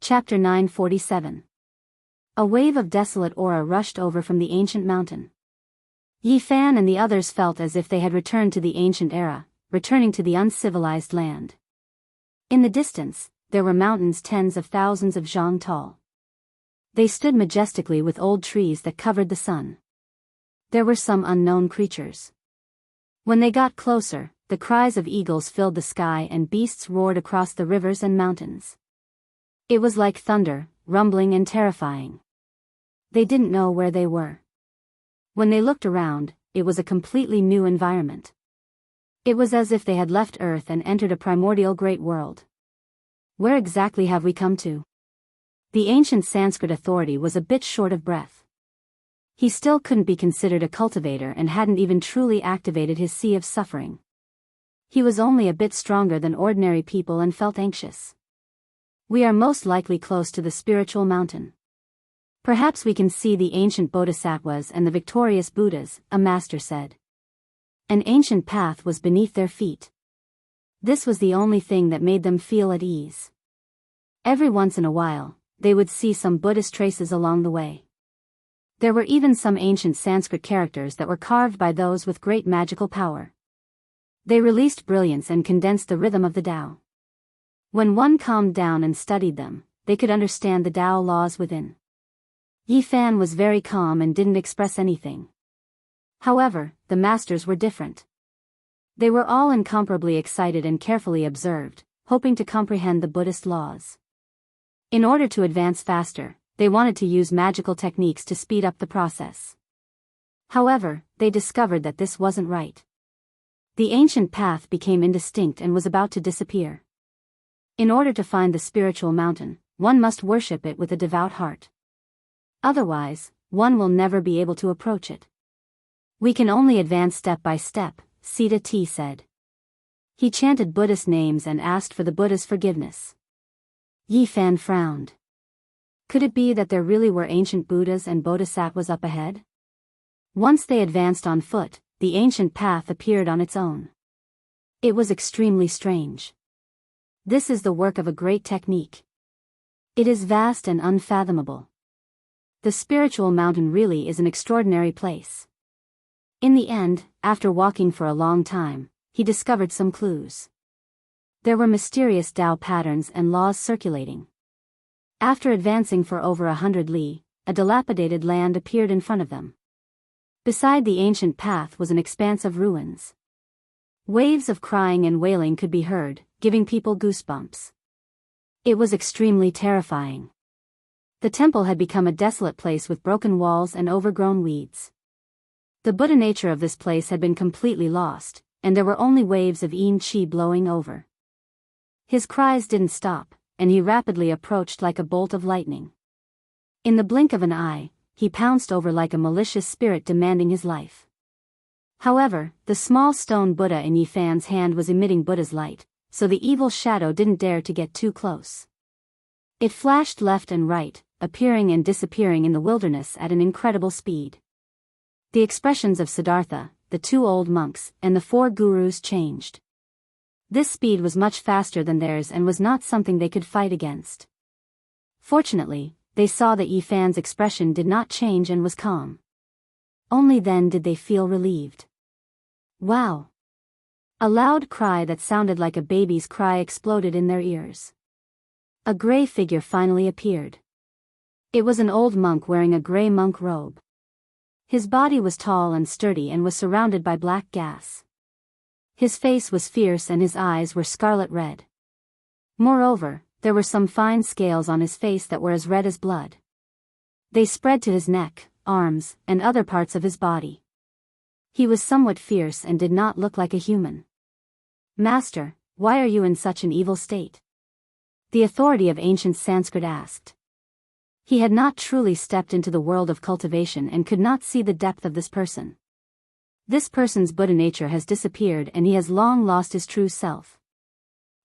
Chapter 947. A wave of desolate aura rushed over from the ancient mountain. Yi Fan and the others felt as if they had returned to the ancient era, returning to the uncivilized land. In the distance, there were mountains tens of thousands of zhang tall. They stood majestically with old trees that covered the sun. There were some unknown creatures. When they got closer, the cries of eagles filled the sky and beasts roared across the rivers and mountains. It was like thunder, rumbling and terrifying. They didn't know where they were. When they looked around, it was a completely new environment. It was as if they had left Earth and entered a primordial great world. Where exactly have we come to? The ancient Sanskrit authority was a bit short of breath. He still couldn't be considered a cultivator and hadn't even truly activated his sea of suffering. He was only a bit stronger than ordinary people and felt anxious. We are most likely close to the spiritual mountain. Perhaps we can see the ancient bodhisattvas and the victorious Buddhas, a master said. An ancient path was beneath their feet. This was the only thing that made them feel at ease. Every once in a while, they would see some Buddhist traces along the way. There were even some ancient Sanskrit characters that were carved by those with great magical power. They released brilliance and condensed the rhythm of the Tao. When one calmed down and studied them, they could understand the Tao laws within. Yi Fan was very calm and didn't express anything. However, the masters were different. They were all incomparably excited and carefully observed, hoping to comprehend the Buddhist laws. In order to advance faster, they wanted to use magical techniques to speed up the process. However, they discovered that this wasn't right. The ancient path became indistinct and was about to disappear. In order to find the spiritual mountain, one must worship it with a devout heart. Otherwise, one will never be able to approach it. We can only advance step by step, Sita T said. He chanted Buddhist names and asked for the Buddha's forgiveness. Yi Fan frowned. Could it be that there really were ancient Buddhas and bodhisattvas up ahead? Once they advanced on foot, the ancient path appeared on its own. It was extremely strange. This is the work of a great technique. It is vast and unfathomable. The spiritual mountain really is an extraordinary place. In the end, after walking for a long time, he discovered some clues. There were mysterious Tao patterns and laws circulating. After advancing for over 100 li, a dilapidated land appeared in front of them. Beside the ancient path was an expanse of ruins. Waves of crying and wailing could be heard, giving people goosebumps. It was extremely terrifying. The temple had become a desolate place with broken walls and overgrown weeds. The Buddha nature of this place had been completely lost, and there were only waves of yin qi blowing over. His cries didn't stop, and he rapidly approached like a bolt of lightning. In the blink of an eye, he pounced over like a malicious spirit demanding his life. However, the small stone Buddha in Yi Fan's hand was emitting Buddha's light, so the evil shadow didn't dare to get too close. It flashed left and right, appearing and disappearing in the wilderness at an incredible speed. The expressions of Siddhartha, the two old monks, and the four gurus changed. This speed was much faster than theirs and was not something they could fight against. Fortunately, they saw that Yi Fan's expression did not change and was calm. Only then did they feel relieved. Wow! A loud cry that sounded like a baby's cry exploded in their ears. A gray figure finally appeared. It was an old monk wearing a gray monk robe. His body was tall and sturdy and was surrounded by black gas. His face was fierce and his eyes were scarlet red. Moreover, there were some fine scales on his face that were as red as blood. They spread to his neck, arms, and other parts of his body. He was somewhat fierce and did not look like a human. Master, why are you in such an evil state? The authority of ancient Sanskrit asked. He had not truly stepped into the world of cultivation and could not see the depth of this person. This person's Buddha nature has disappeared and he has long lost his true self.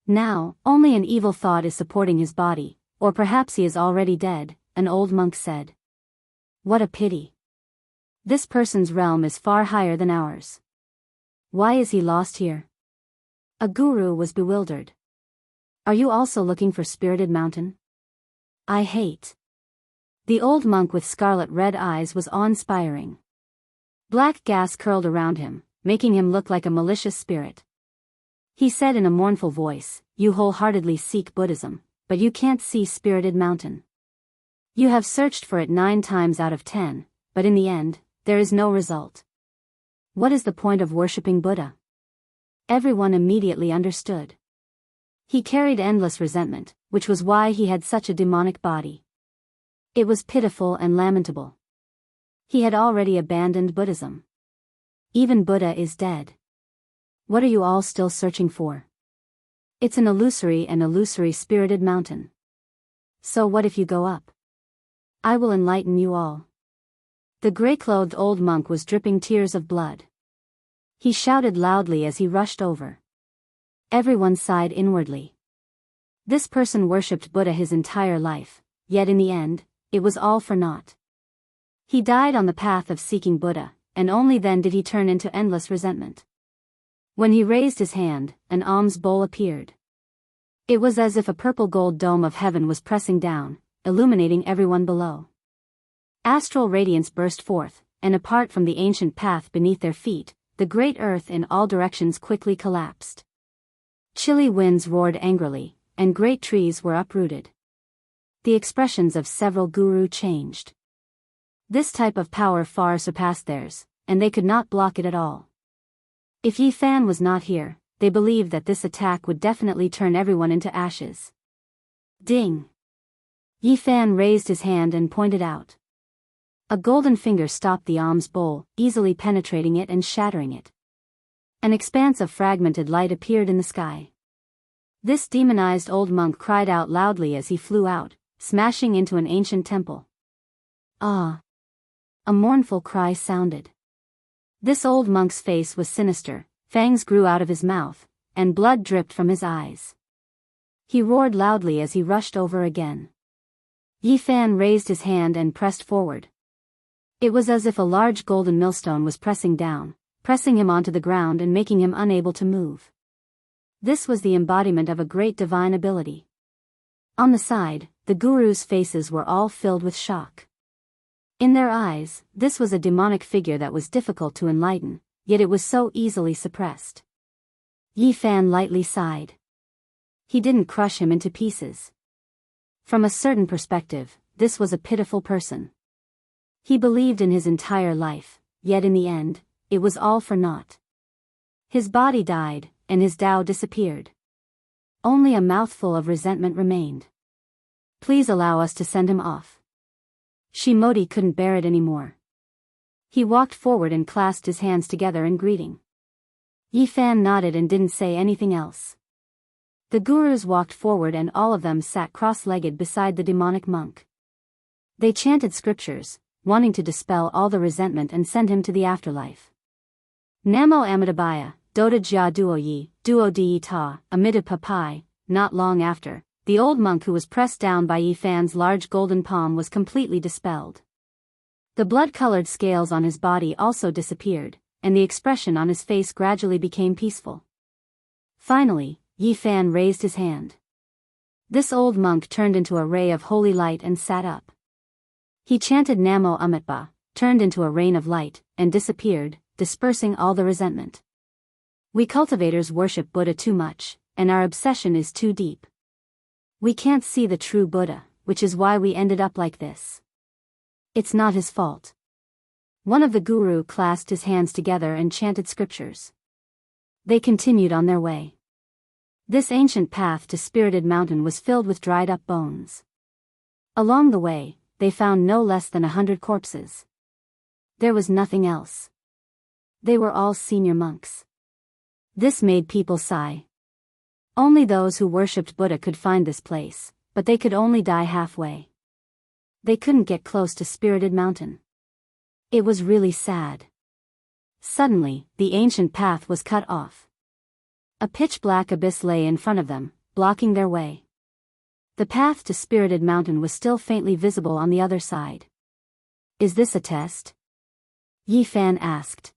Now, only an evil thought is supporting his body, or perhaps he is already dead, an old monk said. What a pity. This person's realm is far higher than ours. Why is he lost here? A guru was bewildered. Are you also looking for Spirited Mountain? I hate. The old monk with scarlet red eyes was awe-inspiring. Black gas curled around him, making him look like a malicious spirit. He said in a mournful voice, "You wholeheartedly seek Buddhism, but you can't see Spirited Mountain. You have searched for it 9 times out of 10, but in the end, there is no result. What is the point of worshipping Buddha?" Everyone immediately understood. He carried endless resentment, which was why he had such a demonic body. It was pitiful and lamentable. He had already abandoned Buddhism. Even Buddha is dead. What are you all still searching for? It's an illusory spirited mountain. So what if you go up? I will enlighten you all. The gray-clothed old monk was dripping tears of blood. He shouted loudly as he rushed over. Everyone sighed inwardly. This person worshipped Buddha his entire life, yet in the end, it was all for naught. He died on the path of seeking Buddha, and only then did he turn into endless resentment. When he raised his hand, an alms bowl appeared. It was as if a purple gold dome of heaven was pressing down, illuminating everyone below. Astral radiance burst forth, and apart from the ancient path beneath their feet, the great earth in all directions quickly collapsed. Chilly winds roared angrily, and great trees were uprooted. The expressions of several gurus changed. This type of power far surpassed theirs, and they could not block it at all. If Yi Fan was not here, they believed that this attack would definitely turn everyone into ashes. Ding! Yi Fan raised his hand and pointed out. A golden finger stopped the alms bowl, easily penetrating it and shattering it. An expanse of fragmented light appeared in the sky. This demonized old monk cried out loudly as he flew out, smashing into an ancient temple. Ah! A mournful cry sounded. This old monk's face was sinister, fangs grew out of his mouth, and blood dripped from his eyes. He roared loudly as he rushed over again. Yi Fan raised his hand and pressed forward. It was as if a large golden millstone was pressing down, pressing him onto the ground and making him unable to move. This was the embodiment of a great divine ability. On the side, the gurus' faces were all filled with shock. In their eyes, this was a demonic figure that was difficult to enlighten, yet it was so easily suppressed. Yi Fan lightly sighed. He didn't crush him into pieces. From a certain perspective, this was a pitiful person. He believed in his entire life, yet in the end, it was all for naught. His body died, and his Tao disappeared. Only a mouthful of resentment remained. Please allow us to send him off. Shimodi couldn't bear it anymore. He walked forward and clasped his hands together in greeting. Yi Fan nodded and didn't say anything else. The gurus walked forward and all of them sat cross-legged beside the demonic monk. They chanted scriptures, wanting to dispel all the resentment and send him to the afterlife. Namo Amitabhaya, Doda Jia Duo Duo Di Ta, Amida Papai. Not long after, the old monk who was pressed down by Yi Fan's large golden palm was completely dispelled. The blood-colored scales on his body also disappeared, and the expression on his face gradually became peaceful. Finally, Yi Fan raised his hand. This old monk turned into a ray of holy light and sat up. He chanted Namo Amitabha, turned into a rain of light, and disappeared, dispersing all the resentment. We cultivators worship Buddha too much, and our obsession is too deep. We can't see the true Buddha, which is why we ended up like this. It's not his fault. One of the guru clasped his hands together and chanted scriptures. They continued on their way. This ancient path to Spirited Mountain was filled with dried-up bones. Along the way, they found no less than 100 corpses. There was nothing else. They were all senior monks. This made people sigh. Only those who worshipped Buddha could find this place, but they could only die halfway. They couldn't get close to Spirited Mountain. It was really sad. Suddenly, the ancient path was cut off. A pitch-black abyss lay in front of them, blocking their way. The path to Spirited Mountain was still faintly visible on the other side. Is this a test? Yi Fan asked.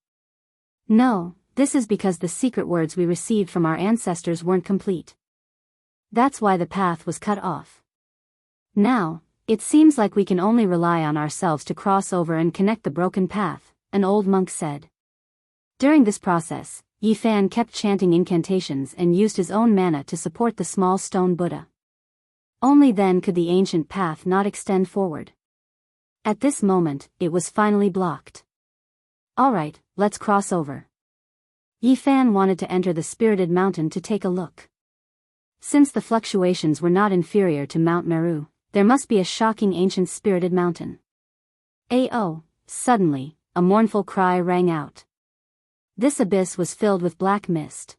No, this is because the secret words we received from our ancestors weren't complete. That's why the path was cut off. Now, It seems like we can only rely on ourselves to cross over and connect the broken path, an old monk said. During this process, Yi Fan kept chanting incantations and used his own mana to support the small stone Buddha. Only then could the ancient path not extend forward. At this moment, it was finally blocked. Alright, let's cross over. Yi Fan wanted to enter the spirited mountain to take a look. Since the fluctuations were not inferior to Mount Meru, there must be a shocking ancient spirited mountain. Oh! Suddenly, a mournful cry rang out. This abyss was filled with black mist.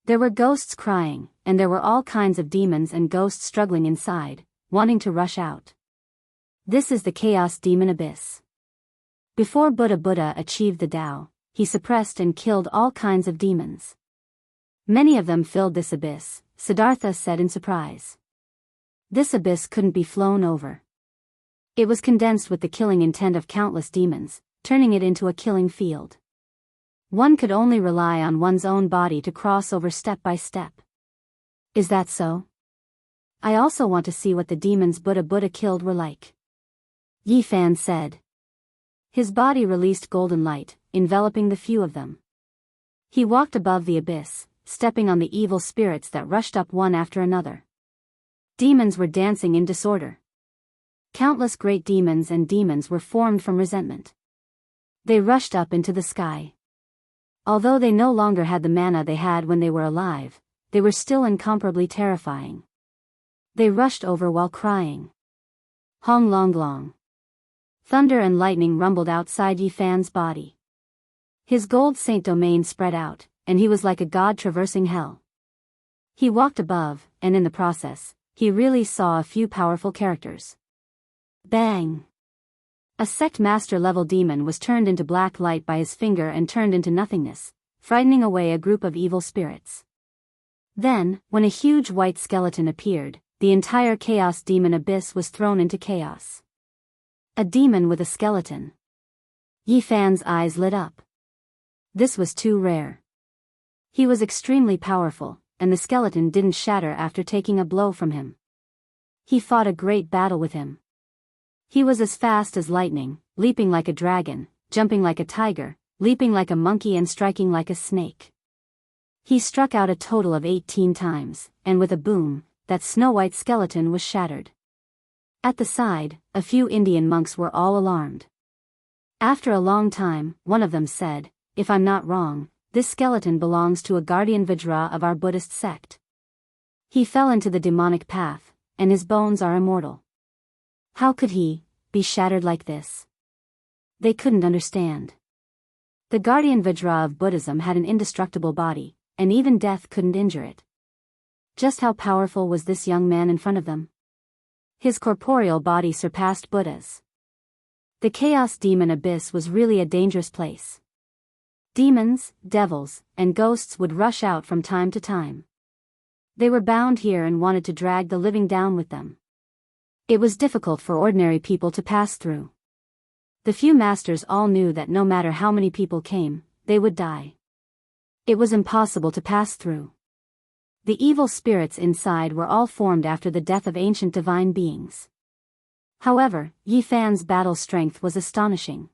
There were ghosts crying, and there were all kinds of demons and ghosts struggling inside, wanting to rush out. This is the Chaos Demon Abyss. Before Buddha achieved the Tao, he suppressed and killed all kinds of demons. Many of them filled this abyss, Siddhartha said in surprise. This abyss couldn't be flown over. It was condensed with the killing intent of countless demons, turning it into a killing field. One could only rely on one's own body to cross over step by step. Is that so? I also want to see what the demons Buddha killed were like. Yi Fan said. His body released golden light, enveloping the few of them. He walked above the abyss, stepping on the evil spirits that rushed up one after another. Demons were dancing in disorder. Countless great demons and demons were formed from resentment. They rushed up into the sky. Although they no longer had the mana they had when they were alive, they were still incomparably terrifying. They rushed over while crying. Hong Long Long. Thunder and lightning rumbled outside Yi Fan's body. His gold saint domain spread out, and he was like a god traversing hell. He walked above, and in the process, he really saw a few powerful characters. Bang! A sect master level demon was turned into black light by his finger and turned into nothingness, frightening away a group of evil spirits. Then, when a huge white skeleton appeared, the entire Chaos Demon Abyss was thrown into chaos. A demon with a skeleton. Yi Fan's eyes lit up. This was too rare. He was extremely powerful, and the skeleton didn't shatter after taking a blow from him. He fought a great battle with him. He was as fast as lightning, leaping like a dragon, jumping like a tiger, leaping like a monkey and striking like a snake. He struck out a total of 18 times, and with a boom, that snow-white skeleton was shattered. At the side, a few Indian monks were all alarmed. After a long time, one of them said, "If I'm not wrong, this skeleton belongs to a guardian Vajra of our Buddhist sect. He fell into the demonic path, and his bones are immortal. How could he be shattered like this?" They couldn't understand. The guardian Vajra of Buddhism had an indestructible body, and even death couldn't injure it. Just how powerful was this young man in front of them? His corporeal body surpassed Buddha's. The Chaos Demon Abyss was really a dangerous place. Demons, devils, and ghosts would rush out from time to time. They were bound here and wanted to drag the living down with them. It was difficult for ordinary people to pass through. The few masters all knew that no matter how many people came, they would die. It was impossible to pass through. The evil spirits inside were all formed after the death of ancient divine beings. However, Yi Fan's battle strength was astonishing.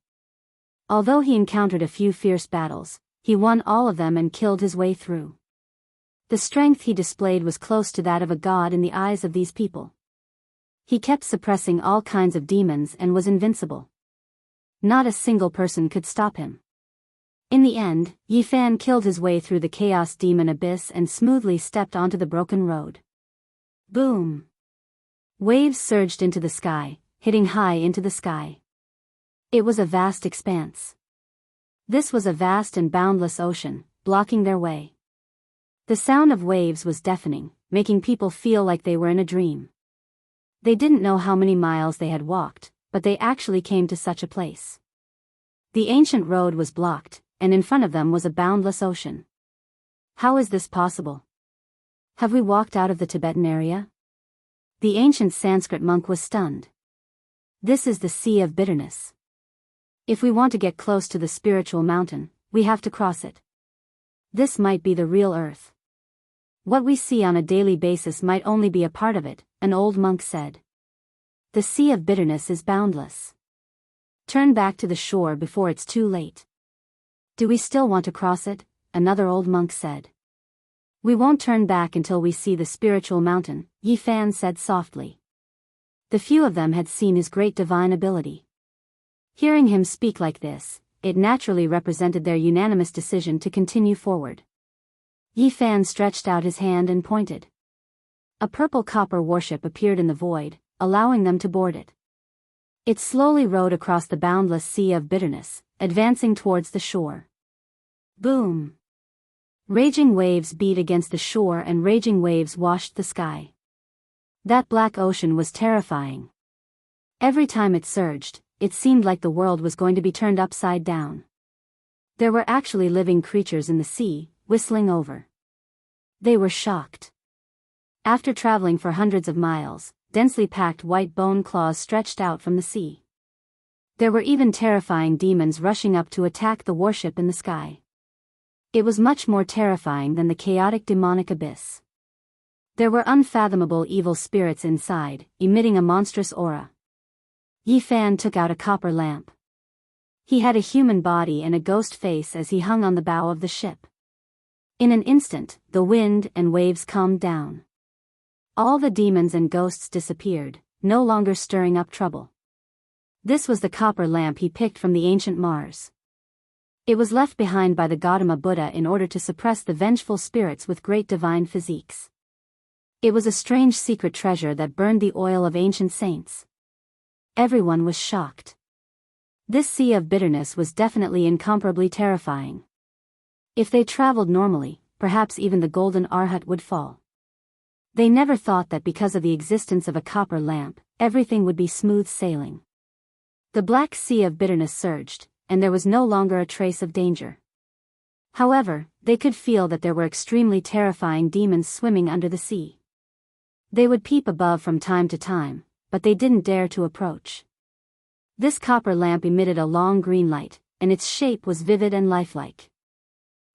Although he encountered a few fierce battles, he won all of them and killed his way through. The strength he displayed was close to that of a god in the eyes of these people. He kept suppressing all kinds of demons and was invincible. Not a single person could stop him. In the end, Yi Fan killed his way through the Chaos Demon Abyss and smoothly stepped onto the broken road. Boom! Waves surged into the sky, hitting high into the sky. It was a vast expanse. This was a vast and boundless ocean, blocking their way. The sound of waves was deafening, making people feel like they were in a dream. They didn't know how many miles they had walked, but they actually came to such a place. The ancient road was blocked, and in front of them was a boundless ocean. How is this possible? Have we walked out of the Tibetan area? The ancient Sanskrit monk was stunned. This is the Sea of Bitterness. If we want to get close to the spiritual mountain, we have to cross it. This might be the real earth. What we see on a daily basis might only be a part of it, an old monk said. The sea of bitterness is boundless. Turn back to the shore before it's too late. Do we still want to cross it? Another old monk said. We won't turn back until we see the spiritual mountain, Yi Fan said softly. The few of them had seen his great divine ability. Hearing him speak like this, it naturally represented their unanimous decision to continue forward. Yi Fan stretched out his hand and pointed. A purple copper warship appeared in the void, allowing them to board it. It slowly rowed across the boundless sea of bitterness, advancing towards the shore. Boom! Raging waves beat against the shore and raging waves washed the sky. That black ocean was terrifying. Every time it surged, it seemed like the world was going to be turned upside down. There were actually living creatures in the sea, whistling over. They were shocked. After traveling for hundreds of miles, densely packed white bone claws stretched out from the sea. There were even terrifying demons rushing up to attack the warship in the sky. It was much more terrifying than the chaotic demonic abyss. There were unfathomable evil spirits inside, emitting a monstrous aura. Yi Fan took out a copper lamp. He had a human body and a ghost face as he hung on the bow of the ship. In an instant, the wind and waves calmed down. All the demons and ghosts disappeared, no longer stirring up trouble. This was the copper lamp he picked from the ancient Mars. It was left behind by the Gautama Buddha in order to suppress the vengeful spirits with great divine physiques. It was a strange secret treasure that burned the oil of ancient saints. Everyone was shocked. This sea of bitterness was definitely incomparably terrifying. If they traveled normally, perhaps even the golden Arhat would fall. They never thought that because of the existence of a copper lamp, everything would be smooth sailing. The black sea of bitterness surged, and there was no longer a trace of danger. However, they could feel that there were extremely terrifying demons swimming under the sea. They would peep above from time to time, but they didn't dare to approach. This copper lamp emitted a long green light, and its shape was vivid and lifelike.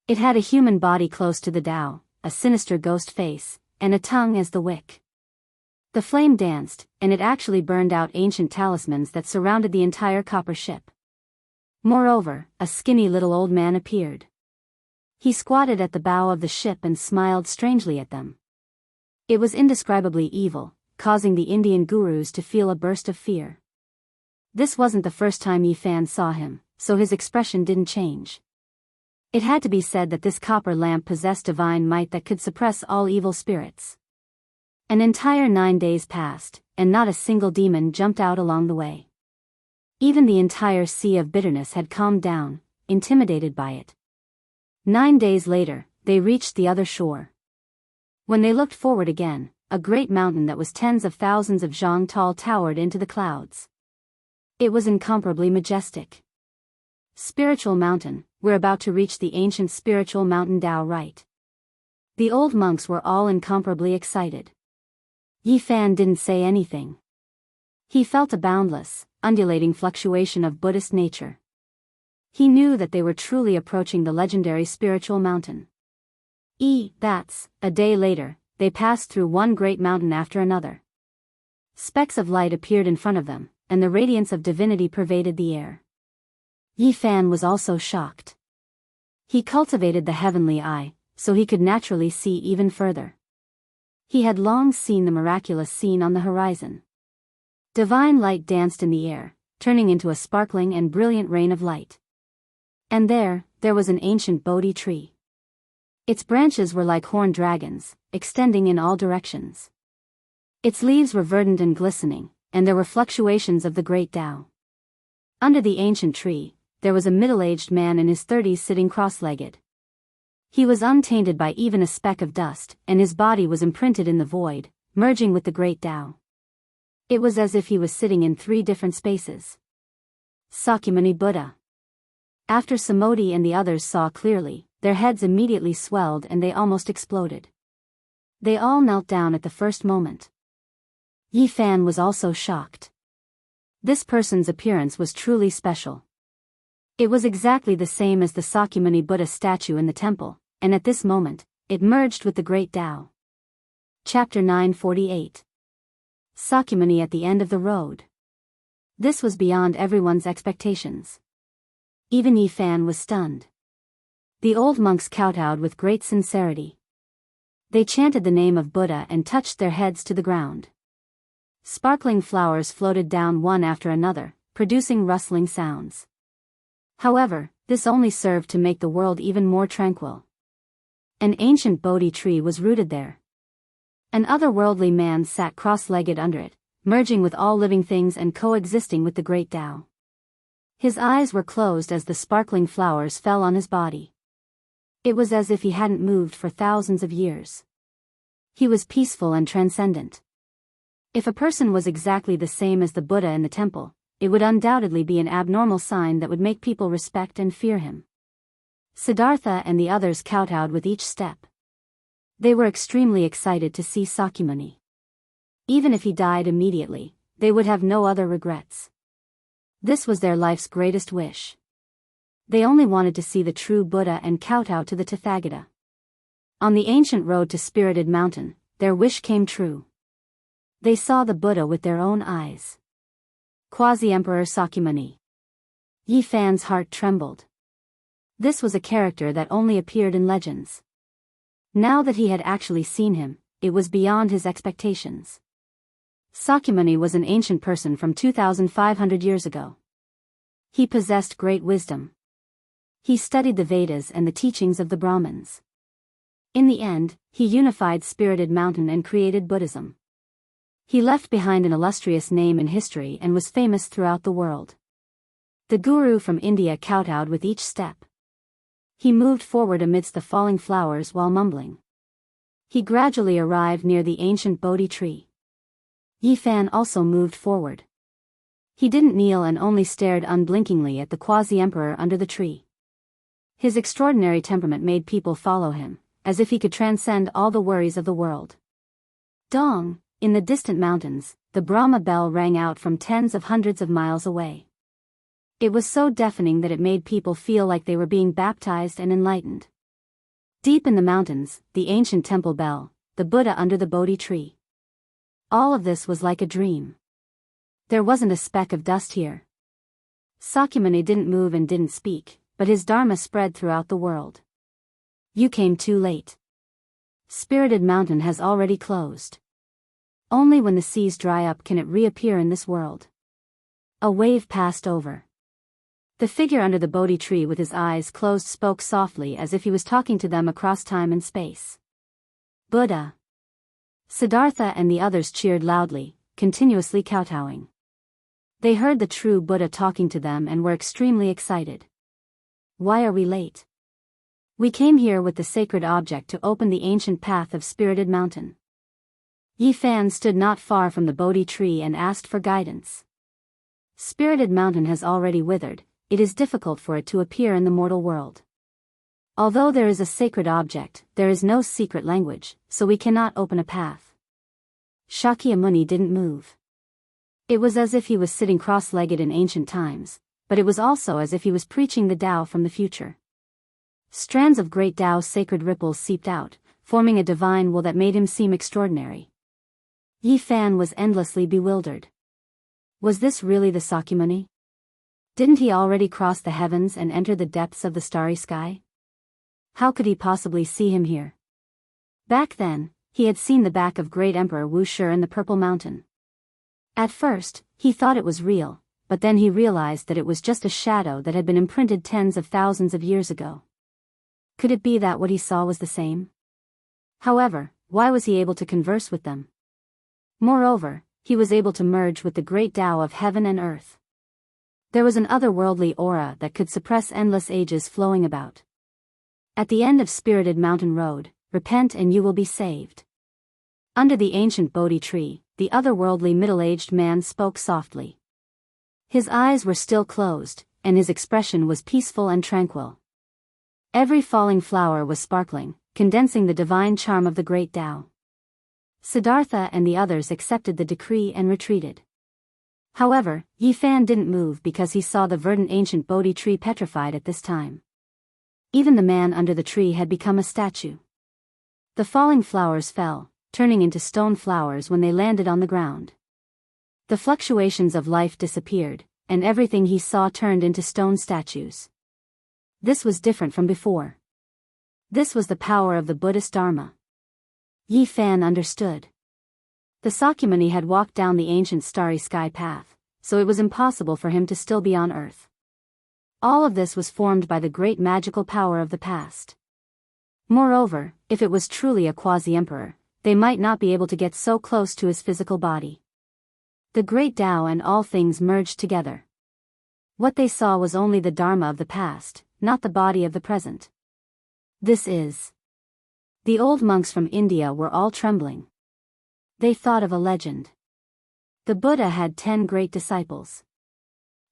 It had a human body close to the Tao, a sinister ghost face, and a tongue as the wick. The flame danced, and it actually burned out ancient talismans that surrounded the entire copper ship. Moreover, a skinny little old man appeared. He squatted at the bow of the ship and smiled strangely at them. It was indescribably evil, causing the Indian gurus to feel a burst of fear. This wasn't the first time Yi Fan saw him, so his expression didn't change. It had to be said that this copper lamp possessed divine might that could suppress all evil spirits. An entire 9 days passed, and not a single demon jumped out along the way. Even the entire sea of bitterness had calmed down, intimidated by it. 9 days later, they reached the other shore. When they looked forward again, a great mountain that was tens of thousands of zhang tall towered into the clouds. It was incomparably majestic. Spiritual mountain, we're about to reach the ancient spiritual mountain Tao, right? The old monks were all incomparably excited. Yi Fan didn't say anything. He felt a boundless, undulating fluctuation of Buddhist nature. He knew that they were truly approaching the legendary spiritual mountain. That's, a day later, they passed through one great mountain after another. Specks of light appeared in front of them, and the radiance of divinity pervaded the air. Yi Fan was also shocked. He cultivated the heavenly eye, so he could naturally see even further. He had long seen the miraculous scene on the horizon. Divine light danced in the air, turning into a sparkling and brilliant rain of light. And there was an ancient Bodhi tree. Its branches were like horned dragons, extending in all directions. Its leaves were verdant and glistening, and there were fluctuations of the great Tao. Under the ancient tree, there was a middle-aged man in his 30s sitting cross-legged. He was untainted by even a speck of dust, and his body was imprinted in the void, merging with the great Tao. It was as if he was sitting in 3 different spaces. Sakyamuni Buddha. After Samodhi and the others saw clearly, their heads immediately swelled and they almost exploded. They all knelt down at the first moment. Yi Fan was also shocked. This person's appearance was truly special. It was exactly the same as the Sakyamuni Buddha statue in the temple, and at this moment, it merged with the great Tao. Chapter 948. Sakyamuni at the end of the road. This was beyond everyone's expectations. Even Yi Fan was stunned. The old monks kowtowed with great sincerity. They chanted the name of Buddha and touched their heads to the ground. Sparkling flowers floated down one after another, producing rustling sounds. However, this only served to make the world even more tranquil. An ancient Bodhi tree was rooted there. An otherworldly man sat cross-legged under it, merging with all living things and coexisting with the great Tao. His eyes were closed as the sparkling flowers fell on his body. It was as if he hadn't moved for thousands of years. He was peaceful and transcendent. If a person was exactly the same as the Buddha in the temple, it would undoubtedly be an abnormal sign that would make people respect and fear him. Siddhartha and the others kowtowed with each step. They were extremely excited to see Sakyamuni. Even if he died immediately, they would have no other regrets. This was their life's greatest wish. They only wanted to see the true Buddha and kowtow to the Tathagata. On the ancient road to Spirited Mountain, their wish came true. They saw the Buddha with their own eyes. Quasi-Emperor Sakyamuni. Yi Fan's heart trembled. This was a character that only appeared in legends. Now that he had actually seen him, it was beyond his expectations. Sakyamuni was an ancient person from 2,500 years ago. He possessed great wisdom. He studied the Vedas and the teachings of the Brahmins. In the end, he unified Spirited Mountain and created Buddhism. He left behind an illustrious name in history and was famous throughout the world. The guru from India kowtowed with each step. He moved forward amidst the falling flowers while mumbling. He gradually arrived near the ancient Bodhi tree. Yi Fan also moved forward. He didn't kneel and only stared unblinkingly at the quasi-emperor under the tree. His extraordinary temperament made people follow him, as if he could transcend all the worries of the world. Dong, in the distant mountains, the Brahma bell rang out from tens of hundreds of miles away. It was so deafening that it made people feel like they were being baptized and enlightened. Deep in the mountains, the ancient temple bell, the Buddha under the Bodhi tree. All of this was like a dream. There wasn't a speck of dust here. Sakyamuni didn't move and didn't speak, but his dharma spread throughout the world. You came too late. Spirited Mountain has already closed. Only when the seas dry up can it reappear in this world. A wave passed over. The figure under the Bodhi tree with his eyes closed spoke softly as if he was talking to them across time and space. Buddha. Siddhartha and the others cheered loudly, continuously kowtowing. They heard the true Buddha talking to them and were extremely excited. Why are we late? We came here with the sacred object to open the ancient path of Spirited Mountain. Yi Fan stood not far from the Bodhi tree and asked for guidance. Spirited Mountain has already withered. It is difficult for it to appear in the mortal world. Although there is a sacred object, there is no secret language, so we cannot open a path. Shakyamuni didn't move. It was as if he was sitting cross-legged in ancient times, but it was also as if he was preaching the Tao from the future. Strands of great Tao's sacred ripples seeped out, forming a divine wool that made him seem extraordinary. Yi Fan was endlessly bewildered. Was this really the Sakyamuni? Didn't he already cross the heavens and enter the depths of the starry sky? How could he possibly see him here? Back then, he had seen the back of great Emperor Wu Shi in the Purple Mountain. At first, he thought it was real, but then he realized that it was just a shadow that had been imprinted tens of thousands of years ago. Could it be that what he saw was the same? However, why was he able to converse with them? Moreover, he was able to merge with the great Tao of heaven and earth. There was an otherworldly aura that could suppress endless ages flowing about. At the end of Spirited Mountain Road, repent and you will be saved. Under the ancient Bodhi tree, the otherworldly middle-aged man spoke softly. His eyes were still closed, and his expression was peaceful and tranquil. Every falling flower was sparkling, condensing the divine charm of the great Tao. Siddhartha and the others accepted the decree and retreated. However, Yi Fan didn't move because he saw the verdant ancient Bodhi tree petrified at this time. Even the man under the tree had become a statue. The falling flowers fell, turning into stone flowers when they landed on the ground. The fluctuations of life disappeared, and everything he saw turned into stone statues. This was different from before. This was the power of the Buddhist Dharma. Yi Fan understood. The Sakyamuni had walked down the ancient starry sky path, so it was impossible for him to still be on earth. All of this was formed by the great magical power of the past. Moreover, if it was truly a quasi-emperor, they might not be able to get so close to his physical body. The great Tao and all things merged together. What they saw was only the Dharma of the past, not the body of the present. This is. The old monks from India were all trembling. They thought of a legend. The Buddha had 10 great disciples.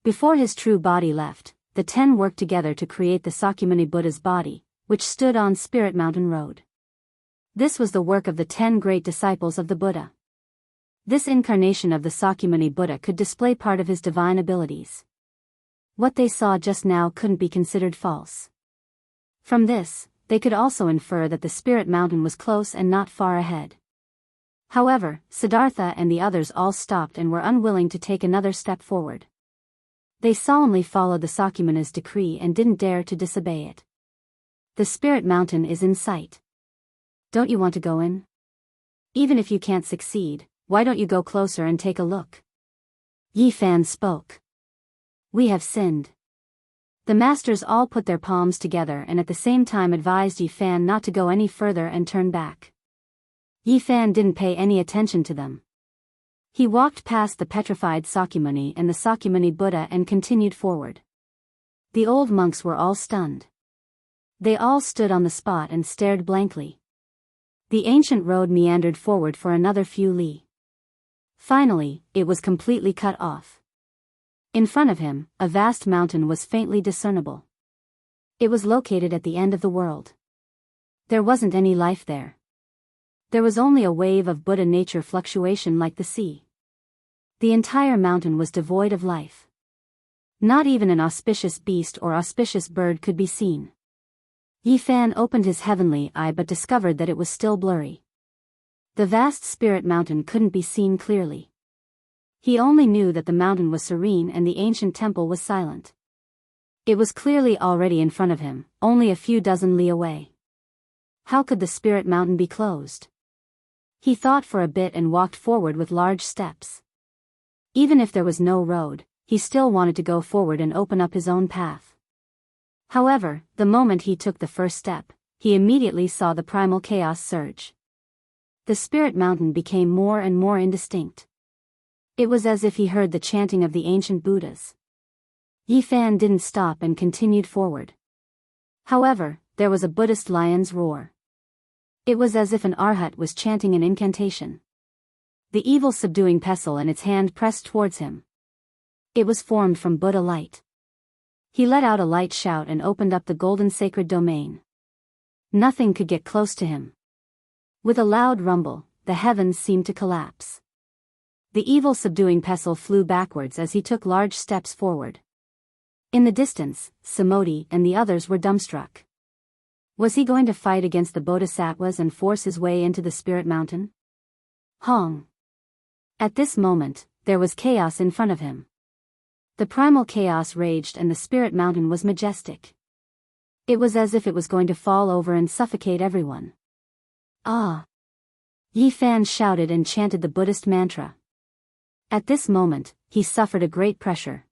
Before his true body left, the 10 worked together to create the Sakyamuni Buddha's body, which stood on Spirit Mountain Road. This was the work of the 10 great disciples of the Buddha. This incarnation of the Sakyamuni Buddha could display part of his divine abilities. What they saw just now couldn't be considered false. From this, they could also infer that the Spirit Mountain was close and not far ahead. However, Siddhartha and the others all stopped and were unwilling to take another step forward. They solemnly followed the Sakyamuni's decree and didn't dare to disobey it. The Spirit Mountain is in sight. Don't you want to go in? Even if you can't succeed, why don't you go closer and take a look? Yi Fan spoke. We have sinned. The masters all put their palms together and at the same time advised Yi Fan not to go any further and turn back. Yi Fan didn't pay any attention to them. He walked past the petrified Sakyamuni and the Sakyamuni Buddha and continued forward. The old monks were all stunned. They all stood on the spot and stared blankly. The ancient road meandered forward for another few li. Finally, it was completely cut off. In front of him, a vast mountain was faintly discernible. It was located at the end of the world. There wasn't any life there. There was only a wave of Buddha nature fluctuation like the sea. The entire mountain was devoid of life. Not even an auspicious beast or auspicious bird could be seen. Yi Fan opened his heavenly eye but discovered that it was still blurry. The vast Spirit Mountain couldn't be seen clearly. He only knew that the mountain was serene and the ancient temple was silent. It was clearly already in front of him, only a few dozen li away. How could the Spirit Mountain be closed? He thought for a bit and walked forward with large steps. Even if there was no road, he still wanted to go forward and open up his own path. However, the moment he took the first step, he immediately saw the primal chaos surge. The Spirit Mountain became more and more indistinct. It was as if he heard the chanting of the ancient Buddhas. Yi Fan didn't stop and continued forward. However, there was a Buddhist lion's roar. It was as if an arhat was chanting an incantation. The evil subduing pestle in its hand pressed towards him. It was formed from Buddha light. He let out a light shout and opened up the golden sacred domain. Nothing could get close to him. With a loud rumble, the heavens seemed to collapse. The evil subduing pestle flew backwards as he took large steps forward. In the distance, Samoti and the others were dumbstruck. Was he going to fight against the bodhisattvas and force his way into the Spirit Mountain? Hong. At this moment, there was chaos in front of him. The primal chaos raged and the Spirit Mountain was majestic. It was as if it was going to fall over and suffocate everyone. Ah! Yi Fan shouted and chanted the Buddhist mantra. At this moment, he suffered a great pressure.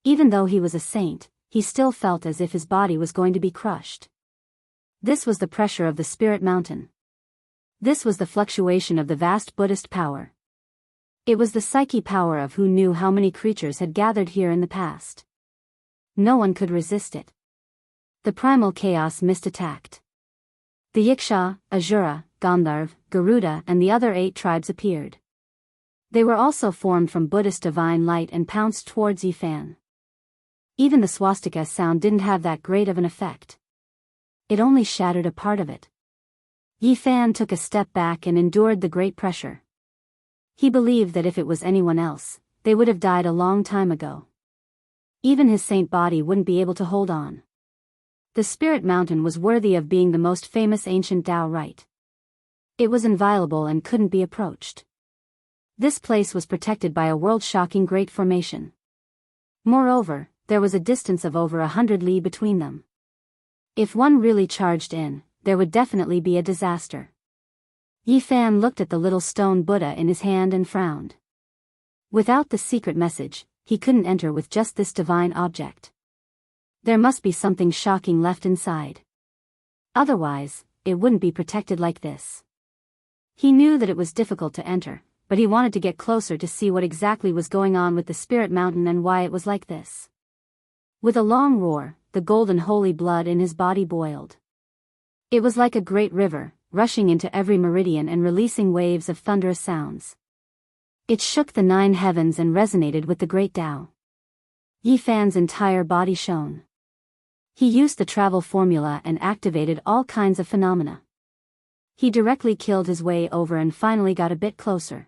Even though he was a saint, he still felt as if his body was going to be crushed. This was the pressure of the Spirit Mountain. This was the fluctuation of the vast Buddhist power. It was the psyche power of who knew how many creatures had gathered here in the past. No one could resist it. The primal chaos mist-attacked. The Yiksha, Asura, Gandharv, Garuda and the other 8 tribes appeared. They were also formed from Buddhist divine light and pounced towards Yi Fan. Even the swastika sound didn't have that great of an effect. It only shattered a part of it. Yi Fan took a step back and endured the great pressure. He believed that if it was anyone else, they would have died a long time ago. Even his saint body wouldn't be able to hold on. The Spirit Mountain was worthy of being the most famous ancient Tao rite. It was inviolable and couldn't be approached. This place was protected by a world-shocking great formation. Moreover, there was a distance of over 100 li between them. If one really charged in, there would definitely be a disaster. Yi Fan looked at the little stone Buddha in his hand and frowned. Without the secret message, he couldn't enter with just this divine object. There must be something shocking left inside. Otherwise, it wouldn't be protected like this. He knew that it was difficult to enter, but he wanted to get closer to see what exactly was going on with the spirit mountain and why it was like this. With a long roar, the golden holy blood in his body boiled. It was like a great river, rushing into every meridian and releasing waves of thunderous sounds. It shook the 9 heavens and resonated with the great Tao. Yi Fan's entire body shone. He used the travel formula and activated all kinds of phenomena. He directly killed his way over and finally got a bit closer.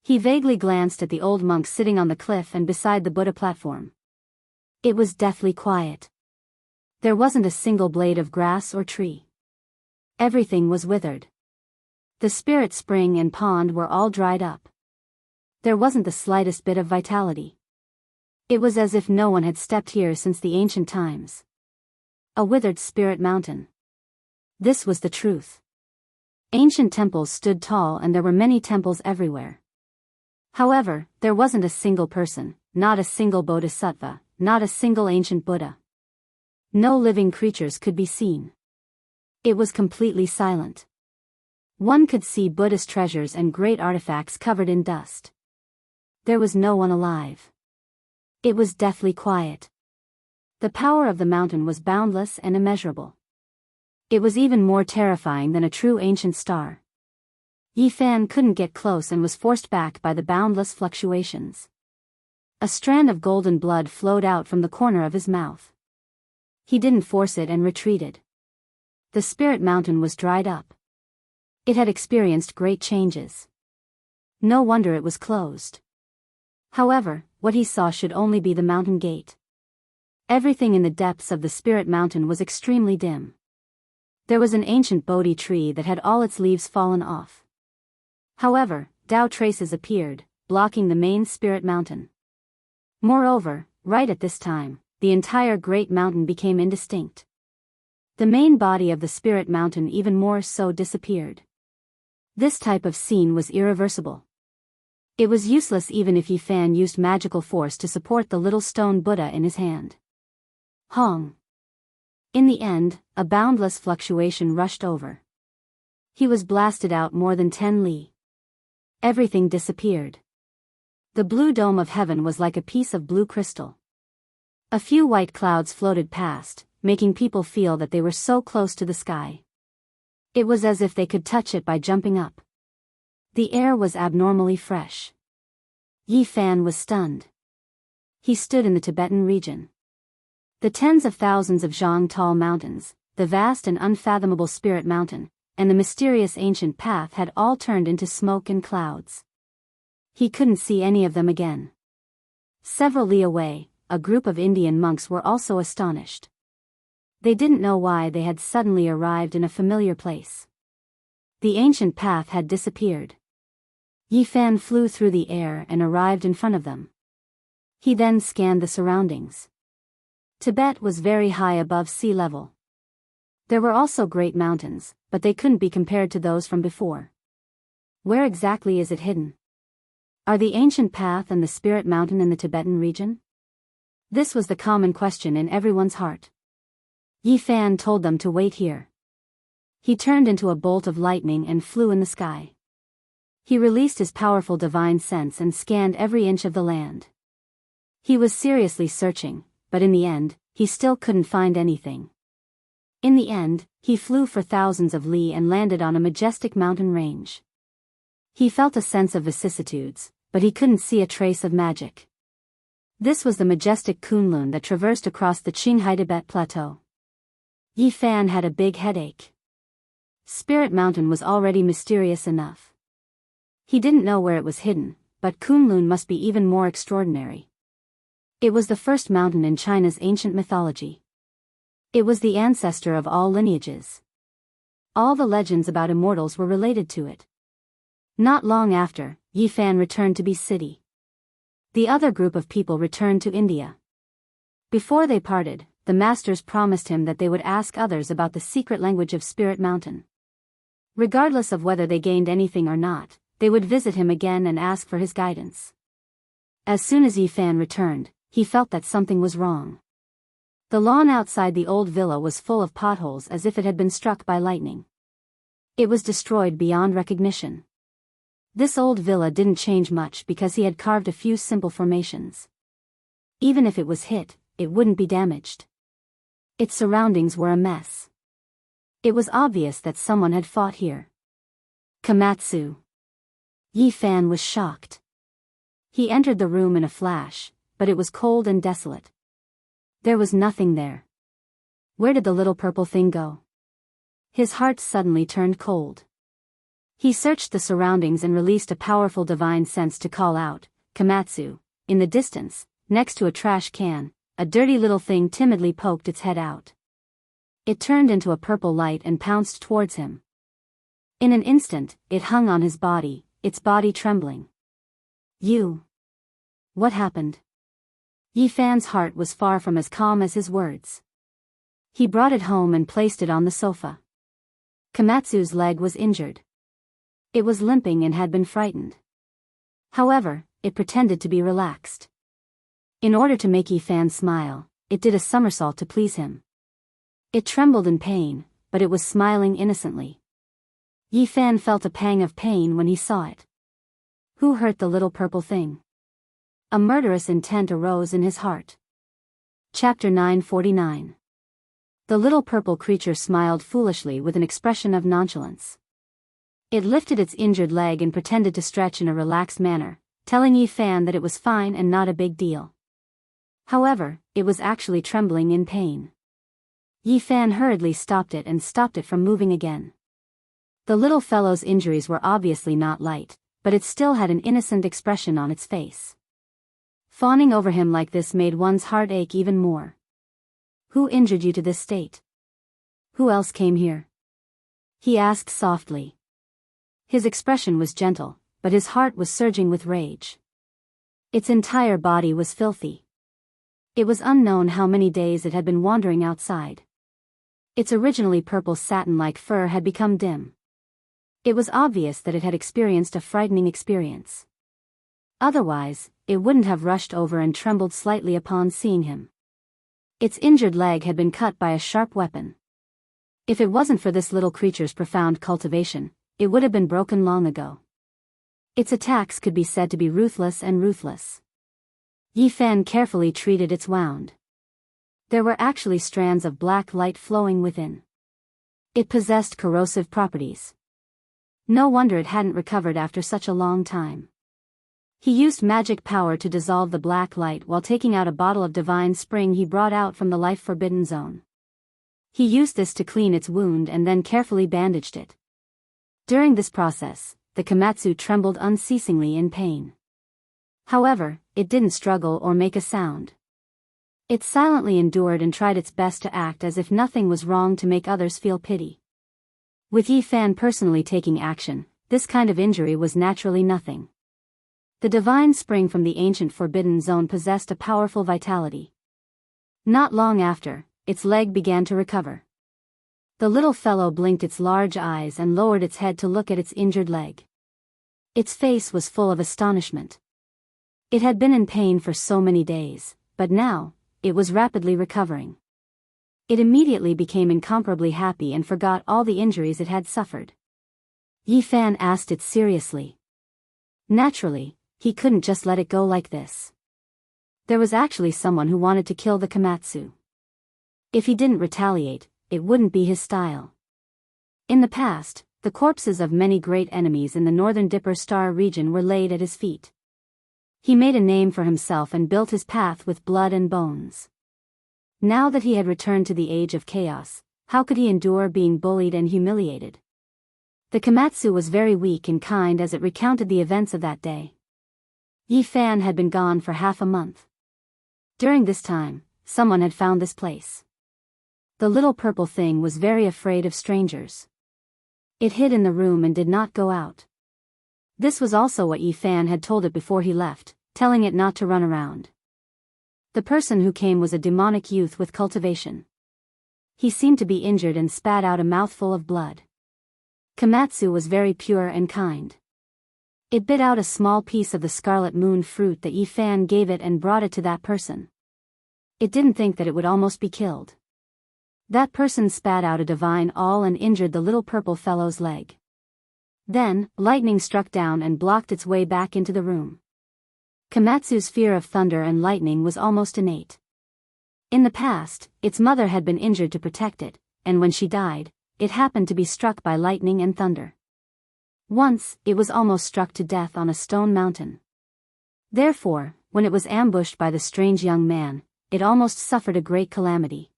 He vaguely glanced at the old monk sitting on the cliff and beside the Buddha platform. It was deathly quiet. There wasn't a single blade of grass or tree. Everything was withered. The spirit spring and pond were all dried up. There wasn't the slightest bit of vitality. It was as if no one had stepped here since the ancient times. A withered spirit mountain. This was the truth. Ancient temples stood tall and there were many temples everywhere. However, there wasn't a single person, not a single bodhisattva, not a single ancient Buddha. No living creatures could be seen. It was completely silent. One could see Buddhist treasures and great artifacts covered in dust. There was no one alive. It was deathly quiet. The power of the mountain was boundless and immeasurable. It was even more terrifying than a true ancient star. Yi Fan couldn't get close and was forced back by the boundless fluctuations. A strand of golden blood flowed out from the corner of his mouth. He didn't force it and retreated. The spirit mountain was dried up. It had experienced great changes. No wonder it was closed. However, what he saw should only be the mountain gate. Everything in the depths of the spirit mountain was extremely dim. There was an ancient Bodhi tree that had all its leaves fallen off. However, Tao traces appeared, blocking the main spirit mountain. Moreover, right at this time, the entire great mountain became indistinct. The main body of the spirit mountain even more so disappeared. This type of scene was irreversible. It was useless even if Yi Fan used magical force to support the little stone Buddha in his hand. Hong. In the end, a boundless fluctuation rushed over. He was blasted out more than 10 li. Everything disappeared. The blue dome of heaven was like a piece of blue crystal. A few white clouds floated past, making people feel that they were so close to the sky. It was as if they could touch it by jumping up. The air was abnormally fresh. Yi Fan was stunned. He stood in the Tibetan region. The tens of thousands of Zhang tall mountains, the vast and unfathomable spirit mountain, and the mysterious ancient path had all turned into smoke and clouds. He couldn't see any of them again. Several li away, a group of Indian monks were also astonished. They didn't know why they had suddenly arrived in a familiar place. The ancient path had disappeared. Yi Fan flew through the air and arrived in front of them. He then scanned the surroundings. Tibet was very high above sea level. There were also great mountains, but they couldn't be compared to those from before. Where exactly is it hidden? Are the ancient path and the spirit mountain in the Tibetan region? This was the common question in everyone's heart. Yi Fan told them to wait here. He turned into a bolt of lightning and flew in the sky. He released his powerful divine sense and scanned every inch of the land. He was seriously searching, but in the end, he still couldn't find anything. In the end, he flew for thousands of li and landed on a majestic mountain range. He felt a sense of vicissitudes, but he couldn't see a trace of magic. This was the majestic Kunlun that traversed across the Qinghai Tibet Plateau. Yi Fan had a big headache. Spirit Mountain was already mysterious enough. He didn't know where it was hidden, but Kunlun must be even more extraordinary. It was the first mountain in China's ancient mythology. It was the ancestor of all lineages. All the legends about immortals were related to it. Not long after, Yi Fan returned to Be City. The other group of people returned to India. Before they parted, the masters promised him that they would ask others about the secret language of Spirit Mountain. Regardless of whether they gained anything or not, they would visit him again and ask for his guidance. As soon as Yi Fan returned, he felt that something was wrong. The lawn outside the old villa was full of potholes as if it had been struck by lightning. It was destroyed beyond recognition. This old villa didn't change much because he had carved a few simple formations. Even if it was hit, it wouldn't be damaged. Its surroundings were a mess. It was obvious that someone had fought here. Komatsu. Yi Fan was shocked. He entered the room in a flash, but it was cold and desolate. There was nothing there. Where did the little purple thing go? His heart suddenly turned cold. He searched the surroundings and released a powerful divine sense to call out, Komatsu. In the distance, next to a trash can, a dirty little thing timidly poked its head out. It turned into a purple light and pounced towards him. In an instant, it hung on his body, its body trembling. You. What happened? Yi Fan's heart was far from as calm as his words. He brought it home and placed it on the sofa. Komatsu's leg was injured. It was limping and had been frightened. However, it pretended to be relaxed. In order to make Yi Fan smile, it did a somersault to please him. It trembled in pain, but it was smiling innocently. Yi Fan felt a pang of pain when he saw it. Who hurt the little purple thing? A murderous intent arose in his heart. Chapter 949. The little purple creature smiled foolishly with an expression of nonchalance. It lifted its injured leg and pretended to stretch in a relaxed manner, telling Yi Fan that it was fine and not a big deal. However, it was actually trembling in pain. Yi Fan hurriedly stopped it from moving again. The little fellow's injuries were obviously not light, but it still had an innocent expression on its face. Fawning over him like this made one's heart ache even more. Who injured you to this state? Who else came here? He asked softly. His expression was gentle, but his heart was surging with rage. Its entire body was filthy. It was unknown how many days it had been wandering outside. Its originally purple satin-like fur had become dim. It was obvious that it had experienced a frightening experience. Otherwise, it wouldn't have rushed over and trembled slightly upon seeing him. Its injured leg had been cut by a sharp weapon. If it wasn't for this little creature's profound cultivation, it would have been broken long ago. Its attacks could be said to be ruthless and ruthless. Yi Fan carefully treated its wound. There were actually strands of black light flowing within. It possessed corrosive properties. No wonder it hadn't recovered after such a long time. He used magic power to dissolve the black light while taking out a bottle of divine spring he brought out from the life-forbidden zone. He used this to clean its wound and then carefully bandaged it. During this process, the Komatsu trembled unceasingly in pain. However, it didn't struggle or make a sound. It silently endured and tried its best to act as if nothing was wrong to make others feel pity. With Yi Fan personally taking action, this kind of injury was naturally nothing. The divine spring from the ancient forbidden zone possessed a powerful vitality. Not long after, its leg began to recover. The little fellow blinked its large eyes and lowered its head to look at its injured leg. Its face was full of astonishment. It had been in pain for so many days, but now, it was rapidly recovering. It immediately became incomparably happy and forgot all the injuries it had suffered. Yi Fan asked it seriously. Naturally, he couldn't just let it go like this. There was actually someone who wanted to kill the Komatsu. If he didn't retaliate, it wouldn't be his style. In the past, the corpses of many great enemies in the northern Dipper Star region were laid at his feet. He made a name for himself and built his path with blood and bones. Now that he had returned to the age of chaos, how could he endure being bullied and humiliated? The Komatsu was very weak and kind as it recounted the events of that day. Yi Fan had been gone for half a month. During this time, someone had found this place. The little purple thing was very afraid of strangers. It hid in the room and did not go out. This was also what Yi Fan had told it before he left, telling it not to run around. The person who came was a demonic youth with cultivation. He seemed to be injured and spat out a mouthful of blood. Komatsu was very pure and kind. It bit out a small piece of the scarlet moon fruit that Yi Fan gave it and brought it to that person. It didn't think that it would almost be killed. That person spat out a divine all and injured the little purple fellow's leg. Then, lightning struck down and blocked its way back into the room. Komatsu's fear of thunder and lightning was almost innate. In the past, its mother had been injured to protect it, and when she died, it happened to be struck by lightning and thunder. Once, it was almost struck to death on a stone mountain. Therefore, when it was ambushed by the strange young man, it almost suffered a great calamity.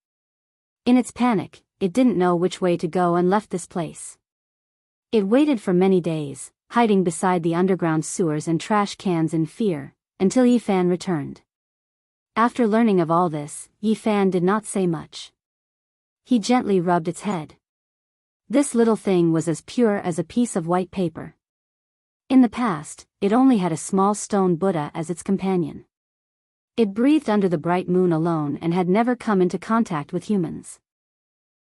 In its panic, it didn't know which way to go and left this place. It waited for many days, hiding beside the underground sewers and trash cans in fear, until Yi Fan returned. After learning of all this, Yi Fan did not say much. He gently rubbed its head. This little thing was as pure as a piece of white paper. In the past, it only had a small stone Buddha as its companion. It breathed under the bright moon alone and had never come into contact with humans.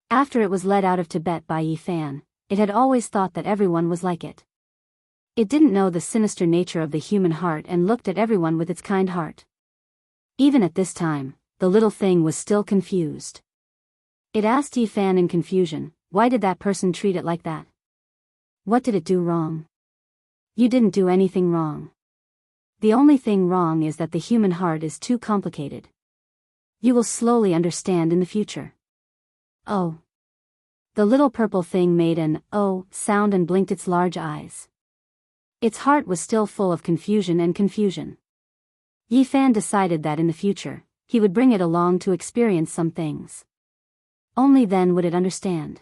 After it was led out of Tibet by Yi Fan, it had always thought that everyone was like it. It didn't know the sinister nature of the human heart and looked at everyone with its kind heart. Even at this time, the little thing was still confused. It asked Yi Fan in confusion, "Why did that person treat it like that? What did it do wrong?" "You didn't do anything wrong. The only thing wrong is that the human heart is too complicated. You will slowly understand in the future." "Oh." The little purple thing made an "oh" sound and blinked its large eyes. Its heart was still full of confusion and confusion. Yi Fan decided that in the future, he would bring it along to experience some things. Only then would it understand.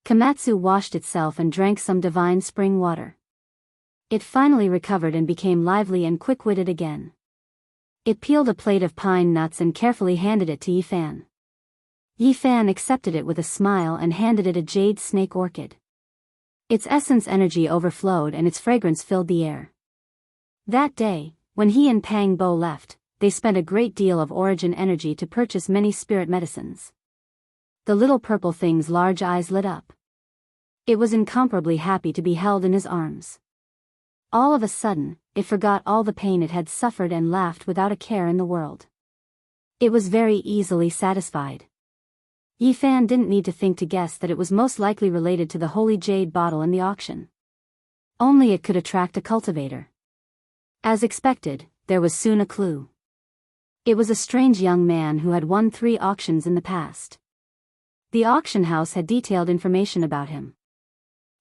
Komatsu washed itself and drank some divine spring water. It finally recovered and became lively and quick-witted again. It peeled a plate of pine nuts and carefully handed it to Yi Fan. Yi Fan accepted it with a smile and handed it a jade snake orchid. Its essence energy overflowed and its fragrance filled the air. That day, when he and Pang Bo left, they spent a great deal of origin energy to purchase many spirit medicines. The little purple thing's large eyes lit up. It was incomparably happy to be held in his arms. All of a sudden, it forgot all the pain it had suffered and laughed without a care in the world. It was very easily satisfied. Yi Fan didn't need to think to guess that it was most likely related to the holy jade bottle in the auction. Only it could attract a cultivator. As expected, there was soon a clue. It was a strange young man who had won 3 auctions in the past. The auction house had detailed information about him.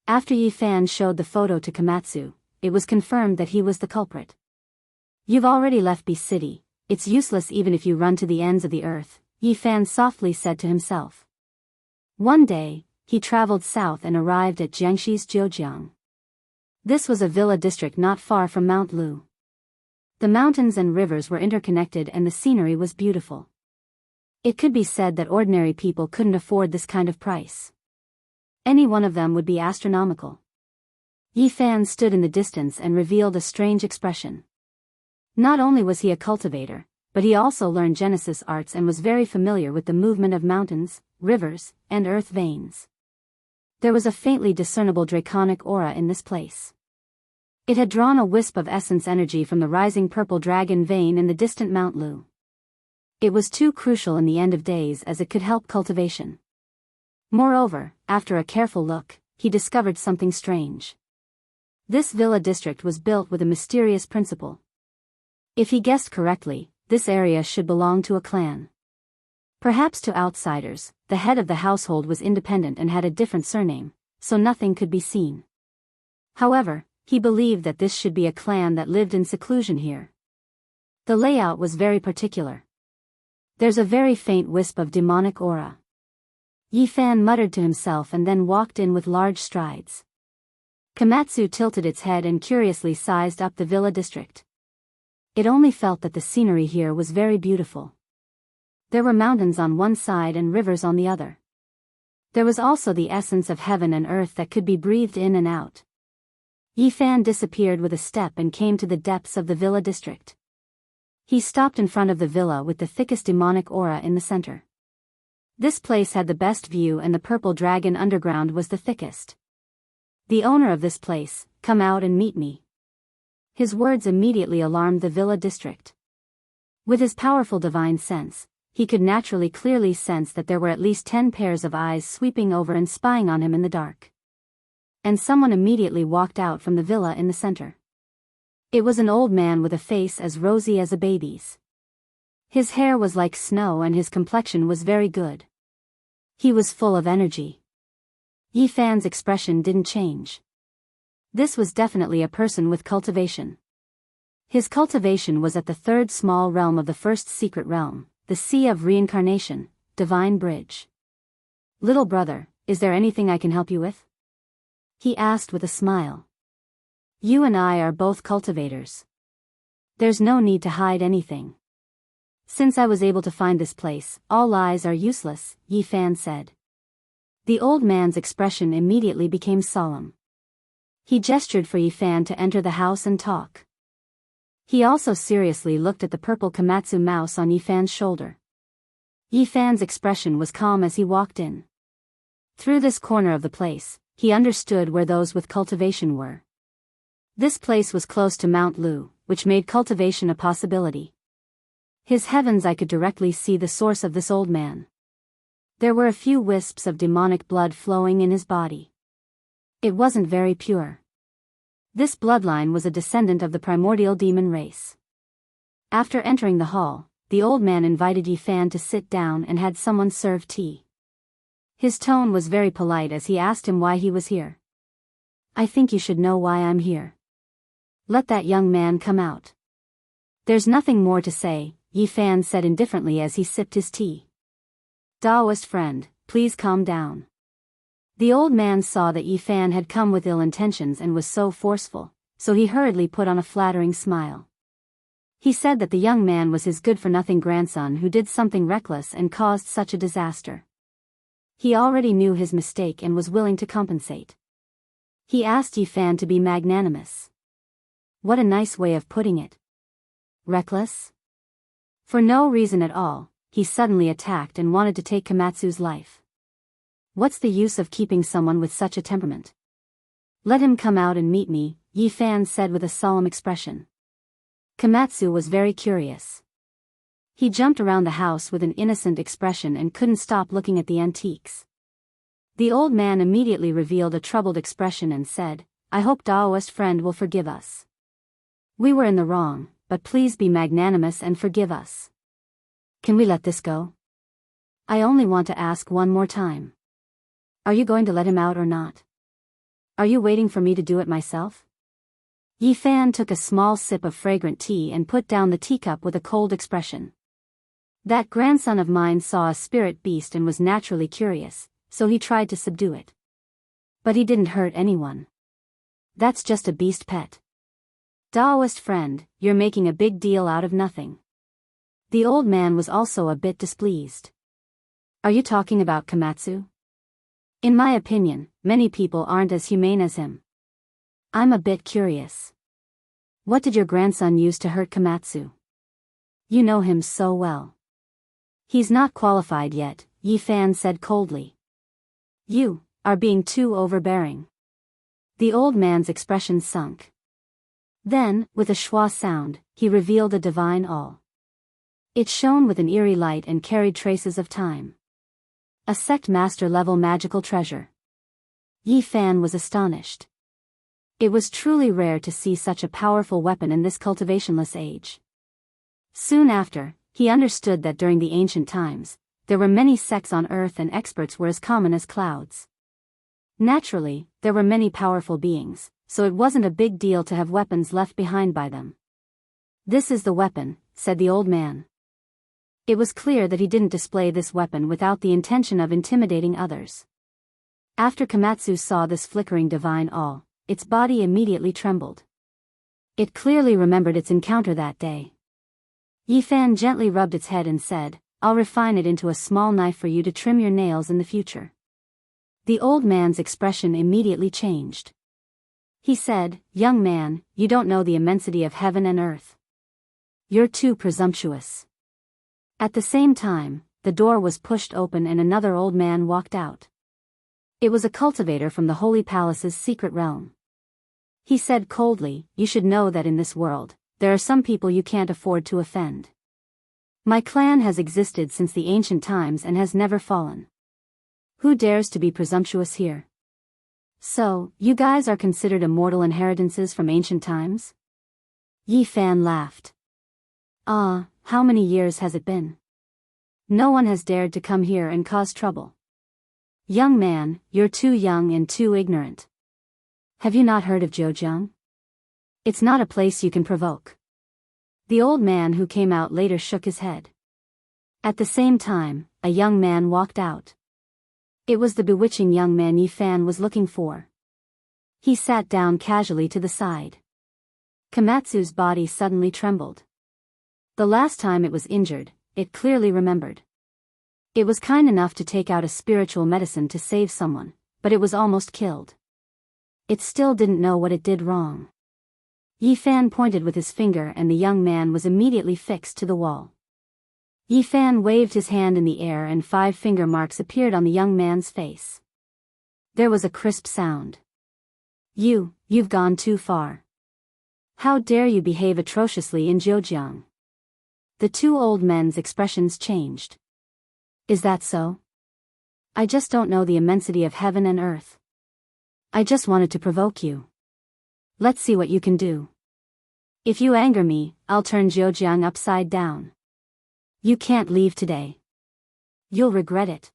After Yi Fan showed the photo to Komatsu, it was confirmed that he was the culprit. "You've already left B City, it's useless even if you run to the ends of the earth," Yi Fan softly said to himself. One day, he traveled south and arrived at Jiangxi's Zhejiang. This was a villa district not far from Mount Lu. The mountains and rivers were interconnected and the scenery was beautiful. It could be said that ordinary people couldn't afford this kind of price. Any one of them would be astronomical. Yi Fan stood in the distance and revealed a strange expression. Not only was he a cultivator, but he also learned Genesis arts and was very familiar with the movement of mountains, rivers, and earth veins. There was a faintly discernible draconic aura in this place. It had drawn a wisp of essence energy from the rising purple dragon vein in the distant Mount Lu. It was too crucial in the end of days as it could help cultivation. Moreover, after a careful look, he discovered something strange. This villa district was built with a mysterious principle. If he guessed correctly, this area should belong to a clan. Perhaps to outsiders, the head of the household was independent and had a different surname, so nothing could be seen. However, he believed that this should be a clan that lived in seclusion here. The layout was very particular. There's a very faint wisp of demonic aura. Yi Fan muttered to himself and then walked in with large strides. Komatsu tilted its head and curiously sized up the villa district. It only felt that the scenery here was very beautiful. There were mountains on one side and rivers on the other. There was also the essence of heaven and earth that could be breathed in and out. Yifan disappeared with a step and came to the depths of the villa district. He stopped in front of the villa with the thickest demonic aura in the center. This place had the best view and the purple dragon underground was the thickest. The owner of this place, come out and meet me. His words immediately alarmed the villa district. With his powerful divine sense, he could naturally clearly sense that there were at least 10 pairs of eyes sweeping over and spying on him in the dark. And someone immediately walked out from the villa in the center. It was an old man with a face as rosy as a baby's. His hair was like snow and his complexion was very good. He was full of energy. Yifan's expression didn't change. This was definitely a person with cultivation. His cultivation was at the third small realm of the first secret realm, the Sea of Reincarnation, Divine Bridge. Little brother, is there anything I can help you with? He asked with a smile. You and I are both cultivators. There's no need to hide anything. Since I was able to find this place, all lies are useless, Yifan said. The old man's expression immediately became solemn. He gestured for Yifan to enter the house and talk. He also seriously looked at the purple Komatsu mouse on Yifan's shoulder. Yifan's expression was calm as he walked in. Through this corner of the place, he understood where those with cultivation were. This place was close to Mount Lu, which made cultivation a possibility. His heavens, I could directly see the source of this old man. There were a few wisps of demonic blood flowing in his body. It wasn't very pure. This bloodline was a descendant of the primordial demon race. After entering the hall, the old man invited Yifan to sit down and had someone serve tea. His tone was very polite as he asked him why he was here. I think you should know why I'm here. Let that young man come out. There's nothing more to say, Yifan said indifferently as he sipped his tea. Taoist friend, please calm down. The old man saw that Yifan had come with ill intentions and was so forceful, so he hurriedly put on a flattering smile. He said that the young man was his good-for-nothing grandson who did something reckless and caused such a disaster. He already knew his mistake and was willing to compensate. He asked Yifan to be magnanimous. What a nice way of putting it. Reckless? For no reason at all, he suddenly attacked and wanted to take Komatsu's life. What's the use of keeping someone with such a temperament? Let him come out and meet me, Yifan said with a solemn expression. Komatsu was very curious. He jumped around the house with an innocent expression and couldn't stop looking at the antiques. The old man immediately revealed a troubled expression and said, I hope Taoist friend will forgive us. We were in the wrong, but please be magnanimous and forgive us. Can we let this go? I only want to ask one more time. Are you going to let him out or not? Are you waiting for me to do it myself? Yifan took a small sip of fragrant tea and put down the teacup with a cold expression. That grandson of mine saw a spirit beast and was naturally curious, so he tried to subdue it. But he didn't hurt anyone. That's just a beast pet. Taoist friend, you're making a big deal out of nothing. The old man was also a bit displeased. Are you talking about Komatsu? In my opinion, many people aren't as humane as him. I'm a bit curious. What did your grandson use to hurt Komatsu? You know him so well. He's not qualified yet, Yifan said coldly. You are being too overbearing. The old man's expression sunk. Then, with a schwa sound, he revealed a divine all. It shone with an eerie light and carried traces of time. A sect master-level magical treasure. Yifan was astonished. It was truly rare to see such a powerful weapon in this cultivationless age. Soon after, he understood that during the ancient times, there were many sects on Earth and experts were as common as clouds. Naturally, there were many powerful beings, so it wasn't a big deal to have weapons left behind by them. This is the weapon, said the old man. It was clear that he didn't display this weapon without the intention of intimidating others. After Komatsu saw this flickering divine all, its body immediately trembled. It clearly remembered its encounter that day. Yifan gently rubbed its head and said, I'll refine it into a small knife for you to trim your nails in the future. The old man's expression immediately changed. He said, "Young man, you don't know the immensity of heaven and earth. You're too presumptuous." At the same time, the door was pushed open and another old man walked out. It was a cultivator from the Holy Palace's secret realm. He said coldly, "You should know that in this world, there are some people you can't afford to offend. My clan has existed since the ancient times and has never fallen. Who dares to be presumptuous here? So, you guys are considered immortal inheritances from ancient times?" Yi Fan laughed. "Ah, how many years has it been? No one has dared to come here and cause trouble. Young man, you're too young and too ignorant. Have you not heard of Zhejiang? It's not a place you can provoke." The old man who came out later shook his head. At the same time, a young man walked out. It was the bewitching young man Yi Fan was looking for. He sat down casually to the side. Komatsu's body suddenly trembled. The last time it was injured, it clearly remembered. It was kind enough to take out a spiritual medicine to save someone, but it was almost killed. It still didn't know what it did wrong. Yi Fan pointed with his finger and the young man was immediately fixed to the wall. Yi Fan waved his hand in the air and 5 finger marks appeared on the young man's face. There was a crisp sound. You've gone too far. How dare you behave atrociously in Zhejiang?" The 2 old men's expressions changed. "Is that so? I just don't know the immensity of heaven and earth. I just wanted to provoke you. Let's see what you can do. If you anger me, I'll turn Zhejiang upside down. You can't leave today. You'll regret it."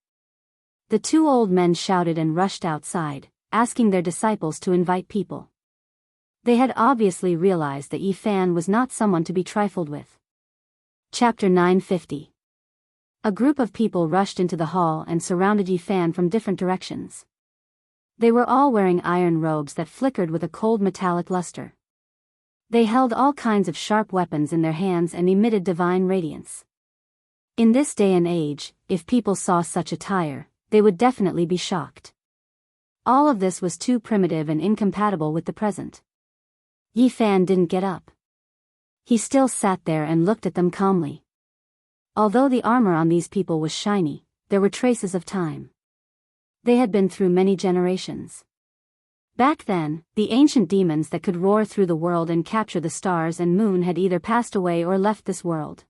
The 2 old men shouted and rushed outside, asking their disciples to invite people. They had obviously realized that Yi Fan was not someone to be trifled with. Chapter 950. A group of people rushed into the hall and surrounded Yi Fan from different directions. They were all wearing iron robes that flickered with a cold metallic luster. They held all kinds of sharp weapons in their hands and emitted divine radiance. In this day and age, if people saw such attire, they would definitely be shocked. All of this was too primitive and incompatible with the present. Yi Fan didn't get up. He still sat there and looked at them calmly. Although the armor on these people was shiny, there were traces of time. They had been through many generations. Back then, the ancient demons that could roar through the world and capture the stars and moon had either passed away or left this world.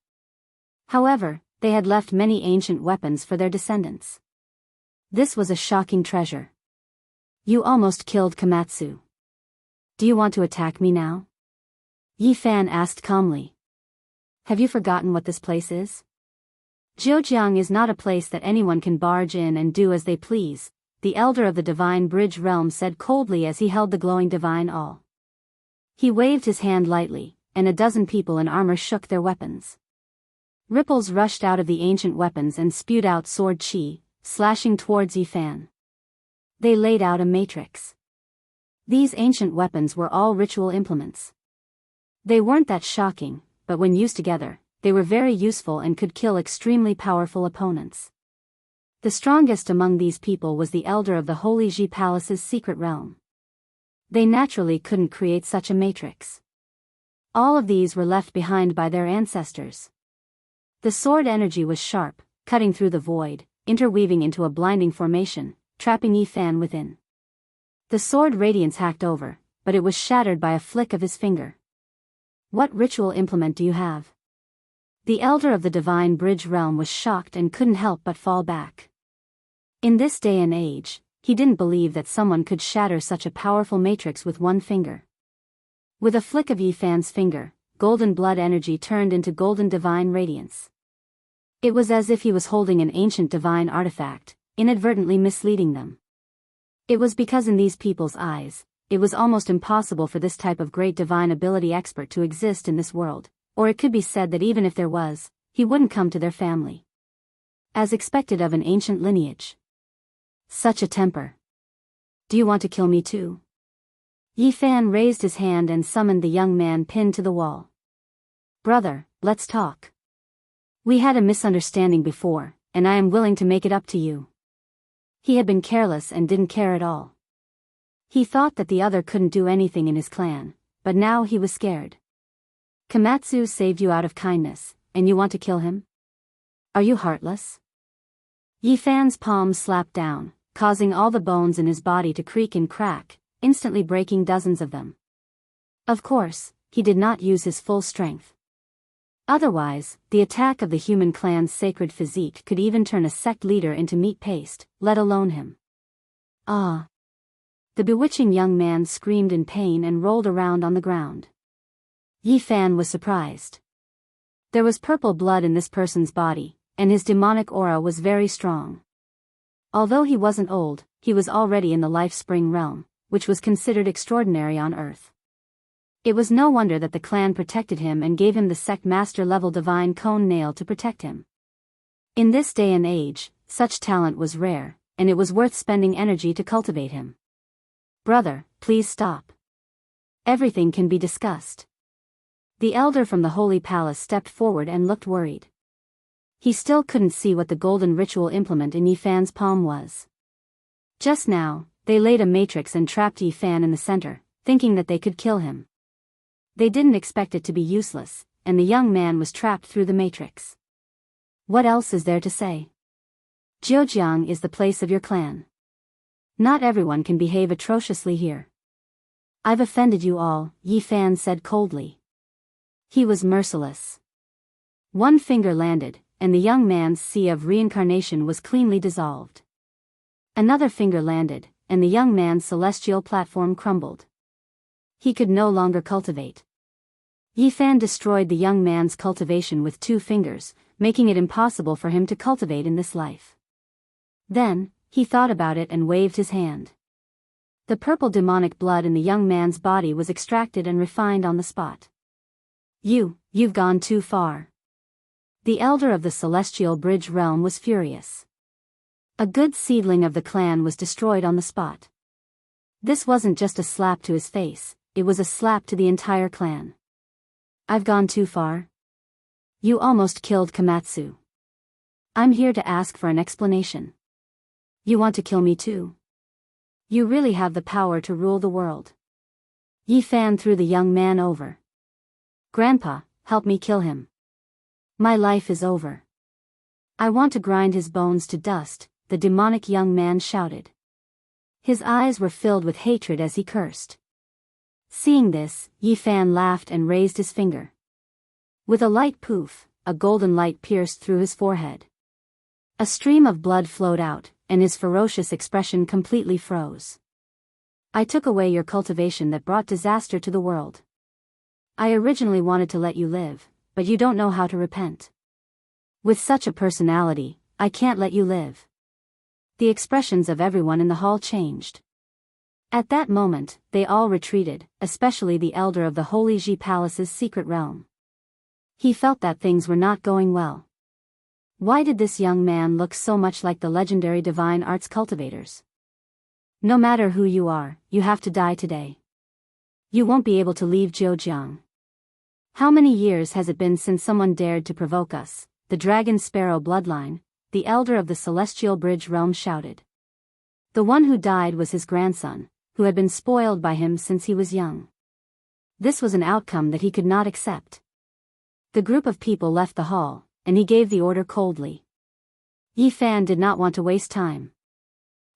However, they had left many ancient weapons for their descendants. This was a shocking treasure. "You almost killed Komatsu. Do you want to attack me now?" Yi Fan asked calmly. "Have you forgotten what this place is? Zhejiang is not a place that anyone can barge in and do as they please," the elder of the Divine Bridge realm said coldly as he held the glowing divine awl. He waved his hand lightly, and a dozen people in armor shook their weapons. Ripples rushed out of the ancient weapons and spewed out sword chi, slashing towards Yi Fan. They laid out a matrix. These ancient weapons were all ritual implements. They weren't that shocking, but when used together, they were very useful and could kill extremely powerful opponents. The strongest among these people was the elder of the Holy Ji Palace's secret realm. They naturally couldn't create such a matrix. All of these were left behind by their ancestors. The sword energy was sharp, cutting through the void, interweaving into a blinding formation, trapping Yi Fan within. The sword radiance hacked over, but it was shattered by a flick of his finger. "What ritual implement do you have?" The elder of the Divine Bridge realm was shocked and couldn't help but fall back. In this day and age, he didn't believe that someone could shatter such a powerful matrix with one finger. With a flick of Yi Fan's finger, golden blood energy turned into golden divine radiance. It was as if he was holding an ancient divine artifact, inadvertently misleading them. It was because in these people's eyes, it was almost impossible for this type of great divine ability expert to exist in this world, or it could be said that even if there was, he wouldn't come to their family. As expected of an ancient lineage. Such a temper. "Do you want to kill me too?" Yi Fan raised his hand and summoned the young man pinned to the wall. "Brother, let's talk. We had a misunderstanding before, and I am willing to make it up to you." He had been careless and didn't care at all. He thought that the other couldn't do anything in his clan, but now he was scared. Komatsu saved you out of kindness, and you want to kill him? Are you heartless? Yi Fan's palms slapped down, causing all the bones in his body to creak and crack, instantly breaking dozens of them. Of course, he did not use his full strength. Otherwise, the attack of the human clan's sacred physique could even turn a sect leader into meat paste, let alone him. Ah! The bewitching young man screamed in pain and rolled around on the ground. Yi Fan was surprised. There was purple blood in this person's body, and his demonic aura was very strong. Although he wasn't old, he was already in the life spring realm, which was considered extraordinary on Earth. It was no wonder that the clan protected him and gave him the sect master level divine cone nail to protect him. In this day and age, such talent was rare, and it was worth spending energy to cultivate him. Brother, please stop. Everything can be discussed. The elder from the Holy Palace stepped forward and looked worried. He still couldn't see what the golden ritual implement in Yi Fan's palm was. Just now, they laid a matrix and trapped Yi Fan in the center, thinking that they could kill him. They didn't expect it to be useless, and the young man was trapped through the matrix. What else is there to say? Zhejiang is the place of your clan. Not everyone can behave atrociously here. I've offended you all, Yi Fan said coldly. He was merciless. One finger landed, and the young man's sea of reincarnation was cleanly dissolved. Another finger landed, and the young man's celestial platform crumbled. He could no longer cultivate. Yi Fan destroyed the young man's cultivation with 2 fingers, making it impossible for him to cultivate in this life. Then, he thought about it and waved his hand. The purple demonic blood in the young man's body was extracted and refined on the spot. You've gone too far. The elder of the celestial bridge realm was furious. A good seedling of the clan was destroyed on the spot. This wasn't just a slap to his face, it was a slap to the entire clan. I've gone too far? You almost killed Komatsu. I'm here to ask for an explanation. You want to kill me too? You really have the power to rule the world. Yi Fan threw the young man over. Grandpa, help me kill him. My life is over. I want to grind his bones to dust, the demonic young man shouted. His eyes were filled with hatred as he cursed. Seeing this, Yi Fan laughed and raised his finger. With a light poof, a golden light pierced through his forehead. A stream of blood flowed out, and his ferocious expression completely froze. I took away your cultivation that brought disaster to the world. I originally wanted to let you live, but you don't know how to repent. With such a personality, I can't let you live. The expressions of everyone in the hall changed. At that moment, they all retreated, especially the elder of the Holy Ji Palace's secret realm. He felt that things were not going well. Why did this young man look so much like the legendary divine arts cultivators? No matter who you are, you have to die today. You won't be able to leave Zhejiang. How many years has it been since someone dared to provoke us, the Dragon Sparrow bloodline? The elder of the Celestial Bridge realm shouted. The one who died was his grandson, who had been spoiled by him since he was young. This was an outcome that he could not accept. The group of people left the hall, and he gave the order coldly. Yi Fan did not want to waste time.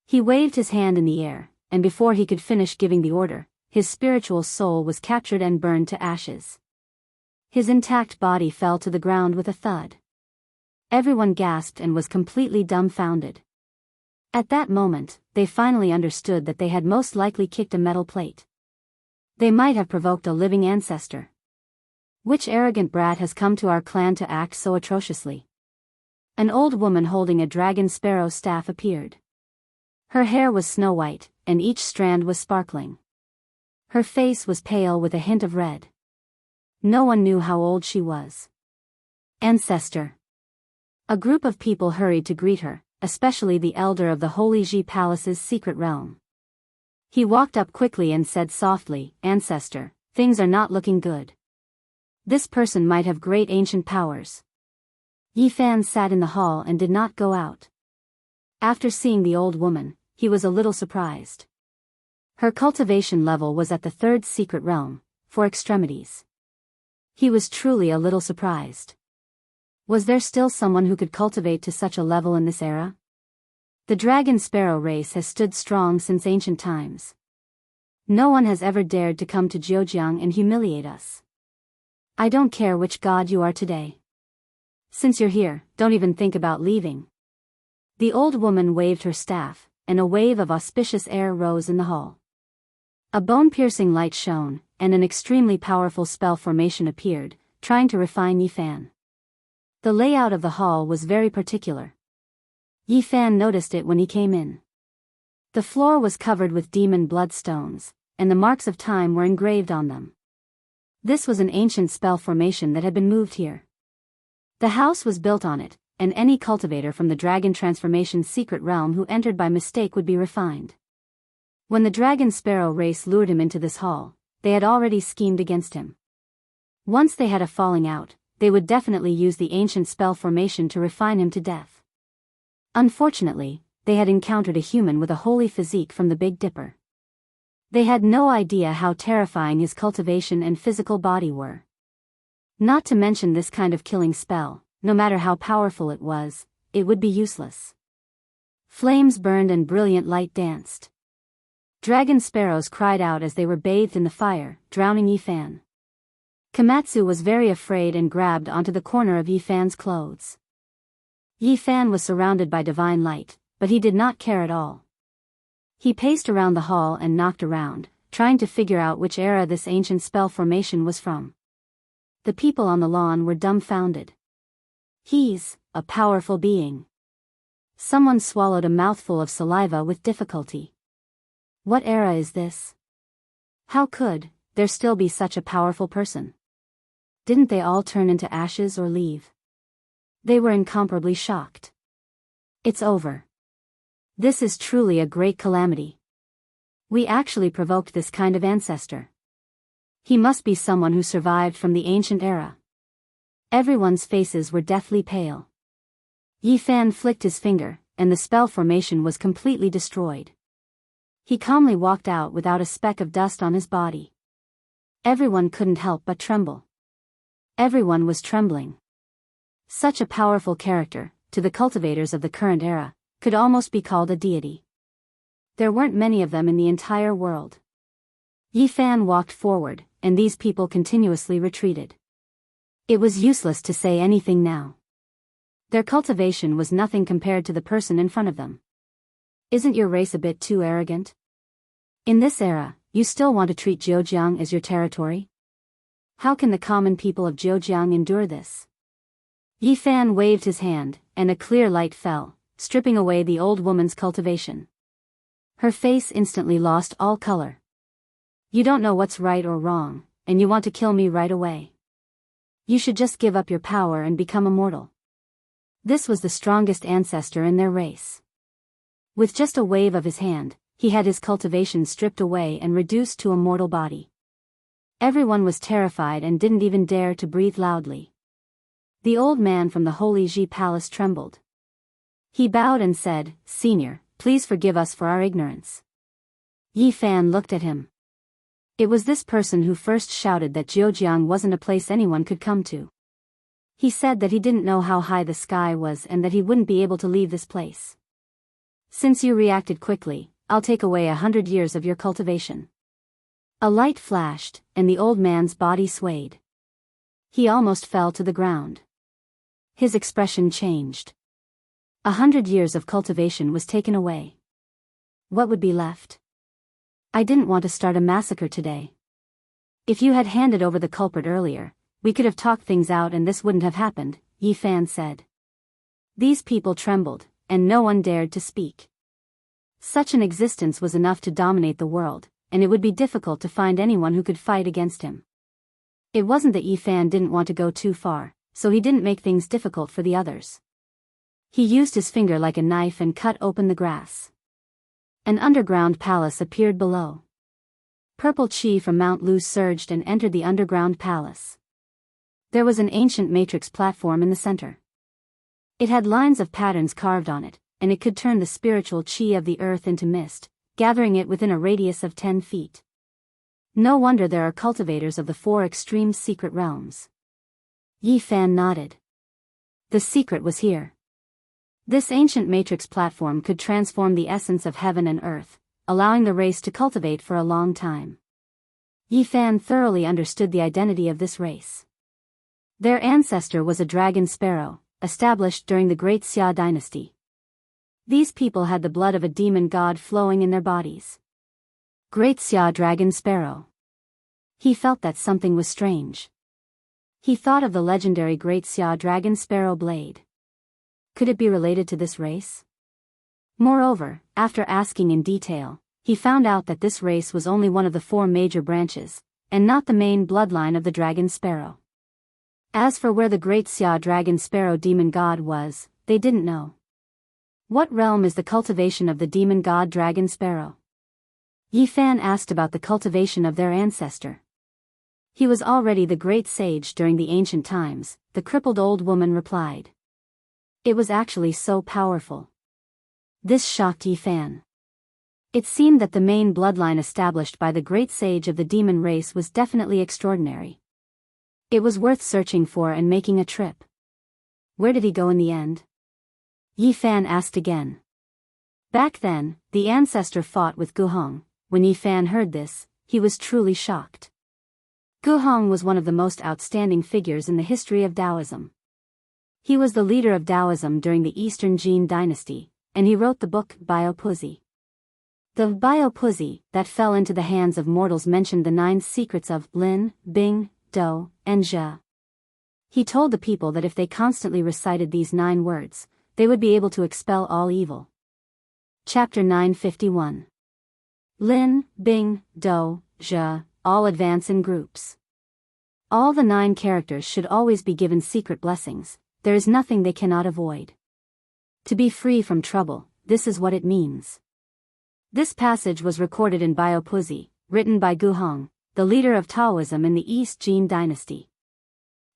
He waved his hand in the air, and before he could finish giving the order, his spiritual soul was captured and burned to ashes. His intact body fell to the ground with a thud. Everyone gasped and was completely dumbfounded. At that moment, they finally understood that they had most likely kicked a metal plate. They might have provoked a living ancestor. Which arrogant brat has come to our clan to act so atrociously? An old woman holding a dragon sparrow staff appeared. Her hair was snow white, and each strand was sparkling. Her face was pale with a hint of red. No one knew how old she was. Ancestor. A group of people hurried to greet her, especially the elder of the Holy Ji Palace's secret realm. He walked up quickly and said softly, Ancestor, things are not looking good. This person might have great ancient powers. Yi Fan sat in the hall and did not go out. After seeing the old woman, he was a little surprised. Her cultivation level was at the third secret realm, for extremities. He was truly a little surprised. Was there still someone who could cultivate to such a level in this era? The dragon sparrow race has stood strong since ancient times. No one has ever dared to come to Zhejiang and humiliate us. I don't care which god you are today. Since you're here, don't even think about leaving. The old woman waved her staff, and a wave of auspicious air rose in the hall. A bone-piercing light shone, and an extremely powerful spell formation appeared, trying to refine Yi Fan. The layout of the hall was very particular. Yi Fan noticed it when he came in. The floor was covered with demon bloodstones, and the marks of time were engraved on them. This was an ancient spell formation that had been moved here. The house was built on it, and any cultivator from the dragon transformation secret realm who entered by mistake would be refined. When the dragon sparrow race lured him into this hall, they had already schemed against him. Once they had a falling out, they would definitely use the ancient spell formation to refine him to death. Unfortunately, they had encountered a human with a holy physique from the Big Dipper. They had no idea how terrifying his cultivation and physical body were. Not to mention this kind of killing spell, no matter how powerful it would be useless. Flames burned and brilliant light danced. Dragon sparrows cried out as they were bathed in the fire, drowning Yi Fan. Komatsu was very afraid and grabbed onto the corner of Yi Fan's clothes. Yi Fan was surrounded by divine light, but he did not care at all. He paced around the hall and knocked around, trying to figure out which era this ancient spell formation was from. The people on the lawn were dumbfounded. He's a powerful being. Someone swallowed a mouthful of saliva with difficulty. What era is this? How could there still be such a powerful person? Didn't they all turn into ashes or leave? They were incomparably shocked. It's over. This is truly a great calamity. We actually provoked this kind of ancestor. He must be someone who survived from the ancient era. Everyone's faces were deathly pale. Yi Fan flicked his finger, and the spell formation was completely destroyed. He calmly walked out without a speck of dust on his body. Everyone couldn't help but tremble. Everyone was trembling. Such a powerful character, to the cultivators of the current era, could almost be called a deity. There weren't many of them in the entire world. Yi Fan walked forward, and these people continuously retreated. It was useless to say anything now. Their cultivation was nothing compared to the person in front of them. Isn't your race a bit too arrogant? In this era, you still want to treat Zhejiang as your territory? How can the common people of Zhejiang endure this? Yi Fan waved his hand, and a clear light fell, stripping away the old woman's cultivation. Her face instantly lost all color. You don't know what's right or wrong, and you want to kill me right away. You should just give up your power and become immortal. This was the strongest ancestor in their race. With just a wave of his hand, he had his cultivation stripped away and reduced to a mortal body. Everyone was terrified and didn't even dare to breathe loudly. The old man from the Holy Ji Palace trembled. He bowed and said, "Senior, please forgive us for our ignorance." Yi Fan looked at him. It was this person who first shouted that Zhejiang wasn't a place anyone could come to. He said that he didn't know how high the sky was and that he wouldn't be able to leave this place. Since you reacted quickly, I'll take away 100 years of your cultivation. A light flashed, and the old man's body swayed. He almost fell to the ground. His expression changed. 100 years of cultivation was taken away. What would be left? I didn't want to start a massacre today. If you had handed over the culprit earlier, we could have talked things out and this wouldn't have happened, Yi Fan said. These people trembled, and no one dared to speak. Such an existence was enough to dominate the world, and it would be difficult to find anyone who could fight against him. It wasn't that Yi Fan didn't want to go too far, so he didn't make things difficult for the others. He used his finger like a knife and cut open the grass. An underground palace appeared below. Purple chi from Mount Lu surged and entered the underground palace. There was an ancient matrix platform in the center. It had lines of patterns carved on it, and it could turn the spiritual chi of the earth into mist, gathering it within a radius of 10 feet. No wonder there are cultivators of the 4 extreme secret realms. Yi Fan nodded. The secret was here. This ancient matrix platform could transform the essence of heaven and earth, allowing the race to cultivate for a long time. Yi Fan thoroughly understood the identity of this race. Their ancestor was a dragon sparrow, established during the Great Xia dynasty. These people had the blood of a demon god flowing in their bodies. Great Xia dragon sparrow. He felt that something was strange. He thought of the legendary Great Xia dragon sparrow blade. Could it be related to this race? Moreover, after asking in detail, he found out that this race was only one of the 4 major branches, and not the main bloodline of the dragon sparrow. As for where the Great Xia dragon sparrow demon god was, they didn't know. What realm is the cultivation of the demon god dragon sparrow? Yi Fan asked about the cultivation of their ancestor. He was already the great sage during the ancient times, the crippled old woman replied. It was actually so powerful. This shocked Yi Fan. It seemed that the main bloodline established by the great sage of the demon race was definitely extraordinary. It was worth searching for and making a trip. Where did he go in the end? Yi Fan asked again. Back then, the ancestor fought with Guhong. When Yi Fan heard this, he was truly shocked. Guhong was one of the most outstanding figures in the history of Taoism. He was the leader of Taoism during the Eastern Jin dynasty, and he wrote the book Biopuzi. The Biopuzi that fell into the hands of mortals mentioned the 9 secrets of Lin, Bing, Do, and Zhe. He told the people that if they constantly recited these 9 words, they would be able to expel all evil. Chapter 951. Lin, Bing, Do, Zhe, all advance in groups. All the 9 characters should always be given secret blessings. There is nothing they cannot avoid. To be free from trouble, this is what it means. This passage was recorded in Biopuzi, written by Guhong, the leader of Taoism in the East Jin dynasty.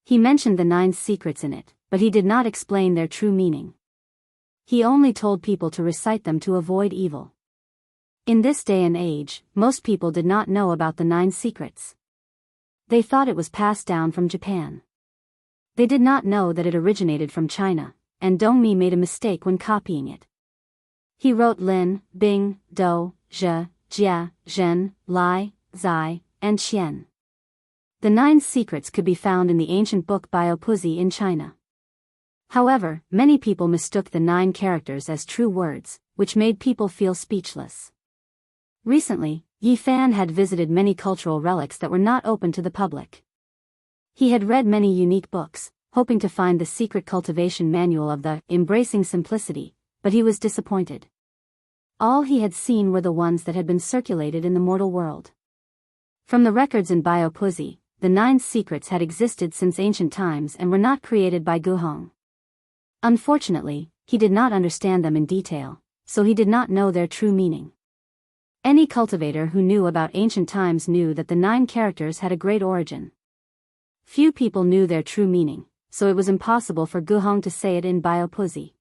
He mentioned the 9 secrets in it, but he did not explain their true meaning. He only told people to recite them to avoid evil. In this day and age, most people did not know about the 9 secrets. They thought it was passed down from Japan. They did not know that it originated from China, and Dongmi made a mistake when copying it. He wrote Lin, Bing, Do, Zhe, Jia, Zhen, Lai, Zai, and Qian. The 9 secrets could be found in the ancient book Biopuzi in China. However, many people mistook the 9 characters as true words, which made people feel speechless. Recently, Yi Fan had visited many cultural relics that were not open to the public. He had read many unique books, hoping to find the secret cultivation manual of the Embracing Simplicity, but he was disappointed. All he had seen were the ones that had been circulated in the mortal world. From the records in Biopuzi, the 9 secrets had existed since ancient times and were not created by Guhong. Unfortunately, he did not understand them in detail, so he did not know their true meaning. Any cultivator who knew about ancient times knew that the 9 characters had a great origin. Few people knew their true meaning, so it was impossible for Guhong to say it in Biopuzi.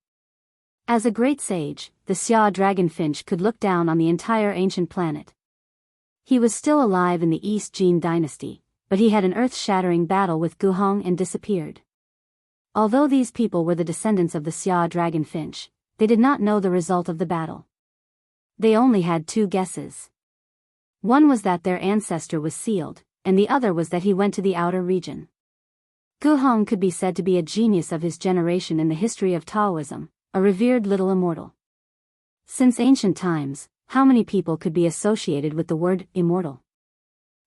As a great sage, the Xia dragonfinch could look down on the entire ancient planet. He was still alive in the East Jin dynasty, but he had an earth-shattering battle with Guhong and disappeared. Although these people were the descendants of the Xia dragonfinch, they did not know the result of the battle. They only had 2 guesses. One was that their ancestor was sealed, and the other was that he went to the outer region. Guhong could be said to be a genius of his generation in the history of Taoism, a revered little immortal. Since ancient times, how many people could be associated with the word immortal?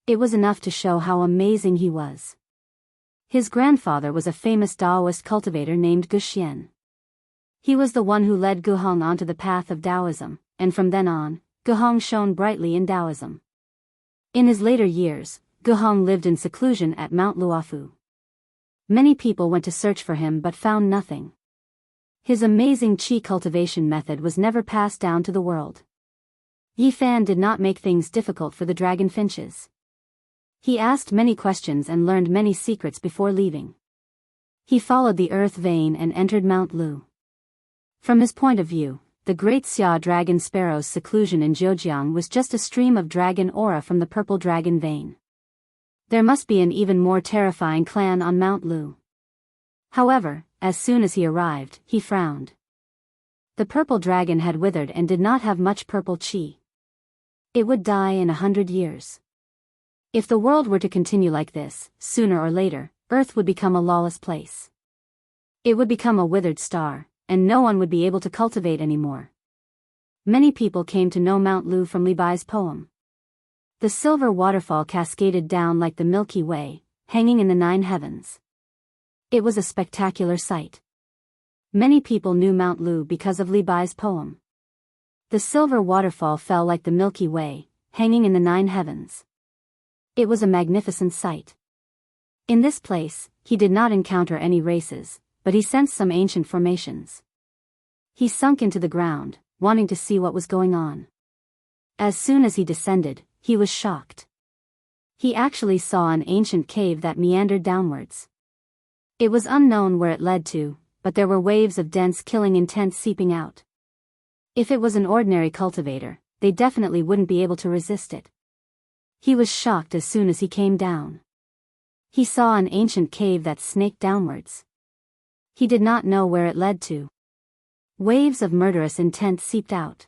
It was enough to show how amazing he was. His grandfather was a famous Taoist cultivator named Guxian. He was the one who led Guhong onto the path of Taoism, and from then on, Guhong shone brightly in Taoism. In his later years, Guhong lived in seclusion at Mount Luofu. Many people went to search for him but found nothing. His amazing qi cultivation method was never passed down to the world. Yi Fan did not make things difficult for the dragonfinches. He asked many questions and learned many secrets before leaving. He followed the earth vein and entered Mount Lu. From his point of view, the great Xia dragon sparrow's seclusion in Zhejiang was just a stream of dragon aura from the purple dragon vein. There must be an even more terrifying clan on Mount Lu. However, as soon as he arrived, he frowned. The purple dragon had withered and did not have much purple chi. It would die in 100 years. If the world were to continue like this, sooner or later, Earth would become a lawless place. It would become a withered star, and no one would be able to cultivate anymore. Many people came to know Mount Lu from Li Bai's poem. The silver waterfall cascaded down like the Milky Way, hanging in the 9 heavens. It was a spectacular sight. Many people knew Mount Lu because of Li Bai's poem. The silver waterfall fell like the Milky Way, hanging in the 9 heavens. It was a magnificent sight. In this place, he did not encounter any races, but he sensed some ancient formations. He sunk into the ground, wanting to see what was going on. As soon as he descended, he was shocked. He actually saw an ancient cave that meandered downwards. It was unknown where it led to, but there were waves of dense killing intent seeping out. If it was an ordinary cultivator, they definitely wouldn't be able to resist it. He was shocked as soon as he came down. He saw an ancient cave that snaked downwards. He did not know where it led to. Waves of murderous intent seeped out.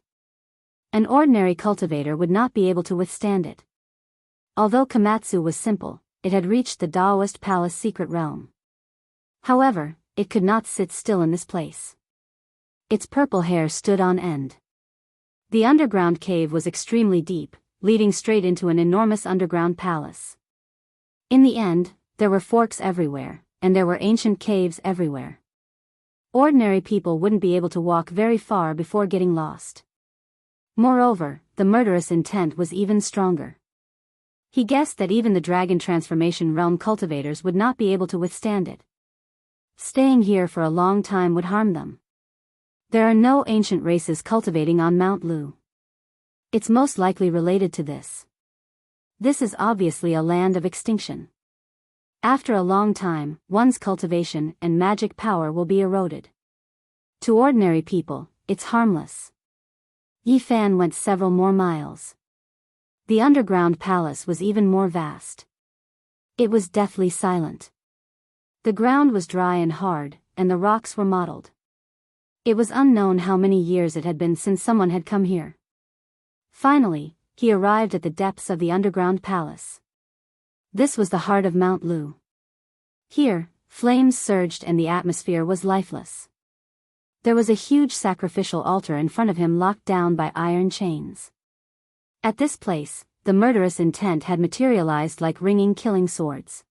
An ordinary cultivator would not be able to withstand it. Although Komatsu was simple, it had reached the Taoist palace secret realm. However, it could not sit still in this place. Its purple hair stood on end. The underground cave was extremely deep, leading straight into an enormous underground palace. In the end, there were forks everywhere, and there were ancient caves everywhere. Ordinary people wouldn't be able to walk very far before getting lost. Moreover, the murderous intent was even stronger. He guessed that even the dragon transformation realm cultivators would not be able to withstand it. Staying here for a long time would harm them. There are no ancient races cultivating on Mount Lu. It's most likely related to this. This is obviously a land of extinction. After a long time, one's cultivation and magic power will be eroded. To ordinary people, it's harmless. Yi Fan went several more miles. The underground palace was even more vast. It was deathly silent. The ground was dry and hard, and the rocks were mottled. It was unknown how many years it had been since someone had come here. Finally, he arrived at the depths of the underground palace. This was the heart of Mount Lu. Here, flames surged and the atmosphere was lifeless. There was a huge sacrificial altar in front of him locked down by iron chains. At this place, the murderous intent had materialized like ringing killing swords.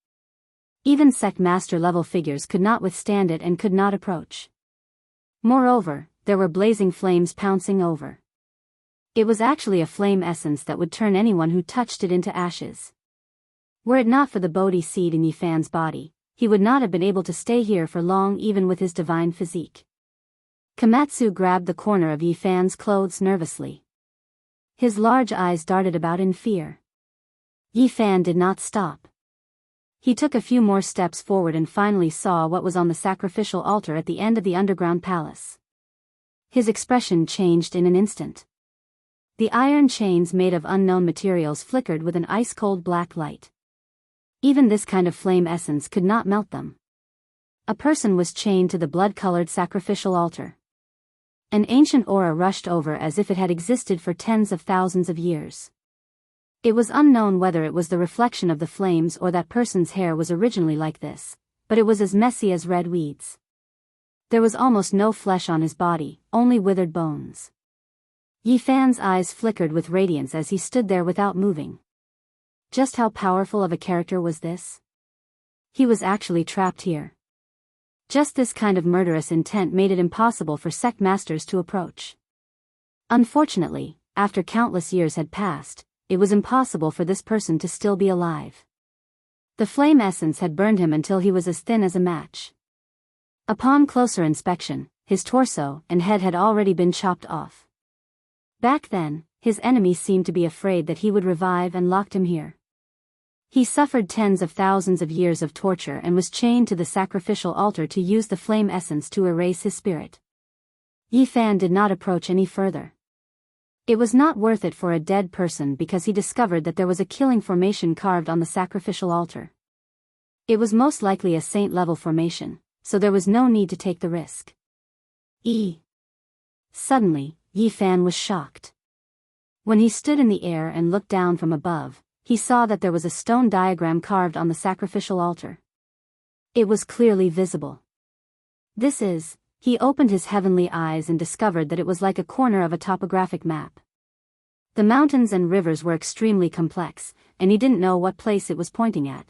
Even sect master level figures could not withstand it and could not approach. Moreover, there were blazing flames pouncing over. It was actually a flame essence that would turn anyone who touched it into ashes. Were it not for the Bodhi seed in Yi Fan's body, he would not have been able to stay here for long even with his divine physique. Komatsu grabbed the corner of Yi Fan's clothes nervously. His large eyes darted about in fear. Yi Fan did not stop. He took a few more steps forward and finally saw what was on the sacrificial altar at the end of the underground palace. His expression changed in an instant. The iron chains made of unknown materials flickered with an ice-cold black light. Even this kind of flame essence could not melt them. A person was chained to the blood-colored sacrificial altar. An ancient aura rushed over as if it had existed for tens of thousands of years. It was unknown whether it was the reflection of the flames or that person's hair was originally like this, but it was as messy as red weeds. There was almost no flesh on his body, only withered bones. Yi Fan's eyes flickered with radiance as he stood there without moving. Just how powerful of a character was this? He was actually trapped here. Just this kind of murderous intent made it impossible for sect masters to approach. Unfortunately, after countless years had passed, it was impossible for this person to still be alive. The flame essence had burned him until he was as thin as a match. Upon closer inspection, his torso and head had already been chopped off. Back then, his enemies seemed to be afraid that he would revive and locked him here. He suffered tens of thousands of years of torture and was chained to the sacrificial altar to use the flame essence to erase his spirit. Yi Fan did not approach any further. It was not worth it for a dead person because he discovered that there was a killing formation carved on the sacrificial altar. It was most likely a saint-level formation, so there was no need to take the risk. Suddenly, Yi Fan was shocked. When he stood in the air and looked down from above, he saw that there was a stone diagram carved on the sacrificial altar. It was clearly visible. He opened his heavenly eyes and discovered that it was like a corner of a topographic map. The mountains and rivers were extremely complex, and he didn't know what place it was pointing at.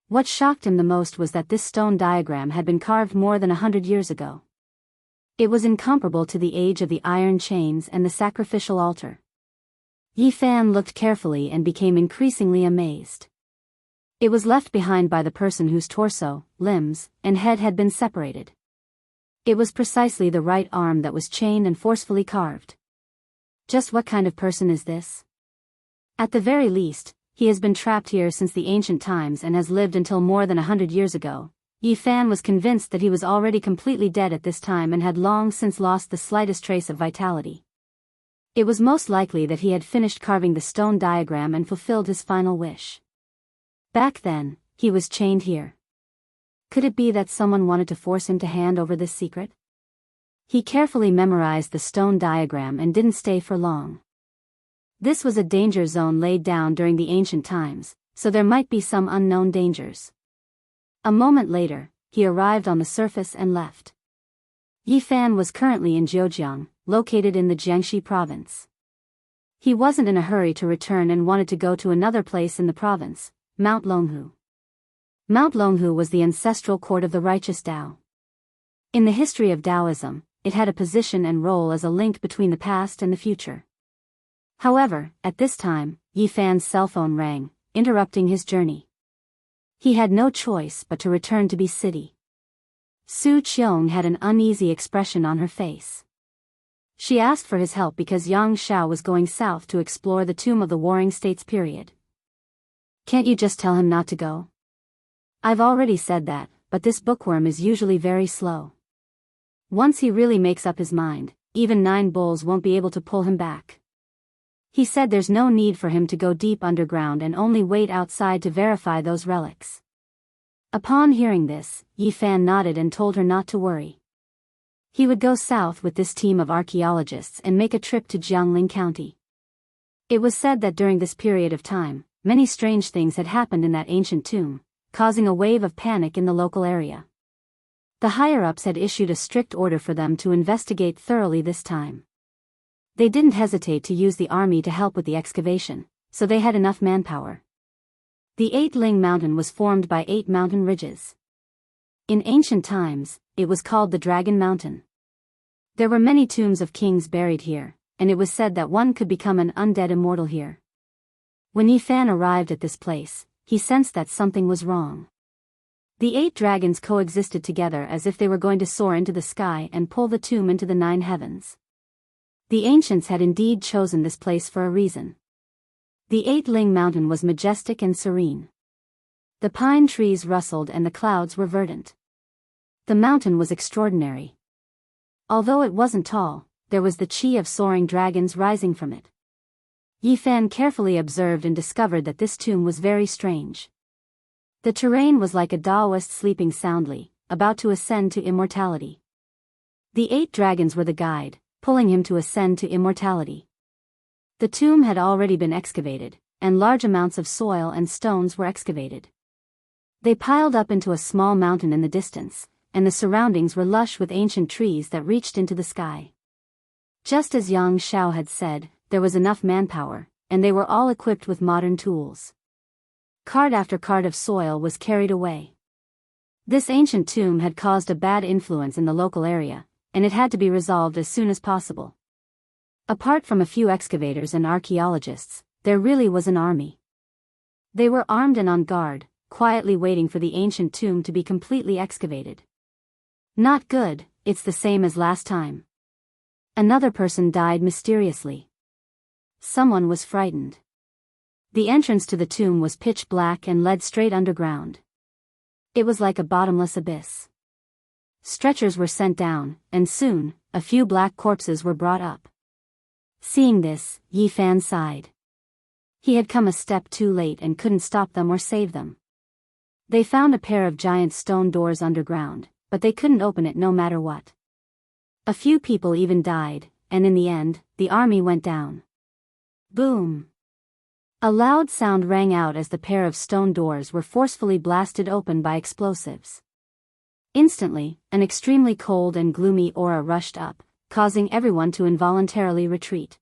What shocked him the most was that this stone diagram had been carved more than 100 years ago. It was incomparable to the age of the iron chains and the sacrificial altar. Yi Fan looked carefully and became increasingly amazed. It was left behind by the person whose torso, limbs, and head had been separated. It was precisely the right arm that was chained and forcefully carved. Just what kind of person is this? At the very least, he has been trapped here since the ancient times and has lived until more than 100 years ago. Yi Fan was convinced that he was already completely dead at this time and had long since lost the slightest trace of vitality. It was most likely that he had finished carving the stone diagram and fulfilled his final wish. Back then, he was chained here. Could it be that someone wanted to force him to hand over this secret? He carefully memorized the stone diagram and didn't stay for long. This was a danger zone laid down during the ancient times, so there might be some unknown dangers. A moment later, he arrived on the surface and left. Yi Fan was currently in Zhejiang, located in the Jiangxi province. He wasn't in a hurry to return and wanted to go to another place in the province, Mount Longhu. Mount Longhu was the ancestral court of the righteous Tao. In the history of Taoism, it had a position and role as a link between the past and the future. However, at this time, Yi Fan's cell phone rang, interrupting his journey. He had no choice but to return to B City. Su Qiong had an uneasy expression on her face. She asked for his help because Yang Xiao was going south to explore the tomb of the Warring States period. Can't you just tell him not to go? I've already said that, but this bookworm is usually very slow. Once he really makes up his mind, even 9 bulls won't be able to pull him back. He said there's no need for him to go deep underground and only wait outside to verify those relics. Upon hearing this, Yi Fan nodded and told her not to worry. He would go south with this team of archaeologists and make a trip to Jiangling County. It was said that during this period of time, many strange things had happened in that ancient tomb, causing a wave of panic in the local area. The higher-ups had issued a strict order for them to investigate thoroughly this time. They didn't hesitate to use the army to help with the excavation, so they had enough manpower. The 8-Ling Mountain was formed by 8 mountain ridges. In ancient times, it was called the Dragon Mountain. There were many tombs of kings buried here, and it was said that one could become an undead immortal here. When Yi Fan arrived at this place, he sensed that something was wrong. The 8 dragons coexisted together as if they were going to soar into the sky and pull the tomb into the 9 heavens. The ancients had indeed chosen this place for a reason. The 8-Ling Mountain was majestic and serene. The pine trees rustled and the clouds were verdant. The mountain was extraordinary. Although it wasn't tall, there was the chi of soaring dragons rising from it. Yi Fan carefully observed and discovered that this tomb was very strange. The terrain was like a Taoist sleeping soundly, about to ascend to immortality. The 8 dragons were the guide, pulling him to ascend to immortality. The tomb had already been excavated, and large amounts of soil and stones were excavated. They piled up into a small mountain in the distance, and the surroundings were lush with ancient trees that reached into the sky. Just as Yang Xiao had said, there was enough manpower, and they were all equipped with modern tools. Cart after cart of soil was carried away. This ancient tomb had caused a bad influence in the local area, and it had to be resolved as soon as possible. Apart from a few excavators and archaeologists, there really was an army. They were armed and on guard, quietly waiting for the ancient tomb to be completely excavated. Not good, it's the same as last time. Another person died mysteriously. Someone was frightened. The entrance to the tomb was pitch black and led straight underground. It was like a bottomless abyss. Stretchers were sent down, and soon, a few black corpses were brought up. Seeing this, Yi Fan sighed. He had come a step too late and couldn't stop them or save them. They found a pair of giant stone doors underground, but they couldn't open it no matter what. A few people even died, and in the end, the army went down. Boom! A loud sound rang out as the pair of stone doors were forcefully blasted open by explosives. Instantly, an extremely cold and gloomy aura rushed up, causing everyone to involuntarily retreat.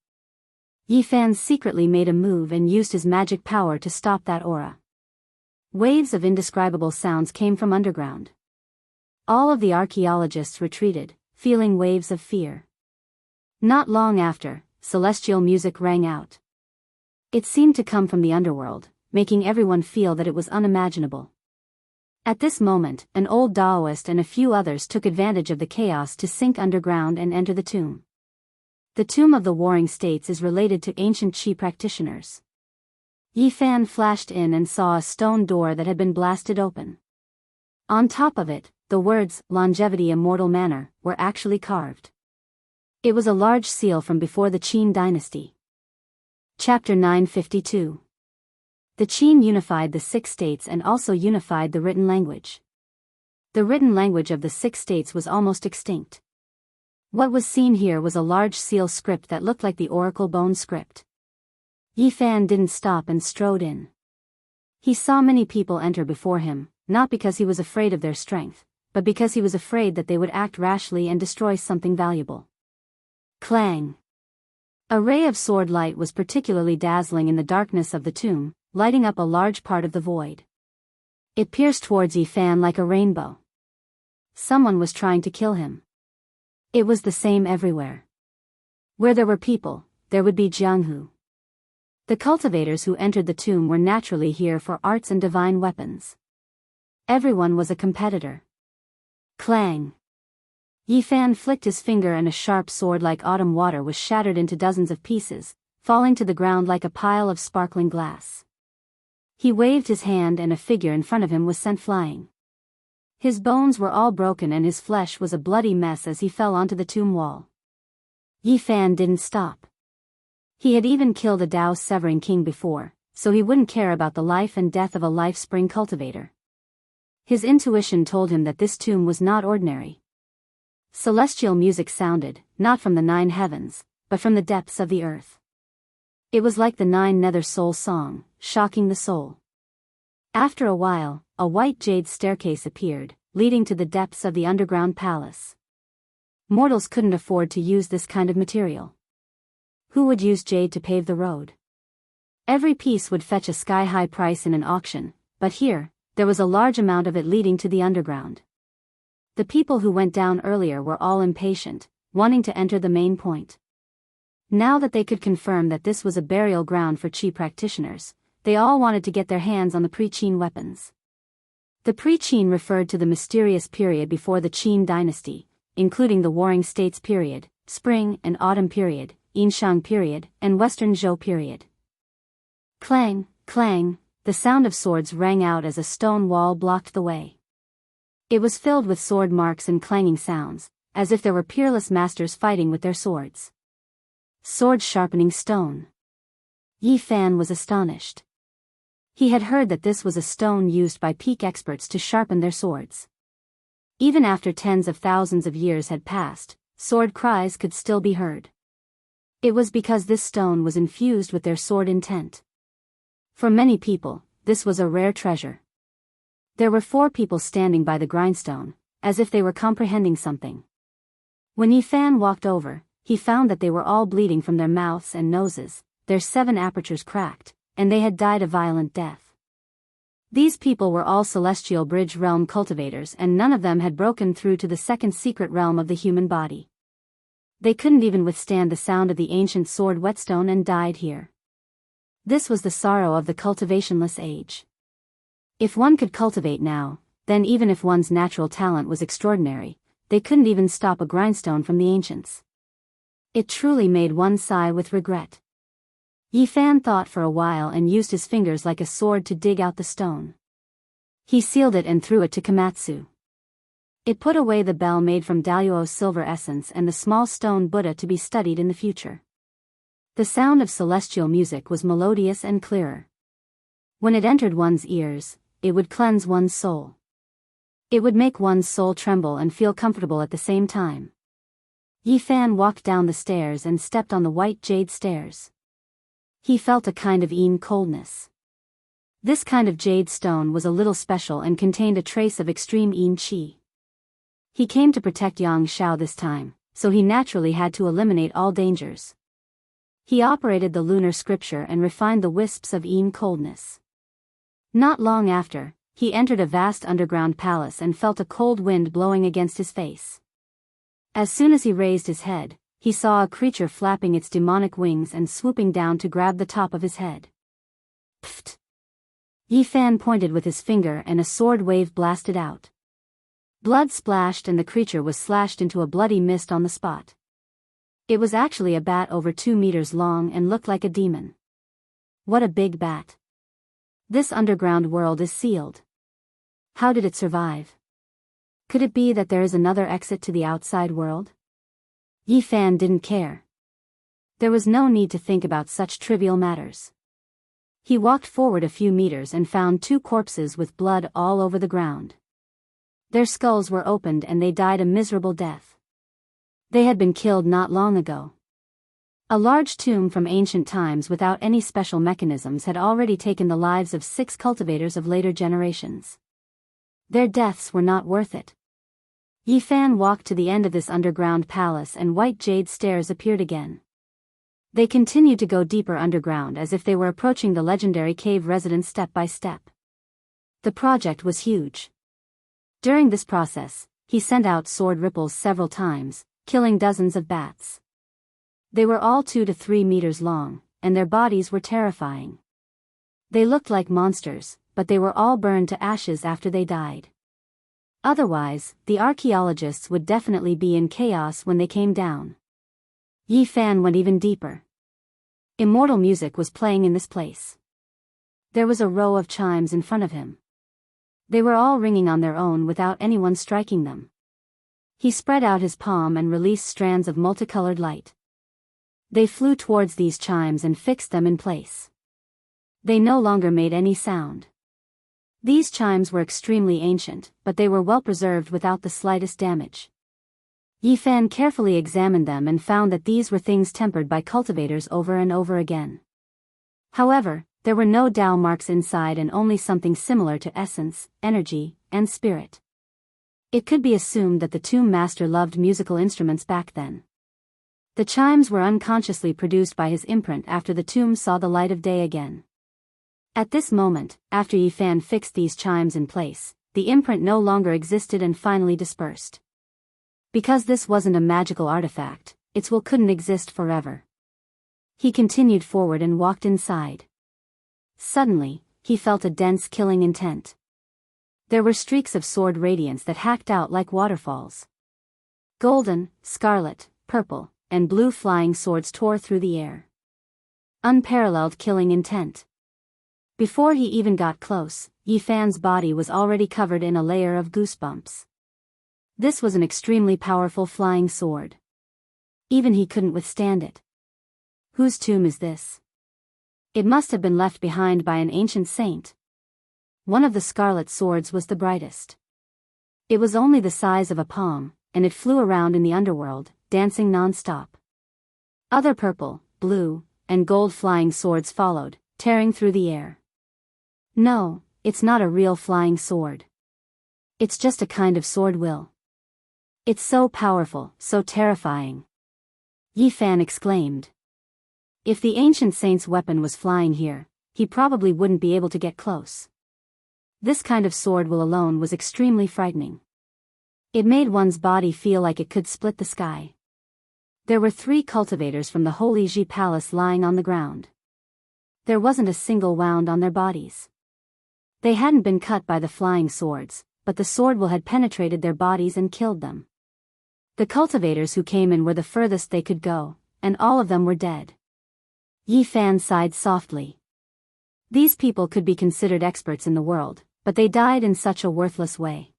Yi Fan secretly made a move and used his magic power to stop that aura. Waves of indescribable sounds came from underground. All of the archaeologists retreated, feeling waves of fear. Not long after, celestial music rang out. It seemed to come from the underworld, making everyone feel that it was unimaginable. At this moment, an old Taoist and a few others took advantage of the chaos to sink underground and enter the tomb. The tomb of the Warring States is related to ancient Qi practitioners. Yi Fan flashed in and saw a stone door that had been blasted open. On top of it, the words, "Longevity Immortal Manor," were actually carved. It was a large seal from before the Qin dynasty. Chapter 952. The Qin unified the 6 states and also unified the written language. The written language of the 6 states was almost extinct. What was seen here was a large seal script that looked like the Oracle Bone script. Yi Fan didn't stop and strode in. He saw many people enter before him, not because he was afraid of their strength, but because he was afraid that they would act rashly and destroy something valuable. Clang! A ray of sword light was particularly dazzling in the darkness of the tomb, lighting up a large part of the void. It pierced towards Yi Fan like a rainbow. Someone was trying to kill him. It was the same everywhere. Where there were people, there would be Jianghu. The cultivators who entered the tomb were naturally here for arts and divine weapons. Everyone was a competitor. Clang! Yi Fan flicked his finger and a sharp sword like autumn water was shattered into dozens of pieces, falling to the ground like a pile of sparkling glass. He waved his hand and a figure in front of him was sent flying. His bones were all broken and his flesh was a bloody mess as he fell onto the tomb wall. Yi Fan didn't stop. He had even killed a Dao Severing King before, so he wouldn't care about the life and death of a life spring cultivator. His intuition told him that this tomb was not ordinary. Celestial music sounded, not from the 9 heavens, but from the depths of the earth. It was like the 9 Nether Soul song, shocking the soul. After a while, a white jade staircase appeared, leading to the depths of the underground palace. Mortals couldn't afford to use this kind of material. Who would use jade to pave the road? Every piece would fetch a sky-high price in an auction, but here, there was a large amount of it leading to the underground. The people who went down earlier were all impatient, wanting to enter the main point. Now that they could confirm that this was a burial ground for Qi practitioners, they all wanted to get their hands on the pre-Qin weapons. The pre-Qin referred to the mysterious period before the Qin dynasty, including the Warring States period, Spring and Autumn period, Enchanting period, and Western Zhou period. Clang, clang, the sound of swords rang out as a stone wall blocked the way. It was filled with sword marks and clanging sounds, as if there were peerless masters fighting with their swords. Sword sharpening stone. Yi Fan was astonished. He had heard that this was a stone used by peak experts to sharpen their swords. Even after tens of thousands of years had passed, sword cries could still be heard. It was because this stone was infused with their sword intent. For many people, this was a rare treasure. There were 4 people standing by the grindstone, as if they were comprehending something. When Yi Fan walked over, he found that they were all bleeding from their mouths and noses, their 7 apertures cracked, and they had died a violent death. These people were all celestial bridge realm cultivators and none of them had broken through to the second secret realm of the human body. They couldn't even withstand the sound of the ancient sword whetstone and died here. This was the sorrow of the cultivationless age. If one could cultivate now, then even if one's natural talent was extraordinary, they couldn't even stop a grindstone from the ancients. It truly made one sigh with regret. Yi Fan thought for a while and used his fingers like a sword to dig out the stone. He sealed it and threw it to Komatsu. It put away the bell made from Daluo's silver essence and the small stone Buddha to be studied in the future. The sound of celestial music was melodious and clearer. When it entered one's ears, it would cleanse one's soul. It would make one's soul tremble and feel comfortable at the same time. Yi Fan walked down the stairs and stepped on the white jade stairs. He felt a kind of coldness. This kind of jade stone was a little special and contained a trace of extreme qi. He came to protect Yang Xiao this time, so he naturally had to eliminate all dangers. He operated the lunar scripture and refined the wisps of coldness. Not long after, he entered a vast underground palace and felt a cold wind blowing against his face. As soon as he raised his head, he saw a creature flapping its demonic wings and swooping down to grab the top of his head. Pfft! Yi Fan pointed with his finger and a sword wave blasted out. Blood splashed and the creature was slashed into a bloody mist on the spot. It was actually a bat over 2 meters long and looked like a demon. What a big bat. This underground world is sealed. How did it survive? Could it be that there is another exit to the outside world? Yi Fan didn't care. There was no need to think about such trivial matters. He walked forward a few meters and found 2 corpses with blood all over the ground. Their skulls were opened and they died a miserable death. They had been killed not long ago. A large tomb from ancient times without any special mechanisms had already taken the lives of 6 cultivators of later generations. Their deaths were not worth it. Yi Fan walked to the end of this underground palace and white jade stairs appeared again. They continued to go deeper underground as if they were approaching the legendary cave residence step by step. The project was huge. During this process, he sent out sword ripples several times, killing dozens of bats. They were all 2 to 3 meters long, and their bodies were terrifying. They looked like monsters, but they were all burned to ashes after they died. Otherwise, the archaeologists would definitely be in chaos when they came down. Yi Fan went even deeper. Immortal music was playing in this place. There was a row of chimes in front of him. They were all ringing on their own without anyone striking them. He spread out his palm and released strands of multicolored light. They flew towards these chimes and fixed them in place. They no longer made any sound. These chimes were extremely ancient, but they were well preserved without the slightest damage. Yi Fan carefully examined them and found that these were things tempered by cultivators over and over again. However, there were no Tao marks inside and only something similar to essence, energy, and spirit. It could be assumed that the tomb master loved musical instruments back then. The chimes were unconsciously produced by his imprint after the tomb saw the light of day again. At this moment, after Yi Fan fixed these chimes in place, the imprint no longer existed and finally dispersed. Because this wasn't a magical artifact, its will couldn't exist forever. He continued forward and walked inside. Suddenly, he felt a dense killing intent. There were streaks of sword radiance that hacked out like waterfalls. Golden, scarlet, purple, and blue flying swords tore through the air. Unparalleled killing intent. Before he even got close, Yi Fan's body was already covered in a layer of goosebumps. This was an extremely powerful flying sword. Even he couldn't withstand it. Whose tomb is this? It must have been left behind by an ancient saint. One of the scarlet swords was the brightest. It was only the size of a palm, and it flew around in the underworld, dancing non-stop. Other purple, blue, and gold flying swords followed, tearing through the air. No, it's not a real flying sword. It's just a kind of sword will. It's so powerful, so terrifying. Yi Fan exclaimed. If the ancient saint's weapon was flying here, he probably wouldn't be able to get close. This kind of sword will alone was extremely frightening. It made one's body feel like it could split the sky. There were 3 cultivators from the Holy Ji Palace lying on the ground. There wasn't a single wound on their bodies. They hadn't been cut by the flying swords, but the sword will had penetrated their bodies and killed them. The cultivators who came in were the furthest they could go, and all of them were dead. Yi Fan sighed softly. These people could be considered experts in the world, but they died in such a worthless way.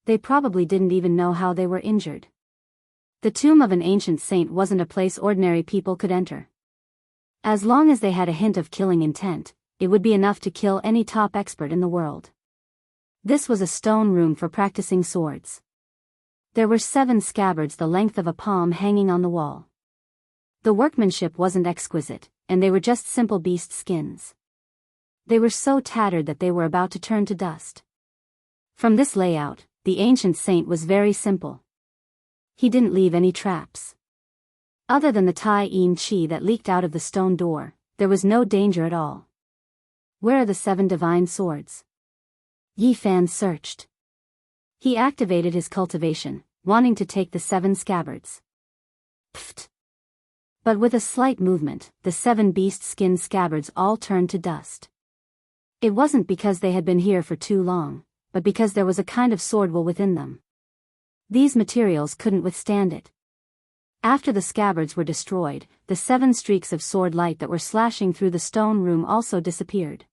They probably didn't even know how they were injured. The tomb of an ancient saint wasn't a place ordinary people could enter. As long as they had a hint of killing intent, it would be enough to kill any top expert in the world. This was a stone room for practicing swords. There were 7 scabbards the length of a palm hanging on the wall. The workmanship wasn't exquisite, and they were just simple beast skins. They were so tattered that they were about to turn to dust. From this layout, the ancient saint was very simple. He didn't leave any traps. Other than the Tai-in Chi that leaked out of the stone door, there was no danger at all. Where are the 7 divine swords? Yi Fan searched. He activated his cultivation, wanting to take the 7 scabbards. Pfft. But with a slight movement, the 7 beast skin scabbards all turned to dust. It wasn't because they had been here for too long, but because there was a kind of sword will within them. These materials couldn't withstand it. After the scabbards were destroyed, the 7 streaks of sword light that were slashing through the stone room also disappeared.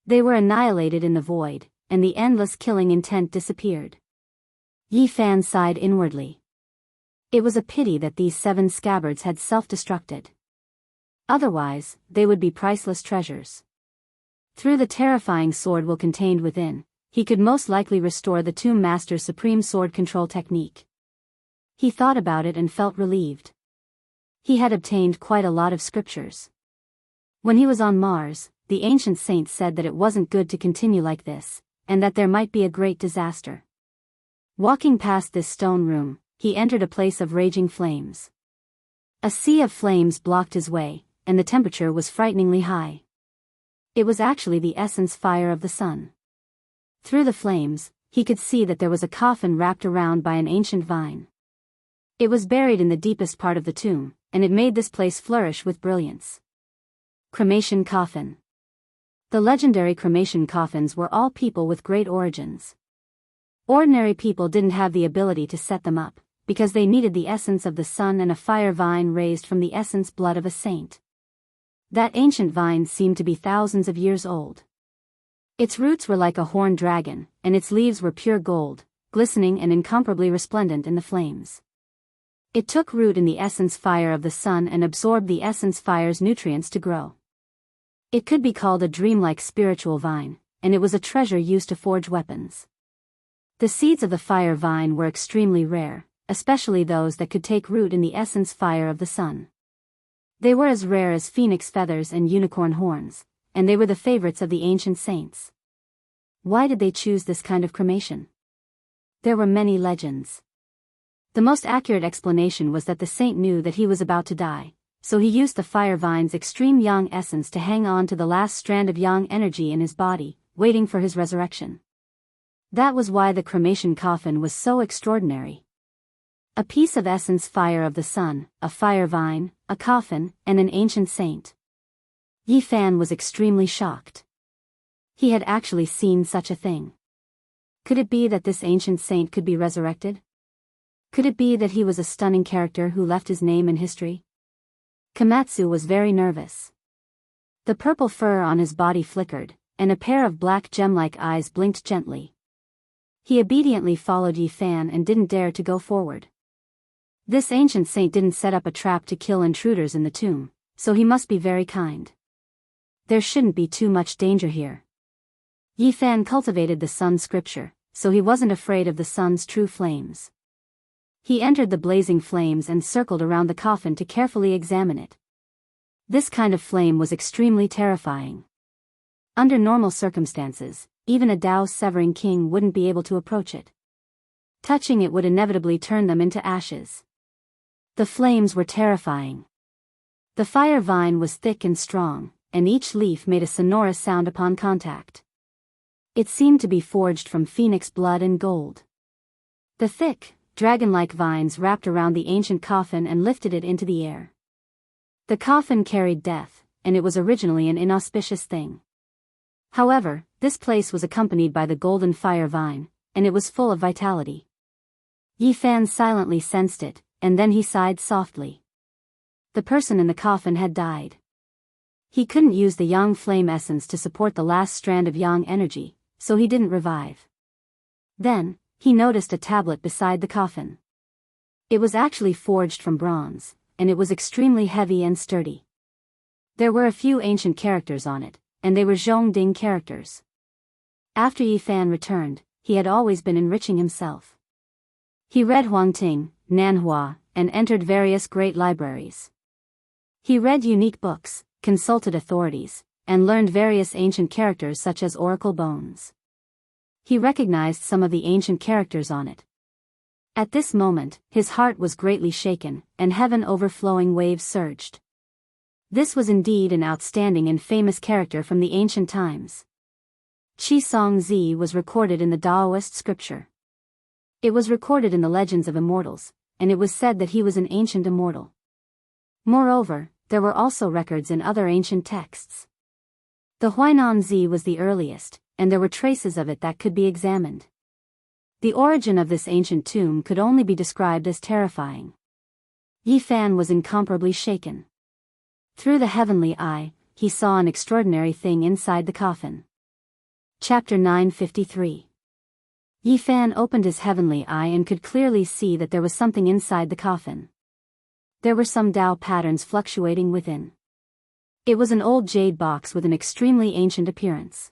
They were annihilated in the void, and the endless killing intent disappeared. Yi Fan sighed inwardly. It was a pity that these 7 scabbards had self-destructed. Otherwise, they would be priceless treasures. Through the terrifying sword will contained within, he could most likely restore the Tomb Master's supreme sword control technique. He thought about it and felt relieved. He had obtained quite a lot of scriptures. When he was on Mars, the ancient saints said that it wasn't good to continue like this, and that there might be a great disaster. Walking past this stone room, he entered a place of raging flames. A sea of flames blocked his way, and the temperature was frighteningly high. It was actually the essence fire of the sun. Through the flames, he could see that there was a coffin wrapped around by an ancient vine. It was buried in the deepest part of the tomb, and it made this place flourish with brilliance. Cremation coffin. The legendary cremation coffins were all people with great origins. Ordinary people didn't have the ability to set them up, because they needed the essence of the sun and a fire vine raised from the essence blood of a saint. That ancient vine seemed to be thousands of years old. Its roots were like a horned dragon, and its leaves were pure gold, glistening and incomparably resplendent in the flames. It took root in the essence fire of the sun and absorbed the essence fire's nutrients to grow. It could be called a dreamlike spiritual vine, and it was a treasure used to forge weapons. The seeds of the fire vine were extremely rare, especially those that could take root in the essence fire of the sun. They were as rare as phoenix feathers and unicorn horns, and they were the favorites of the ancient saints. Why did they choose this kind of cremation? There were many legends. The most accurate explanation was that the saint knew that he was about to die, so he used the fire vine's extreme yang essence to hang on to the last strand of yang energy in his body, waiting for his resurrection. That was why the cremation coffin was so extraordinary. A piece of essence fire of the sun, a fire vine, a coffin, and an ancient saint. Yi Fan was extremely shocked. He had actually seen such a thing. Could it be that this ancient saint could be resurrected? Could it be that he was a stunning character who left his name in history? Komatsu was very nervous. The purple fur on his body flickered, and a pair of black gem-like eyes blinked gently. He obediently followed Yi Fan and didn't dare to go forward. This ancient saint didn't set up a trap to kill intruders in the tomb, so he must be very kind. There shouldn't be too much danger here. Yi Fan cultivated the sun scripture, so he wasn't afraid of the sun's true flames. He entered the blazing flames and circled around the coffin to carefully examine it. This kind of flame was extremely terrifying. Under normal circumstances, even a Dao-severing king wouldn't be able to approach it. Touching it would inevitably turn them into ashes. The flames were terrifying. The fire vine was thick and strong, and each leaf made a sonorous sound upon contact. It seemed to be forged from phoenix blood and gold. The thick, dragon-like vines wrapped around the ancient coffin and lifted it into the air. The coffin carried death, and it was originally an inauspicious thing. However, this place was accompanied by the golden fire vine, and it was full of vitality. Yi Fan silently sensed it, and then he sighed softly. The person in the coffin had died. He couldn't use the yang flame essence to support the last strand of yang energy, so he didn't revive. Then, he noticed a tablet beside the coffin. It was actually forged from bronze, and it was extremely heavy and sturdy. There were a few ancient characters on it, and they were Zhongding characters. After Yi Fan returned, he had always been enriching himself. He read Huangting, Nanhua, and entered various great libraries. He read unique books, consulted authorities, and learned various ancient characters such as oracle bones. He recognized some of the ancient characters on it. At this moment, his heart was greatly shaken, and heaven overflowing waves surged. This was indeed an outstanding and famous character from the ancient times. Qi Song Zi was recorded in the Taoist scripture. It was recorded in the legends of immortals, and it was said that he was an ancient immortal. Moreover, there were also records in other ancient texts. The Huainan Zi was the earliest, and there were traces of it that could be examined. The origin of this ancient tomb could only be described as terrifying. Yi Fan was incomparably shaken. Through the heavenly eye, he saw an extraordinary thing inside the coffin. Chapter 953. Yi Fan opened his heavenly eye and could clearly see that there was something inside the coffin. There were some Tao patterns fluctuating within. It was an old jade box with an extremely ancient appearance.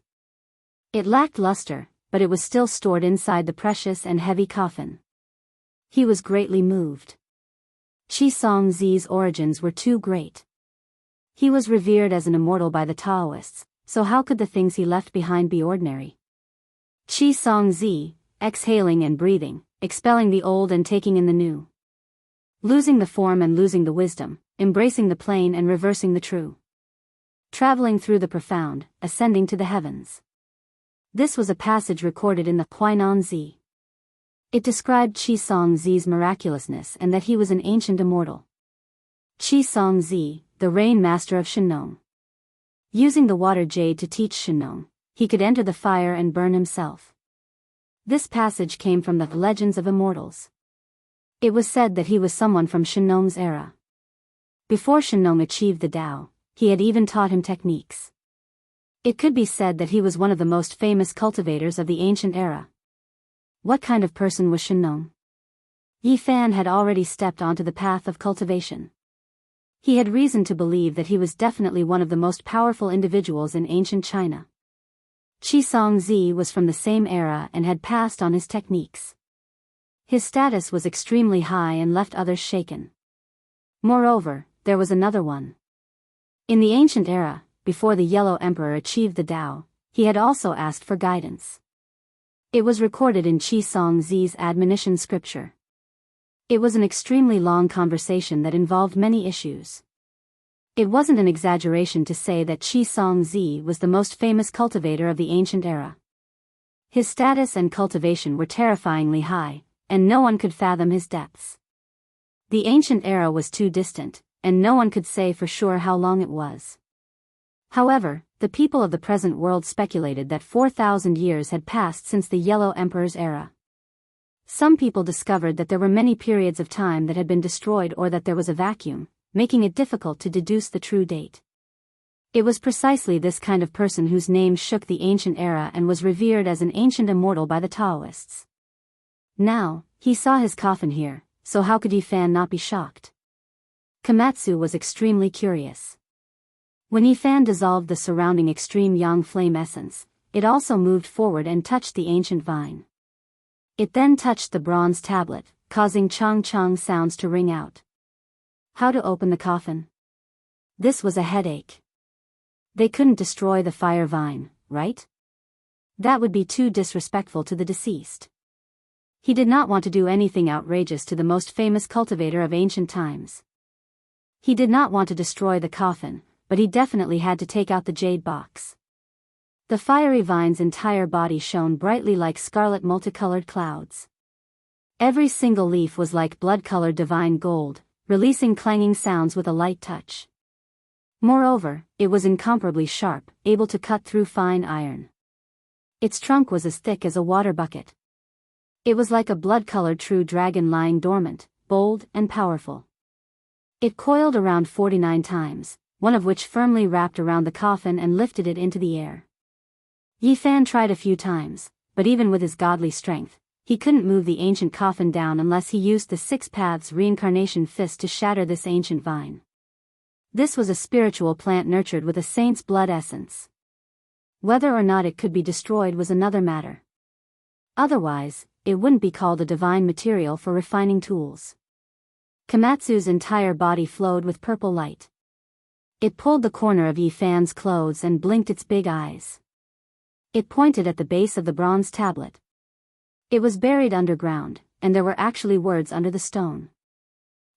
It lacked luster, but it was still stored inside the precious and heavy coffin. He was greatly moved. Qi Song Zi's origins were too great. He was revered as an immortal by the Taoists, so how could the things he left behind be ordinary? Qi Song Zi, exhaling and breathing, expelling the old and taking in the new. Losing the form and losing the wisdom, embracing the plain and reversing the true. Traveling through the profound, ascending to the heavens. This was a passage recorded in the Huainan Zi. It described Qi Song Zi's miraculousness and that he was an ancient immortal. Qi Song Zi, the rain master of Shennong. Using the water jade to teach Shennong, he could enter the fire and burn himself. This passage came from the legends of immortals. It was said that he was someone from Shennong's era. Before Shennong achieved the Tao, he had even taught him techniques. It could be said that he was one of the most famous cultivators of the ancient era. What kind of person was Shennong? Yi Fan had already stepped onto the path of cultivation. He had reason to believe that he was definitely one of the most powerful individuals in ancient China. Qi Song Zi was from the same era and had passed on his techniques. His status was extremely high and left others shaken. Moreover, there was another one. In the ancient era, before the Yellow Emperor achieved the Tao, he had also asked for guidance. It was recorded in Qi Song Zi's admonition scripture. It was an extremely long conversation that involved many issues. It wasn't an exaggeration to say that Qi Song Zi was the most famous cultivator of the ancient era. His status and cultivation were terrifyingly high, and no one could fathom his depths. The ancient era was too distant, and no one could say for sure how long it was. However, the people of the present world speculated that 4,000 years had passed since the Yellow Emperor's era. Some people discovered that there were many periods of time that had been destroyed or that there was a vacuum, making it difficult to deduce the true date. It was precisely this kind of person whose name shook the ancient era and was revered as an ancient immortal by the Taoists. Now, he saw his coffin here, so how could Yi Fan not be shocked? Komatsu was extremely curious. When Yi Fan dissolved the surrounding extreme yang flame essence, it also moved forward and touched the ancient vine. It then touched the bronze tablet, causing chong-chong sounds to ring out. How to open the coffin? This was a headache. They couldn't destroy the fire vine, right? That would be too disrespectful to the deceased. He did not want to do anything outrageous to the most famous cultivator of ancient times. He did not want to destroy the coffin, but he definitely had to take out the jade box. The fiery vine's entire body shone brightly like scarlet multicolored clouds. Every single leaf was like blood-colored divine gold, releasing clanging sounds with a light touch. Moreover, it was incomparably sharp, able to cut through fine iron. Its trunk was as thick as a water bucket. It was like a blood-colored true dragon lying dormant, bold and powerful. It coiled around 49 times, one of which firmly wrapped around the coffin and lifted it into the air. Yi Fan tried a few times, but even with his godly strength, he couldn't move the ancient coffin down unless he used the Six Paths reincarnation fist to shatter this ancient vine. This was a spiritual plant nurtured with a saint's blood essence. Whether or not it could be destroyed was another matter. Otherwise, it wouldn't be called a divine material for refining tools. Komatsu's entire body flowed with purple light. It pulled the corner of Yi Fan's clothes and blinked its big eyes. It pointed at the base of the bronze tablet. It was buried underground, and there were actually words under the stone.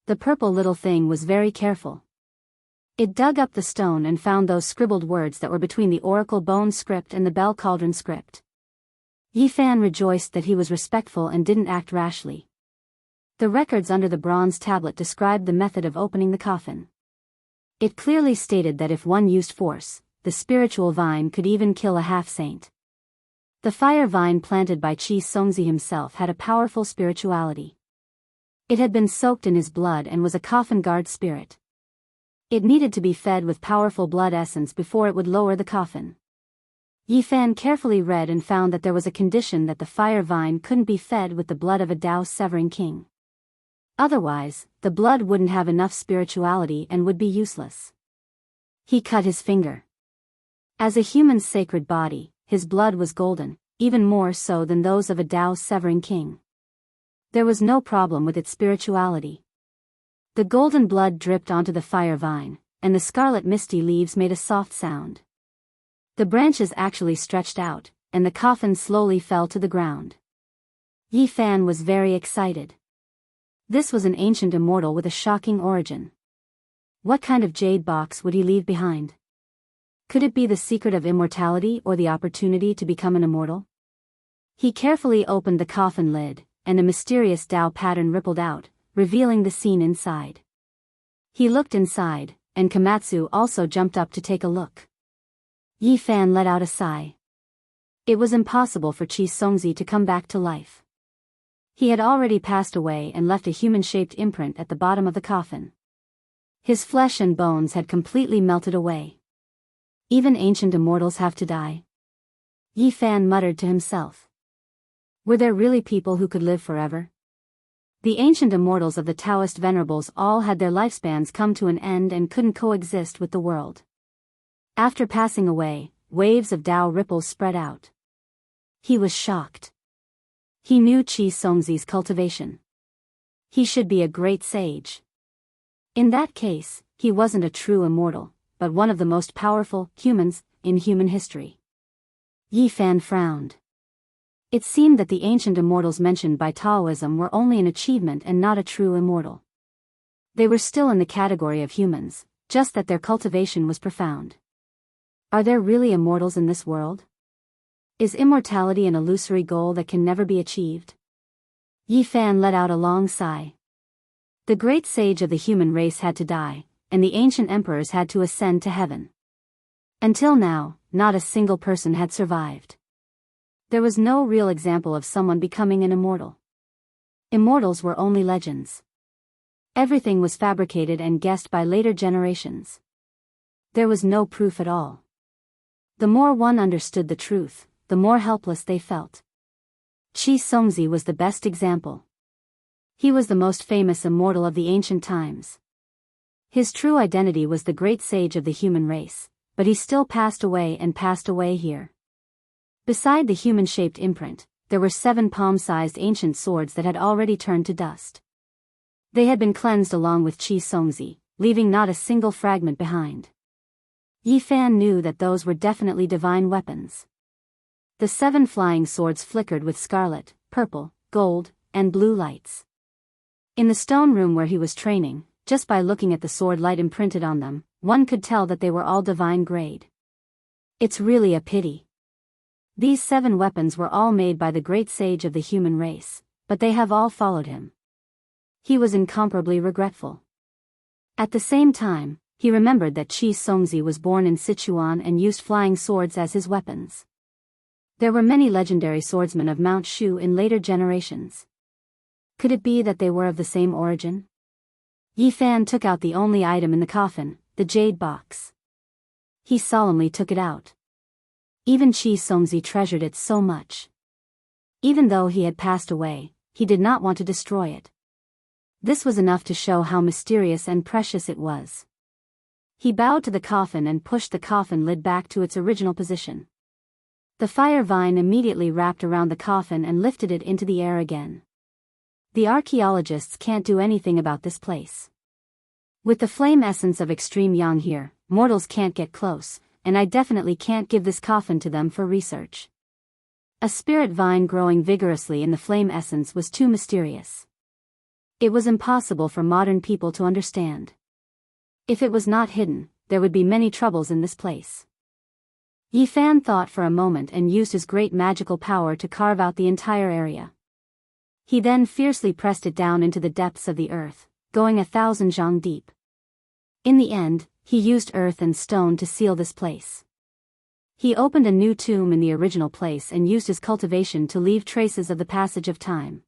The purple little thing was very careful. It dug up the stone and found those scribbled words that were between the Oracle Bone script and the Bell Cauldron script. Yi Fan rejoiced that he was respectful and didn't act rashly. The records under the bronze tablet described the method of opening the coffin. It clearly stated that if one used force, the spiritual vine could even kill a half-saint. The fire vine planted by Chi Songzi himself had a powerful spirituality. It had been soaked in his blood and was a coffin guard spirit. It needed to be fed with powerful blood essence before it would lower the coffin. Yi Fan carefully read and found that there was a condition that the fire vine couldn't be fed with the blood of a Tao-severing king. Otherwise, the blood wouldn't have enough spirituality and would be useless. He cut his finger. As a human's sacred body, his blood was golden, even more so than those of a Tao-severing king. There was no problem with its spirituality. The golden blood dripped onto the fire vine, and the scarlet misty leaves made a soft sound. The branches actually stretched out, and the coffin slowly fell to the ground. Yi Fan was very excited. This was an ancient immortal with a shocking origin. What kind of jade box would he leave behind? Could it be the secret of immortality or the opportunity to become an immortal? He carefully opened the coffin lid, and a mysterious Tao pattern rippled out, revealing the scene inside. He looked inside, and Komatsu also jumped up to take a look. Yi Fan let out a sigh. It was impossible for Chi Songzi to come back to life. He had already passed away and left a human-shaped imprint at the bottom of the coffin. His flesh and bones had completely melted away. Even ancient immortals have to die. Yi Fan muttered to himself. Were there really people who could live forever? The ancient immortals of the Taoist venerables all had their lifespans come to an end and couldn't coexist with the world. After passing away, waves of Tao ripples spread out. He was shocked. He knew Chi Songzi's cultivation. He should be a great sage. In that case, he wasn't a true immortal, but one of the most powerful humans in human history. Yi Fan frowned. It seemed that the ancient immortals mentioned by Taoism were only an achievement and not a true immortal. They were still in the category of humans, just that their cultivation was profound. Are there really immortals in this world? Is immortality an illusory goal that can never be achieved? Yi Fan let out a long sigh. The great sage of the human race had to die, and the ancient emperors had to ascend to heaven. Until now, not a single person had survived. There was no real example of someone becoming an immortal. Immortals were only legends. Everything was fabricated and guessed by later generations. There was no proof at all. The more one understood the truth, the more helpless they felt. Chi Songzi was the best example. He was the most famous immortal of the ancient times. His true identity was the great sage of the human race, but he still passed away here. Beside the human-shaped imprint, there were 7 palm-sized ancient swords that had already turned to dust. They had been cleansed along with Chi Songzi, leaving not a single fragment behind. Yi Fan knew that those were definitely divine weapons. The 7 flying swords flickered with scarlet, purple, gold, and blue lights. In the stone room where he was training, just by looking at the sword light imprinted on them, one could tell that they were all divine grade. It's really a pity. These 7 weapons were all made by the great sage of the human race, but they have all followed him. He was incomparably regretful. At the same time, he remembered that Chi Songzi was born in Sichuan and used flying swords as his weapons. There were many legendary swordsmen of Mount Shu in later generations. Could it be that they were of the same origin? Yi Fan took out the only item in the coffin, the jade box. He solemnly took it out. Even Chi Songzi treasured it so much. Even though he had passed away, he did not want to destroy it. This was enough to show how mysterious and precious it was. He bowed to the coffin and pushed the coffin lid back to its original position. The fire vine immediately wrapped around the coffin and lifted it into the air again. The archaeologists can't do anything about this place. With the flame essence of extreme yang here, mortals can't get close, and I definitely can't give this coffin to them for research. A spirit vine growing vigorously in the flame essence was too mysterious. It was impossible for modern people to understand. If it was not hidden, there would be many troubles in this place. Yi Fan thought for a moment and used his great magical power to carve out the entire area. He then fiercely pressed it down into the depths of the earth, going 1,000 zhang deep. In the end, he used earth and stone to seal this place. He opened a new tomb in the original place and used his cultivation to leave traces of the passage of time.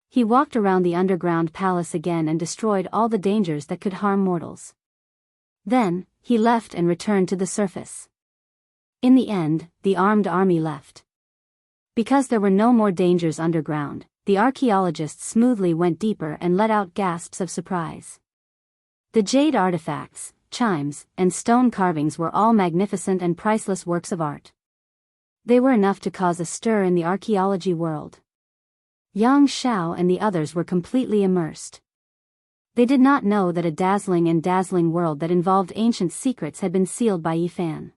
He walked around the underground palace again and destroyed all the dangers that could harm mortals. Then, he left and returned to the surface. In the end, the armed army left. Because there were no more dangers underground, the archaeologists smoothly went deeper and let out gasps of surprise. The jade artifacts, chimes, and stone carvings were all magnificent and priceless works of art. They were enough to cause a stir in the archaeology world. Yang Xiao and the others were completely immersed. They did not know that a dazzling world that involved ancient secrets had been sealed by Yi Fan.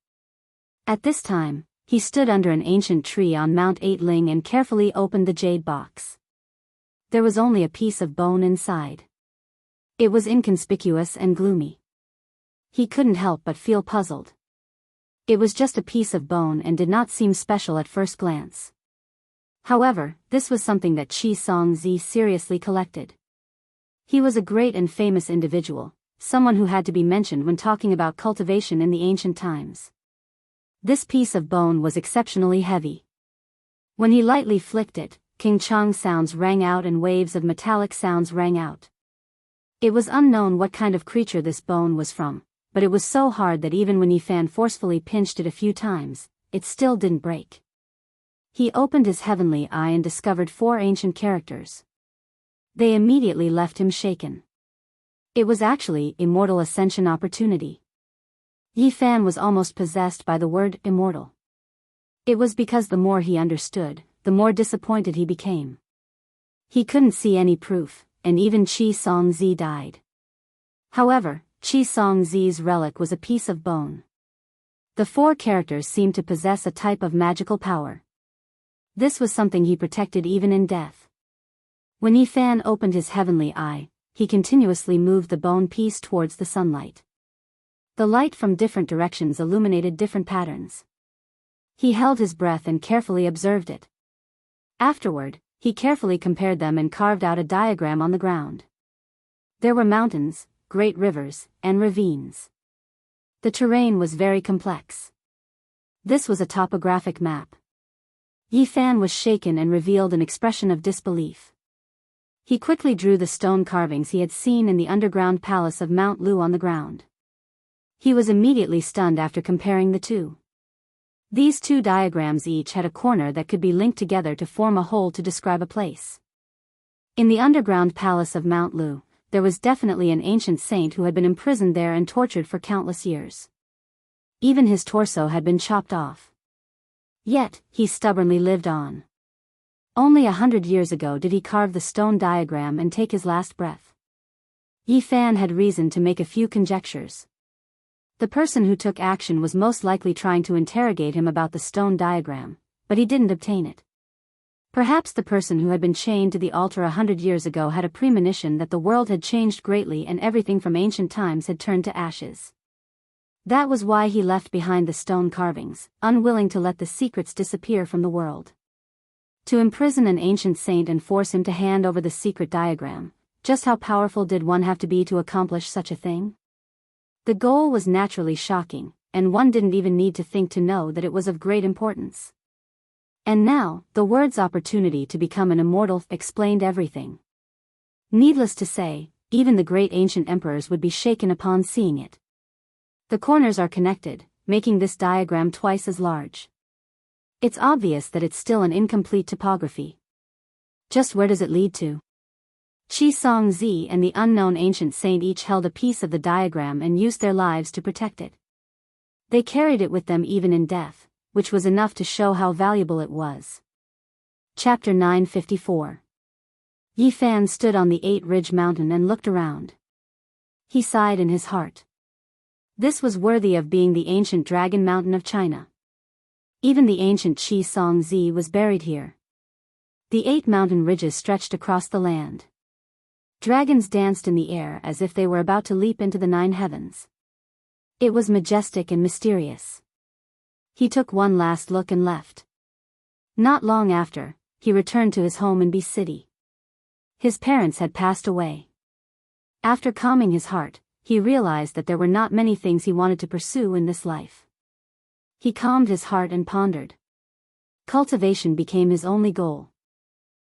At this time, he stood under an ancient tree on Mount Eightling and carefully opened the jade box. There was only a piece of bone inside. It was inconspicuous and gloomy. He couldn't help but feel puzzled. It was just a piece of bone and did not seem special at first glance. However, this was something that Qi Songzi seriously collected. He was a great and famous individual, someone who had to be mentioned when talking about cultivation in the ancient times. This piece of bone was exceptionally heavy. When he lightly flicked it, King Chang sounds rang out and waves of metallic sounds rang out. It was unknown what kind of creature this bone was from, but it was so hard that even when Yi Fan forcefully pinched it a few times, it still didn't break. He opened his heavenly eye and discovered 4 ancient characters. They immediately left him shaken. It was actually immortal ascension opportunity. Yi Fan was almost possessed by the word immortal. It was because the more he understood, the more disappointed he became. He couldn't see any proof, and even Qi Songzi died. However, Qi Songzi's relic was a piece of bone. The 4 characters seemed to possess a type of magical power. This was something he protected even in death. When Yi Fan opened his heavenly eye, he continuously moved the bone piece towards the sunlight. The light from different directions illuminated different patterns. He held his breath and carefully observed it. Afterward, he carefully compared them and carved out a diagram on the ground. There were mountains, great rivers, and ravines. The terrain was very complex. This was a topographic map. Yi Fan was shaken and revealed an expression of disbelief. He quickly drew the stone carvings he had seen in the underground palace of Mount Lu on the ground. He was immediately stunned after comparing the two. These 2 diagrams each had a corner that could be linked together to form a whole to describe a place. In the underground palace of Mount Lu, there was definitely an ancient saint who had been imprisoned there and tortured for countless years. Even his torso had been chopped off. Yet, he stubbornly lived on. Only 100 years ago did he carve the stone diagram and take his last breath. Yi Fan had reason to make a few conjectures. The person who took action was most likely trying to interrogate him about the stone diagram, but he didn't obtain it. Perhaps the person who had been chained to the altar 100 years ago had a premonition that the world had changed greatly and everything from ancient times had turned to ashes. That was why he left behind the stone carvings, unwilling to let the secrets disappear from the world. To imprison an ancient saint and force him to hand over the secret diagram, just how powerful did one have to be to accomplish such a thing? The goal was naturally shocking, and one didn't even need to think to know that it was of great importance. And now, the word's opportunity to become an immortal explained everything. Needless to say, even the great ancient emperors would be shaken upon seeing it. The corners are connected, making this diagram twice as large. It's obvious that it's still an incomplete topography. Just where does it lead to? Shi Songzi and the unknown ancient saint each held a piece of the diagram and used their lives to protect it. They carried it with them even in death, which was enough to show how valuable it was. Chapter 954. Yi Fan stood on the 8-ridge mountain and looked around. He sighed in his heart. This was worthy of being the ancient dragon mountain of China. Even the ancient Shi Songzi was buried here. The 8 mountain ridges stretched across the land. Dragons danced in the air as if they were about to leap into the 9 heavens. It was majestic and mysterious. He took one last look and left. Not long after, he returned to his home in B City. His parents had passed away. After calming his heart, he realized that there were not many things he wanted to pursue in this life. He calmed his heart and pondered. Cultivation became his only goal.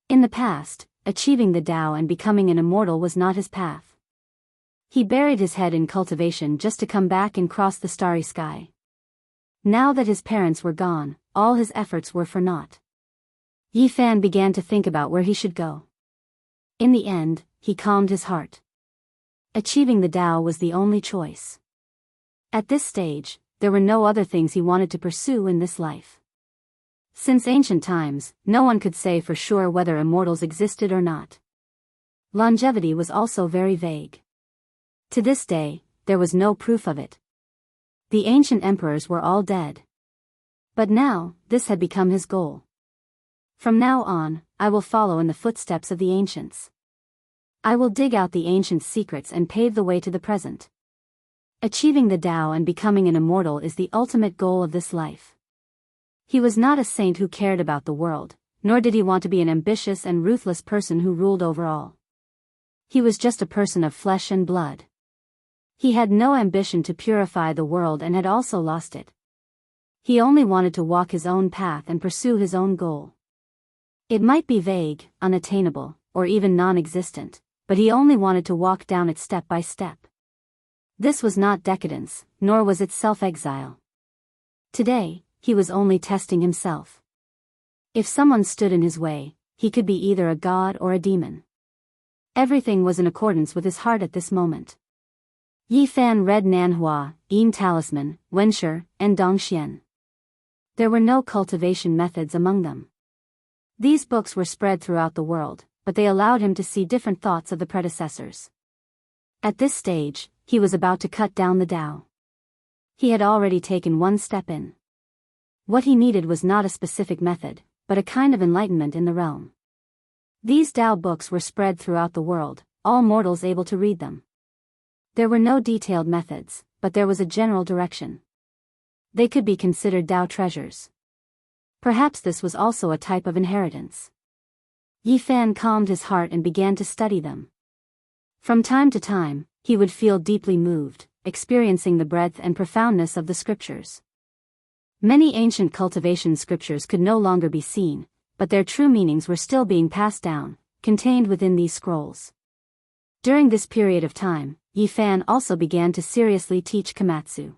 In the past, achieving the Tao and becoming an immortal was not his path. He buried his head in cultivation just to come back and cross the starry sky. Now that his parents were gone, all his efforts were for naught. Yi Fan began to think about where he should go. In the end, he calmed his heart. Achieving the Tao was the only choice. At this stage, there were no other things he wanted to pursue in this life. Since ancient times, no one could say for sure whether immortals existed or not. Longevity was also very vague. To this day, there was no proof of it. The ancient emperors were all dead. But now, this had become his goal. From now on, I will follow in the footsteps of the ancients. I will dig out the ancient secrets and pave the way to the present. Achieving the Tao and becoming an immortal is the ultimate goal of this life. He was not a saint who cared about the world, nor did he want to be an ambitious and ruthless person who ruled over all. He was just a person of flesh and blood. He had no ambition to purify the world and had also lost it. He only wanted to walk his own path and pursue his own goal. It might be vague, unattainable, or even non-existent, but he only wanted to walk down it step by step. This was not decadence, nor was it self-exile. Today, he was only testing himself. If someone stood in his way, he could be either a god or a demon. Everything was in accordance with his heart at this moment. Yi Fan read Nanhua, Yin Talisman, Wenshi, and Dongxian. There were no cultivation methods among them. These books were spread throughout the world, but they allowed him to see different thoughts of the predecessors. At this stage, he was about to cut down the Tao. He had already taken one step in. What he needed was not a specific method, but a kind of enlightenment in the realm. These Tao books were spread throughout the world, all mortals able to read them. There were no detailed methods, but there was a general direction. They could be considered Tao treasures. Perhaps this was also a type of inheritance. Yi Fan calmed his heart and began to study them. From time to time, he would feel deeply moved, experiencing the breadth and profoundness of the scriptures. Many ancient cultivation scriptures could no longer be seen, but their true meanings were still being passed down, contained within these scrolls. During this period of time, Yi Fan also began to seriously teach Komatsu.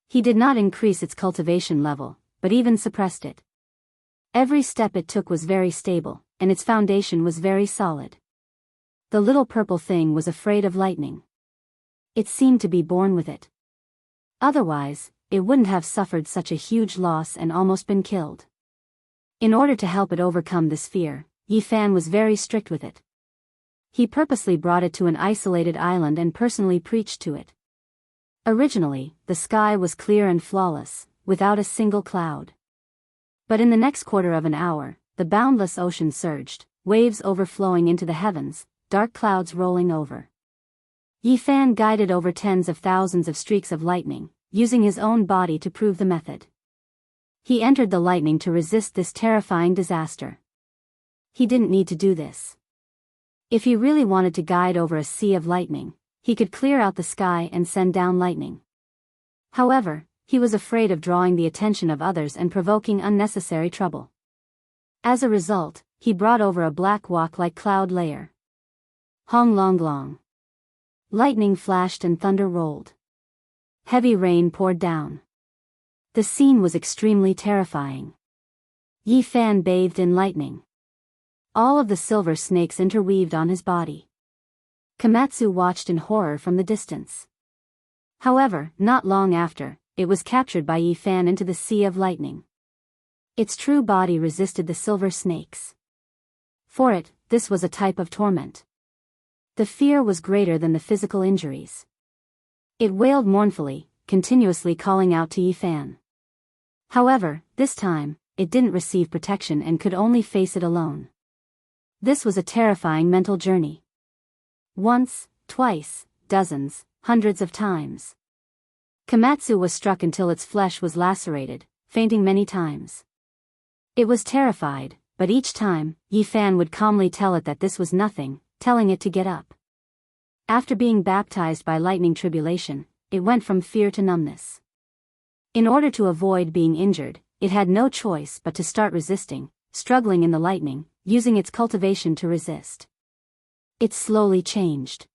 He did not increase its cultivation level, but even suppressed it. Every step it took was very stable, and its foundation was very solid. The little purple thing was afraid of lightning. It seemed to be born with it. Otherwise, it wouldn't have suffered such a huge loss and almost been killed. In order to help it overcome this fear, Yi Fan was very strict with it. He purposely brought it to an isolated island and personally preached to it. Originally, the sky was clear and flawless, without a single cloud. But in the next quarter of an hour, the boundless ocean surged, waves overflowing into the heavens, dark clouds rolling over. Yi Fan guided over tens of thousands of streaks of lightning, using his own body to prove the method. He entered the lightning to resist this terrifying disaster. He didn't need to do this. If he really wanted to guide over a sea of lightning, he could clear out the sky and send down lightning. However, he was afraid of drawing the attention of others and provoking unnecessary trouble. As a result, he brought over a black walk-like cloud layer. Hong long long. Lightning flashed and thunder rolled. Heavy rain poured down. The scene was extremely terrifying. Yi Fan bathed in lightning. All of the silver snakes interweaved on his body. Komatsu watched in horror from the distance. However, not long after, it was captured by Yi Fan into the sea of lightning. Its true body resisted the silver snakes. For it, this was a type of torment. The fear was greater than the physical injuries. It wailed mournfully, continuously calling out to Yi Fan. However, this time, it didn't receive protection and could only face it alone. This was a terrifying mental journey. Once, twice, dozens, hundreds of times. Komatsu was struck until its flesh was lacerated, fainting many times. It was terrified, but each time, Yi Fan would calmly tell it that this was nothing, telling it to get up. After being baptized by lightning tribulation, it went from fear to numbness. In order to avoid being injured, it had no choice but to start resisting, struggling in the lightning, using its cultivation to resist. It slowly changed.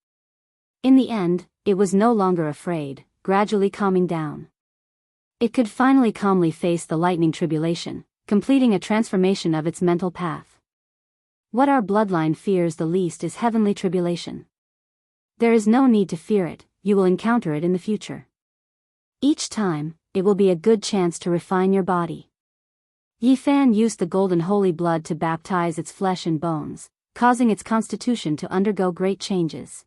In the end, it was no longer afraid, gradually calming down. It could finally calmly face the lightning tribulation, completing a transformation of its mental path. What our bloodline fears the least is heavenly tribulation. There is no need to fear it, you will encounter it in the future. Each time, it will be a good chance to refine your body. Yi Fan used the golden holy blood to baptize its flesh and bones, causing its constitution to undergo great changes.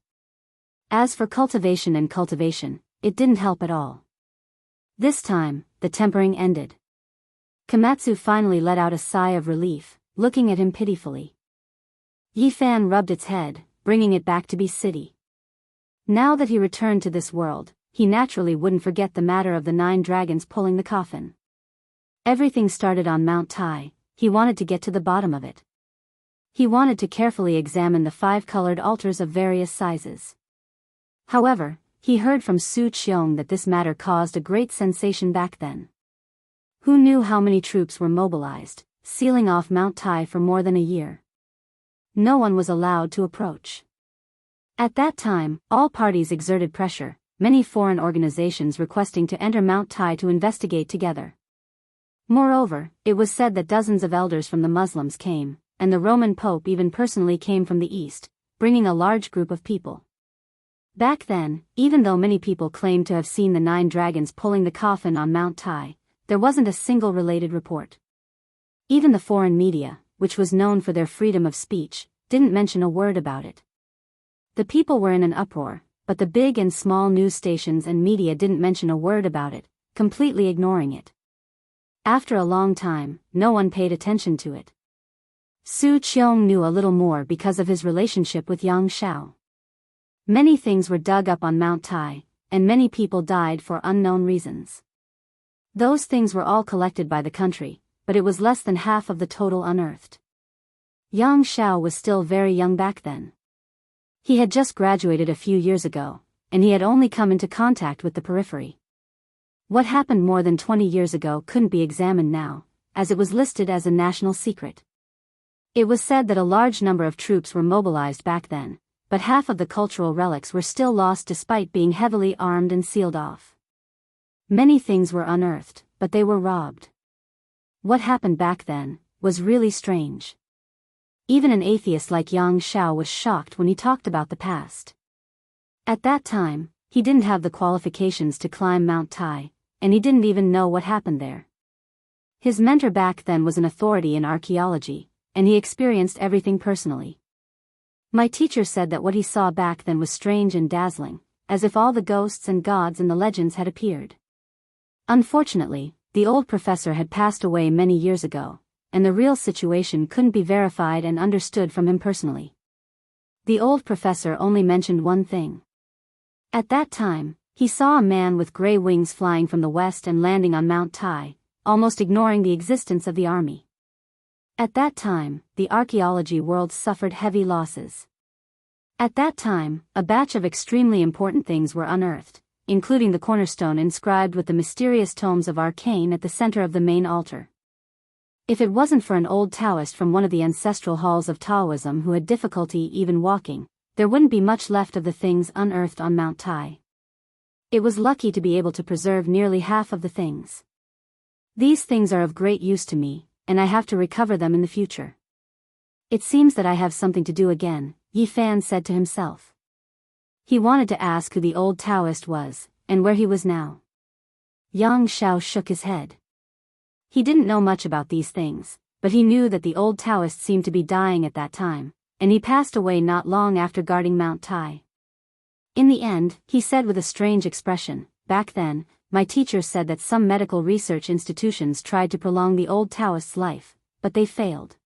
As for cultivation and cultivation, it didn't help at all. This time, the tempering ended. Komatsu finally let out a sigh of relief, looking at him pitifully. Yi Fan rubbed its head, bringing it back to Bee City. Now that he returned to this world, he naturally wouldn't forget the matter of the 9 dragons pulling the coffin. Everything started on Mount Tai. He wanted to get to the bottom of it. He wanted to carefully examine the 5 colored altars of various sizes. However, he heard from Su Qiong that this matter caused a great sensation back then. Who knew how many troops were mobilized, sealing off Mount Tai for more than a year? No one was allowed to approach. At that time, all parties exerted pressure, many foreign organizations requesting to enter Mount Tai to investigate together. Moreover, it was said that dozens of elders from the Muslims came, and the Roman Pope even personally came from the east, bringing a large group of people. Back then, even though many people claimed to have seen the 9 dragons pulling the coffin on Mount Tai, there wasn't a single related report. Even the foreign media, which was known for their freedom of speech, didn't mention a word about it. The people were in an uproar, but the big and small news stations and media didn't mention a word about it, completely ignoring it. After a long time, no one paid attention to it. Su Qiong knew a little more because of his relationship with Yang Shao. Many things were dug up on Mount Tai, and many people died for unknown reasons. Those things were all collected by the country, but it was less than half of the total unearthed. Yang Shao was still very young back then. He had just graduated a few years ago, and he had only come into contact with the periphery. What happened more than 20 years ago couldn't be examined now, as it was listed as a national secret. It was said that a large number of troops were mobilized back then, but half of the cultural relics were still lost despite being heavily armed and sealed off. Many things were unearthed, but they were robbed. What happened back then was really strange. Even an atheist like Yang Shao was shocked when he talked about the past. At that time, he didn't have the qualifications to climb Mount Tai, and he didn't even know what happened there. His mentor back then was an authority in archaeology, and he experienced everything personally. My teacher said that what he saw back then was strange and dazzling, as if all the ghosts and gods in the legends had appeared. Unfortunately, the old professor had passed away many years ago, and the real situation couldn't be verified and understood from him personally. The old professor only mentioned one thing. At that time, he saw a man with gray wings flying from the west and landing on Mount Tai, almost ignoring the existence of the army. At that time, the archaeology world suffered heavy losses. At that time, a batch of extremely important things were unearthed, including the cornerstone inscribed with the mysterious tomes of arcane at the center of the main altar. If it wasn't for an old Taoist from one of the ancestral halls of Taoism who had difficulty even walking, there wouldn't be much left of the things unearthed on Mount Tai. It was lucky to be able to preserve nearly half of the things. These things are of great use to me, and I have to recover them in the future. It seems that I have something to do again, Yi Fan said to himself. He wanted to ask who the old Taoist was, and where he was now. Yang Xiao shook his head. He didn't know much about these things, but he knew that the old Taoist seemed to be dying at that time, and he passed away not long after guarding Mount Tai. In the end, he said with a strange expression, back then, my teacher said that some medical research institutions tried to prolong the old Taoist's life, but they failed.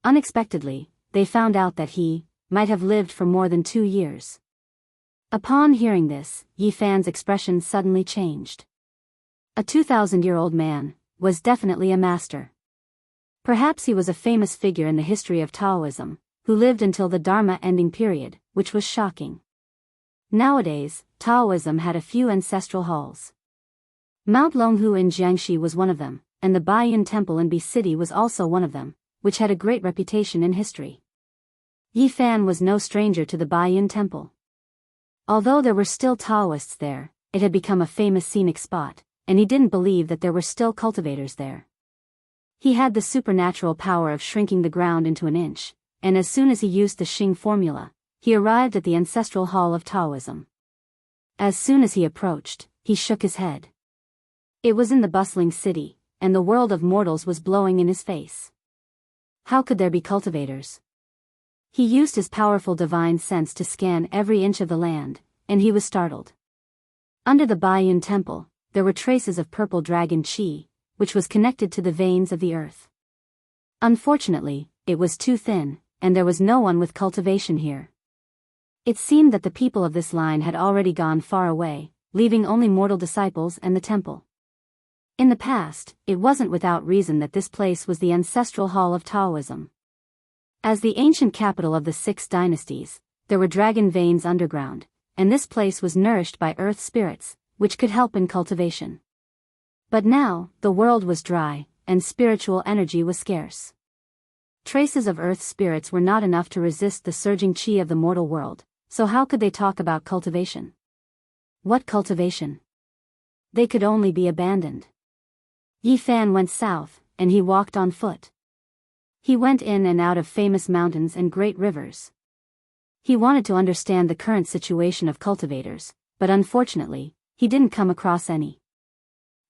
Unexpectedly, they found out that he might have lived for more than 2 years. Upon hearing this, Yi Fan's expression suddenly changed. A 2,000-year-old man was definitely a master. Perhaps he was a famous figure in the history of Taoism, who lived until the Dharma ending period, which was shocking. Nowadays, Taoism had a few ancestral halls. Mount Longhu in Jiangxi was one of them, and the Baiyun Temple in Bi City was also one of them, which had a great reputation in history. Yi Fan was no stranger to the Baiyun Temple. Although there were still Taoists there, it had become a famous scenic spot, and he didn't believe that there were still cultivators there. He had the supernatural power of shrinking the ground into an inch, and as soon as he used the Xing formula, he arrived at the ancestral hall of Taoism. As soon as he approached, he shook his head. It was in the bustling city, and the world of mortals was blowing in his face. How could there be cultivators? He used his powerful divine sense to scan every inch of the land, and he was startled. Under the Baiyun Temple, there were traces of purple dragon qi, which was connected to the veins of the earth. Unfortunately, it was too thin, and there was no one with cultivation here. It seemed that the people of this line had already gone far away, leaving only mortal disciples and the temple. In the past, it wasn't without reason that this place was the ancestral hall of Taoism. As the ancient capital of the 6 dynasties, there were dragon veins underground, and this place was nourished by earth spirits, which could help in cultivation. But now, the world was dry, and spiritual energy was scarce. Traces of earth spirits were not enough to resist the surging qi of the mortal world, so how could they talk about cultivation? What cultivation? They could only be abandoned. Yi Fan went south, and he walked on foot. He went in and out of famous mountains and great rivers. He wanted to understand the current situation of cultivators, but unfortunately, he didn't come across any.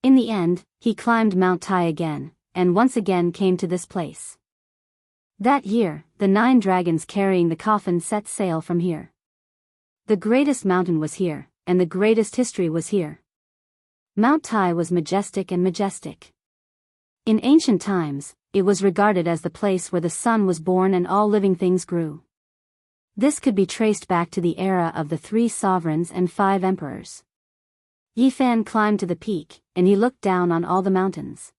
In the end, he climbed Mount Tai again, and once again came to this place. That year, the 9 dragons carrying the coffin set sail from here. The greatest mountain was here, and the greatest history was here. Mount Tai was majestic and majestic. In ancient times, it was regarded as the place where the sun was born and all living things grew. This could be traced back to the era of the 3 sovereigns and 5 emperors. Yi Fan climbed to the peak, and he looked down on all the mountains.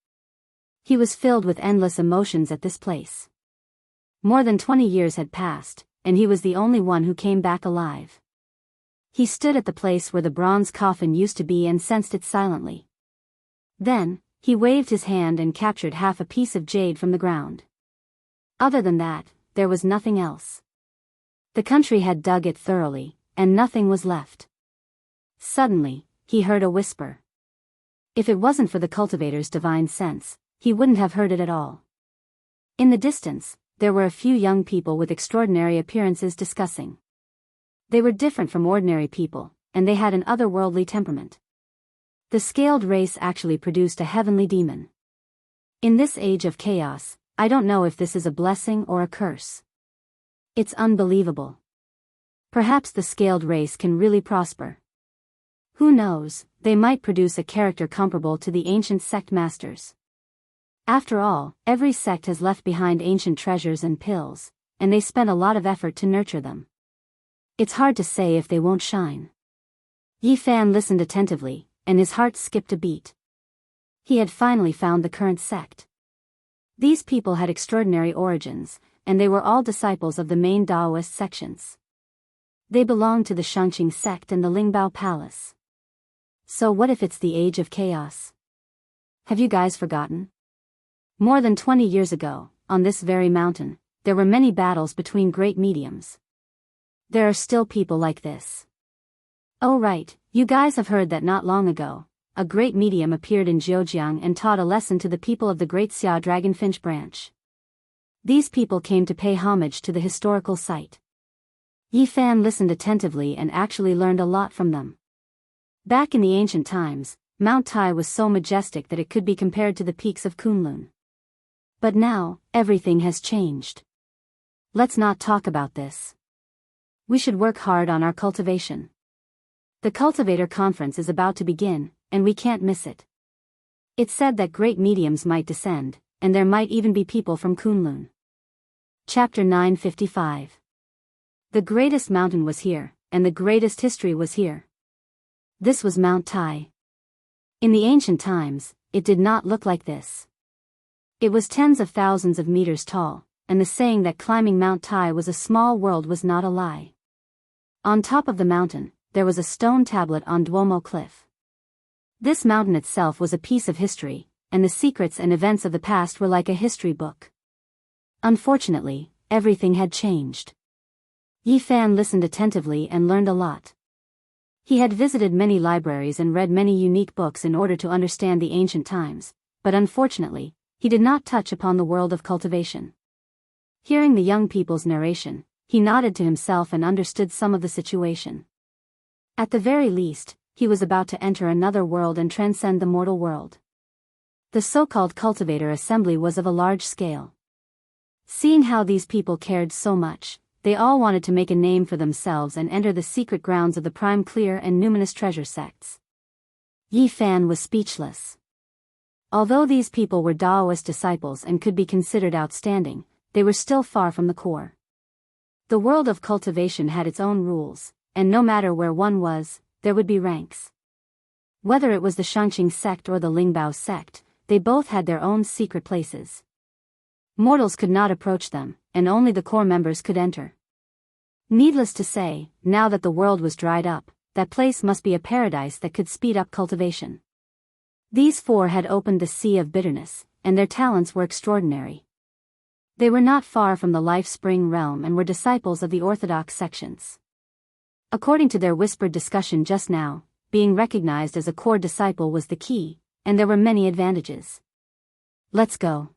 He was filled with endless emotions at this place. More than 20 years had passed, and he was the only one who came back alive. He stood at the place where the bronze coffin used to be and sensed it silently. Then, he waved his hand and captured half a piece of jade from the ground. Other than that, there was nothing else. The country had dug it thoroughly, and nothing was left. Suddenly, he heard a whisper. If it wasn't for the cultivator's divine sense, he wouldn't have heard it at all. In the distance, there were a few young people with extraordinary appearances discussing. They were different from ordinary people, and they had an otherworldly temperament. The scaled race actually produced a heavenly demon. In this age of chaos, I don't know if this is a blessing or a curse. It's unbelievable. Perhaps the scaled race can really prosper. Who knows, they might produce a character comparable to the ancient sect masters. After all, every sect has left behind ancient treasures and pills, and they spent a lot of effort to nurture them. It's hard to say if they won't shine. Yi Fan listened attentively, and his heart skipped a beat. He had finally found the current sect. These people had extraordinary origins, and they were all disciples of the main Taoist sections. They belonged to the Shangqing sect and the Lingbao Palace. So what if it's the age of chaos? Have you guys forgotten? More than 20 years ago, on this very mountain, there were many battles between great mediums. There are still people like this. Oh right, you guys have heard that not long ago, a great medium appeared in Zhejiang and taught a lesson to the people of the Great Xia Dragonfinch branch. These people came to pay homage to the historical site. Yi Fan listened attentively and actually learned a lot from them. Back in the ancient times, Mount Tai was so majestic that it could be compared to the peaks of Kunlun. But now, everything has changed. Let's not talk about this. We should work hard on our cultivation. The Cultivator Conference is about to begin, and we can't miss it. It's said that great mediums might descend, and there might even be people from Kunlun. Chapter 955. The greatest mountain was here, and the greatest history was here. This was Mount Tai. In the ancient times, it did not look like this. It was tens of thousands of meters tall, and the saying that climbing Mount Tai was a small world was not a lie. On top of the mountain, there was a stone tablet on Duomo Cliff. This mountain itself was a piece of history, and the secrets and events of the past were like a history book. Unfortunately, everything had changed. Yi Fan listened attentively and learned a lot. He had visited many libraries and read many unique books in order to understand the ancient times, but unfortunately, he did not touch upon the world of cultivation. Hearing the young people's narration, he nodded to himself and understood some of the situation. At the very least, he was about to enter another world and transcend the mortal world. The so-called cultivator assembly was of a large scale. Seeing how these people cared so much, they all wanted to make a name for themselves and enter the secret grounds of the prime clear and numinous treasure sects. Yi Fan was speechless. Although these people were Daoist disciples and could be considered outstanding, they were still far from the core. The world of cultivation had its own rules, and no matter where one was, there would be ranks. Whether it was the Shangqing sect or the Lingbao sect, they both had their own secret places. Mortals could not approach them, and only the core members could enter. Needless to say, now that the world was dried up, that place must be a paradise that could speed up cultivation. These four had opened the sea of bitterness, and their talents were extraordinary. They were not far from the Life Spring realm and were disciples of the orthodox sections. According to their whispered discussion just now, being recognized as a core disciple was the key, and there were many advantages. Let's go.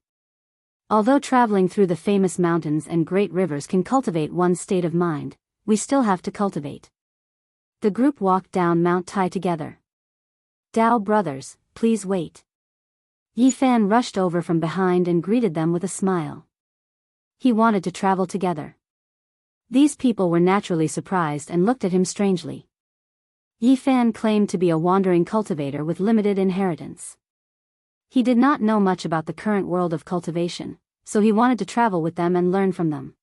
Although traveling through the famous mountains and great rivers can cultivate one's state of mind, we still have to cultivate. The group walked down Mount Tai together. Dao brothers, please wait. Yi Fan rushed over from behind and greeted them with a smile. He wanted to travel together. These people were naturally surprised and looked at him strangely. Yi Fan claimed to be a wandering cultivator with limited inheritance. He did not know much about the current world of cultivation, so he wanted to travel with them and learn from them.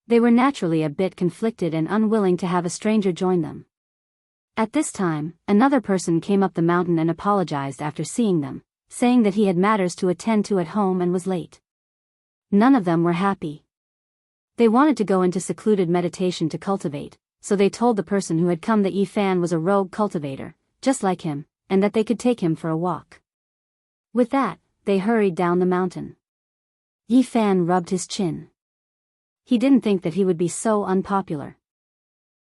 They were naturally a bit conflicted and unwilling to have a stranger join them. At this time, another person came up the mountain and apologized after seeing them, saying that he had matters to attend to at home and was late. None of them were happy. They wanted to go into secluded meditation to cultivate, so they told the person who had come that Yi Fan was a rogue cultivator, just like him, and that they could take him for a walk. With that, they hurried down the mountain. Yi Fan rubbed his chin. He didn't think that he would be so unpopular.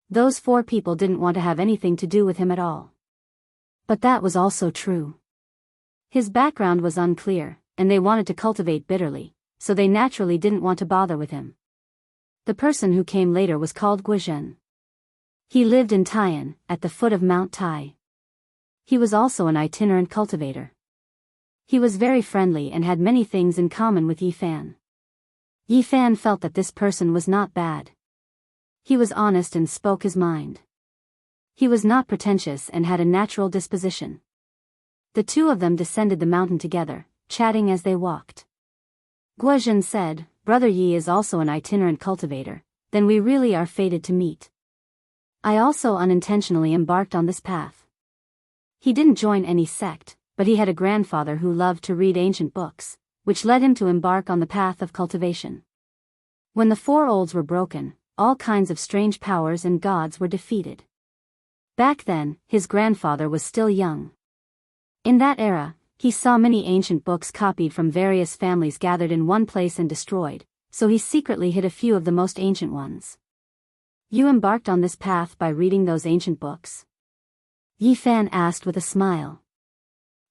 Those four people didn't want to have anything to do with him at all. But that was also true. His background was unclear, and they wanted to cultivate bitterly, so they naturally didn't want to bother with him. The person who came later was called Guizhen. He lived in Taiyan, at the foot of Mount Tai. He was also an itinerant cultivator. He was very friendly and had many things in common with Yi Fan. Yi Fan felt that this person was not bad. He was honest and spoke his mind. He was not pretentious and had a natural disposition. The two of them descended the mountain together, chatting as they walked. Guizhen said, "Brother Yi is also an itinerant cultivator, then we really are fated to meet. I also unintentionally embarked on this path." He didn't join any sect, but he had a grandfather who loved to read ancient books, which led him to embark on the path of cultivation. When the four olds were broken, all kinds of strange powers and gods were defeated. Back then, his grandfather was still young. In that era, he saw many ancient books copied from various families gathered in one place and destroyed, so he secretly hid a few of the most ancient ones. "You embarked on this path by reading those ancient books?" Yi Fan asked with a smile.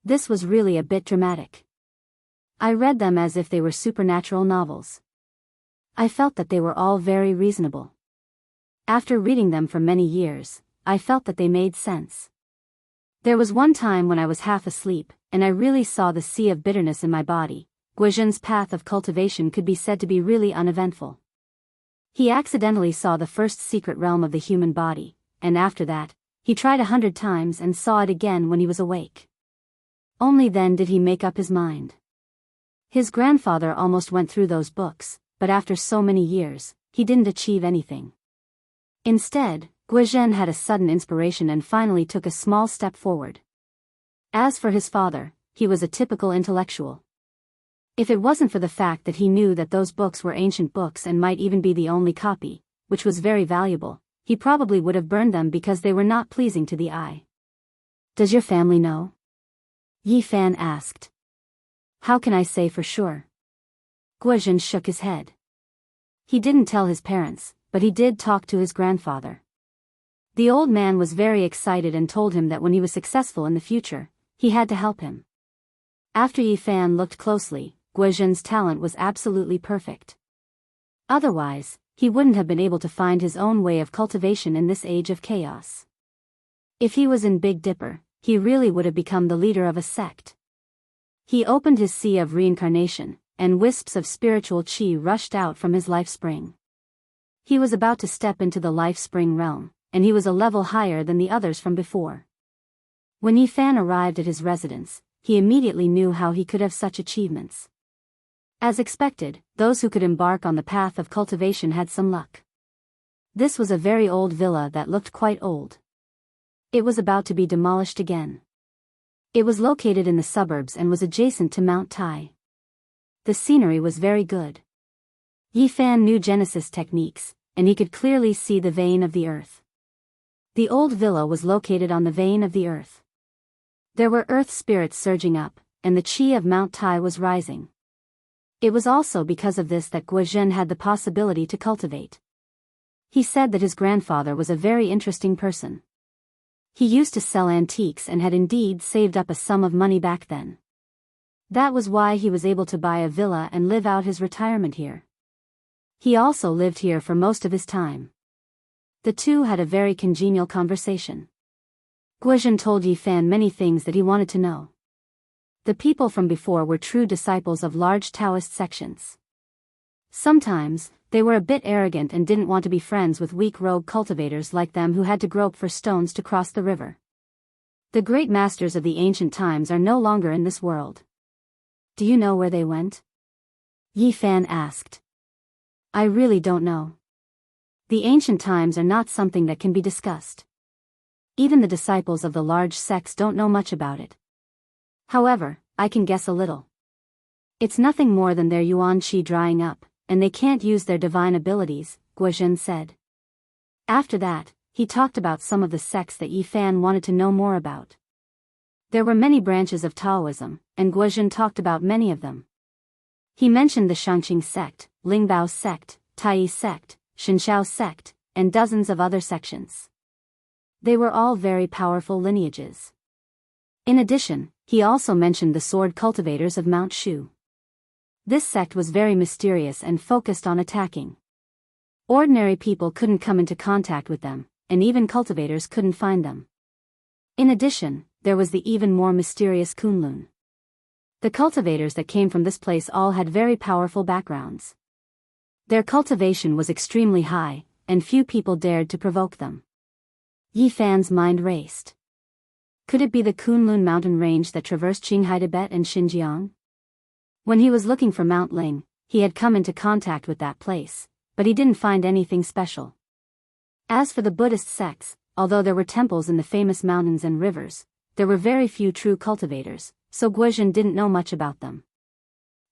This was really a bit dramatic. I read them as if they were supernatural novels. I felt that they were all very reasonable. After reading them for many years, I felt that they made sense. There was one time when I was half asleep, and I really saw the sea of bitterness in my body. Guizhen's path of cultivation could be said to be really uneventful. He accidentally saw the first secret realm of the human body, and after that, he tried 100 times and saw it again when he was awake. Only then did he make up his mind. His grandfather almost went through those books, but after so many years, he didn't achieve anything. Instead, Guizhen had a sudden inspiration and finally took a small step forward. As for his father, he was a typical intellectual. If it wasn't for the fact that he knew that those books were ancient books and might even be the only copy, which was very valuable, he probably would have burned them because they were not pleasing to the eye. "Does your family know?" Yi Fan asked. "How can I say for sure?" Guizhen shook his head. He didn't tell his parents, but he did talk to his grandfather. The old man was very excited and told him that when he was successful in the future, he had to help him. After Yi Fan looked closely, Guizhen's talent was absolutely perfect. Otherwise, he wouldn't have been able to find his own way of cultivation in this age of chaos. If he was in Big Dipper, he really would have become the leader of a sect. He opened his sea of reincarnation, and wisps of spiritual chi rushed out from his life spring. He was about to step into the life spring realm, and he was a level higher than the others from before. When Yi Fan arrived at his residence, he immediately knew how he could have such achievements. As expected, those who could embark on the path of cultivation had some luck. This was a very old villa that looked quite old. It was about to be demolished again. It was located in the suburbs and was adjacent to Mount Tai. The scenery was very good. Yi Fan knew Genesis techniques, and he could clearly see the vein of the earth. The old villa was located on the vein of the earth. There were earth spirits surging up, and the chi of Mount Tai was rising. It was also because of this that Guizhen had the possibility to cultivate. He said that his grandfather was a very interesting person. He used to sell antiques and had indeed saved up a sum of money back then. That was why he was able to buy a villa and live out his retirement here. He also lived here for most of his time. The two had a very congenial conversation. Guizhen told Yi Fan many things that he wanted to know. The people from before were true disciples of large Taoist sections. Sometimes, they were a bit arrogant and didn't want to be friends with weak rogue cultivators like them who had to grope for stones to cross the river. The great masters of the ancient times are no longer in this world. "Do you know where they went?" Yi Fan asked. "I really don't know. The ancient times are not something that can be discussed. Even the disciples of the large sects don't know much about it. However, I can guess a little. It's nothing more than their yuan qi drying up, and they can't use their divine abilities," Guizhen said. After that, he talked about some of the sects that Yi Fan wanted to know more about. There were many branches of Taoism, and Guizhen talked about many of them. He mentioned the Shangqing sect, Lingbao sect, Tai sect, Shinshao sect, and dozens of other sections. They were all very powerful lineages. In addition, he also mentioned the sword cultivators of Mount Shu. This sect was very mysterious and focused on attacking. Ordinary people couldn't come into contact with them, and even cultivators couldn't find them. In addition, there was the even more mysterious Kunlun. The cultivators that came from this place all had very powerful backgrounds. Their cultivation was extremely high, and few people dared to provoke them. Yi Fan's mind raced. Could it be the Kunlun mountain range that traversed Qinghai Tibet and Xinjiang? When he was looking for Mount Ling, he had come into contact with that place, but he didn't find anything special. As for the Buddhist sects, although there were temples in the famous mountains and rivers, there were very few true cultivators, so Guizhen didn't know much about them.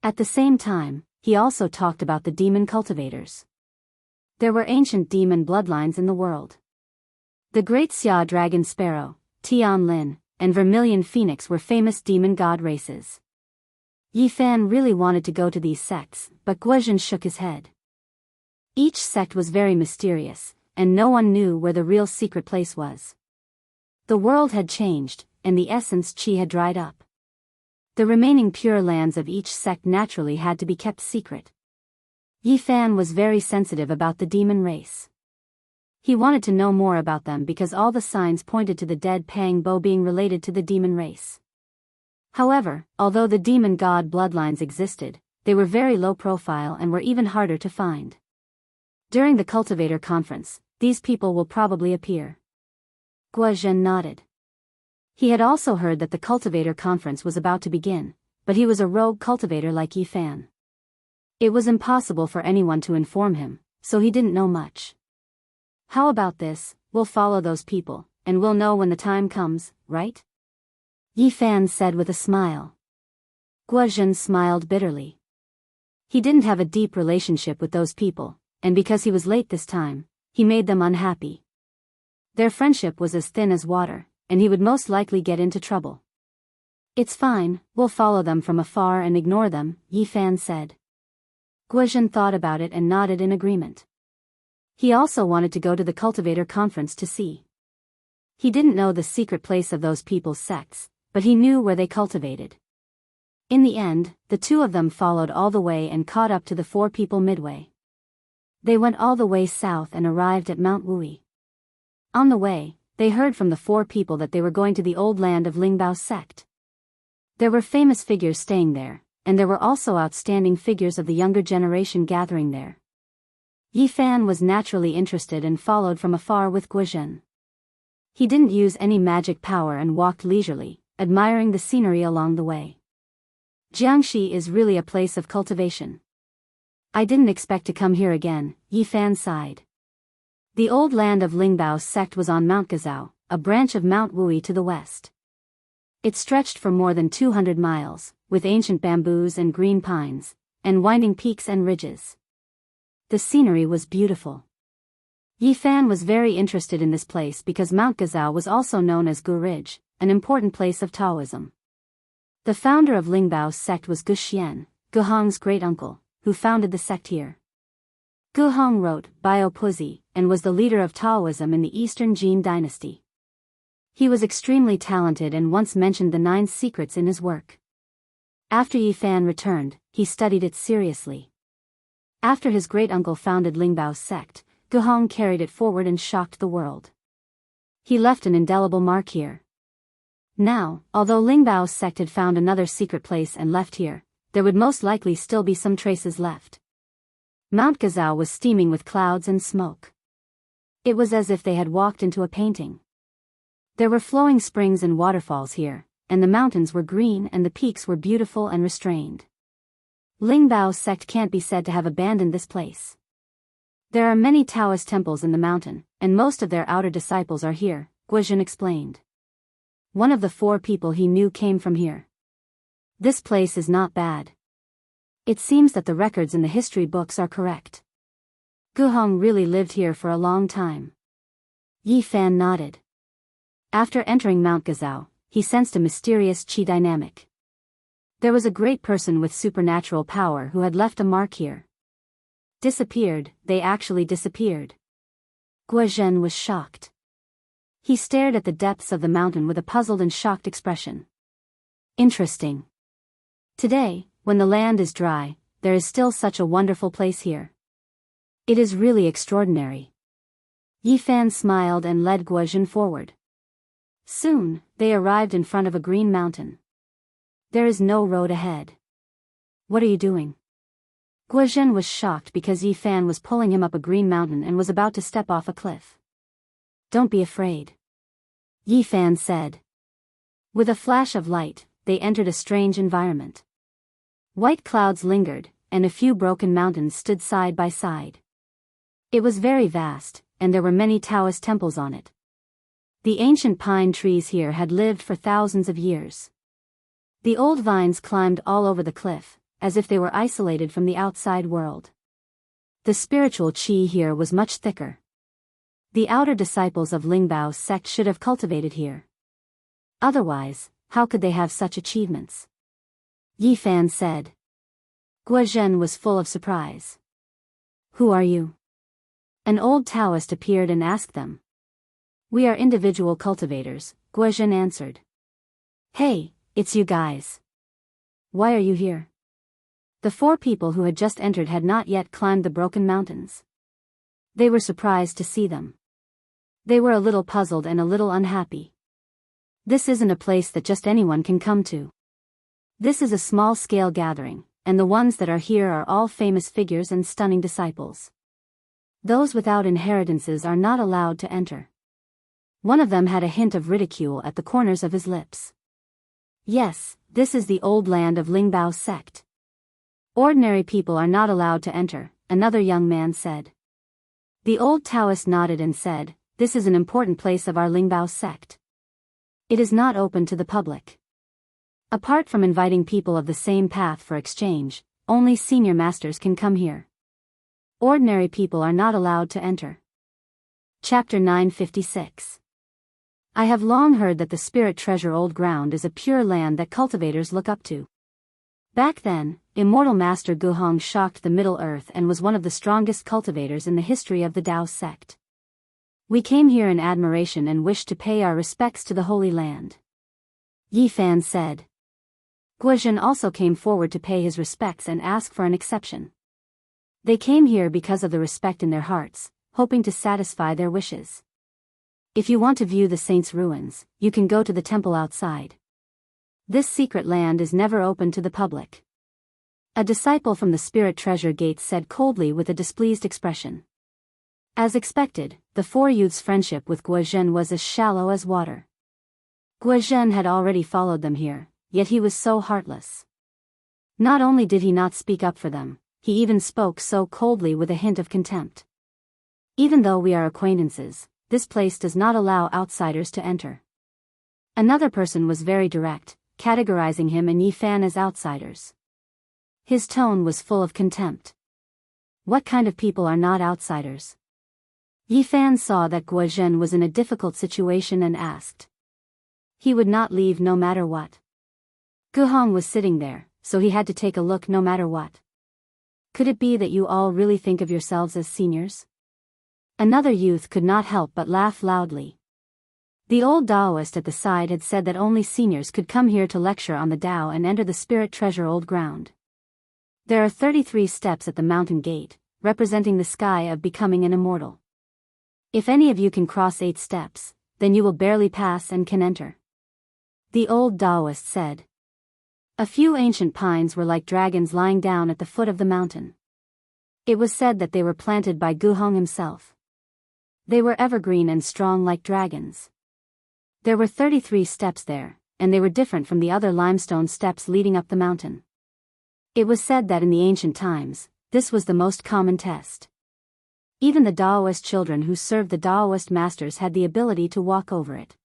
At the same time, he also talked about the demon cultivators. There were ancient demon bloodlines in the world. The Great Xia Dragon Sparrow, Tian Lin, and Vermilion Phoenix were famous demon god races. Yi Fan really wanted to go to these sects, but Guizhen shook his head. Each sect was very mysterious, and no one knew where the real secret place was. The world had changed, and the essence chi had dried up. The remaining pure lands of each sect naturally had to be kept secret. Yi Fan was very sensitive about the demon race. He wanted to know more about them because all the signs pointed to the dead Pang Bo being related to the demon race. However, although the demon god bloodlines existed, they were very low profile and were even harder to find. During the cultivator conference, these people will probably appear. Guo Zhen nodded. He had also heard that the cultivator conference was about to begin, but he was a rogue cultivator like Yi Fan. It was impossible for anyone to inform him, so he didn't know much. How about this, we'll follow those people, and we'll know when the time comes, right? Yi Fan said with a smile. Guo Zhen smiled bitterly. He didn't have a deep relationship with those people, and because he was late this time, he made them unhappy. Their friendship was as thin as water, and he would most likely get into trouble. It's fine, we'll follow them from afar and ignore them, Yi Fan said. Guo Zhen thought about it and nodded in agreement. He also wanted to go to the cultivator conference to see. He didn't know the secret place of those people's sects, but he knew where they cultivated. In the end, the two of them followed all the way and caught up to the four people midway. They went all the way south and arrived at Mount Wui. On the way, they heard from the four people that they were going to the old land of Lingbao's sect. There were famous figures staying there, and there were also outstanding figures of the younger generation gathering there. Yi Fan was naturally interested and followed from afar with Guo Zhen. He didn't use any magic power and walked leisurely, admiring the scenery along the way. Jiangxi is really a place of cultivation. I didn't expect to come here again, Yi Fan sighed. The old land of Lingbao's sect was on Mount Gazao, a branch of Mount Wui to the west. It stretched for more than 200 miles, with ancient bamboos and green pines, and winding peaks and ridges. The scenery was beautiful. Yi Fan was very interested in this place because Mount Gazao was also known as Gu Ridge, an important place of Taoism. The founder of Lingbao's sect was Gu Xian, Gu Hong's great-uncle, who founded the sect here. Gu Hong wrote Bio Puzi and was the leader of Taoism in the Eastern Jin dynasty. He was extremely talented and once mentioned the 9 secrets in his work. After Yi Fan returned, he studied it seriously. After his great-uncle founded Lingbao's sect, Gu Hong carried it forward and shocked the world. He left an indelible mark here. Now, although Lingbao's sect had found another secret place and left here, there would most likely still be some traces left. Mount Gazao was steaming with clouds and smoke. It was as if they had walked into a painting. There were flowing springs and waterfalls here, and the mountains were green and the peaks were beautiful and restrained. Lingbao's sect can't be said to have abandoned this place. There are many Taoist temples in the mountain, and most of their outer disciples are here, Guo Zhen explained. One of the 4 people he knew came from here. This place is not bad. It seems that the records in the history books are correct. Gu Hong really lived here for a long time. Yi Fan nodded. After entering Mount Gazao, he sensed a mysterious qi dynamic. There was a great person with supernatural power who had left a mark here. Disappeared, they actually disappeared. Guo Zhen was shocked. He stared at the depths of the mountain with a puzzled and shocked expression. Interesting. Today, when the land is dry, there is still such a wonderful place here. It is really extraordinary. Yi Fan smiled and led Guo Zhen forward. Soon, they arrived in front of a green mountain. There is no road ahead. What are you doing? Guo Zhen was shocked because Yi Fan was pulling him up a green mountain and was about to step off a cliff. Don't be afraid. Yi Fan said. With a flash of light, they entered a strange environment. White clouds lingered, and a few broken mountains stood side by side. It was very vast, and there were many Taoist temples on it. The ancient pine trees here had lived for thousands of years. The old vines climbed all over the cliff, as if they were isolated from the outside world. The spiritual qi here was much thicker. The outer disciples of Lingbao's sect should have cultivated here. Otherwise, how could they have such achievements? Yi Fan said. Guo Zhen was full of surprise. Who are you? An old Taoist appeared and asked them. We are individual cultivators, Guo Zhen answered. Hey, it's you guys. Why are you here? The four people who had just entered had not yet climbed the broken mountains. They were surprised to see them. They were a little puzzled and a little unhappy. This isn't a place that just anyone can come to. This is a small-scale gathering, and the ones that are here are all famous figures and stunning disciples. Those without inheritances are not allowed to enter. One of them had a hint of ridicule at the corners of his lips. Yes, this is the old land of Lingbao sect. Ordinary people are not allowed to enter, another young man said. The old Taoist nodded and said, this is an important place of our Lingbao sect. It is not open to the public. Apart from inviting people of the same path for exchange, only senior masters can come here. Ordinary people are not allowed to enter. Chapter 956. I have long heard that the spirit treasure old ground is a pure land that cultivators look up to. Back then, immortal Master Guhong shocked the Middle Earth and was one of the strongest cultivators in the history of the Tao sect. We came here in admiration and wished to pay our respects to the Holy Land. Yi Fan said. Guozhen also came forward to pay his respects and ask for an exception. They came here because of the respect in their hearts, hoping to satisfy their wishes. If you want to view the saints' ruins, you can go to the temple outside. This secret land is never open to the public. A disciple from the Spirit Treasure Gate said coldly with a displeased expression. As expected, the four youths' friendship with Guozhen was as shallow as water. Guozhen had already followed them here, yet he was so heartless. Not only did he not speak up for them, he even spoke so coldly with a hint of contempt. Even though we are acquaintances, this place does not allow outsiders to enter. Another person was very direct, categorizing him and Yi Fan as outsiders. His tone was full of contempt. What kind of people are not outsiders? Yi Fan saw that Guozhen was in a difficult situation and asked. He would not leave no matter what. Guhong was sitting there, so he had to take a look no matter what. Could it be that you all really think of yourselves as seniors? Another youth could not help but laugh loudly. The old Taoist at the side had said that only seniors could come here to lecture on the Tao and enter the spirit treasure old ground. There are 33 steps at the mountain gate, representing the sky of becoming an immortal. If any of you can cross 8 steps, then you will barely pass and can enter. The old Taoist said. A few ancient pines were like dragons lying down at the foot of the mountain. It was said that they were planted by Guhong himself. They were evergreen and strong like dragons. There were 33 steps there, and they were different from the other limestone steps leading up the mountain. It was said that in the ancient times, this was the most common test. Even the Taoist children who served the Taoist masters had the ability to walk over it.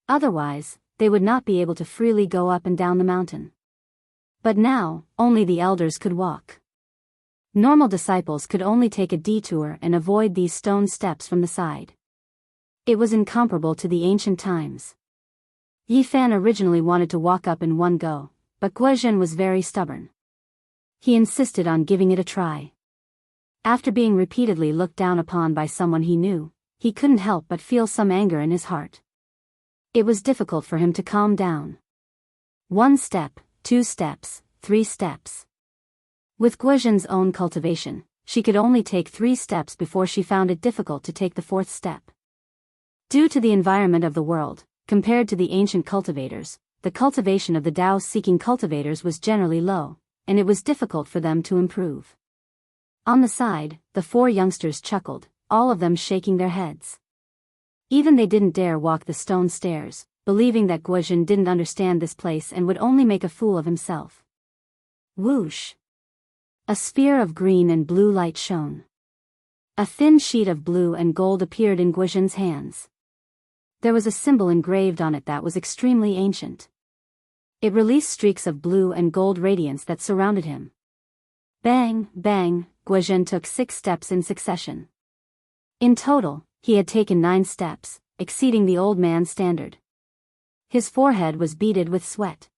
Otherwise, they would not be able to freely go up and down the mountain. But now, only the elders could walk. Normal disciples could only take a detour and avoid these stone steps from the side. It was incomparable to the ancient times. Yi Fan originally wanted to walk up in one go, but Guozhen was very stubborn. He insisted on giving it a try. After being repeatedly looked down upon by someone he knew, he couldn't help but feel some anger in his heart. It was difficult for him to calm down. 1 step, 2 steps, 3 steps. With Guozhen's own cultivation, she could only take 3 steps before she found it difficult to take the 4th step. Due to the environment of the world, compared to the ancient cultivators, the cultivation of the Tao-seeking cultivators was generally low, and it was difficult for them to improve. On the side, the 4 youngsters chuckled, all of them shaking their heads. Even they didn't dare walk the stone stairs, believing that Guozhen didn't understand this place and would only make a fool of himself. Whoosh! A sphere of green and blue light shone. A thin sheet of blue and gold appeared in Guozhen's hands. There was a symbol engraved on it that was extremely ancient. It released streaks of blue and gold radiance that surrounded him. Bang, bang, Guozhen took 6 steps in succession. In total, he had taken 9 steps, exceeding the old man's standard. His forehead was beaded with sweat.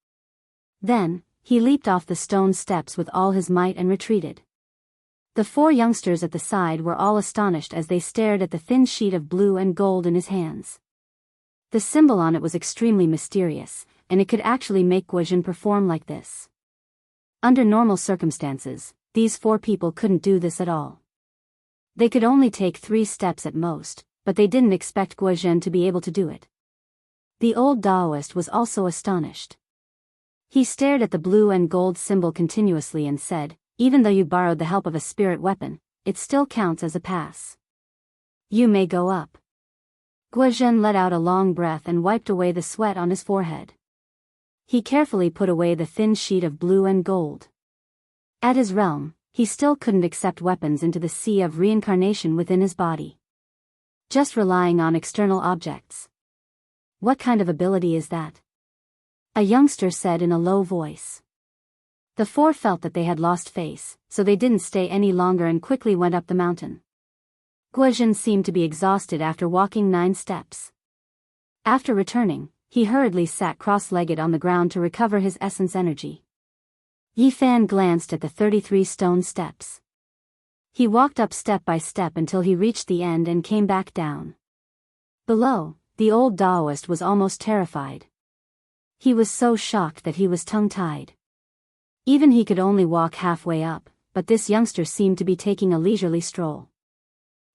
Then, he leaped off the stone steps with all his might and retreated. The 4 youngsters at the side were all astonished as they stared at the thin sheet of blue and gold in his hands. The symbol on it was extremely mysterious, and it could actually make Guozhen perform like this. Under normal circumstances, these 4 people couldn't do this at all. They could only take 3 steps at most, but they didn't expect Guozhen to be able to do it. The old Taoist was also astonished. He stared at the blue and gold symbol continuously and said, "Even though you borrowed the help of a spirit weapon, it still counts as a pass. You may go up." Guozhen let out a long breath and wiped away the sweat on his forehead. He carefully put away the thin sheet of blue and gold. At his realm, he still couldn't accept weapons into the sea of reincarnation within his body. Just relying on external objects. What kind of ability is that? A youngster said in a low voice. The 4 felt that they had lost face, so they didn't stay any longer and quickly went up the mountain. Guozhen seemed to be exhausted after walking 9 steps. After returning, he hurriedly sat cross-legged on the ground to recover his essence energy. Yi Fan glanced at the 33 stone steps. He walked up step by step until he reached the end and came back down. Below, the old Taoist was almost terrified. He was so shocked that he was tongue-tied. Even he could only walk halfway up, but this youngster seemed to be taking a leisurely stroll.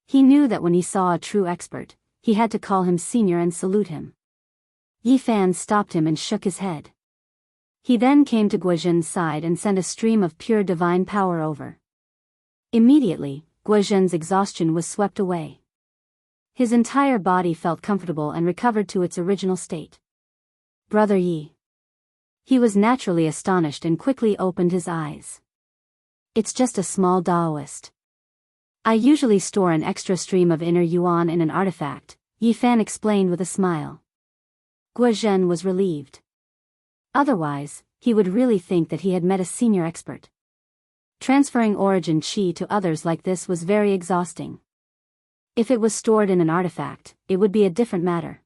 He knew that when he saw a true expert, he had to call him senior and salute him. Yi Fan stopped him and shook his head. He then came to Guozhen's side and sent a stream of pure divine power over. Immediately, Guozhen's exhaustion was swept away. His entire body felt comfortable and recovered to its original state. "Brother Yi." He was naturally astonished and quickly opened his eyes. "It's just a small Taoist. I usually store an extra stream of inner yuan in an artifact," Yi Fan explained with a smile. Guozhen was relieved. Otherwise, he would really think that he had met a senior expert. Transferring origin chi to others like this was very exhausting. If it was stored in an artifact, it would be a different matter.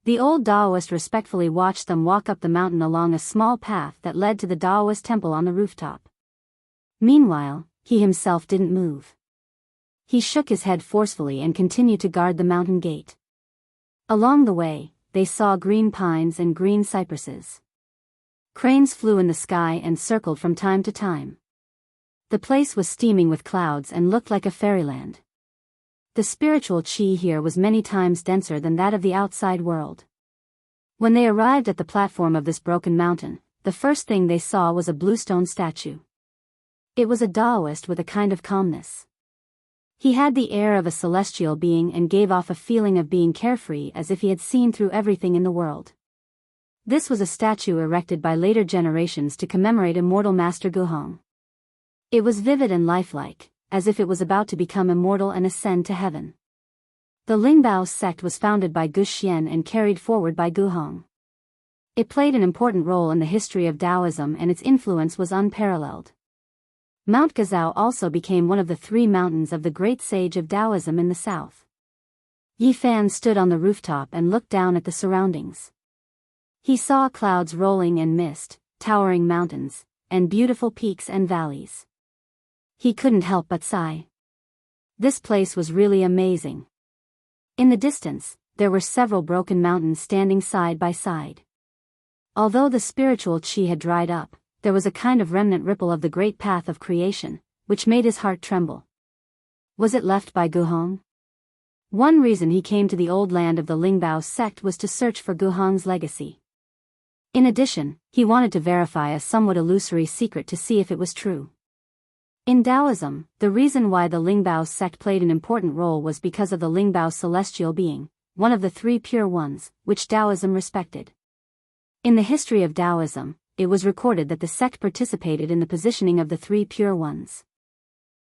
The old Taoist respectfully watched them walk up the mountain along a small path that led to the Taoist temple on the rooftop. Meanwhile, he himself didn't move. He shook his head forcefully and continued to guard the mountain gate. Along the way, they saw green pines and green cypresses. Cranes flew in the sky and circled from time to time. The place was steaming with clouds and looked like a fairyland. The spiritual chi here was many times denser than that of the outside world. When they arrived at the platform of this broken mountain, the first thing they saw was a bluestone statue. It was a Taoist with a kind of calmness. He had the air of a celestial being and gave off a feeling of being carefree as if he had seen through everything in the world. This was a statue erected by later generations to commemorate immortal Master Guhong. It was vivid and lifelike, as if it was about to become immortal and ascend to heaven. The Lingbao sect was founded by Gu Xian and carried forward by Guhong. It played an important role in the history of Taoism and its influence was unparalleled. Mount Gazao also became one of the 3 mountains of the great sage of Taoism in the south. Yi Fan stood on the rooftop and looked down at the surroundings. He saw clouds rolling and mist, towering mountains, and beautiful peaks and valleys. He couldn't help but sigh. This place was really amazing. In the distance, there were several broken mountains standing side by side. Although the spiritual chi had dried up, there was a kind of remnant ripple of the great path of creation, which made his heart tremble. Was it left by Guhong? One reason he came to the old land of the Lingbao sect was to search for Guhong's legacy. In addition, he wanted to verify a somewhat illusory secret to see if it was true. In Taoism, the reason why the Lingbao sect played an important role was because of the Lingbao celestial being, one of the 3 pure ones, which Taoism respected. In the history of Taoism, it was recorded that the sect participated in the positioning of the 3 pure ones.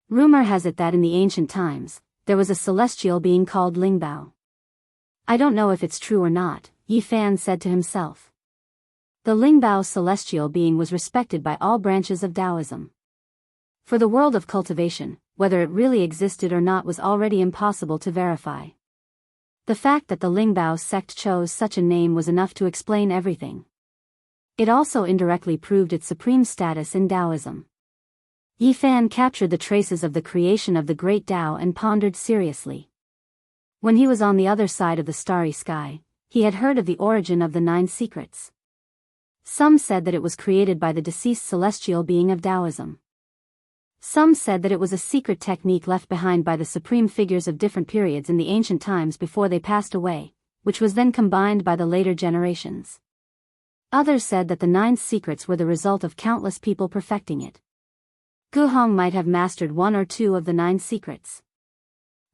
Rumor has it that in the ancient times, there was a celestial being called Lingbao. I don't know if it's true or not, Yi Fan said to himself. The Lingbao celestial being was respected by all branches of Taoism. For the world of cultivation, whether it really existed or not was already impossible to verify. The fact that the Lingbao sect chose such a name was enough to explain everything. It also indirectly proved its supreme status in Taoism. Yi Fan captured the traces of the creation of the great Tao and pondered seriously. When he was on the other side of the starry sky, he had heard of the origin of the 9 secrets. Some said that it was created by the deceased celestial being of Taoism. Some said that it was a secret technique left behind by the supreme figures of different periods in the ancient times before they passed away, which was then combined by the later generations. Others said that the 9 secrets were the result of countless people perfecting it. Gu Hong might have mastered 1 or 2 of the 9 secrets.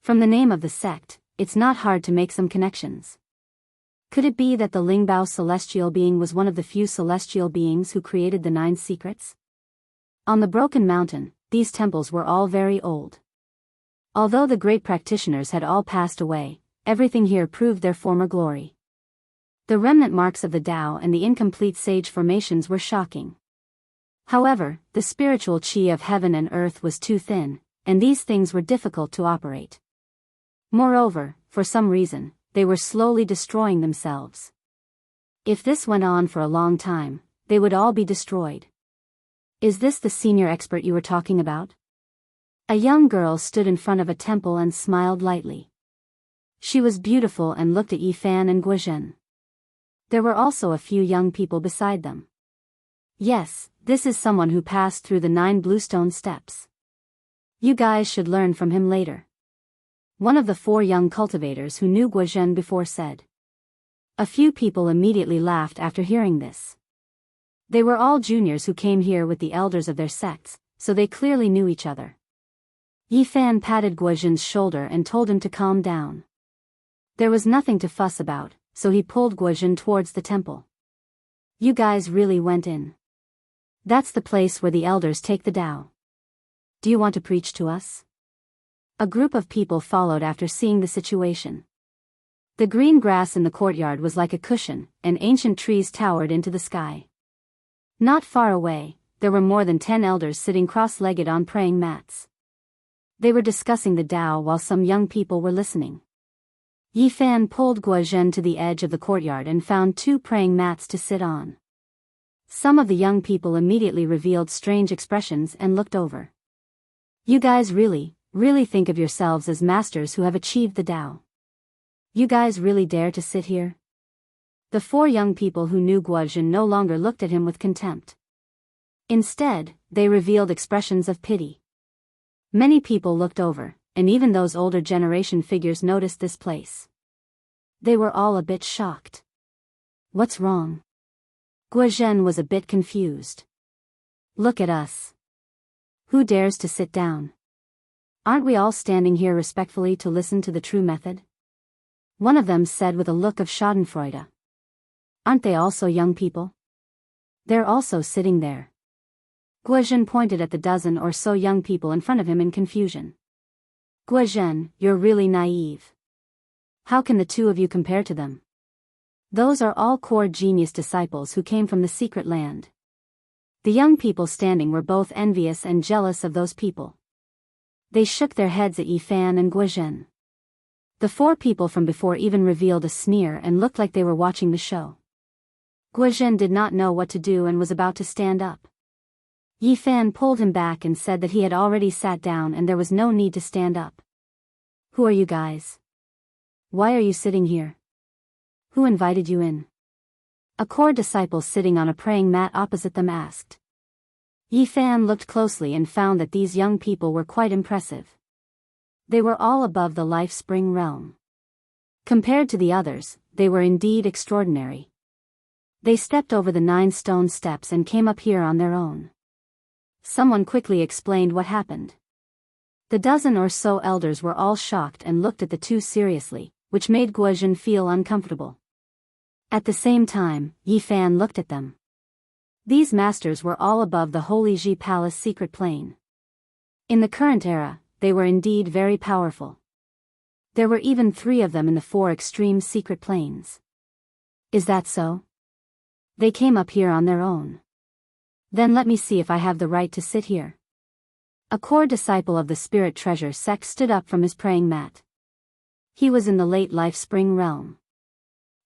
From the name of the sect, it's not hard to make some connections. Could it be that the Lingbao celestial being was one of the few celestial beings who created the 9 secrets? On the Broken Mountain, these temples were all very old. Although the great practitioners had all passed away, everything here proved their former glory. The remnant marks of the Tao and the incomplete sage formations were shocking. However, the spiritual qi of heaven and earth was too thin, and these things were difficult to operate. Moreover, for some reason, they were slowly destroying themselves. If this went on for a long time, they would all be destroyed. Is this the senior expert you were talking about? A young girl stood in front of a temple and smiled lightly. She was beautiful and looked at Yifan and Guozhen. There were also a few young people beside them. Yes, this is someone who passed through the 9 bluestone steps. You guys should learn from him later. One of the 4 young cultivators who knew Guozhen before said. A few people immediately laughed after hearing this. They were all juniors who came here with the elders of their sects, so they clearly knew each other. Yifan patted Guozhen's shoulder and told him to calm down. There was nothing to fuss about, so he pulled Guozhen towards the temple. You guys really went in. That's the place where the elders take the Tao. Do you want to preach to us? A group of people followed after seeing the situation. The green grass in the courtyard was like a cushion, and ancient trees towered into the sky. Not far away, there were more than 10 elders sitting cross-legged on praying mats. They were discussing the Tao while some young people were listening. Yifan pulled Guozhen to the edge of the courtyard and found 2 praying mats to sit on. Some of the young people immediately revealed strange expressions and looked over. You guys really think of yourselves as masters who have achieved the Tao. You guys really dare to sit here? The 4 young people who knew Guozhen no longer looked at him with contempt. Instead, they revealed expressions of pity. Many people looked over, and even those older generation figures noticed this place. They were all a bit shocked. What's wrong? Guozhen was a bit confused. Look at us. Who dares to sit down? Aren't we all standing here respectfully to listen to the true method? One of them said with a look of schadenfreude. Aren't they also young people? They're also sitting there. Guozhen pointed at the dozen or so young people in front of him in confusion. Guozhen, you're really naive. How can the 2 of you compare to them? Those are all core genius disciples who came from the secret land. The young people standing were both envious and jealous of those people. They shook their heads at Yifan and Guozhen. The 4 people from before even revealed a sneer and looked like they were watching the show. Guozhen did not know what to do and was about to stand up. Yifan pulled him back and said that he had already sat down and there was no need to stand up. Who are you guys? Why are you sitting here? Who invited you in? A core disciple sitting on a praying mat opposite them asked. Yifan looked closely and found that these young people were quite impressive. They were all above the life spring realm. Compared to the others, they were indeed extraordinary. They stepped over the 9 stone steps and came up here on their own. Someone quickly explained what happened. The dozen or so elders were all shocked and looked at the 2 seriously, which made Guozhen feel uncomfortable. At the same time, Yifan looked at them. These masters were all above the Holy Ji Palace secret plane. In the current era, they were indeed very powerful. There were even 3 of them in the 4 extreme secret planes. Is that so? They came up here on their own. Then let me see if I have the right to sit here. A core disciple of the Spirit Treasure sect stood up from his praying mat. He was in the late life spring realm.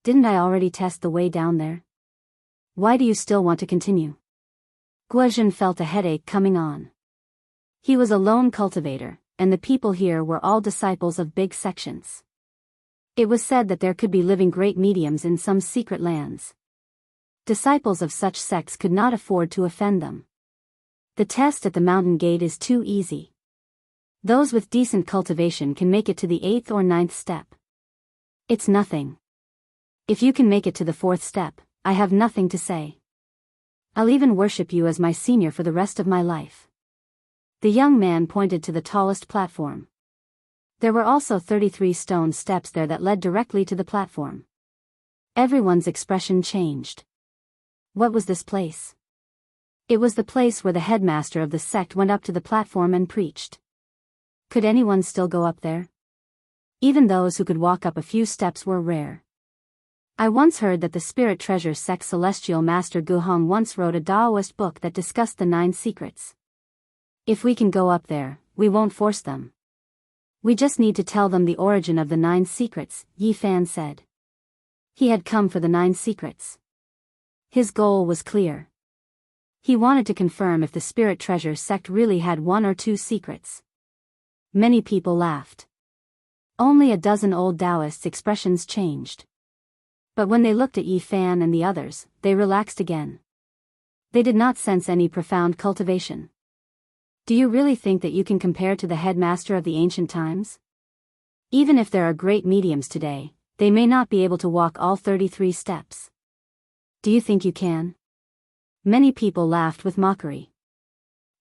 Didn't I already test the way down there? Why do you still want to continue? Guozhen felt a headache coming on. He was a lone cultivator, and the people here were all disciples of big sections. It was said that there could be living great mediums in some secret lands. Disciples of such sects could not afford to offend them. The test at the mountain gate is too easy. Those with decent cultivation can make it to the 8th or 9th step. It's nothing. If you can make it to the 4th step, I have nothing to say. I'll even worship you as my senior for the rest of my life. The young man pointed to the tallest platform. There were also 33 stone steps there that led directly to the platform. Everyone's expression changed. What was this place? It was the place where the headmaster of the sect went up to the platform and preached. Could anyone still go up there? Even those who could walk up a few steps were rare. I once heard that the Spirit Treasure Sect's celestial master Guhong once wrote a Taoist book that discussed the 9 secrets. If we can go up there, we won't force them. We just need to tell them the origin of the 9 secrets, Yi Fan said. He had come for the 9 secrets. His goal was clear. He wanted to confirm if the Spirit Treasure Sect really had 1 or 2 secrets. Many people laughed. Only a dozen old Taoists' expressions changed. But when they looked at Yi Fan and the others, they relaxed again. They did not sense any profound cultivation. Do you really think that you can compare to the headmaster of the ancient times? Even if there are great mediums today, they may not be able to walk all 33 steps. Do you think you can? Many people laughed with mockery.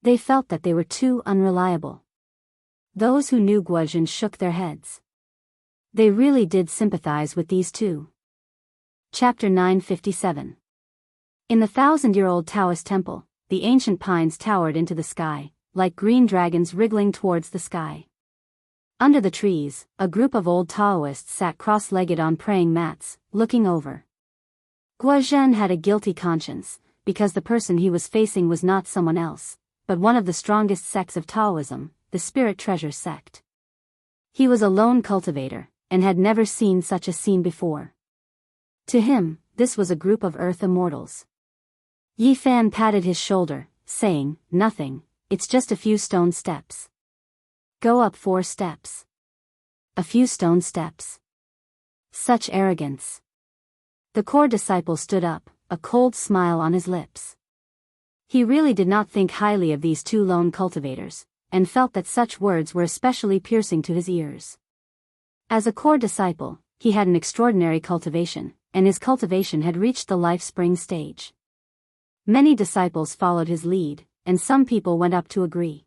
They felt that they were too unreliable. Those who knew Guozhen shook their heads. They really did sympathize with these two. Chapter 957. In the 1,000-year-old Taoist temple, the ancient pines towered into the sky, like green dragons wriggling towards the sky. Under the trees, a group of old Taoists sat cross-legged on praying mats, looking over. Guozhen had a guilty conscience, because the person he was facing was not someone else, but one of the strongest sects of Taoism, the Spirit Treasure Sect. He was a lone cultivator, and had never seen such a scene before. To him, this was a group of earth immortals. Yi Fan patted his shoulder, saying, "Nothing, it's just a few stone steps." "Go up 4 steps." "A few stone steps." Such arrogance. The core disciple stood up, a cold smile on his lips. He really did not think highly of these 2 lone cultivators, and felt that such words were especially piercing to his ears. As a core disciple, he had an extraordinary cultivation, and his cultivation had reached the life spring stage. Many disciples followed his lead, and some people went up to agree.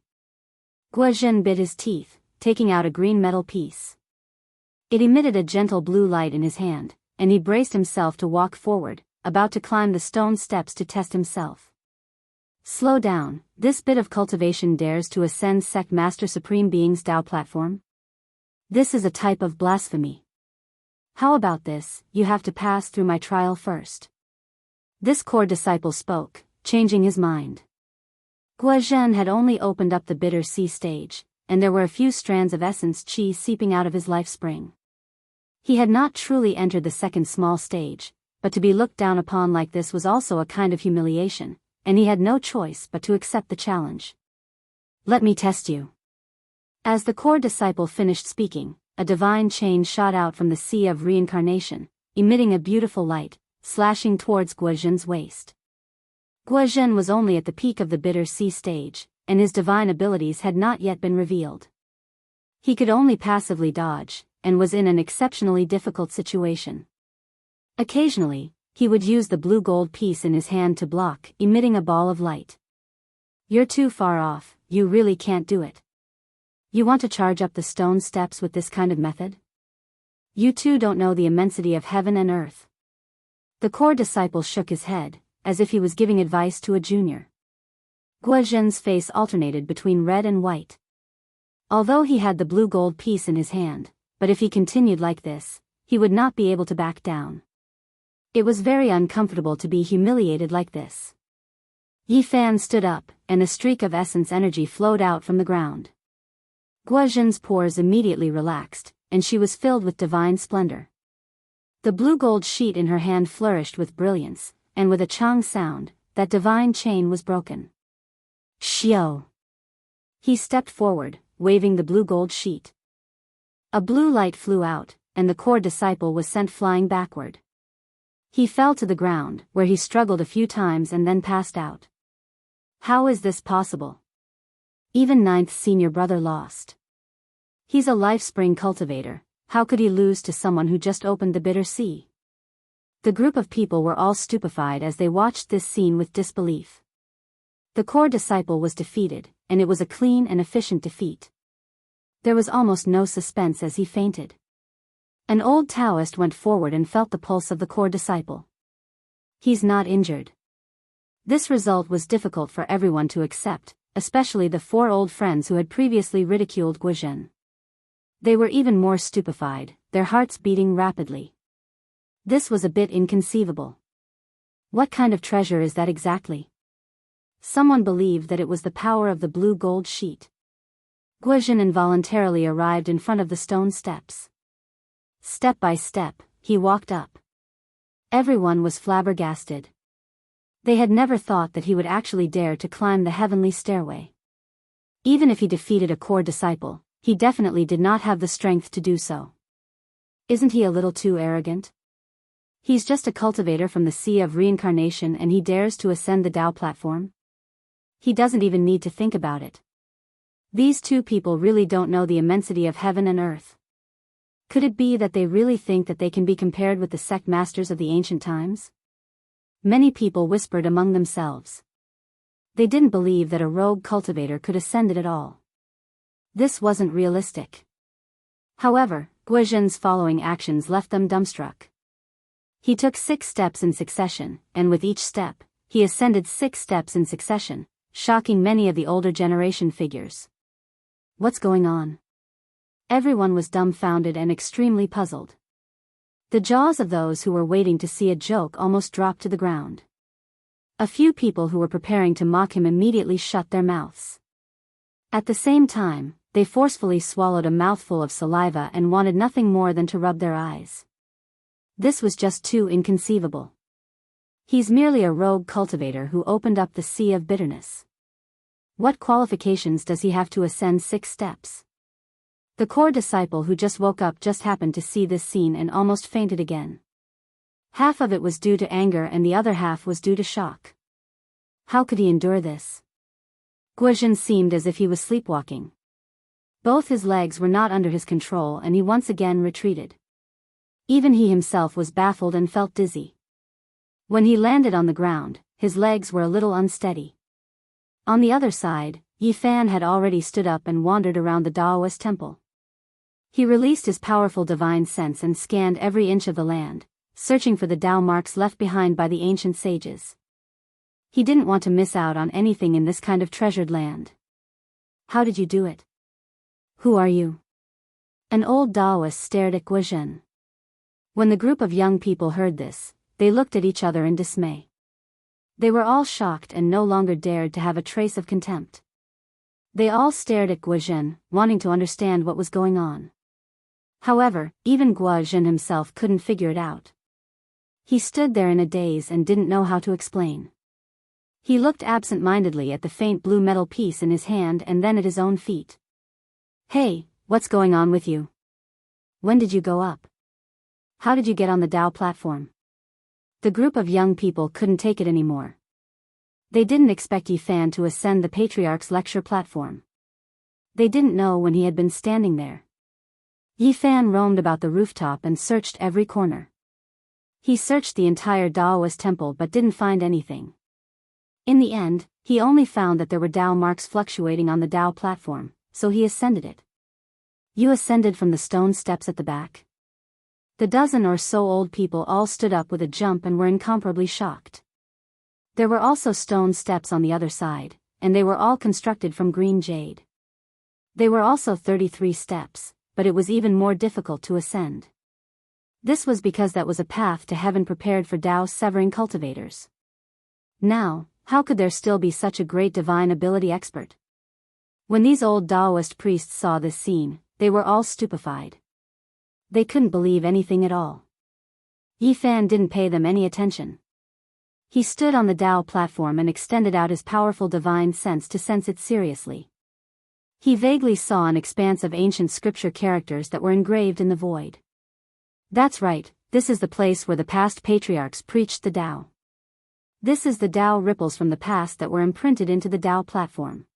Guozhen bit his teeth, taking out a green metal piece. It emitted a gentle blue light in his hand, and he braced himself to walk forward, about to climb the stone steps to test himself. "Slow down, this bit of cultivation dares to ascend Sect Master Supreme Being's Tao platform? This is a type of blasphemy. How about this, you have to pass through my trial first." This core disciple spoke, changing his mind. Guozhen had only opened up the bitter sea stage, and there were a few strands of essence chi seeping out of his life spring. He had not truly entered the second small stage, but to be looked down upon like this was also a kind of humiliation, and he had no choice but to accept the challenge. "Let me test you." As the core disciple finished speaking, a divine chain shot out from the sea of reincarnation, emitting a beautiful light, slashing towards Guozhen's waist. Guozhen was only at the peak of the bitter sea stage, and his divine abilities had not yet been revealed. He could only passively dodge, and was in an exceptionally difficult situation. Occasionally, he would use the blue gold piece in his hand to block, emitting a ball of light. "You're too far off, you really can't do it. You want to charge up the stone steps with this kind of method? You too don't know the immensity of heaven and earth." The core disciple shook his head, as if he was giving advice to a junior. Guozhen's face alternated between red and white. Although he had the blue gold piece in his hand, but if he continued like this, he would not be able to back down. It was very uncomfortable to be humiliated like this. Yi Fan stood up, and a streak of essence energy flowed out from the ground. Guozhen's pores immediately relaxed, and she was filled with divine splendor. The blue gold sheet in her hand flourished with brilliance, and with a chang sound, that divine chain was broken. "Xiao!" He stepped forward, waving the blue gold sheet. A blue light flew out, and the core disciple was sent flying backward. He fell to the ground, where he struggled a few times and then passed out. How is this possible? Even ninth senior brother lost. He's a Lifespring cultivator, how could he lose to someone who just opened the bitter sea? The group of people were all stupefied as they watched this scene with disbelief. The core disciple was defeated, and it was a clean and efficient defeat. There was almost no suspense as he fainted. An old Taoist went forward and felt the pulse of the core disciple. He's not injured. This result was difficult for everyone to accept, especially the 4 old friends who had previously ridiculed Guozhen. They were even more stupefied, their hearts beating rapidly. This was a bit inconceivable. What kind of treasure is that exactly? Someone believed that it was the power of the blue gold sheet. Guozhen involuntarily arrived in front of the stone steps. Step by step, he walked up. Everyone was flabbergasted. They had never thought that he would actually dare to climb the heavenly stairway. Even if he defeated a core disciple, he definitely did not have the strength to do so. Isn't he a little too arrogant? He's just a cultivator from the Sea of Reincarnation and he dares to ascend the Tao platform? He doesn't even need to think about it. These 2 people really don't know the immensity of heaven and earth. Could it be that they really think that they can be compared with the sect masters of the ancient times? Many people whispered among themselves. They didn't believe that a rogue cultivator could ascend it at all. This wasn't realistic. However, Guozhen's following actions left them dumbstruck. He took 6 steps in succession, and with each step, he ascended 6 steps in succession, shocking many of the older generation figures. What's going on? Everyone was dumbfounded and extremely puzzled. The jaws of those who were waiting to see a joke almost dropped to the ground. A few people who were preparing to mock him immediately shut their mouths. At the same time, they forcefully swallowed a mouthful of saliva and wanted nothing more than to rub their eyes. This was just too inconceivable. He's merely a rogue cultivator who opened up the sea of bitterness. What qualifications does he have to ascend 6 steps? The core disciple who just woke up just happened to see this scene and almost fainted again. Half of it was due to anger and the other half was due to shock. How could he endure this? Guozhen seemed as if he was sleepwalking. Both his legs were not under his control and he once again retreated. Even he himself was baffled and felt dizzy. When he landed on the ground, his legs were a little unsteady. On the other side, Yi Fan had already stood up and wandered around the Daoist temple. He released his powerful divine sense and scanned every inch of the land, searching for the Tao marks left behind by the ancient sages. He didn't want to miss out on anything in this kind of treasured land. How did you do it? Who are you? An old Daoist stared at Guozhen. When the group of young people heard this, they looked at each other in dismay. They were all shocked and no longer dared to have a trace of contempt. They all stared at Guozhen, wanting to understand what was going on. However, even Guozhen himself couldn't figure it out. He stood there in a daze and didn't know how to explain. He looked absent-mindedly at the faint blue metal piece in his hand and then at his own feet. Hey, what's going on with you? When did you go up? How did you get on the Tao platform? The group of young people couldn't take it anymore. They didn't expect Yi Fan to ascend the Patriarch's lecture platform. They didn't know when he had been standing there. Yi Fan roamed about the rooftop and searched every corner. He searched the entire Daoist temple but didn't find anything. In the end, he only found that there were Tao marks fluctuating on the Tao platform, so he ascended it. You ascended from the stone steps at the back? The dozen or so old people all stood up with a jump and were incomparably shocked. There were also stone steps on the other side, and they were all constructed from green jade. They were also 33 steps, but it was even more difficult to ascend. This was because that was a path to heaven prepared for Tao severing cultivators. Now, how could there still be such a great divine ability expert? When these old Daoist priests saw this scene, they were all stupefied. They couldn't believe anything at all. Yi Fan didn't pay them any attention. He stood on the Tao platform and extended out his powerful divine sense to sense it seriously. He vaguely saw an expanse of ancient scripture characters that were engraved in the void. That's right, This is the place where the past patriarchs preached the Tao. This is the Tao ripples from the past that were imprinted into the Tao platform.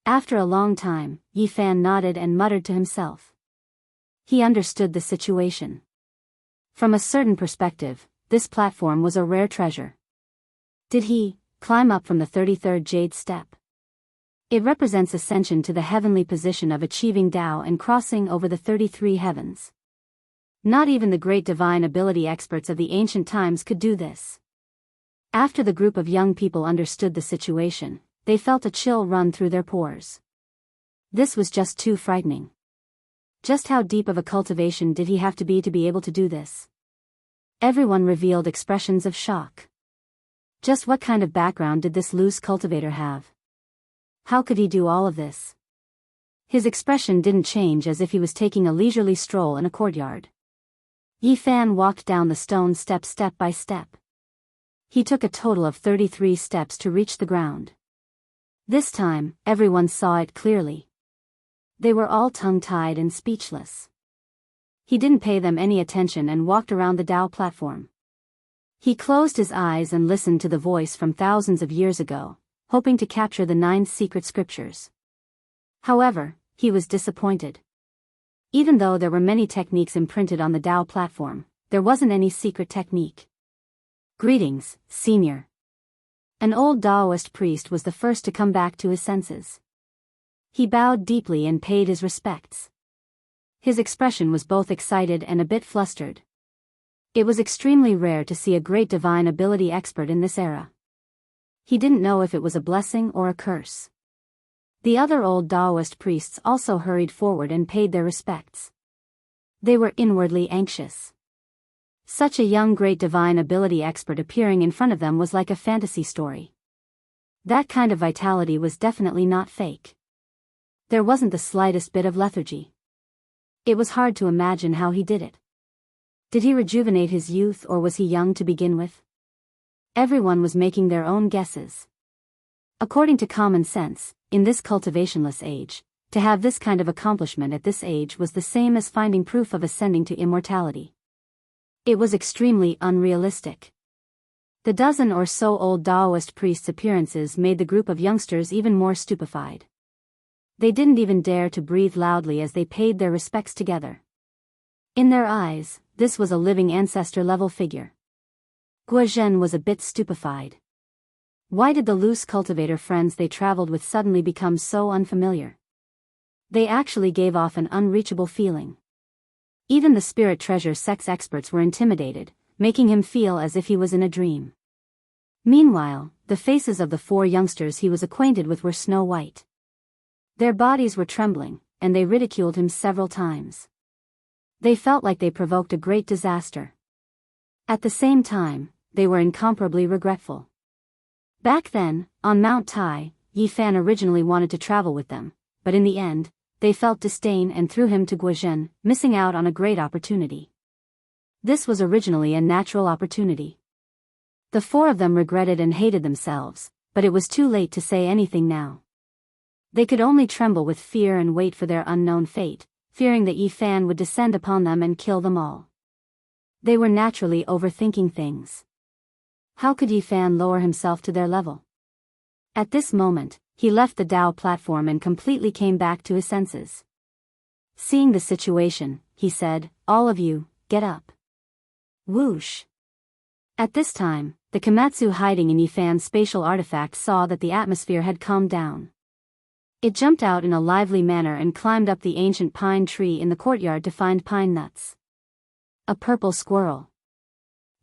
After a long time, Yi Fan nodded and muttered to himself. He understood the situation. From a certain perspective, this platform was a rare treasure. Did he climb up from the 33rd jade step? It represents ascension to the heavenly position of achieving Tao and crossing over the 33 heavens. Not even the great divine ability experts of the ancient times could do this. After the group of young people understood the situation, they felt a chill run through their pores. This was just too frightening. Just how deep of a cultivation did he have to be able to do this? Everyone revealed expressions of shock. Just what kind of background did this loose cultivator have? How could he do all of this? His expression didn't change, as if he was taking a leisurely stroll in a courtyard. Yi Fan walked down the stone steps step by step. He took a total of 33 steps to reach the ground. This time, everyone saw it clearly. They were all tongue-tied and speechless. He didn't pay them any attention and walked around the Tao platform. He closed his eyes and listened to the voice from thousands of years ago, hoping to capture the 9 secret scriptures. However, he was disappointed. Even though there were many techniques imprinted on the Tao platform, there wasn't any secret technique. Greetings, Senior. An old Taoist priest was the first to come back to his senses. He bowed deeply and paid his respects. His expression was both excited and a bit flustered. It was extremely rare to see a great divine ability expert in this era. He didn't know if it was a blessing or a curse. The other old Taoist priests also hurried forward and paid their respects. They were inwardly anxious. Such a young great divine ability expert appearing in front of them was like a fantasy story. That kind of vitality was definitely not fake. There wasn't the slightest bit of lethargy. It was hard to imagine how he did it. Did he rejuvenate his youth, or was he young to begin with? Everyone was making their own guesses. According to common sense, in this cultivationless age, to have this kind of accomplishment at this age was the same as finding proof of ascending to immortality. It was extremely unrealistic. The dozen or so old Taoist priests' appearances made the group of youngsters even more stupefied. They didn't even dare to breathe loudly as they paid their respects together. In their eyes, this was a living ancestor-level figure. Guozhen was a bit stupefied. Why did the loose cultivator friends they traveled with suddenly become so unfamiliar? They actually gave off an unreachable feeling. Even the spirit treasure sex experts were intimidated, making him feel as if he was in a dream. Meanwhile, the faces of the 4 youngsters he was acquainted with were snow white. Their bodies were trembling, and they ridiculed him several times. They felt like they provoked a great disaster. At the same time, they were incomparably regretful. Back then, on Mount Tai, Yi Fan originally wanted to travel with them, but in the end, they felt disdain and threw him to Guozhen, missing out on a great opportunity. This was originally a natural opportunity. The 4 of them regretted and hated themselves, but it was too late to say anything now. They could only tremble with fear and wait for their unknown fate, fearing that Yi Fan would descend upon them and kill them all. They were naturally overthinking things. How could Yi Fan lower himself to their level? At this moment, he left the Tao platform and completely came back to his senses. Seeing the situation, he said, "All of you, get up." Whoosh! At this time, the Komatsu hiding in Yi Fan's spatial artifact saw that the atmosphere had calmed down. It jumped out in a lively manner and climbed up the ancient pine tree in the courtyard to find pine nuts. A purple squirrel.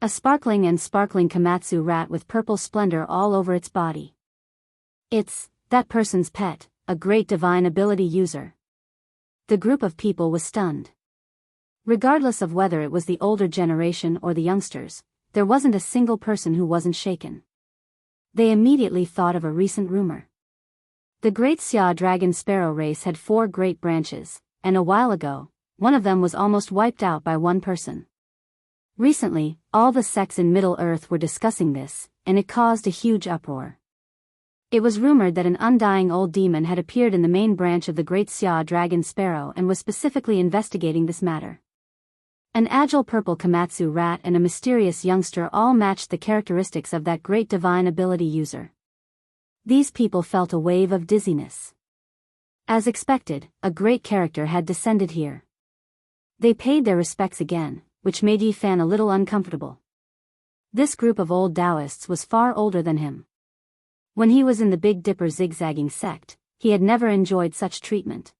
A sparkling Komatsu rat with purple splendor all over its body. It's that person's pet, a great divine ability user. The group of people was stunned. Regardless of whether it was the older generation or the youngsters, there wasn't a single person who wasn't shaken. They immediately thought of a recent rumor. The Great Xia Dragon Sparrow race had 4 great branches, and a while ago, one of them was almost wiped out by one person. Recently, all the sects in Middle-earth were discussing this, and it caused a huge uproar. It was rumored that an undying old demon had appeared in the main branch of the Great Xia Dragon Sparrow and was specifically investigating this matter. An agile purple Komatsu rat and a mysterious youngster all matched the characteristics of that great divine ability user. These people felt a wave of dizziness. As expected, a great character had descended here. They paid their respects again, which made Yi Fan a little uncomfortable. This group of old Taoists was far older than him. When he was in the Big Dipper zigzagging sect, he had never enjoyed such treatment.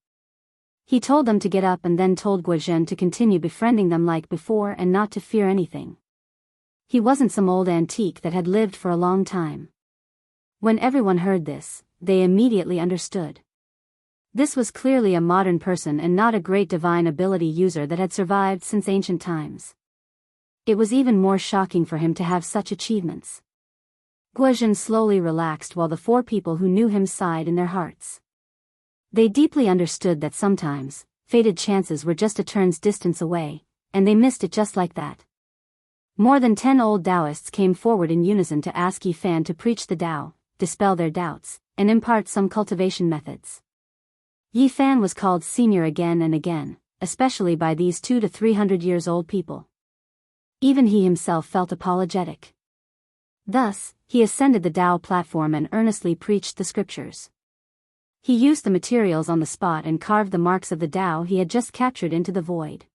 He told them to get up and then told Guozhen to continue befriending them like before and not to fear anything. He wasn't some old antique that had lived for a long time. When everyone heard this, they immediately understood. This was clearly a modern person and not a great divine ability user that had survived since ancient times. It was even more shocking for him to have such achievements. Guozhen slowly relaxed while the four people who knew him sighed in their hearts. They deeply understood that sometimes, fated chances were just a turn's distance away, and they missed it just like that. More than 10 old Taoists came forward in unison to ask Yi Fan to preach the Tao, dispel their doubts, and impart some cultivation methods. Yi Fan was called senior again and again, especially by these 200 to 300 years old people. Even he himself felt apologetic. Thus, he ascended the Tao platform and earnestly preached the scriptures. He used the materials on the spot and carved the marks of the Tao he had just captured into the void.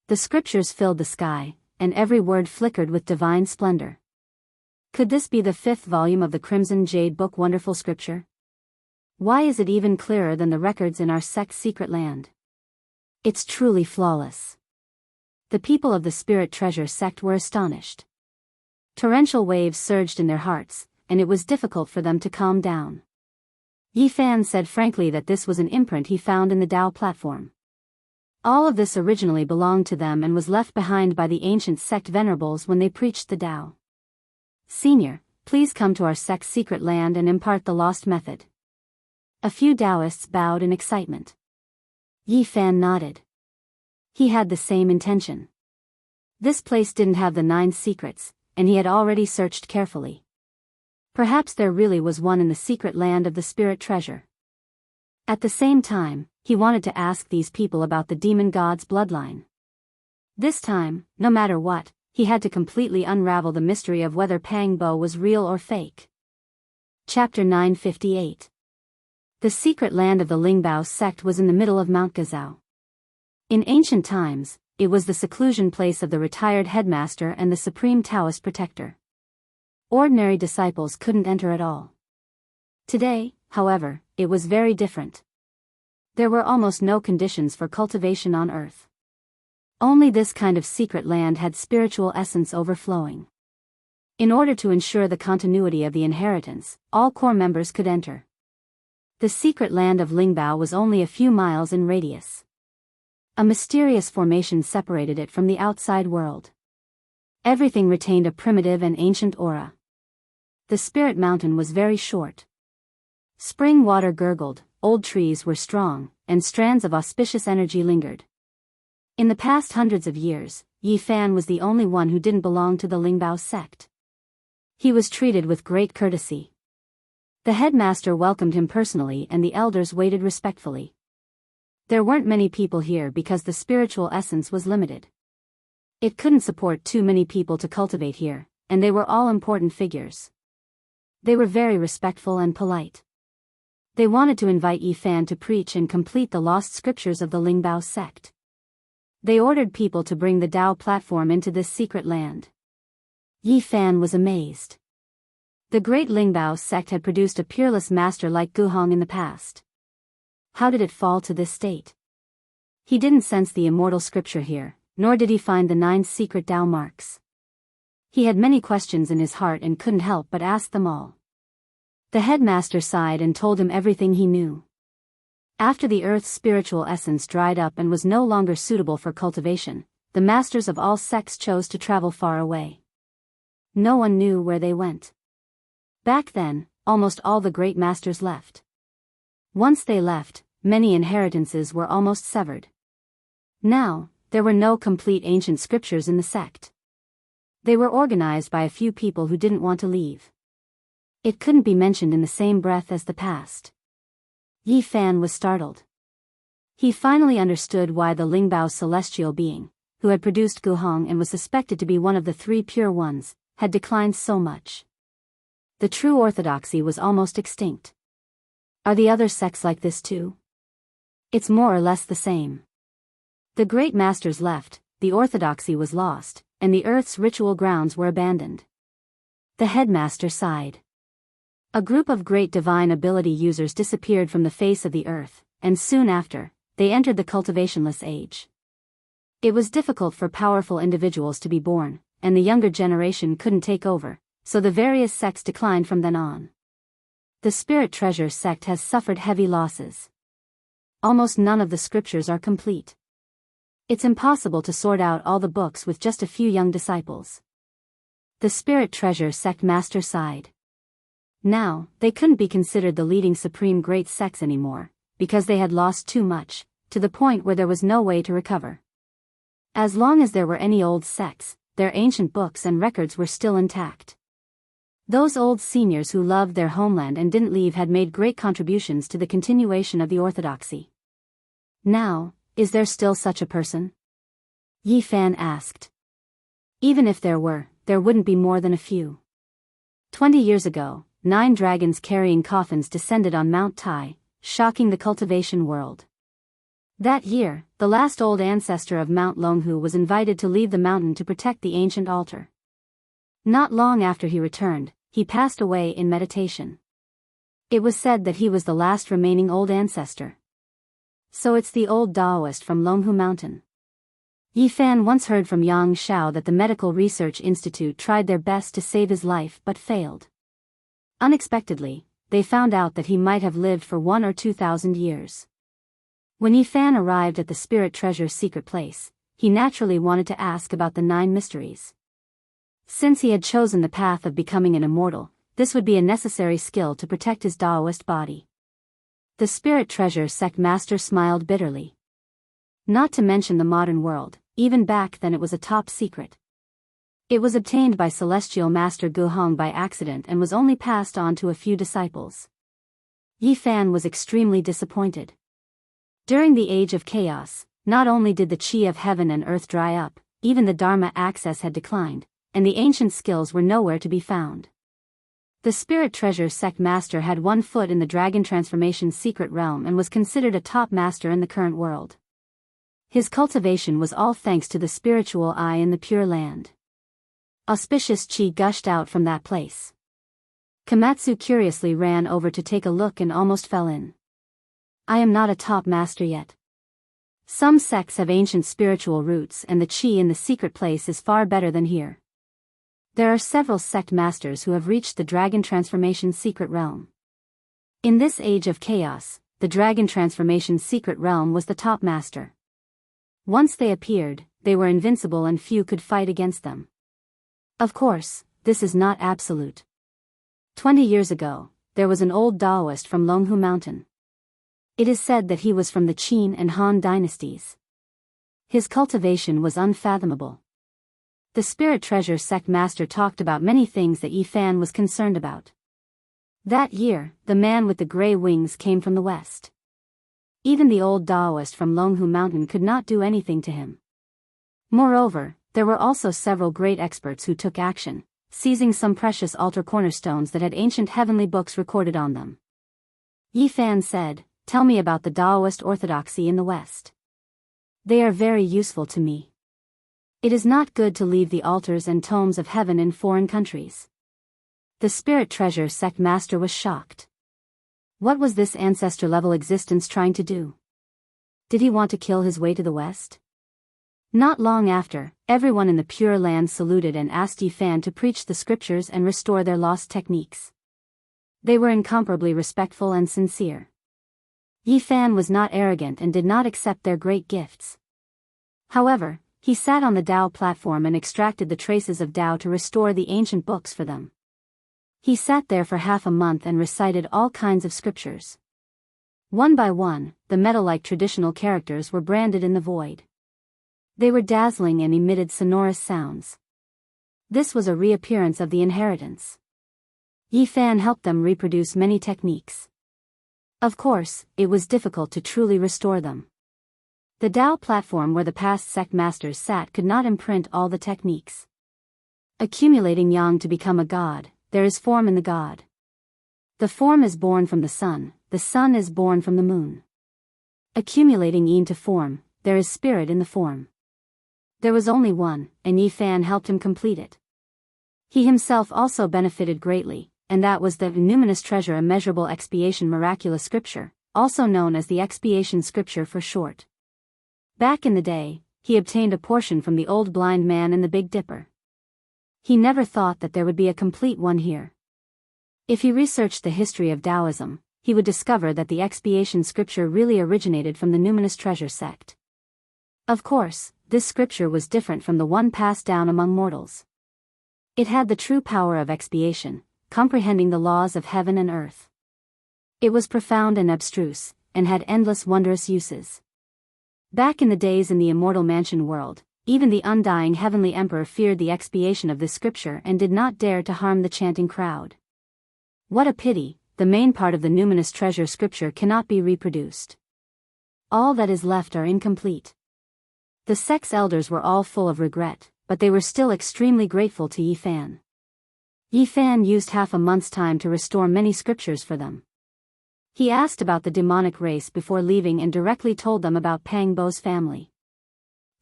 The scriptures filled the sky, and every word flickered with divine splendor. Could this be the 5th volume of the Crimson Jade Book? Wonderful scripture? Why is it even clearer than the records in our sect's secret land? It's truly flawless. The people of the Spirit Treasure sect were astonished. Torrential waves surged in their hearts, and it was difficult for them to calm down. Yi Fan said frankly that this was an imprint he found in the Tao platform. All of this originally belonged to them and was left behind by the ancient sect venerables when they preached the Tao. Senior, please come to our sect's secret land and impart the lost method. A few Taoists bowed in excitement. Yi Fan nodded. He had the same intention. This place didn't have the 9 secrets, and he had already searched carefully. Perhaps there really was one in the secret land of the Spirit Treasure. At the same time, he wanted to ask these people about the demon god's bloodline. This time, no matter what, he had to completely unravel the mystery of whether Pang Bo was real or fake. Chapter 958. The secret land of the Lingbao sect was in the middle of Mount Gazao. In ancient times, it was the seclusion place of the retired headmaster and the supreme Taoist protector. Ordinary disciples couldn't enter at all. Today, however, it was very different. There were almost no conditions for cultivation on earth. Only this kind of secret land had spiritual essence overflowing. In order to ensure the continuity of the inheritance, all core members could enter. The secret land of Lingbao was only a few miles in radius. A mysterious formation separated it from the outside world. Everything retained a primitive and ancient aura. The spirit mountain was very short. Spring water gurgled, old trees were strong, and strands of auspicious energy lingered. In the past hundreds of years, Yi Fan was the only one who didn't belong to the Lingbao sect. He was treated with great courtesy. The headmaster welcomed him personally and the elders waited respectfully. There weren't many people here because the spiritual essence was limited. It couldn't support too many people to cultivate here, and they were all important figures. They were very respectful and polite. They wanted to invite Yi Fan to preach and complete the lost scriptures of the Lingbao sect. They ordered people to bring the Tao platform into this secret land. Yi Fan was amazed. The great Lingbao sect had produced a peerless master like Guhong in the past. How did it fall to this state? He didn't sense the immortal scripture here, nor did he find the 9 secret Tao marks. He had many questions in his heart and couldn't help but ask them all. The headmaster sighed and told him everything he knew. After the earth's spiritual essence dried up and was no longer suitable for cultivation, the masters of all sects chose to travel far away. No one knew where they went. Back then, almost all the great masters left. Once they left, many inheritances were almost severed. Now, there were no complete ancient scriptures in the sect. They were organized by a few people who didn't want to leave. It couldn't be mentioned in the same breath as the past. Yi Fan was startled. He finally understood why the Lingbao celestial being, who had produced Guhong and was suspected to be one of the 3 pure ones, had declined so much. The true orthodoxy was almost extinct. Are the other sects like this too? It's more or less the same. The great masters left, the orthodoxy was lost, and the earth's ritual grounds were abandoned. The headmaster sighed. A group of great divine ability users disappeared from the face of the earth, and soon after, they entered the cultivationless age. It was difficult for powerful individuals to be born, and the younger generation couldn't take over, so the various sects declined from then on. The Spirit Treasure sect has suffered heavy losses. Almost none of the scriptures are complete. It's impossible to sort out all the books with just a few young disciples. The Spirit Treasure sect master sighed. Now, they couldn't be considered the leading supreme great sects anymore, because they had lost too much, to the point where there was no way to recover. As long as there were any old sects, their ancient books and records were still intact. Those old seniors who loved their homeland and didn't leave had made great contributions to the continuation of the orthodoxy. Now, is there still such a person? Yi Fan asked. Even if there were, there wouldn't be more than a few. 20 years ago, 9 dragons carrying coffins descended on Mount Tai, shocking the cultivation world. That year, the last old ancestor of Mount Longhu was invited to leave the mountain to protect the ancient altar. Not long after he returned, he passed away in meditation. It was said that he was the last remaining old ancestor. So it's the old Taoist from Longhu Mountain. Yi Fan once heard from Yang Shao that the Medical Research Institute tried their best to save his life but failed. Unexpectedly, they found out that he might have lived for 1,000 or 2,000 years. When Yi Fan arrived at the Spirit Treasure's secret place, he naturally wanted to ask about the 9 mysteries. Since he had chosen the path of becoming an immortal, this would be a necessary skill to protect his Taoist body. The Spirit Treasure sect master smiled bitterly. Not to mention the modern world, even back then it was a top secret. It was obtained by Celestial Master Guhong by accident and was only passed on to a few disciples. Yi Fan was extremely disappointed. During the Age of Chaos, not only did the Qi of heaven and earth dry up, even the Dharma access had declined, and the ancient skills were nowhere to be found. The Spirit Treasure sect master had 1 foot in the Dragon Transformation's secret realm and was considered a top master in the current world. His cultivation was all thanks to the spiritual eye in the Pure Land. Auspicious Qi gushed out from that place. Komatsu curiously ran over to take a look and almost fell in. I am not a top master yet. Some sects have ancient spiritual roots and the Qi in the secret place is far better than here. There are several sect masters who have reached the Dragon Transformation secret realm. In this Age of Chaos, the Dragon Transformation secret realm was the top master. Once they appeared, they were invincible and few could fight against them. Of course, this is not absolute. 20 years ago, there was an old Taoist from Longhu Mountain. It is said that he was from the Qin and Han dynasties. His cultivation was unfathomable. The Spirit Treasure sect master talked about many things that Yi Fan was concerned about. That year, the man with the gray wings came from the west. Even the old Taoist from Longhu Mountain could not do anything to him. Moreover, there were also several great experts who took action, seizing some precious altar cornerstones that had ancient heavenly books recorded on them. Yi Fan said, "Tell me about the Taoist orthodoxy in the West. They are very useful to me. It is not good to leave the altars and tomes of heaven in foreign countries." The Spirit Treasure sect master was shocked. What was this ancestor-level existence trying to do? Did he want to kill his way to the West? Not long after, everyone in the Pure Land saluted and asked Yi Fan to preach the scriptures and restore their lost techniques. They were incomparably respectful and sincere. Yi Fan was not arrogant and did not accept their great gifts. However, he sat on the Tao platform and extracted the traces of Tao to restore the ancient books for them. He sat there for half a month and recited all kinds of scriptures. One by one, the metal-like traditional characters were branded in the void. They were dazzling and emitted sonorous sounds. This was a reappearance of the inheritance. Yi Fan helped them reproduce many techniques. Of course, it was difficult to truly restore them. The Tao platform where the past sect masters sat could not imprint all the techniques. Accumulating yang to become a god, there is form in the god. The form is born from the sun is born from the moon. Accumulating yin to form, there is spirit in the form. There was only one, and Yi Fan helped him complete it. He himself also benefited greatly, and that was the numinous treasure immeasurable expiation miraculous scripture, also known as the expiation scripture for short. Back in the day, he obtained a portion from the old blind man in the Big Dipper. He never thought that there would be a complete one here. If he researched the history of Taoism, he would discover that the expiation scripture really originated from the numinous treasure sect. Of course, this scripture was different from the one passed down among mortals. It had the true power of expiation, comprehending the laws of heaven and earth. It was profound and abstruse, and had endless wondrous uses. Back in the days in the immortal mansion world, even the undying heavenly emperor feared the expiation of this scripture and did not dare to harm the chanting crowd. What a pity, the main part of the numinous treasure scripture cannot be reproduced. All that is left are incomplete. The sect's elders were all full of regret, but they were still extremely grateful to Yi Fan. Yi Fan used half a month's time to restore many scriptures for them. He asked about the demonic race before leaving and directly told them about Pang Bo's family.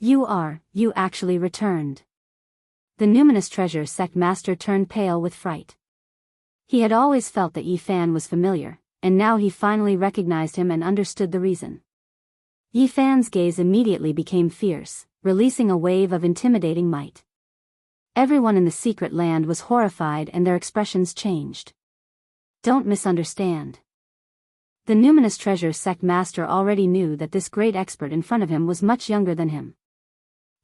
You actually returned. The numinous treasure sect master turned pale with fright. He had always felt that Yi Fan was familiar, and now he finally recognized him and understood the reason. Yi Fan's gaze immediately became fierce, releasing a wave of intimidating might. Everyone in the secret land was horrified and their expressions changed. Don't misunderstand. The numinous treasure sect master already knew that this great expert in front of him was much younger than him.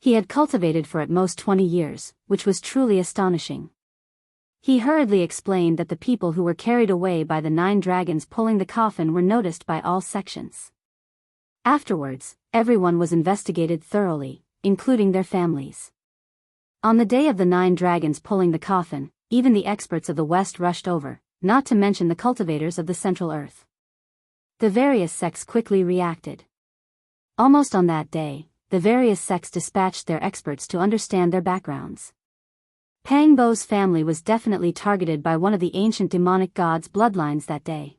He had cultivated for at most 20 years, which was truly astonishing. He hurriedly explained that the people who were carried away by the 9 dragons pulling the coffin were noticed by all sections. Afterwards, everyone was investigated thoroughly, including their families. On the day of the 9 dragons pulling the coffin, even the experts of the West rushed over, not to mention the cultivators of the Central Earth. The various sects quickly reacted. Almost on that day, the various sects dispatched their experts to understand their backgrounds. Pang Bo's family was definitely targeted by one of the ancient demonic gods' bloodlines that day.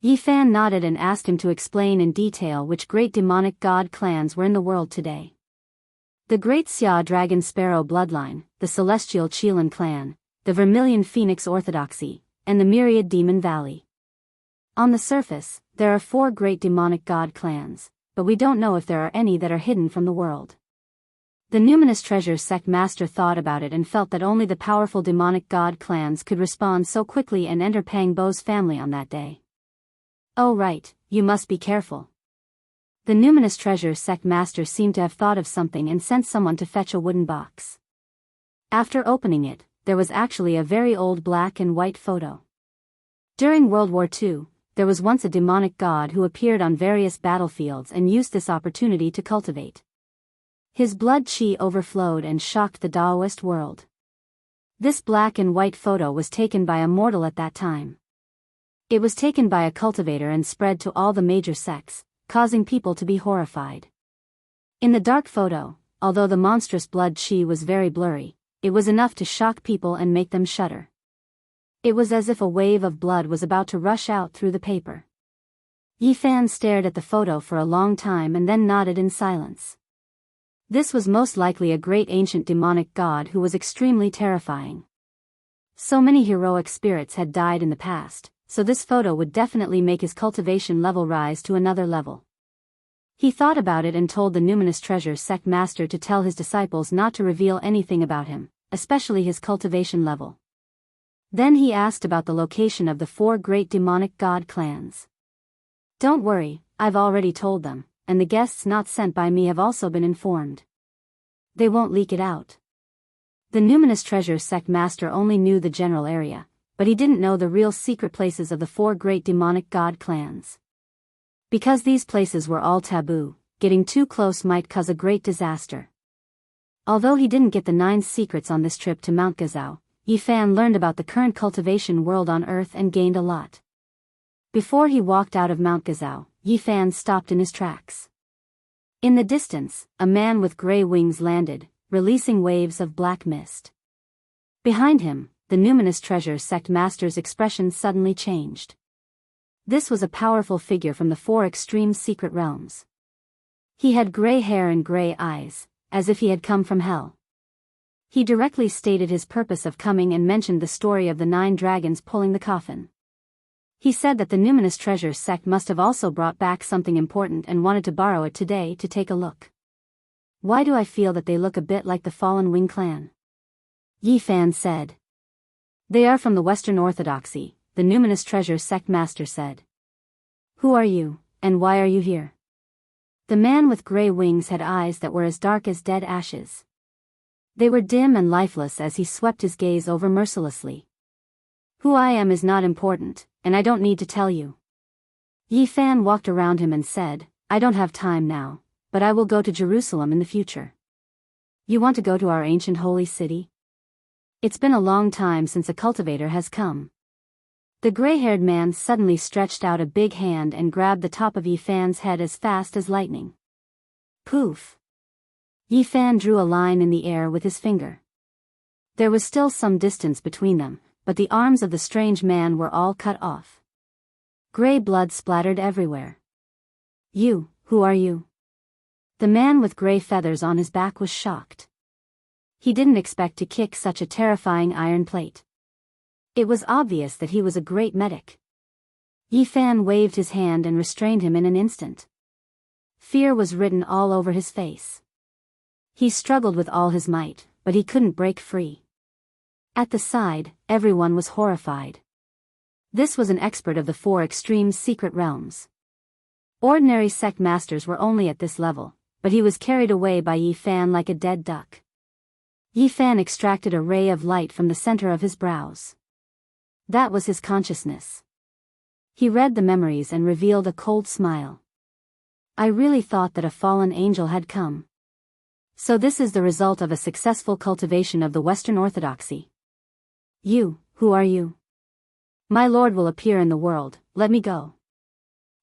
Yi Fan nodded and asked him to explain in detail which great demonic god clans were in the world today. The Great Xia Dragon Sparrow bloodline, the Celestial Qilin clan, the Vermilion Phoenix Orthodoxy, and the Myriad Demon Valley. On the surface, there are 4 great demonic god clans, but we don't know if there are any that are hidden from the world. The numinous treasure sect master thought about it and felt that only the powerful demonic god clans could respond so quickly and enter Pang Bo's family on that day. Oh right, you must be careful. The numinous treasure sect master seemed to have thought of something and sent someone to fetch a wooden box. After opening it, there was actually a very old black and white photo. During World War II, there was once a demonic god who appeared on various battlefields and used this opportunity to cultivate. His blood qi overflowed and shocked the Taoist world. This black and white photo was taken by a mortal at that time. It was taken by a cultivator and spread to all the major sects, causing people to be horrified. In the dark photo, although the monstrous blood qi was very blurry, it was enough to shock people and make them shudder. It was as if a wave of blood was about to rush out through the paper. Yi Fan stared at the photo for a long time and then nodded in silence. This was most likely a great ancient demonic god who was extremely terrifying. So many heroic spirits had died in the past, so this photo would definitely make his cultivation level rise to another level. He thought about it and told the numinous treasure sect master to tell his disciples not to reveal anything about him, especially his cultivation level. Then he asked about the location of the 4 great demonic god clans. Don't worry, I've already told them, and the guests not sent by me have also been informed. They won't leak it out. The numinous treasure sect master only knew the general area, but he didn't know the real secret places of the 4 great demonic god clans. Because these places were all taboo, getting too close might cause a great disaster. Although he didn't get the 9 secrets on this trip to Mount Gazao, Yi Fan learned about the current cultivation world on Earth and gained a lot. Before he walked out of Mount Gazao, Yi Fan stopped in his tracks. In the distance, a man with gray wings landed, releasing waves of black mist. Behind him, the numinous treasure sect master's expression suddenly changed. This was a powerful figure from the four extreme secret realms. He had gray hair and gray eyes, as if he had come from hell. He directly stated his purpose of coming and mentioned the story of the 9 dragons pulling the coffin. He said that the numinous treasure sect must have also brought back something important and wanted to borrow it today to take a look. Why do I feel that they look a bit like the fallen Wing clan? Yi Fan said. They are from the Western Orthodoxy, the numinous treasure sect master said. Who are you, and why are you here? The man with gray wings had eyes that were as dark as dead ashes. They were dim and lifeless as he swept his gaze over mercilessly. Who I am is not important, and I don't need to tell you. Yi Fan walked around him and said, I don't have time now, but I will go to Jerusalem in the future. You want to go to our ancient holy city? It's been a long time since a cultivator has come. The gray-haired man suddenly stretched out a big hand and grabbed the top of Yi Fan's head as fast as lightning. Poof! Yi Fan drew a line in the air with his finger. There was still some distance between them, but the arms of the strange man were all cut off. Gray blood splattered everywhere. You, who are you? The man with gray feathers on his back was shocked. He didn't expect to kick such a terrifying iron plate. It was obvious that he was a great medic. Yi Fan waved his hand and restrained him in an instant. Fear was written all over his face. He struggled with all his might, but he couldn't break free. At the side, everyone was horrified. This was an expert of the 4 extreme secret realms. Ordinary sect masters were only at this level, but he was carried away by Yi Fan like a dead duck. Yi Fan extracted a ray of light from the center of his brows. That was his consciousness. He read the memories and revealed a cold smile. I really thought that a fallen angel had come. So this is the result of a successful cultivation of the Western Orthodoxy. You, who are you? My lord will appear in the world, let me go.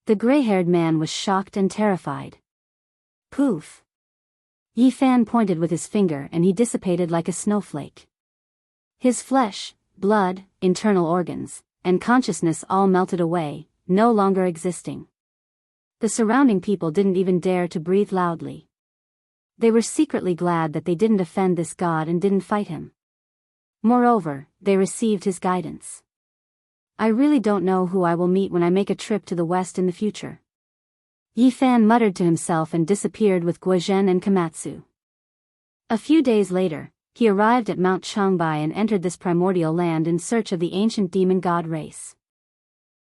The gray-haired man was shocked and terrified. Poof! Yi Fan pointed with his finger and he dissipated like a snowflake. His flesh, blood, internal organs, and consciousness all melted away, no longer existing. The surrounding people didn't even dare to breathe loudly. They were secretly glad that they didn't offend this god and didn't fight him. Moreover, they received his guidance. I really don't know who I will meet when I make a trip to the west in the future. Yi Fan muttered to himself and disappeared with Guozhen and Komatsu. A few days later, he arrived at Mount Changbai and entered this primordial land in search of the ancient demon god race.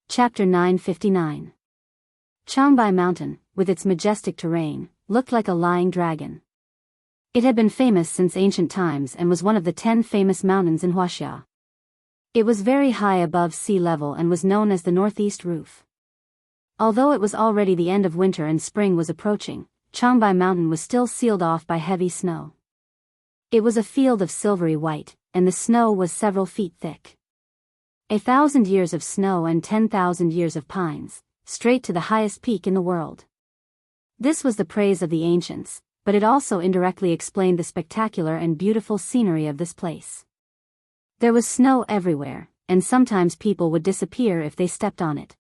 Chapter 959. Changbai Mountain, with its majestic terrain, looked like a lying dragon. It had been famous since ancient times and was one of the 10 famous mountains in Huaxia. It was very high above sea level and was known as the Northeast Roof. Although it was already the end of winter and spring was approaching, Changbai Mountain was still sealed off by heavy snow. It was a field of silvery white, and the snow was several feet thick. 1,000 years of snow and 10,000 years of pines, straight to the highest peak in the world. This was the praise of the ancients, but it also indirectly explained the spectacular and beautiful scenery of this place. There was snow everywhere, and sometimes people would disappear if they stepped on it.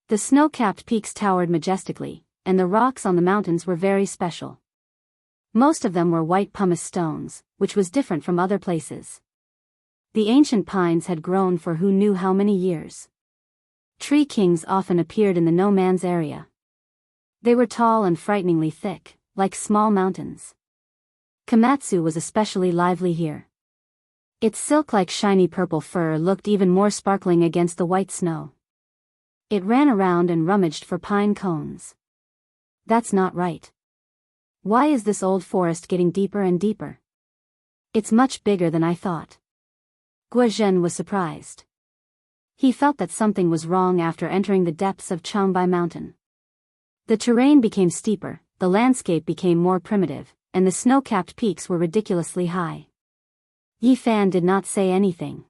The snow-capped peaks towered majestically, and the rocks on the mountains were very special. Most of them were white pumice stones, which was different from other places. The ancient pines had grown for who knew how many years. Tree kings often appeared in the no-man's area. They were tall and frighteningly thick, like small mountains. Komatsu was especially lively here. Its silk-like shiny purple fur looked even more sparkling against the white snow. It ran around and rummaged for pine cones. That's not right. Why is this old forest getting deeper and deeper? It's much bigger than I thought. Guozhen was surprised. He felt that something was wrong after entering the depths of Changbai Mountain. The terrain became steeper, the landscape became more primitive, and the snow-capped peaks were ridiculously high. Yi Fan did not say anything.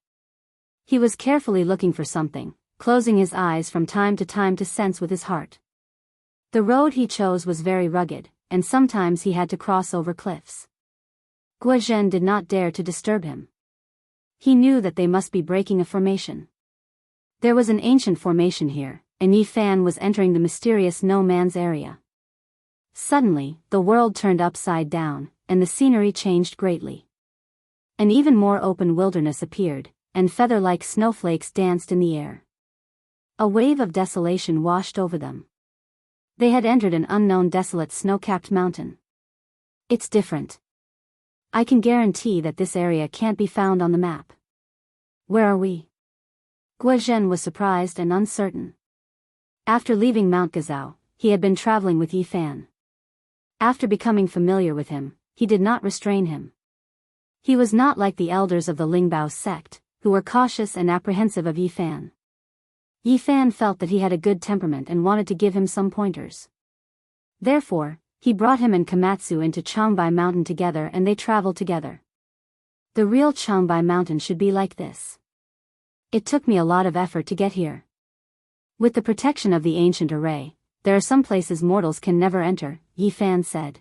He was carefully looking for something, closing his eyes from time to sense with his heart. The road he chose was very rugged, and sometimes he had to cross over cliffs. Guozhen did not dare to disturb him. He knew that they must be breaking a formation. There was an ancient formation here, and Yi Fan was entering the mysterious no-man's area. Suddenly, the world turned upside down, and the scenery changed greatly. An even more open wilderness appeared, and feather-like snowflakes danced in the air. A wave of desolation washed over them. They had entered an unknown desolate snow-capped mountain. It's different. I can guarantee that this area can't be found on the map. Where are we? Guozhen was surprised and uncertain. After leaving Mount Gazao, he had been traveling with Yi Fan. After becoming familiar with him, he did not restrain him. He was not like the elders of the Lingbao sect, who were cautious and apprehensive of Yi Fan. Yi Fan felt that he had a good temperament and wanted to give him some pointers. Therefore, he brought him and Komatsu into Changbai Mountain together and they traveled together. The real Changbai Mountain should be like this. It took me a lot of effort to get here. With the protection of the ancient array, there are some places mortals can never enter, Yi Fan said.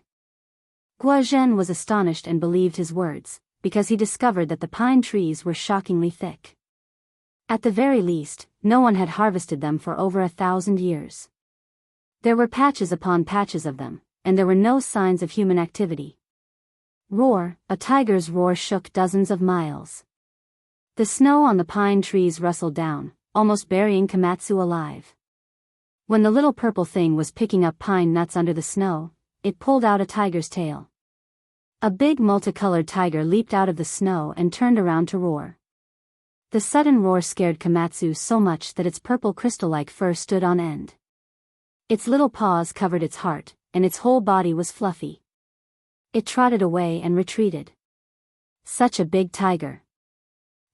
Guozhen was astonished and believed his words, because he discovered that the pine trees were shockingly thick. At the very least, no one had harvested them for over 1,000 years. There were patches upon patches of them, and there were no signs of human activity. Roar, a tiger's roar shook dozens of miles. The snow on the pine trees rustled down, almost burying Komatsu alive. When the little purple thing was picking up pine nuts under the snow, it pulled out a tiger's tail. A big multicolored tiger leaped out of the snow and turned around to roar. The sudden roar scared Komatsu so much that its purple crystal-like fur stood on end. Its little paws covered its heart, and its whole body was fluffy. It trotted away and retreated. Such a big tiger.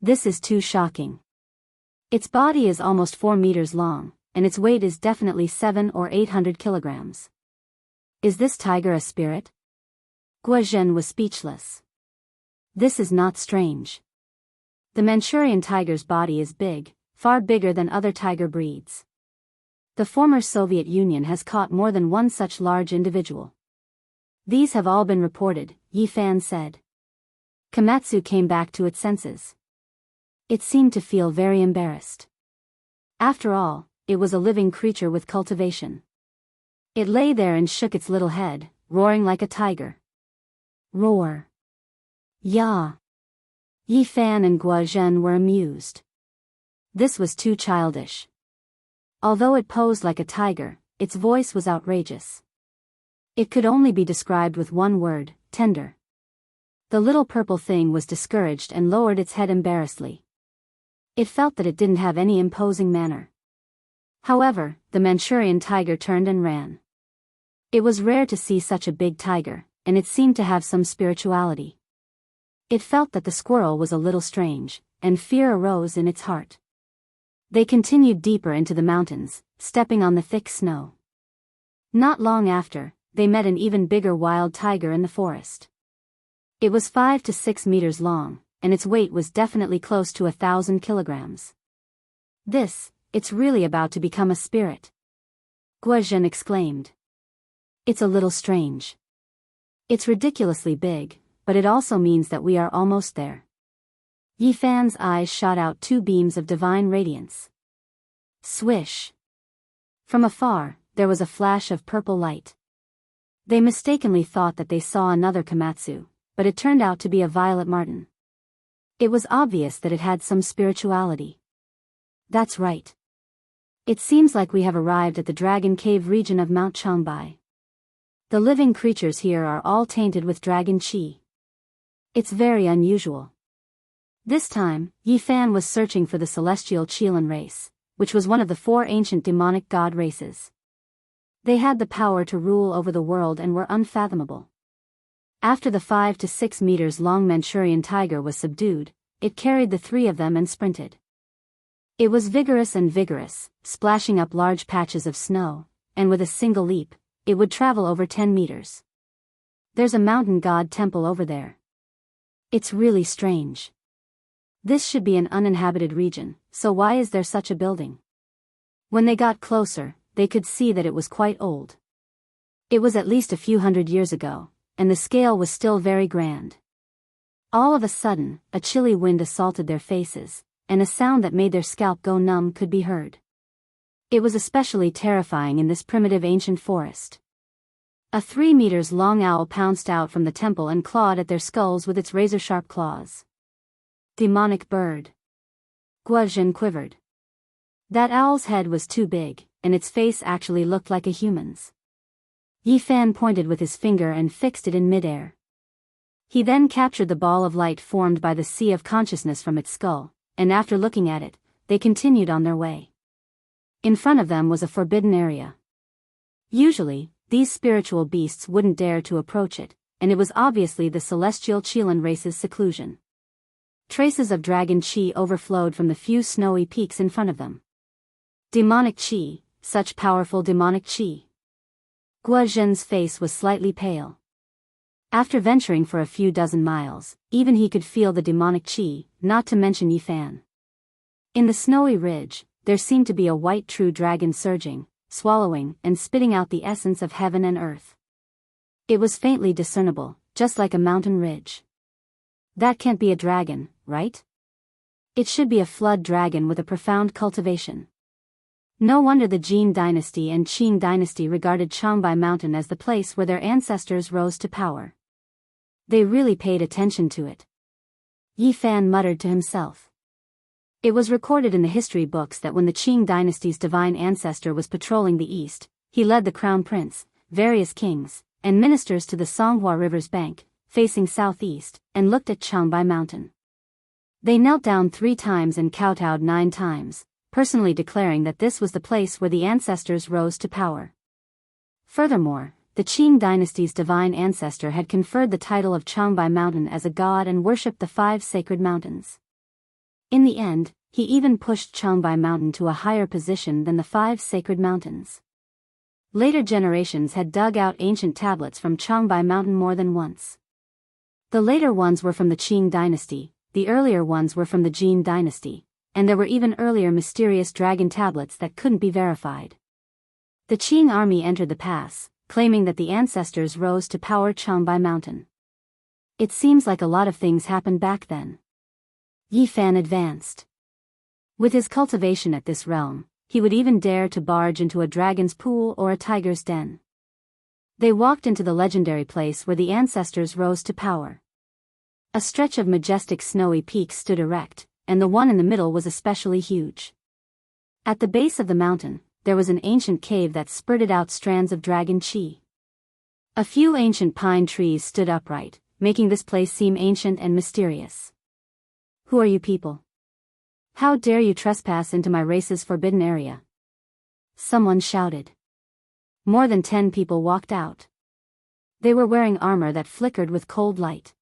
This is too shocking. Its body is almost 4 meters long, and its weight is definitely 700 or 800 kilograms. Is this tiger a spirit? Guozhen was speechless. This is not strange. The Manchurian tiger's body is big, far bigger than other tiger breeds. The former Soviet Union has caught more than one such large individual. These have all been reported, Yi Fan said. Komatsu came back to its senses. It seemed to feel very embarrassed. After all, it was a living creature with cultivation. It lay there and shook its little head, roaring like a tiger. Roar. Ya. Yi Fan and Guozhen were amused. This was too childish. Although it posed like a tiger, its voice was outrageous. It could only be described with one word, tender. The little purple thing was discouraged and lowered its head embarrassedly. It felt that it didn't have any imposing manner. However, the Manchurian tiger turned and ran. It was rare to see such a big tiger, and it seemed to have some spirituality. It felt that the squirrel was a little strange, and fear arose in its heart. They continued deeper into the mountains, stepping on the thick snow. Not long after, they met an even bigger wild tiger in the forest. It was 5 to 6 meters long, and its weight was definitely close to 1,000 kilograms. It's really about to become a spirit. Guozhen exclaimed. It's a little strange. It's ridiculously big, but it also means that we are almost there. Yi Fan's eyes shot out 2 beams of divine radiance. Swish. From afar, there was a flash of purple light. They mistakenly thought that they saw another Komatsu, but it turned out to be a violet marten. It was obvious that it had some spirituality. That's right. It seems like we have arrived at the Dragon Cave region of Mount Changbai. The living creatures here are all tainted with dragon qi. It's very unusual. This time, Yi Fan was searching for the celestial Qilin race, which was one of the 4 ancient demonic god races. They had the power to rule over the world and were unfathomable. After the 5 to 6 meters long Manchurian tiger was subdued, it carried the 3 of them and sprinted. It was vigorous, splashing up large patches of snow, and with a single leap, it would travel over 10 meters. There's a mountain god temple over there. It's really strange. This should be an uninhabited region, so why is there such a building? When they got closer, they could see that it was quite old. It was at least a few hundred years ago, and the scale was still very grand. All of a sudden, a chilly wind assaulted their faces, and a sound that made their scalp go numb could be heard. It was especially terrifying in this primitive ancient forest. A 3 meters long owl pounced out from the temple and clawed at their skulls with its razor-sharp claws. Demonic bird. Guozhen quivered. That owl's head was too big, and its face actually looked like a human's. Yi Fan pointed with his finger and fixed it in midair. He then captured the ball of light formed by the sea of consciousness from its skull, and after looking at it, they continued on their way. In front of them was a forbidden area. Usually, these spiritual beasts wouldn't dare to approach it, and it was obviously the celestial Qilin race's seclusion. Traces of dragon qi overflowed from the few snowy peaks in front of them. Demonic qi, such powerful demonic qi. Guozhen's face was slightly pale. After venturing for a few dozen miles, even he could feel the demonic qi, not to mention Yi Fan. In the snowy ridge, there seemed to be a white true dragon surging, swallowing, and spitting out the essence of heaven and earth. It was faintly discernible, just like a mountain ridge. That can't be a dragon, right? It should be a flood dragon with a profound cultivation. No wonder the Jin dynasty and Qing dynasty regarded Changbai Mountain as the place where their ancestors rose to power. They really paid attention to it. Yi Fan muttered to himself. It was recorded in the history books that when the Qing dynasty's divine ancestor was patrolling the east, he led the crown prince, various kings, and ministers to the Songhua River's bank, facing southeast, and looked at Changbai Mountain. They knelt down 3 times and kowtowed 9 times, personally declaring that this was the place where the ancestors rose to power. Furthermore, the Qing dynasty's divine ancestor had conferred the title of Changbai Mountain as a god and worshipped the 5 sacred mountains. In the end, he even pushed Changbai Mountain to a higher position than the 5 sacred mountains. Later generations had dug out ancient tablets from Changbai Mountain more than once. The later ones were from the Qing dynasty, the earlier ones were from the Jin dynasty, and there were even earlier mysterious dragon tablets that couldn't be verified. The Qing army entered the pass, claiming that the ancestors rose to power Changbai Mountain. It seems like a lot of things happened back then. Yi Fan advanced. With his cultivation at this realm, he would even dare to barge into a dragon's pool or a tiger's den. They walked into the legendary place where the ancestors rose to power. A stretch of majestic snowy peaks stood erect, and the one in the middle was especially huge. At the base of the mountain, there was an ancient cave that spurted out strands of dragon qi. A few ancient pine trees stood upright, making this place seem ancient and mysterious. Who are you people? How dare you trespass into my race's forbidden area? Someone shouted. More than 10 people walked out. They were wearing armor that flickered with cold light.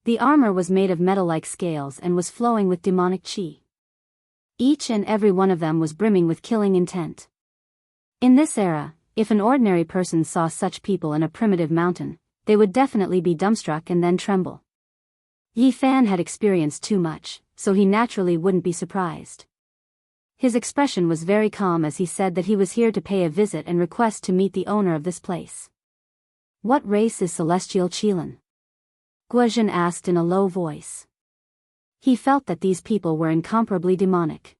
The armor was made of metal-like scales and was flowing with demonic qi. Each and every one of them was brimming with killing intent. In this era, if an ordinary person saw such people in a primitive mountain, they would definitely be dumbstruck and then tremble. Yi Fan had experienced too much, so he naturally wouldn't be surprised. His expression was very calm as he said that he was here to pay a visit and request to meet the owner of this place. What race is Celestial Qilin? Guozhen asked in a low voice. He felt that these people were incomparably demonic.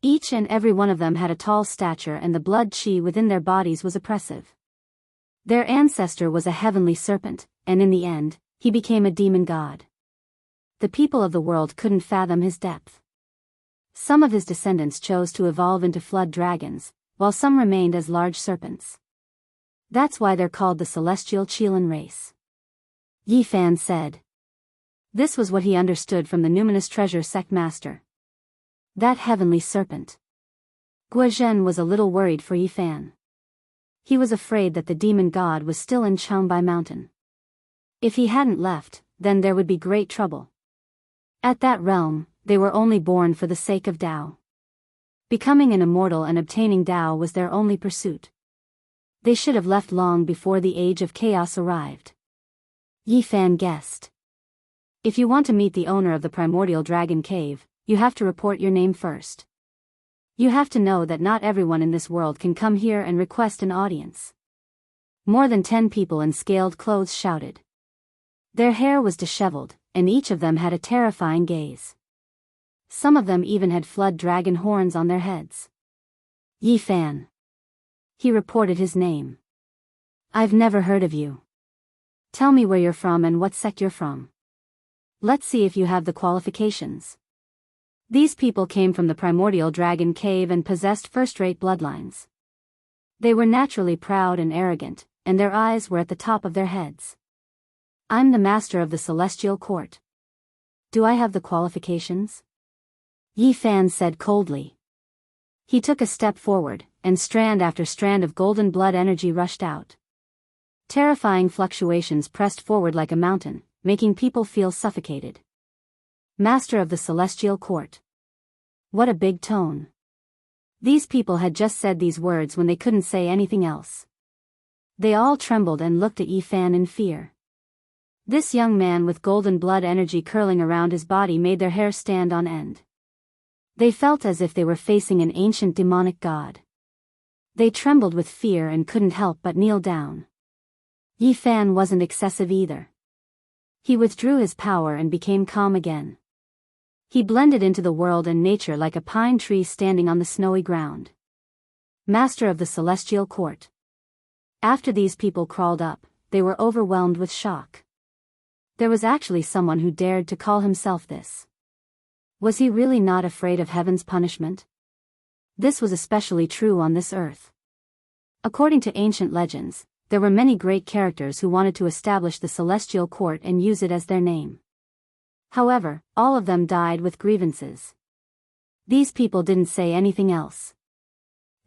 Each and every one of them had a tall stature and the blood qi within their bodies was oppressive. Their ancestor was a heavenly serpent, and in the end, he became a demon god. The people of the world couldn't fathom his depth. Some of his descendants chose to evolve into flood dragons, while some remained as large serpents. That's why they're called the Celestial Qilin race. Yi Fan said. This was what he understood from the numinous treasure sect master. That heavenly serpent. Guozhen was a little worried for Yi Fan. He was afraid that the demon god was still in Changbai Mountain. If he hadn't left, then there would be great trouble. At that realm, they were only born for the sake of Tao. Becoming an immortal and obtaining Tao was their only pursuit. They should have left long before the age of chaos arrived. Yi Fan guessed. If you want to meet the owner of the primordial dragon cave, you have to report your name first. You have to know that not everyone in this world can come here and request an audience. More than 10 people in scaled clothes shouted. Their hair was disheveled, and each of them had a terrifying gaze. Some of them even had flood dragon horns on their heads. Yi Fan. He reported his name. I've never heard of you. Tell me where you're from and what sect you're from. Let's see if you have the qualifications. These people came from the primordial dragon cave and possessed first-rate bloodlines. They were naturally proud and arrogant, and their eyes were at the top of their heads. I'm the master of the celestial court. Do I have the qualifications? Yi Fan said coldly. He took a step forward, and strand after strand of golden blood energy rushed out. Terrifying fluctuations pressed forward like a mountain, making people feel suffocated. Master of the celestial court. What a big tone. These people had just said these words when they couldn't say anything else. They all trembled and looked at Yi Fan in fear. This young man with golden blood energy curling around his body made their hair stand on end. They felt as if they were facing an ancient demonic god. They trembled with fear and couldn't help but kneel down. Yi Fan wasn't excessive either. He withdrew his power and became calm again. He blended into the world and nature like a pine tree standing on the snowy ground. Master of the celestial court. After these people crawled up, they were overwhelmed with shock. There was actually someone who dared to call himself this. Was he really not afraid of heaven's punishment? This was especially true on this earth. According to ancient legends, there were many great characters who wanted to establish the celestial court and use it as their name. However, all of them died with grievances. These people didn't say anything else.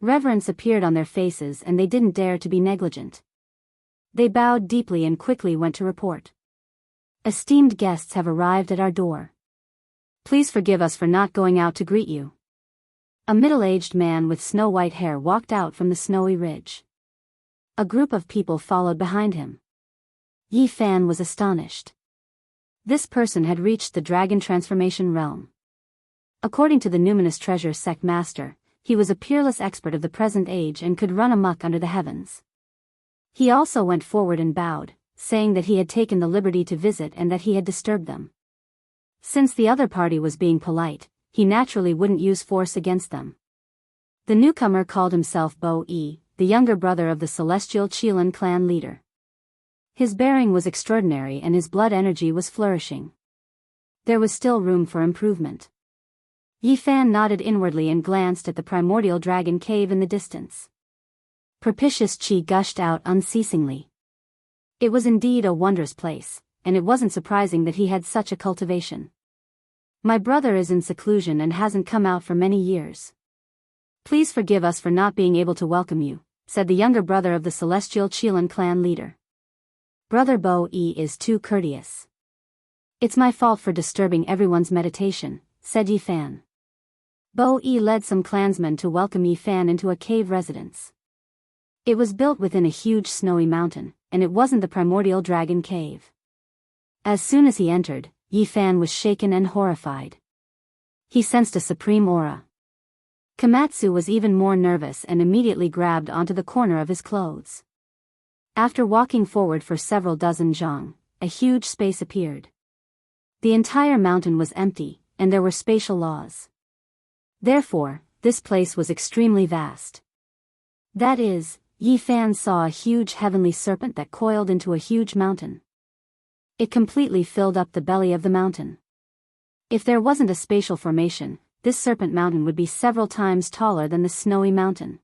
Reverence appeared on their faces and they didn't dare to be negligent. They bowed deeply and quickly went to report. Esteemed guests have arrived at our door. Please forgive us for not going out to greet you. A middle-aged man with snow-white hair walked out from the snowy ridge. A group of people followed behind him. Yi Fan was astonished. This person had reached the dragon transformation realm. According to the numinous treasure sect master, he was a peerless expert of the present age and could run amok under the heavens. He also went forward and bowed, saying that he had taken the liberty to visit and that he had disturbed them. Since the other party was being polite, he naturally wouldn't use force against them. The newcomer called himself Bo-E, the younger brother of the celestial Qilin clan leader. His bearing was extraordinary and his blood energy was flourishing. There was still room for improvement. Yi Fan nodded inwardly and glanced at the primordial dragon cave in the distance. Propitious qi gushed out unceasingly. It was indeed a wondrous place, and it wasn't surprising that he had such a cultivation. My brother is in seclusion and hasn't come out for many years. Please forgive us for not being able to welcome you, said the younger brother of the celestial Qilin clan leader. Brother Bo-E is too courteous. It's my fault for disturbing everyone's meditation, said Yi Fan. Bo-E led some clansmen to welcome Yi Fan into a cave residence. It was built within a huge snowy mountain, and it wasn't the primordial dragon cave. As soon as he entered, Yi Fan was shaken and horrified. He sensed a supreme aura. Komatsu was even more nervous and immediately grabbed onto the corner of his clothes. After walking forward for several dozen zhang, a huge space appeared. The entire mountain was empty, and there were spatial laws. Therefore, this place was extremely vast. That is, Yi Fan saw a huge heavenly serpent that coiled into a huge mountain. It completely filled up the belly of the mountain. If there wasn't a spatial formation, this serpent mountain would be several times taller than the snowy mountain.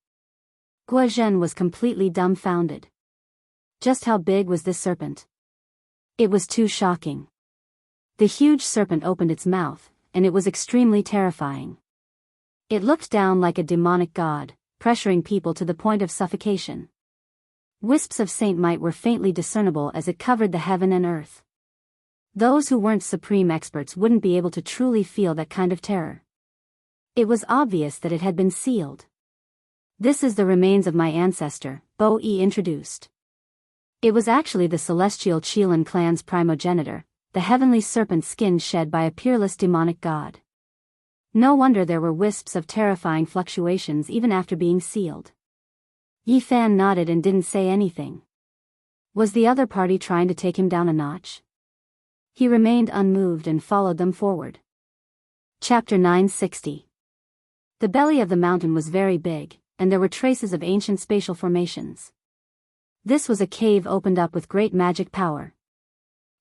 Guozhen was completely dumbfounded. Just how big was this serpent? It was too shocking. The huge serpent opened its mouth, and it was extremely terrifying. It looked down like a demonic god, pressuring people to the point of suffocation. Wisps of saint might were faintly discernible as it covered the heaven and earth. Those who weren't supreme experts wouldn't be able to truly feel that kind of terror. It was obvious that it had been sealed. This is the remains of my ancestor, Bo-E introduced. It was actually the celestial Qilin clan's primogenitor, the heavenly serpent skin shed by a peerless demonic god. No wonder there were wisps of terrifying fluctuations even after being sealed. Yi Fan nodded and didn't say anything. Was the other party trying to take him down a notch? He remained unmoved and followed them forward. Chapter 960. The belly of the mountain was very big, and there were traces of ancient spatial formations. This was a cave opened up with great magic power.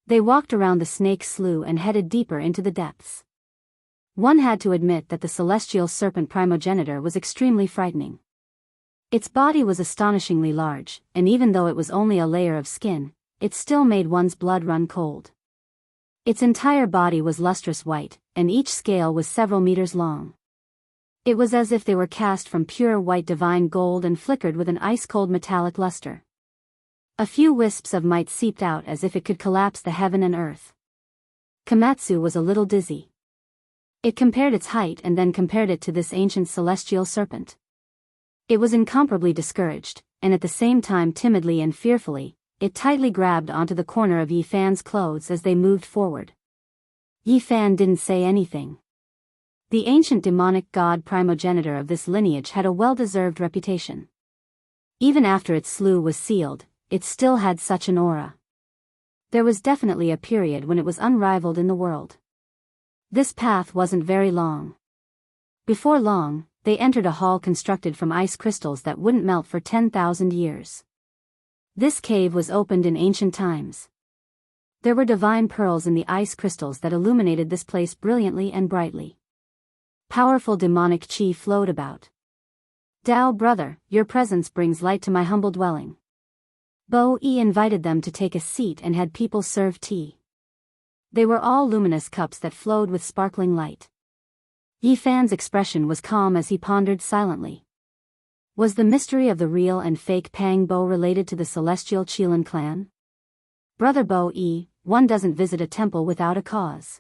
They walked around the snake slough and headed deeper into the depths. One had to admit that the celestial serpent primogenitor was extremely frightening. Its body was astonishingly large, and even though it was only a layer of skin, it still made one's blood run cold. Its entire body was lustrous white, and each scale was several meters long. It was as if they were cast from pure white divine gold and flickered with an ice-cold metallic luster. A few wisps of might seeped out as if it could collapse the heaven and earth. Komatsu was a little dizzy. It compared its height and then compared it to this ancient celestial serpent. It was incomparably discouraged, and at the same time timidly and fearfully, it tightly grabbed onto the corner of Yi Fan's clothes as they moved forward. Yi Fan didn't say anything. The ancient demonic god primogenitor of this lineage had a well-deserved reputation. Even after its slough was sealed, it still had such an aura. There was definitely a period when it was unrivaled in the world. This path wasn't very long. Before long, they entered a hall constructed from ice crystals that wouldn't melt for 10,000 years. This cave was opened in ancient times. There were divine pearls in the ice crystals that illuminated this place brilliantly and brightly. Powerful demonic chi flowed about. Dao brother, your presence brings light to my humble dwelling. Bo-e invited them to take a seat and had people serve tea. They were all luminous cups that flowed with sparkling light. Yi Fan's expression was calm as he pondered silently. Was the mystery of the real and fake Pang Bo related to the celestial Qilin clan? Brother Bo-e, one doesn't visit a temple without a cause.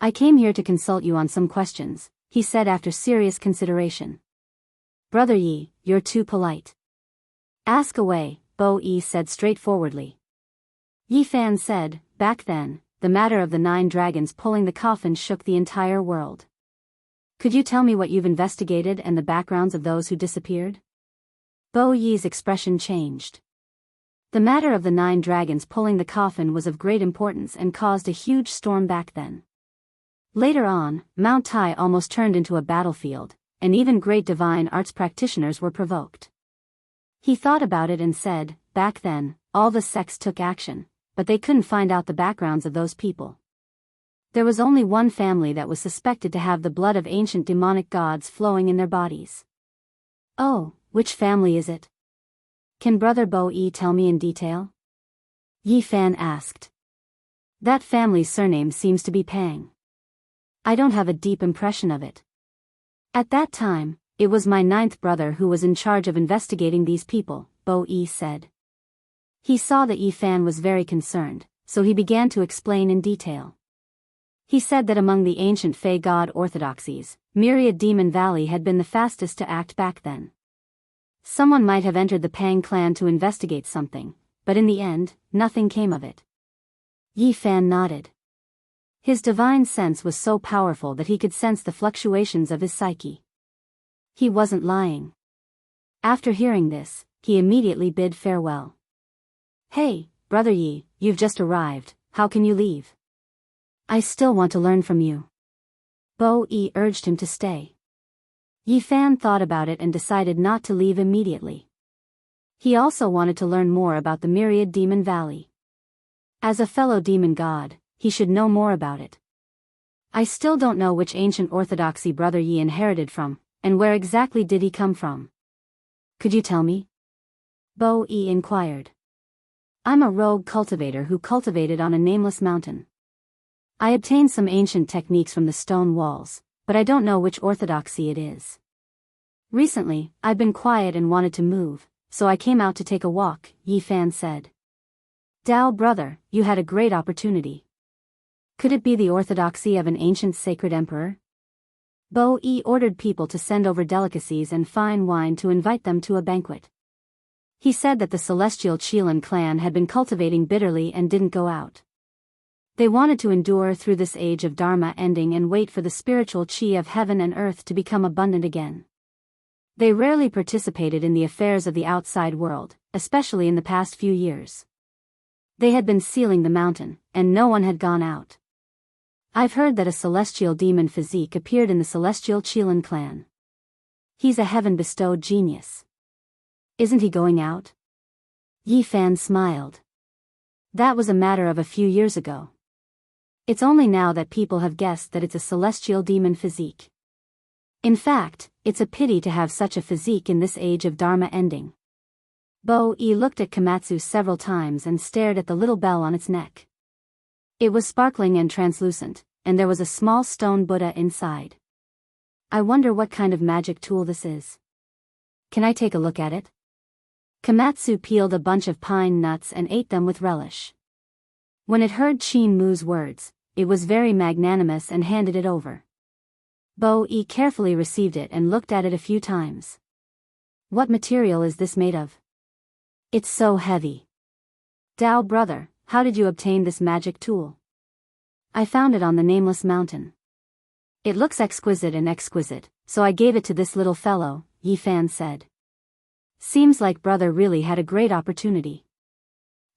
I came here to consult you on some questions, he said after serious consideration. Brother Yi, you're too polite. Ask away, Bo-e said straightforwardly. Yi Fan said, back then, the matter of the 9 dragons pulling the coffin shook the entire world. Could you tell me what you've investigated and the backgrounds of those who disappeared? Bo-Yi's expression changed. The matter of the 9 dragons pulling the coffin was of great importance and caused a huge storm back then. Later on, Mount Tai almost turned into a battlefield, and even great divine arts practitioners were provoked. He thought about it and said, back then, all the sects took action, but they couldn't find out the backgrounds of those people. There was only one family that was suspected to have the blood of ancient demonic gods flowing in their bodies. Oh, which family is it? Can Brother Bo-e tell me in detail? Yi Fan asked. That family's surname seems to be Pang. I don't have a deep impression of it. At that time, it was my 9th brother who was in charge of investigating these people, Bo-e said. He saw that Yi Fan was very concerned, so he began to explain in detail. He said that among the ancient Fey god orthodoxies, Myriad Demon Valley had been the fastest to act back then. Someone might have entered the Pang clan to investigate something, but in the end, nothing came of it. Yi Fan nodded. His divine sense was so powerful that he could sense the fluctuations of his psyche. He wasn't lying. After hearing this, he immediately bid farewell. Hey, Brother Yi, you've just arrived, how can you leave? I still want to learn from you. Bo-e urged him to stay. Yi Fan thought about it and decided not to leave immediately. He also wanted to learn more about the Myriad Demon Valley. As a fellow demon god, he should know more about it. I still don't know which ancient orthodoxy Brother Yi inherited from, and where exactly did he come from. Could you tell me? Bo-e inquired. I'm a rogue cultivator who cultivated on a nameless mountain. I obtained some ancient techniques from the stone walls, but I don't know which orthodoxy it is. Recently, I've been quiet and wanted to move, so I came out to take a walk, Yi Fan said. Dao brother, you had a great opportunity. Could it be the orthodoxy of an ancient sacred emperor? Bo-e ordered people to send over delicacies and fine wine to invite them to a banquet. He said that the celestial Qilin clan had been cultivating bitterly and didn't go out. They wanted to endure through this age of Dharma ending and wait for the spiritual chi of heaven and earth to become abundant again. They rarely participated in the affairs of the outside world, especially in the past few years. They had been sealing the mountain, and no one had gone out. I've heard that a celestial demon physique appeared in the celestial Qilin clan. He's a heaven-bestowed genius. Isn't he going out? Yi Fan smiled. That was a matter of a few years ago. It's only now that people have guessed that it's a celestial demon physique. In fact, it's a pity to have such a physique in this age of Dharma ending. Bo-e looked at Komatsu several times and stared at the little bell on its neck. It was sparkling and translucent, and there was a small stone Buddha inside. I wonder what kind of magic tool this is. Can I take a look at it? Komatsu peeled a bunch of pine nuts and ate them with relish. When it heard Qin Mu's words, it was very magnanimous and handed it over. Bo-e carefully received it and looked at it a few times. What material is this made of? It's so heavy. Dao brother, how did you obtain this magic tool? I found it on the nameless mountain. It looks exquisite, so I gave it to this little fellow, Yi Fan said. Seems like brother really had a great opportunity.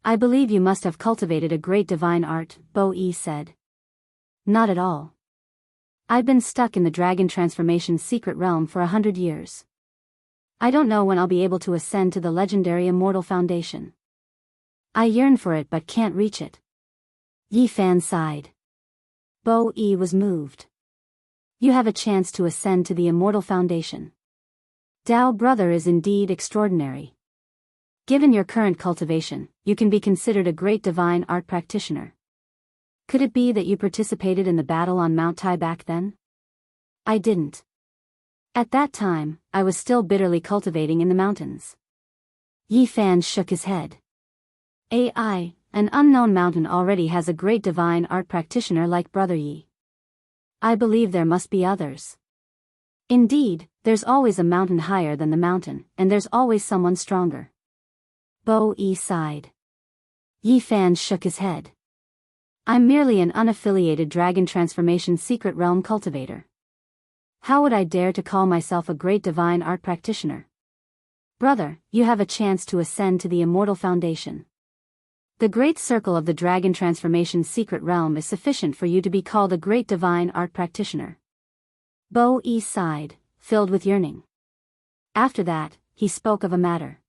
I believe you must have cultivated a great divine art, Bo-e said. Not at all. I've been stuck in the dragon transformation secret realm for 100 years. I don't know when I'll be able to ascend to the legendary immortal foundation. I yearn for it but can't reach it. Yi Fan sighed. Bo-e was moved. You have a chance to ascend to the immortal foundation. Dao brother is indeed extraordinary. Given your current cultivation, you can be considered a great divine art practitioner. Could it be that you participated in the battle on Mount Tai back then? I didn't. At that time, I was still bitterly cultivating in the mountains. Yi Fan shook his head. An unknown mountain already has a great divine art practitioner like Brother Yi. I believe there must be others. Indeed, there's always a mountain higher than the mountain, and there's always someone stronger. Bo-e sighed. Yi Fan shook his head. I'm merely an unaffiliated dragon transformation secret realm cultivator. How would I dare to call myself a great divine art practitioner? Brother, you have a chance to ascend to the immortal foundation. The great circle of the dragon transformation secret realm is sufficient for you to be called a great divine art practitioner. Bo-e sighed, filled with yearning. After that, he spoke of a matter.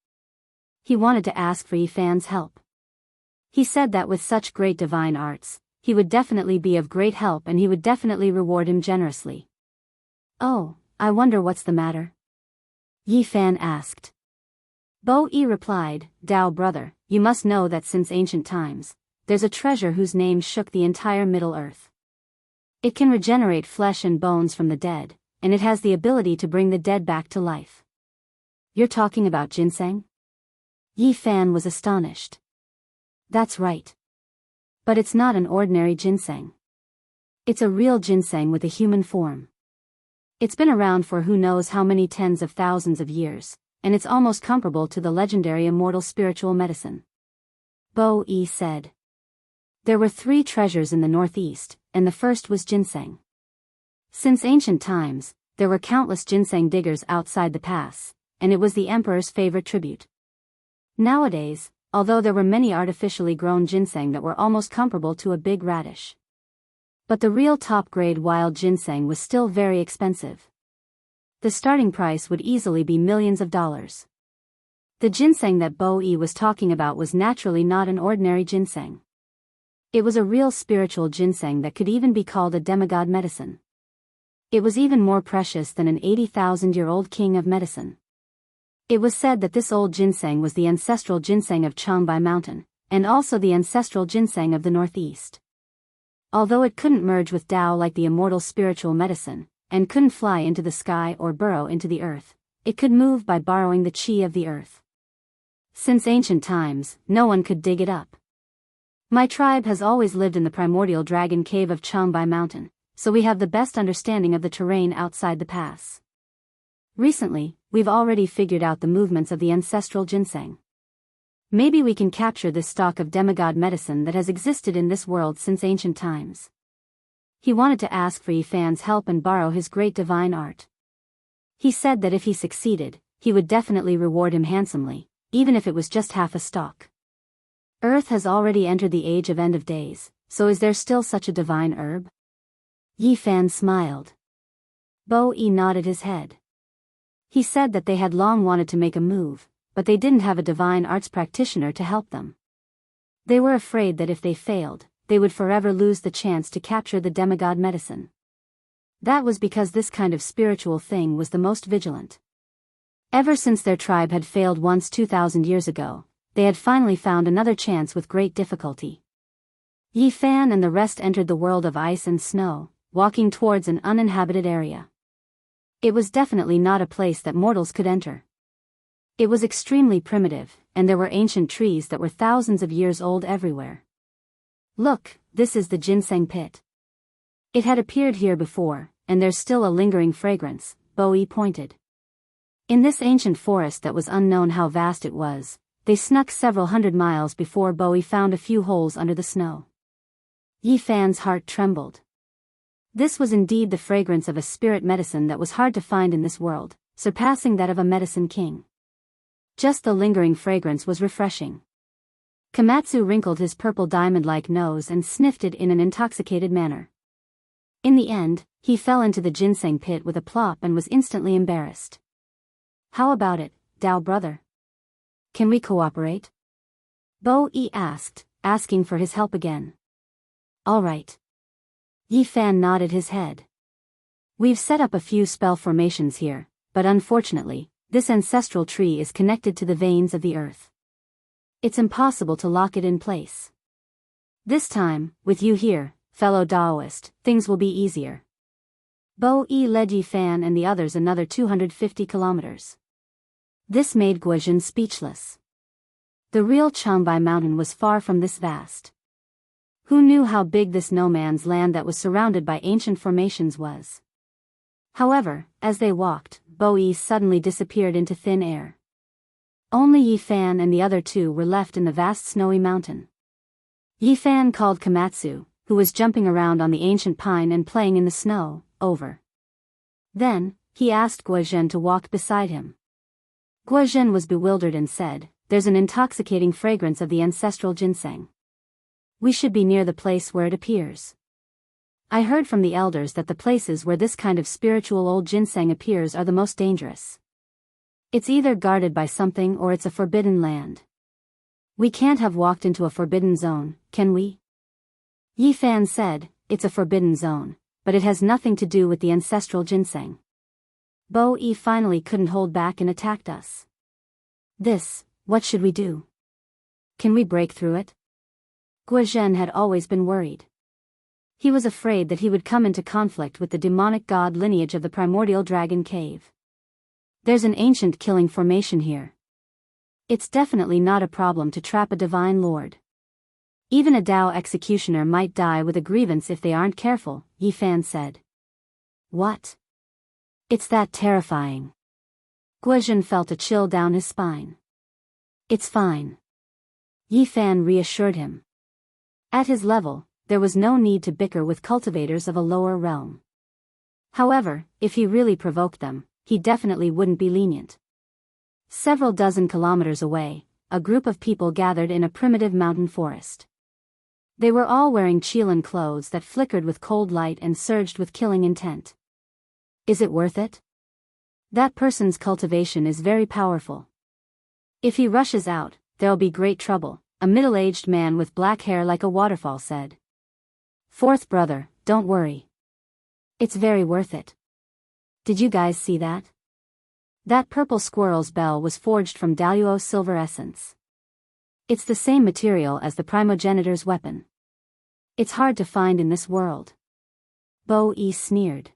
He wanted to ask for Yi Fan's help. He said that with such great divine arts, he would definitely be of great help and he would definitely reward him generously. Oh, I wonder what's the matter? Yi Fan asked. Bo-e replied, Dao brother, you must know that since ancient times, there's a treasure whose name shook the entire Middle Earth. It can regenerate flesh and bones from the dead, and it has the ability to bring the dead back to life. You're talking about ginseng? Yi Fan was astonished. That's right. But it's not an ordinary ginseng. It's a real ginseng with a human form. It's been around for who knows how many tens of thousands of years, and it's almost comparable to the legendary immortal spiritual medicine. Bo-e said. There were 3 treasures in the northeast, and the first was ginseng. Since ancient times, there were countless ginseng diggers outside the pass, and it was the emperor's favorite tribute. Nowadays, although there were many artificially grown ginseng that were almost comparable to a big radish. But the real top-grade wild ginseng was still very expensive. The starting price would easily be millions of dollars. The ginseng that Bo-e was talking about was naturally not an ordinary ginseng. It was a real spiritual ginseng that could even be called a demigod medicine. It was even more precious than an 80,000-year-old king of medicine. It was said that this old ginseng was the ancestral ginseng of Changbai Mountain, and also the ancestral ginseng of the Northeast. Although it couldn't merge with Tao like the immortal spiritual medicine, and couldn't fly into the sky or burrow into the earth, it could move by borrowing the chi of the earth. Since ancient times, no one could dig it up. My tribe has always lived in the primordial dragon cave of Changbai Mountain, so we have the best understanding of the terrain outside the pass. Recently, we've already figured out the movements of the ancestral ginseng. Maybe we can capture this stock of demigod medicine that has existed in this world since ancient times. He wanted to ask for Yi Fan's help and borrow his great divine art. He said that if he succeeded, he would definitely reward him handsomely, even if it was just half a stalk. Earth has already entered the age of end of days, so is there still such a divine herb? Yi Fan smiled. Bo Yi nodded his head. He said that they had long wanted to make a move, but they didn't have a divine arts practitioner to help them. They were afraid that if they failed, they would forever lose the chance to capture the demigod medicine. That was because this kind of spiritual thing was the most vigilant. Ever since their tribe had failed once 2,000 years ago, they had finally found another chance with great difficulty. Yi Fan and the rest entered the world of ice and snow, walking towards an uninhabited area. It was definitely not a place that mortals could enter. It was extremely primitive, and there were ancient trees that were thousands of years old everywhere. Look, this is the ginseng pit. It had appeared here before, and there's still a lingering fragrance, Bo Yi pointed. In this ancient forest that was unknown how vast it was, they snuck several hundred miles before Bo Yi found a few holes under the snow. Yi Fan's heart trembled. This was indeed the fragrance of a spirit medicine that was hard to find in this world, surpassing that of a medicine king. Just the lingering fragrance was refreshing. Komatsu wrinkled his purple diamond-like nose and sniffed it in an intoxicated manner. In the end, he fell into the ginseng pit with a plop and was instantly embarrassed. How about it, Dao brother? Can we cooperate? Bo Yi asked, asking for his help again. All right. Yi Fan nodded his head. We've set up a few spell formations here, but unfortunately, this ancestral tree is connected to the veins of the earth. It's impossible to lock it in place. This time, with you here, fellow Daoist, things will be easier. Bo Yi led Yi Fan and the others another 250 kilometers. This made Guozhen speechless. The real Changbai mountain was far from this vast. Who knew how big this no-man's land that was surrounded by ancient formations was? However, as they walked, Bo Yi suddenly disappeared into thin air. Only Yi Fan and the other two were left in the vast snowy mountain. Yi Fan called Komatsu, who was jumping around on the ancient pine and playing in the snow, over. Then, he asked Guozhen to walk beside him. Guozhen was bewildered and said, "There's an intoxicating fragrance of the ancestral ginseng. We should be near the place where it appears. I heard from the elders that the places where this kind of spiritual old ginseng appears are the most dangerous. It's either guarded by something or it's a forbidden land. We can't have walked into a forbidden zone, can we?" Yi Fan said, "It's a forbidden zone, but it has nothing to do with the ancestral ginseng. Bo Yi finally couldn't hold back and attacked us. What should we do? Can we break through it?" Guozhen had always been worried. He was afraid that he would come into conflict with the demonic god lineage of the primordial dragon cave. There's an ancient killing formation here. It's definitely not a problem to trap a divine lord. Even a Dao executioner might die with a grievance if they aren't careful, Yi Fan said. What? It's that terrifying. Guozhen felt a chill down his spine. It's fine. Yi Fan reassured him. At his level, there was no need to bicker with cultivators of a lower realm. However, if he really provoked them, he definitely wouldn't be lenient. Several dozen kilometers away, a group of people gathered in a primitive mountain forest. They were all wearing Chilan clothes that flickered with cold light and surged with killing intent. Is it worth it? That person's cultivation is very powerful. If he rushes out, there'll be great trouble, a middle-aged man with black hair like a waterfall said. Fourth brother, don't worry. It's very worth it. Did you guys see that? That purple squirrel's bell was forged from Daluo silver essence. It's the same material as the primogenitor's weapon. It's hard to find in this world. Bo Yi sneered.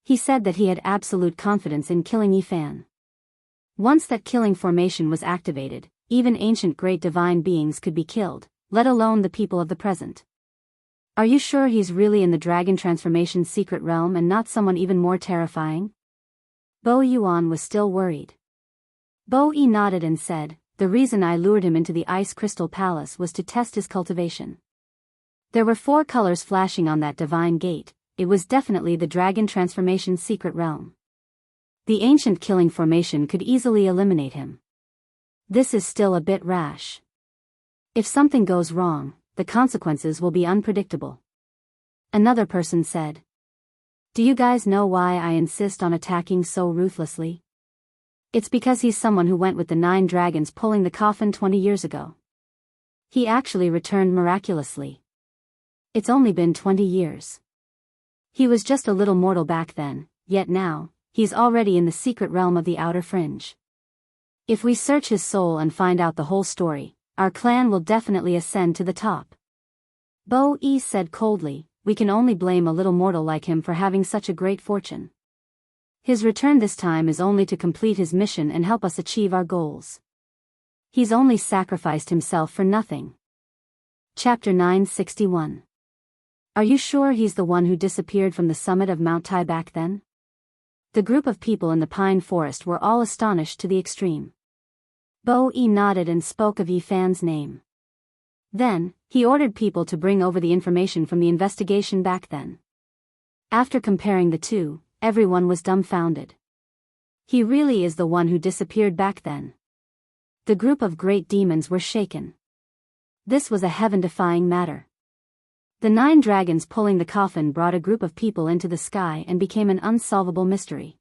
He said that he had absolute confidence in killing Yi Fan. Once that killing formation was activated, even ancient great divine beings could be killed, let alone the people of the present. Are you sure he's really in the dragon transformation's secret realm and not someone even more terrifying? Bo Yuan was still worried. Bo Yi nodded and said, the reason I lured him into the ice crystal palace was to test his cultivation. There were 4 colors flashing on that divine gate. It was definitely the dragon transformation's secret realm. The ancient killing formation could easily eliminate him. This is still a bit rash. If something goes wrong, the consequences will be unpredictable. Another person said. Do you guys know why I insist on attacking so ruthlessly? It's because he's someone who went with the 9 dragons pulling the coffin 20 years ago. He actually returned miraculously. It's only been 20 years. He was just a little mortal back then, yet now, he's already in the secret realm of the outer fringe. If we search his soul and find out the whole story, our clan will definitely ascend to the top. Bo-E said coldly, we can only blame a little mortal like him for having such a great fortune. His return this time is only to complete his mission and help us achieve our goals. He's only sacrificed himself for nothing. Chapter 961. Are you sure he's the one who disappeared from the summit of Mount Tai back then? The group of people in the pine forest were all astonished to the extreme. Bo-E nodded and spoke of Yifan's name. Then, he ordered people to bring over the information from the investigation back then. After comparing the two, everyone was dumbfounded. He really is the one who disappeared back then. The group of great demons were shaken. This was a heaven-defying matter. The 9 dragons pulling the coffin brought a group of people into the sky and became an unsolvable mystery.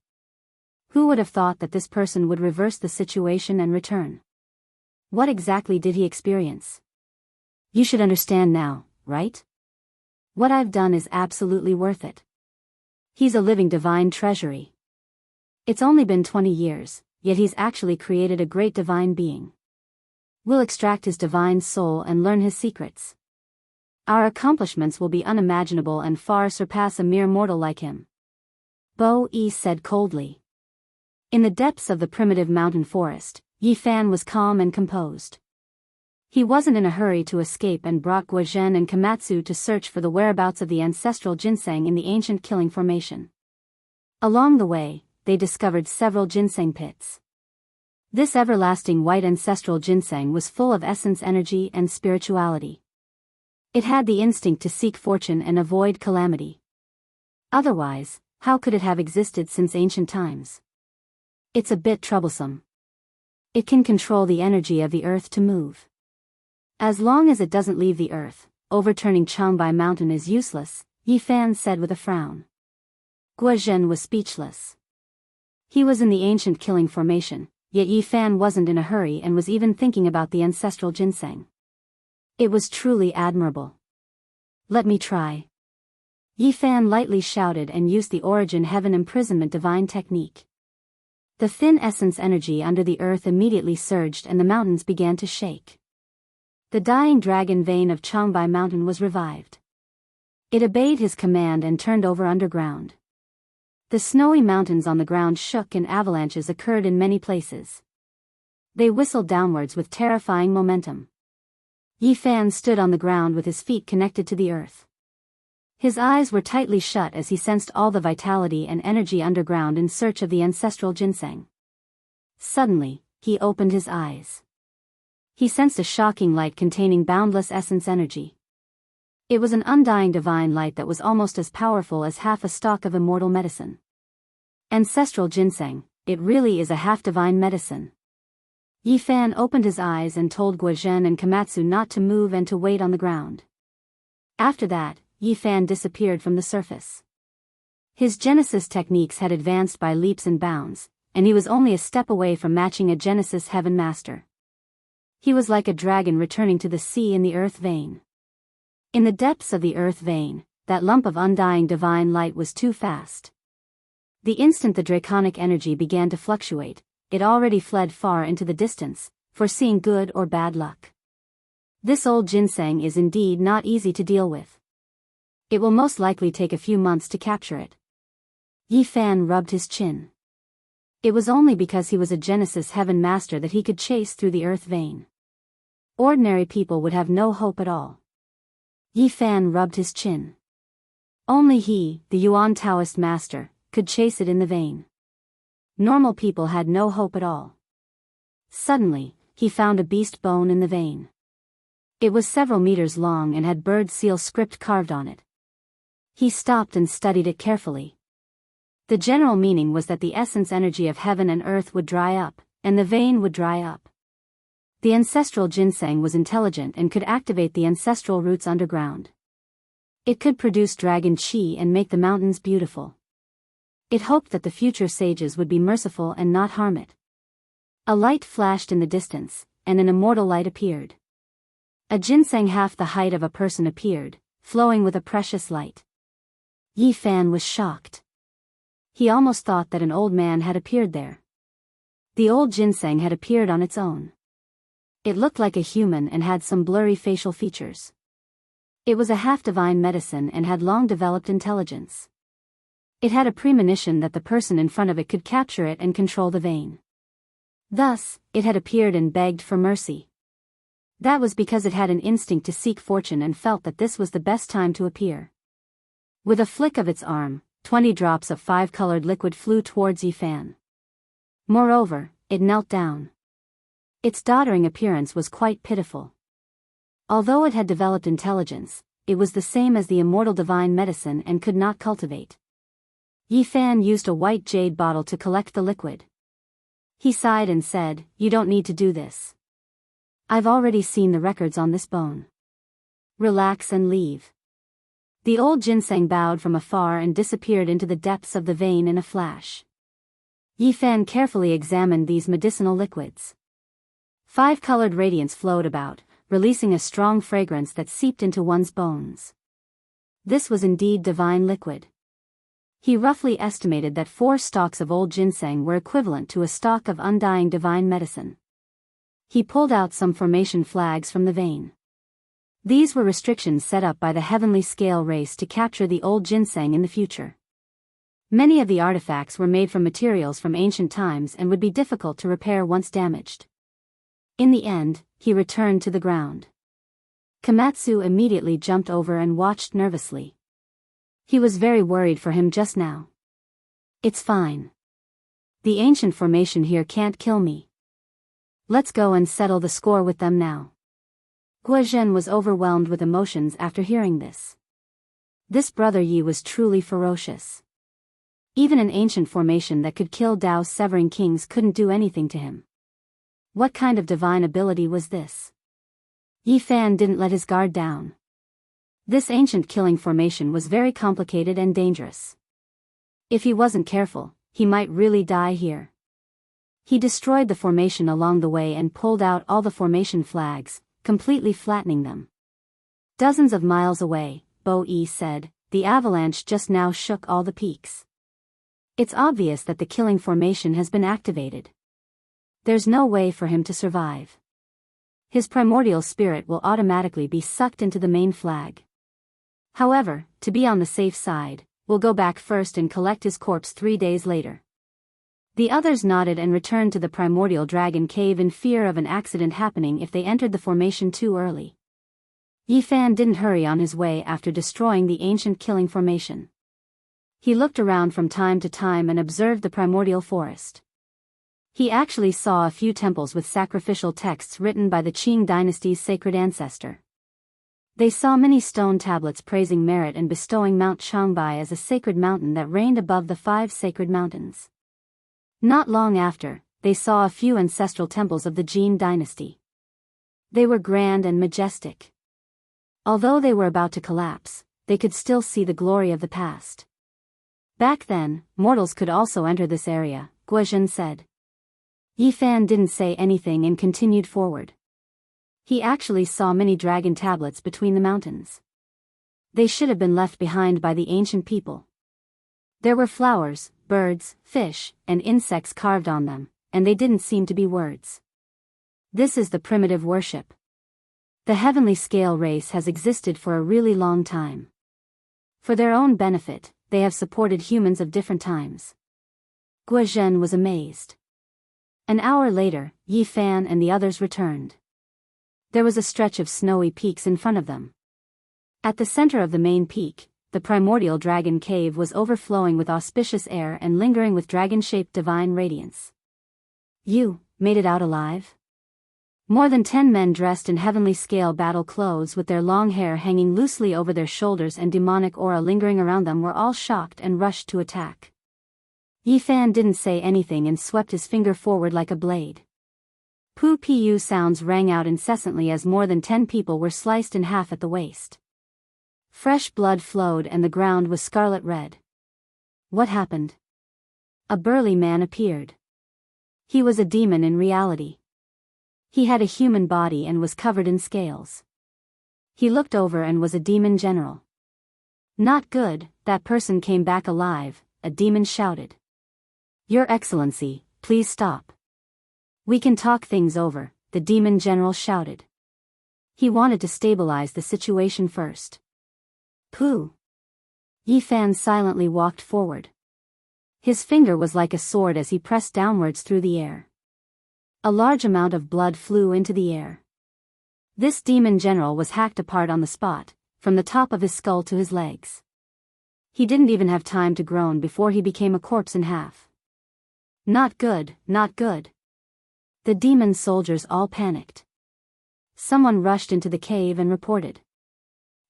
Who would have thought that this person would reverse the situation and return? What exactly did he experience? You should understand now, right? What I've done is absolutely worth it. He's a living divine treasury. It's only been 20 years, yet he's actually created a great divine being. We'll extract his divine soul and learn his secrets. Our accomplishments will be unimaginable and far surpass a mere mortal like him. Bo-E said coldly. In the depths of the primitive mountain forest, Yifan was calm and composed. He wasn't in a hurry to escape and brought Guozhen and Komatsu to search for the whereabouts of the ancestral ginseng in the ancient killing formation. Along the way, they discovered several ginseng pits. This everlasting white ancestral ginseng was full of essence, energy, and spirituality. It had the instinct to seek fortune and avoid calamity. Otherwise, how could it have existed since ancient times? It's a bit troublesome. It can control the energy of the earth to move. As long as it doesn't leave the earth, overturning Changbai Mountain is useless, Yifan said with a frown. Guozhen was speechless. He was in the ancient killing formation, yet Yifan wasn't in a hurry and was even thinking about the ancestral ginseng. It was truly admirable. Let me try. Yifan lightly shouted and used the origin heaven imprisonment divine technique. The thin essence energy under the earth immediately surged and the mountains began to shake. The dying dragon vein of Changbai Mountain was revived. It obeyed his command and turned over underground. The snowy mountains on the ground shook and avalanches occurred in many places. They whistled downwards with terrifying momentum. Yifan stood on the ground with his feet connected to the earth. His eyes were tightly shut as he sensed all the vitality and energy underground in search of the ancestral ginseng. Suddenly, he opened his eyes. He sensed a shocking light containing boundless essence energy. It was an undying divine light that was almost as powerful as half a stalk of immortal medicine. Ancestral ginseng, it really is a half-divine medicine. Yifan opened his eyes and told Guozhen and Komatsu not to move and to wait on the ground. After that, Yifan disappeared from the surface. His Genesis techniques had advanced by leaps and bounds, and he was only a step away from matching a Genesis Heaven Master. He was like a dragon returning to the sea in the earth vein. In the depths of the earth vein, that lump of undying divine light was too fast. The instant the draconic energy began to fluctuate, it already fled far into the distance, foreseeing good or bad luck. This old ginseng is indeed not easy to deal with. It will most likely take a few months to capture it. Yifan rubbed his chin. It was only because he was a Genesis Heaven Master that he could chase through the earth vein. Ordinary people would have no hope at all. Yifan rubbed his chin. Only he, the Yuan Taoist Master, could chase it in the vein. Normal people had no hope at all. Suddenly, he found a beast bone in the vein. It was several meters long and had bird seal script carved on it. He stopped and studied it carefully. The general meaning was that the essence energy of heaven and earth would dry up, and the vein would dry up. The ancestral ginseng was intelligent and could activate the ancestral roots underground. It could produce dragon chi and make the mountains beautiful. It hoped that the future sages would be merciful and not harm it. A light flashed in the distance, and an immortal light appeared. A ginseng half the height of a person appeared, flowing with a precious light. Yi Fan was shocked. He almost thought that an old man had appeared there. The old ginseng had appeared on its own. It looked like a human and had some blurry facial features. It was a half-divine medicine and had long developed intelligence. It had a premonition that the person in front of it could capture it and control the vein. Thus, it had appeared and begged for mercy. That was because it had an instinct to seek fortune and felt that this was the best time to appear. With a flick of its arm, 20 drops of 5-colored liquid flew towards Yi Fan. Moreover, it knelt down. Its doddering appearance was quite pitiful. Although it had developed intelligence, it was the same as the immortal divine medicine and could not cultivate. Yi Fan used a white jade bottle to collect the liquid. He sighed and said, "You don't need to do this. I've already seen the records on this bone. Relax and leave." The old ginseng bowed from afar and disappeared into the depths of the vein in a flash. Yi Fan carefully examined these medicinal liquids. 5-colored radiance flowed about, releasing a strong fragrance that seeped into one's bones. This was indeed divine liquid. He roughly estimated that 4 stalks of old ginseng were equivalent to a stalk of undying divine medicine. He pulled out some formation flags from the vein. These were restrictions set up by the heavenly scale race to capture the old ginseng in the future. Many of the artifacts were made from materials from ancient times and would be difficult to repair once damaged. In the end, he returned to the ground. Komatsu immediately jumped over and watched nervously. He was very worried for him just now. "It's fine. The ancient formation here can't kill me. Let's go and settle the score with them now." Guozhen was overwhelmed with emotions after hearing this. This brother Yi was truly ferocious. Even an ancient formation that could kill Tao's severing kings couldn't do anything to him. What kind of divine ability was this? Yi Fan didn't let his guard down. This ancient killing formation was very complicated and dangerous. If he wasn't careful, he might really die here. He destroyed the formation along the way and pulled out all the formation flags, completely flattening them. Dozens of miles away, Bo Yi said, the avalanche just now shook all the peaks. It's obvious that the killing formation has been activated. There's no way for him to survive. His primordial spirit will automatically be sucked into the main flag. However, to be on the safe side, we'll go back first and collect his corpse 3 days later. The others nodded and returned to the primordial dragon cave in fear of an accident happening if they entered the formation too early. Yi Fan didn't hurry on his way after destroying the ancient killing formation. He looked around from time to time and observed the primordial forest. He actually saw a few temples with sacrificial texts written by the Qing dynasty's sacred ancestor. They saw many stone tablets praising merit and bestowing Mount Changbai as a sacred mountain that reigned above the 5 sacred mountains. Not long after, they saw a few ancestral temples of the Jin dynasty. They were grand and majestic. Although they were about to collapse, they could still see the glory of the past. Back then, mortals could also enter this area, Guozhen said. Yi Fan didn't say anything and continued forward. He actually saw many dragon tablets between the mountains. They should have been left behind by the ancient people. There were flowers, birds, fish, and insects carved on them, and they didn't seem to be words. This is the primitive worship. The heavenly scale race has existed for a really long time. For their own benefit, they have supported humans of different times. Guozhen was amazed. An hour later, Yi Fan and the others returned. There was a stretch of snowy peaks in front of them. At the center of the main peak, the primordial dragon cave was overflowing with auspicious air and lingering with dragon-shaped divine radiance. "You made it out alive?" More than 10 men dressed in heavenly scale battle clothes with their long hair hanging loosely over their shoulders and demonic aura lingering around them were all shocked and rushed to attack. Yifan didn't say anything and swept his finger forward like a blade. Pu-pu sounds rang out incessantly as more than 10 people were sliced in half at the waist. Fresh blood flowed and the ground was scarlet red. What happened? A burly man appeared. He was a demon in reality. He had a human body and was covered in scales. He looked over and was a demon general. Not good, that person came back alive, a demon shouted. Your Excellency, please stop. We can talk things over, the demon general shouted. He wanted to stabilize the situation first. Pooh. Yifan silently walked forward. His finger was like a sword as he pressed downwards through the air. A large amount of blood flew into the air. This demon general was hacked apart on the spot, from the top of his skull to his legs. He didn't even have time to groan before he became a corpse in half. Not good, not good. The demon soldiers all panicked. Someone rushed into the cave and reported.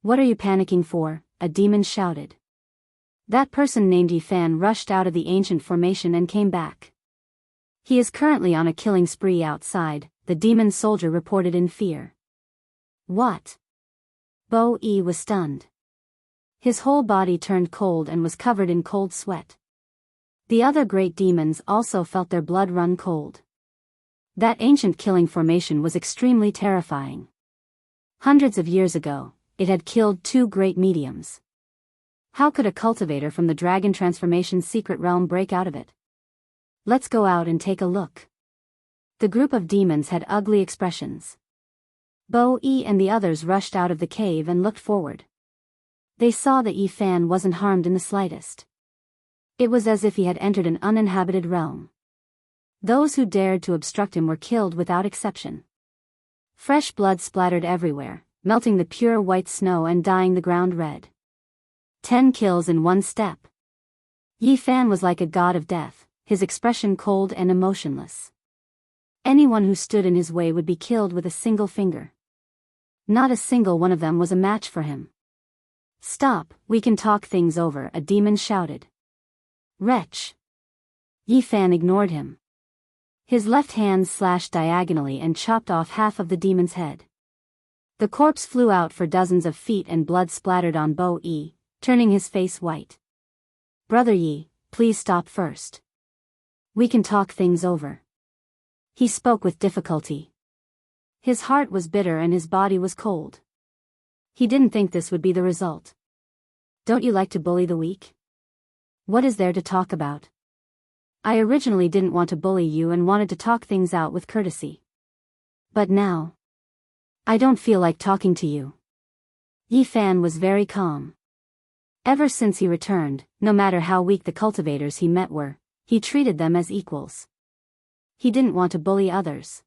What are you panicking for? A demon shouted. That person named Yifan rushed out of the ancient formation and came back. He is currently on a killing spree outside, the demon soldier reported in fear. What? Bo-E was stunned. His whole body turned cold and was covered in cold sweat. The other great demons also felt their blood run cold. That ancient killing formation was extremely terrifying. Hundreds of years ago, it had killed 2 great mediums. How could a cultivator from the dragon transformation secret realm break out of it? Let's go out and take a look. The group of demons had ugly expressions. Bo-E and the others rushed out of the cave and looked forward. They saw that Yifan wasn't harmed in the slightest. It was as if he had entered an uninhabited realm. Those who dared to obstruct him were killed without exception. Fresh blood splattered everywhere, melting the pure white snow and dyeing the ground red. 10 kills in 1 step. Yifan was like a god of death, his expression cold and emotionless. Anyone who stood in his way would be killed with a single finger. Not a single one of them was a match for him. Stop, we can talk things over, a demon shouted. Wretch. Yifan ignored him. His left hand slashed diagonally and chopped off half of the demon's head. The corpse flew out for dozens of feet and blood splattered on Bo-E, turning his face white. Brother Yi, please stop first. We can talk things over. He spoke with difficulty. His heart was bitter and his body was cold. He didn't think this would be the result. Don't you like to bully the weak? What is there to talk about? I originally didn't want to bully you and wanted to talk things out with courtesy. But now, I don't feel like talking to you. Yifan was very calm. Ever since he returned, no matter how weak the cultivators he met were, he treated them as equals. He didn't want to bully others.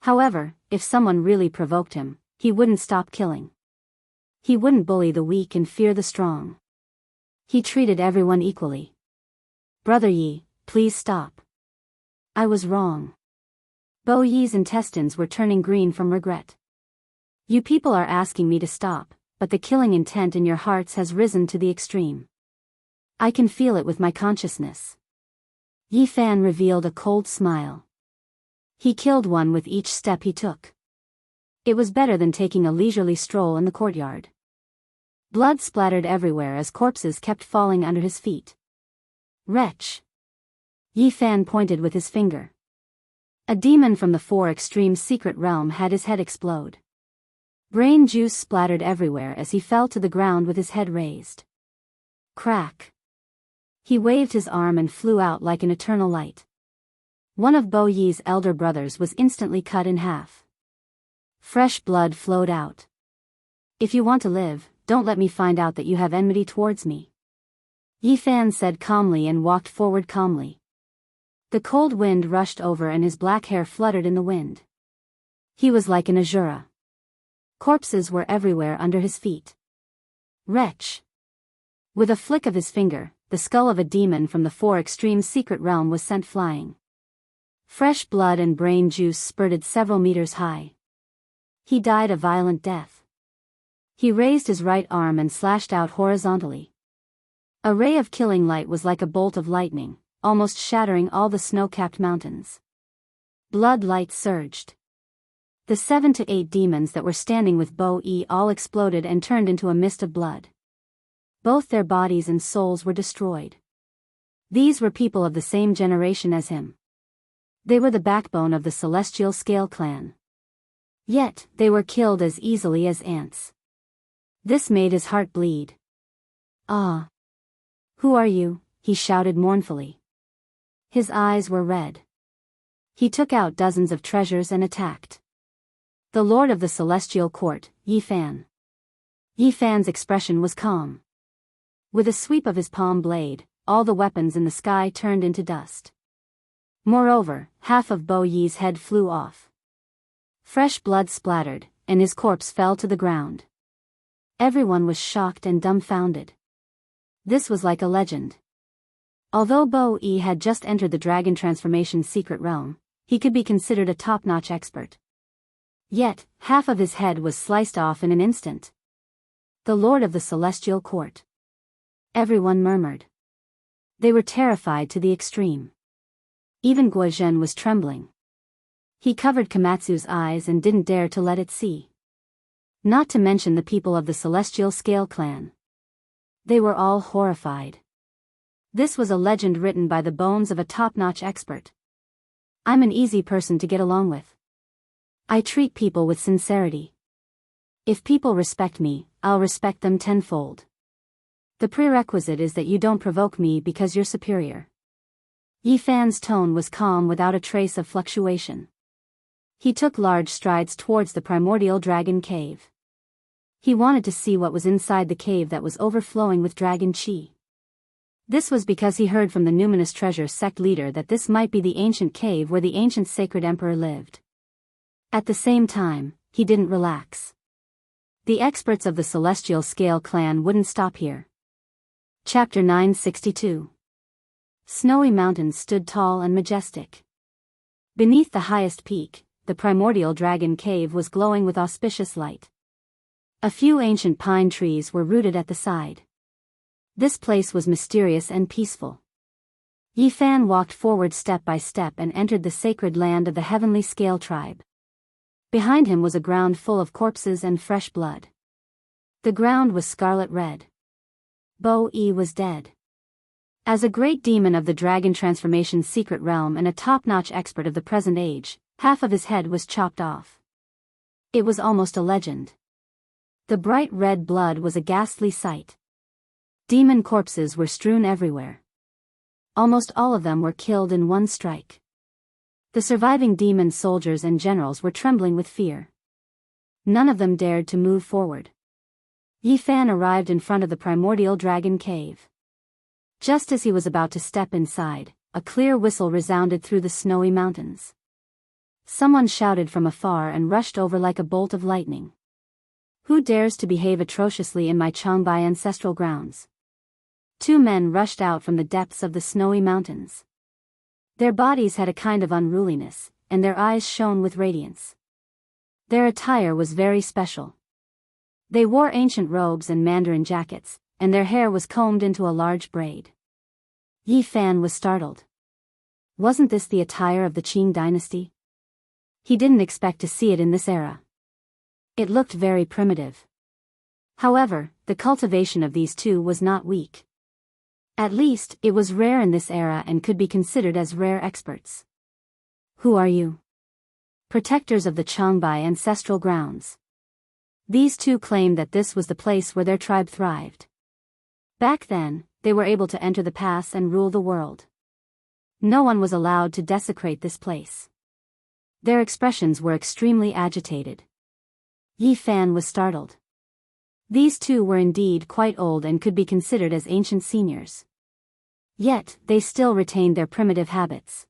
However, if someone really provoked him, he wouldn't stop killing. He wouldn't bully the weak and fear the strong. He treated everyone equally. Brother Yi, please stop. I was wrong. Bo-Yi's intestines were turning green from regret. You people are asking me to stop, but the killing intent in your hearts has risen to the extreme. I can feel it with my consciousness. Yifan revealed a cold smile. He killed one with each step he took. It was better than taking a leisurely stroll in the courtyard. Blood splattered everywhere as corpses kept falling under his feet. Wretch. Yifan pointed with his finger. A demon from the 4 extreme secret realm had his head explode. Brain juice splattered everywhere as he fell to the ground with his head raised. Crack. He waved his arm and flew out like an eternal light. One of Bo-Yi's elder brothers was instantly cut in half. Fresh blood flowed out. If you want to live, don't let me find out that you have enmity towards me. Yifan said calmly and walked forward calmly. The cold wind rushed over and his black hair fluttered in the wind. He was like an Azura. Corpses were everywhere under his feet. Wretch. With a flick of his finger, the skull of a demon from the 4 extreme secret realm was sent flying. Fresh blood and brain juice spurted several meters high. He died a violent death. He raised his right arm and slashed out horizontally. A ray of killing light was like a bolt of lightning, almost shattering all the snow-capped mountains. Blood light surged. The 7 to 8 demons that were standing with Bo-E all exploded and turned into a mist of blood. Both their bodies and souls were destroyed. These were people of the same generation as him. They were the backbone of the Celestial Scale clan. Yet, they were killed as easily as ants. This made his heart bleed. "Ah! Who are you?" he shouted mournfully. His eyes were red. He took out dozens of treasures and attacked. The Lord of the Celestial Court, Yi Fan. Yi Fan's expression was calm. With a sweep of his palm blade, all the weapons in the sky turned into dust. Moreover, half of Bo Yi's head flew off. Fresh blood splattered, and his corpse fell to the ground. Everyone was shocked and dumbfounded. This was like a legend. Although Bo-E had just entered the dragon transformation's secret realm, he could be considered a top-notch expert. Yet, half of his head was sliced off in an instant. The Lord of the Celestial Court. Everyone murmured. They were terrified to the extreme. Even Guozhen was trembling. He covered Komatsu's eyes and didn't dare to let it see. Not to mention the people of the Celestial Scale clan. They were all horrified. This was a legend written by the bones of a top-notch expert. I'm an easy person to get along with. I treat people with sincerity. If people respect me, I'll respect them tenfold. The prerequisite is that you don't provoke me because you're superior. Yi Fan's tone was calm without a trace of fluctuation. He took large strides towards the primordial dragon cave. He wanted to see what was inside the cave that was overflowing with dragon chi. This was because he heard from the numinous treasure sect leader that this might be the ancient cave where the ancient sacred emperor lived. At the same time, he didn't relax. The experts of the Celestial Scale clan wouldn't stop here. Chapter 962. Snowy mountains stood tall and majestic. Beneath the highest peak, the primordial dragon cave was glowing with auspicious light. A few ancient pine trees were rooted at the side. This place was mysterious and peaceful. Yi Fan walked forward step by step and entered the sacred land of the Heavenly Scale tribe. Behind him was a ground full of corpses and fresh blood. The ground was scarlet red. Bo-E was dead. As a great demon of the dragon transformation's secret realm and a top-notch expert of the present age, half of his head was chopped off. It was almost a legend. The bright red blood was a ghastly sight. Demon corpses were strewn everywhere. Almost all of them were killed in one strike. The surviving demon soldiers and generals were trembling with fear. None of them dared to move forward. Yi Fan arrived in front of the primordial dragon cave. Just as he was about to step inside, a clear whistle resounded through the snowy mountains. Someone shouted from afar and rushed over like a bolt of lightning. Who dares to behave atrociously in my Changbai ancestral grounds? 2 men rushed out from the depths of the snowy mountains. Their bodies had a kind of unruliness, and their eyes shone with radiance. Their attire was very special. They wore ancient robes and mandarin jackets, and their hair was combed into a large braid. Yi Fan was startled. Wasn't this the attire of the Qing dynasty? He didn't expect to see it in this era. It looked very primitive. However, the cultivation of these two was not weak. At least, it was rare in this era and could be considered as rare experts. Who are you? Protectors of the Changbai ancestral grounds. These two claimed that this was the place where their tribe thrived. Back then, they were able to enter the pass and rule the world. No one was allowed to desecrate this place. Their expressions were extremely agitated. Yi Fan was startled. These two were indeed quite old and could be considered as ancient seniors. Yet, they still retained their primitive habits.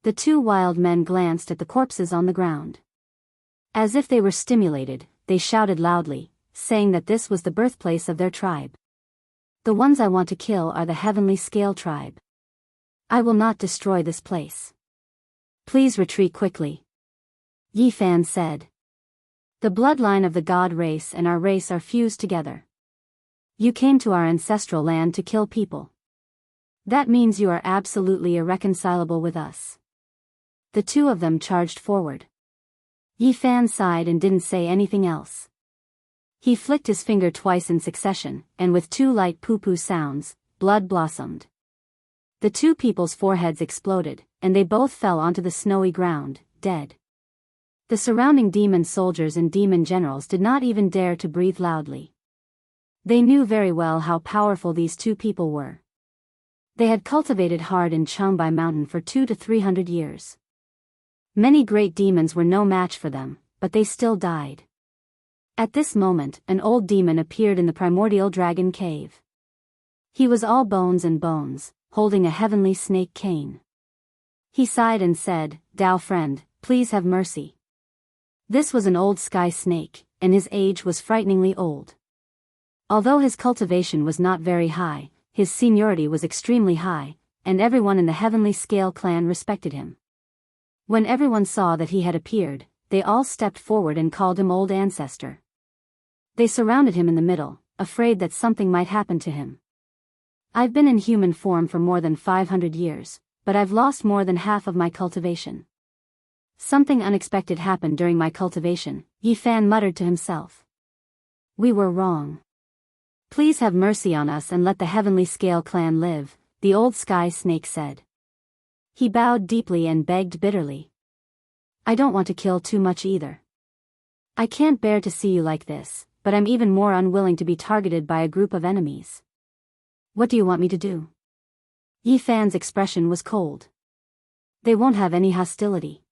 The 2 wild men glanced at the corpses on the ground. As if they were stimulated, they shouted loudly, saying that this was the birthplace of their tribe. The ones I want to kill are the Heavenly Scale tribe. I will not destroy this place. Please retreat quickly. Yi Fan said. The bloodline of the god race and our race are fused together. You came to our ancestral land to kill people. That means you are absolutely irreconcilable with us. The two of them charged forward. Yi Fan sighed and didn't say anything else. He flicked his finger twice in succession, and with two light poo-poo sounds, blood blossomed. The two people's foreheads exploded, and they both fell onto the snowy ground, dead. The surrounding demon soldiers and demon generals did not even dare to breathe loudly. They knew very well how powerful these two people were. They had cultivated hard in Changbai Mountain for 200 to 300 years. Many great demons were no match for them, but they still died. At this moment, an old demon appeared in the primordial dragon cave. He was all bones and bones, holding a heavenly snake cane. He sighed and said, "Dao friend, please have mercy." This was an old sky snake, and his age was frighteningly old. Although his cultivation was not very high, his seniority was extremely high, and everyone in the Heavenly Scale clan respected him. When everyone saw that he had appeared, they all stepped forward and called him Old Ancestor. They surrounded him in the middle, afraid that something might happen to him. "I've been in human form for more than 500 years, but I've lost more than half of my cultivation. Something unexpected happened during my cultivation," Yi Fan muttered to himself. "We were wrong. Please have mercy on us and let the Heavenly Scale clan live," the old sky snake said. He bowed deeply and begged bitterly. "I don't want to kill too much either. I can't bear to see you like this, but I'm even more unwilling to be targeted by a group of enemies. What do you want me to do?" Yi Fan's expression was cold. "They won't have any hostility.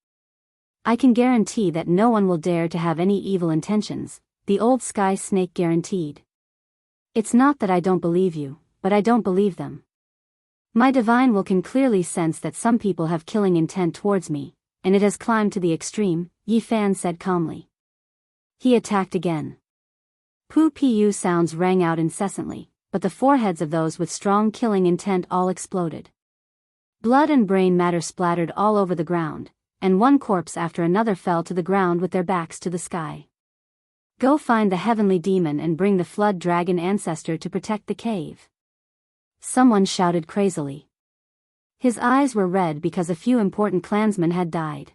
I can guarantee that no one will dare to have any evil intentions," the old sky snake guaranteed. "It's not that I don't believe you, but I don't believe them. My divine will can clearly sense that some people have killing intent towards me, and it has climbed to the extreme," Yi Fan said calmly. He attacked again. Poo-pu sounds rang out incessantly, but the foreheads of those with strong killing intent all exploded. Blood and brain matter splattered all over the ground, and one corpse after another fell to the ground with their backs to the sky. "Go find the heavenly demon and bring the flood dragon ancestor to protect the cave," someone shouted crazily. His eyes were red because a few important clansmen had died.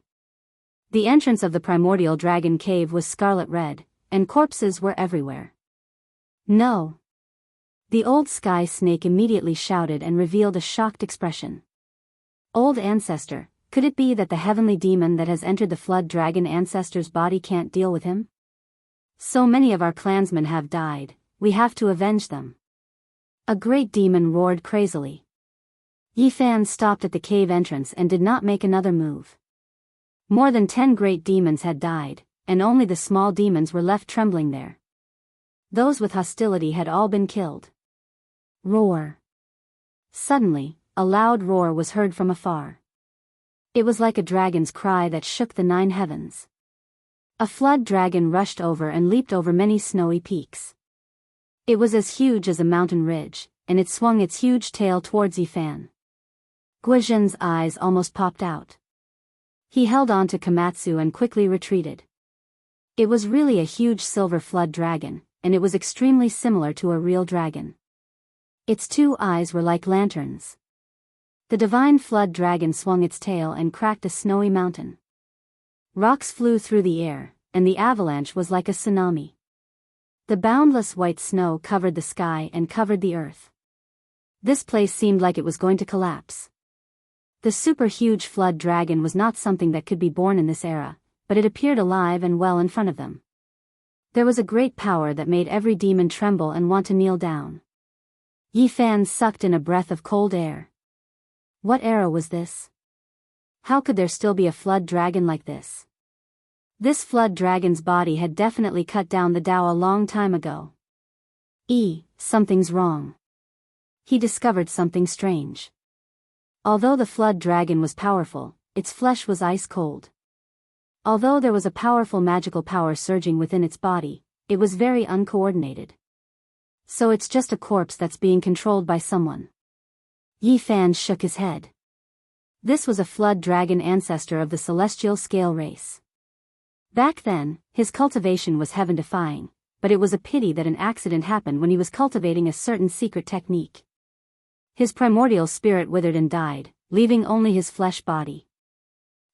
The entrance of the primordial dragon cave was scarlet red, and corpses were everywhere. "No!" The old sky snake immediately shouted and revealed a shocked expression. "Old ancestor, could it be that the heavenly demon that has entered the flood dragon ancestor's body can't deal with him? So many of our clansmen have died, we have to avenge them." A great demon roared crazily. Yi Fan stopped at the cave entrance and did not make another move. More than 10 great demons had died, and only the small demons were left trembling there. Those with hostility had all been killed. Roar. Suddenly, a loud roar was heard from afar. It was like a dragon's cry that shook the 9 heavens. A flood dragon rushed over and leaped over many snowy peaks. It was as huge as a mountain ridge, and it swung its huge tail towards Yi Fan. Guizhen's eyes almost popped out. He held on to Komatsu and quickly retreated. It was really a huge silver flood dragon, and it was extremely similar to a real dragon. Its 2 eyes were like lanterns. The divine flood dragon swung its tail and cracked a snowy mountain. Rocks flew through the air, and the avalanche was like a tsunami. The boundless white snow covered the sky and covered the earth. This place seemed like it was going to collapse. The super-huge flood dragon was not something that could be born in this era, but it appeared alive and well in front of them. There was a great power that made every demon tremble and want to kneel down. Yi Fan sucked in a breath of cold air. What era was this? How could there still be a flood dragon like this? This flood dragon's body had definitely cut down the Tao a long time ago. Something's wrong. He discovered something strange. Although the flood dragon was powerful, its flesh was ice cold. Although there was a powerful magical power surging within its body, it was very uncoordinated. So it's just a corpse that's being controlled by someone. Yi Fan shook his head. This was a flood dragon ancestor of the celestial scale race. Back then, his cultivation was heaven-defying, but it was a pity that an accident happened when he was cultivating a certain secret technique. His primordial spirit withered and died, leaving only his flesh body.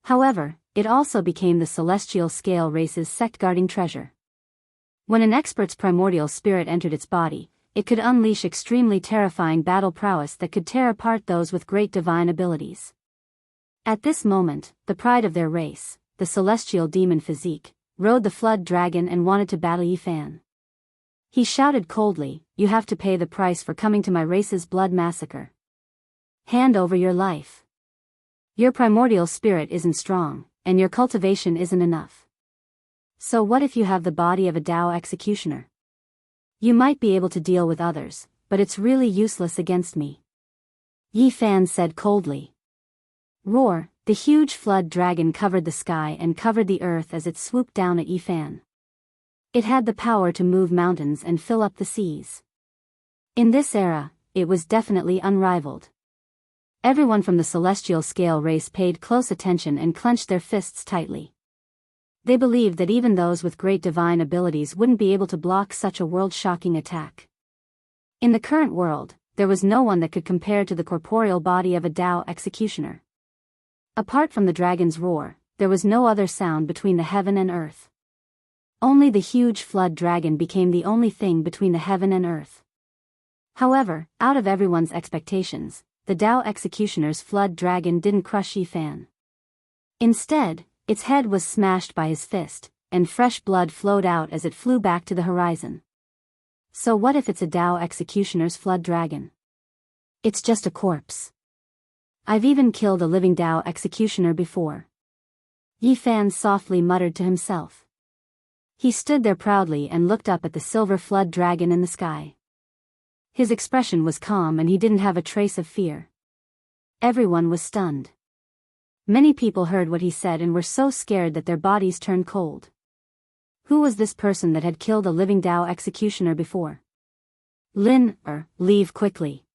However, it also became the celestial scale race's sect-guarding treasure. When an expert's primordial spirit entered its body, it could unleash extremely terrifying battle prowess that could tear apart those with great divine abilities. At this moment, the pride of their race, the celestial demon Physique, rode the flood dragon and wanted to battle Yifan. He shouted coldly, "You have to pay the price for coming to my race's blood massacre. Hand over your life. Your primordial spirit isn't strong, and your cultivation isn't enough. So what if you have the body of a Dao executioner? You might be able to deal with others, but it's really useless against me," Yifan said coldly. Roar, the huge flood dragon covered the sky and covered the earth as it swooped down at Yifan. It had the power to move mountains and fill up the seas. In this era, it was definitely unrivaled. Everyone from the celestial scale race paid close attention and clenched their fists tightly. They believed that even those with great divine abilities wouldn't be able to block such a world-shocking attack. In the current world, there was no one that could compare to the corporeal body of a Dao executioner. Apart from the dragon's roar, there was no other sound between the heaven and earth. Only the huge flood dragon became the only thing between the heaven and earth. However, out of everyone's expectations, the Dao executioner's flood dragon didn't crush Yifan. Instead, its head was smashed by his fist, and fresh blood flowed out as it flew back to the horizon. So what if it's a Dao executioner's flood dragon? It's just a corpse. I've even killed a living Dao executioner before, Yifan softly muttered to himself. He stood there proudly and looked up at the silver flood dragon in the sky. His expression was calm and he didn't have a trace of fear. Everyone was stunned. Many people heard what he said and were so scared that their bodies turned cold. Who was this person that had killed a living Dao executioner before? Leave quickly.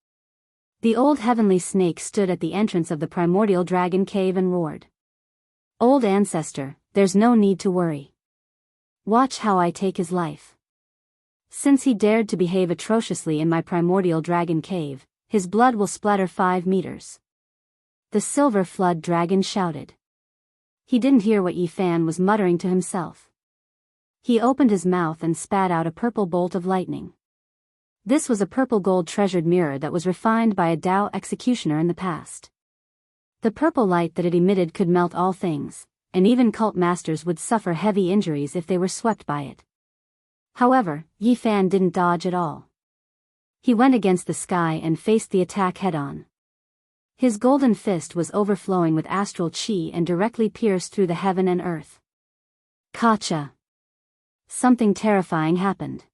The old heavenly snake stood at the entrance of the primordial dragon cave and roared. Old ancestor, there's no need to worry. Watch how I take his life. Since he dared to behave atrociously in my primordial dragon cave, his blood will splatter 5 meters. The silver flood dragon shouted. He didn't hear what Yifan was muttering to himself. He opened his mouth and spat out a purple bolt of lightning. This was a purple gold treasured mirror that was refined by a Dao executioner in the past. The purple light that it emitted could melt all things, and even cult masters would suffer heavy injuries if they were swept by it. However, Yifan didn't dodge at all. He went against the sky and faced the attack head-on. His golden fist was overflowing with astral chi and directly pierced through the heaven and earth. Gotcha! Something terrifying happened.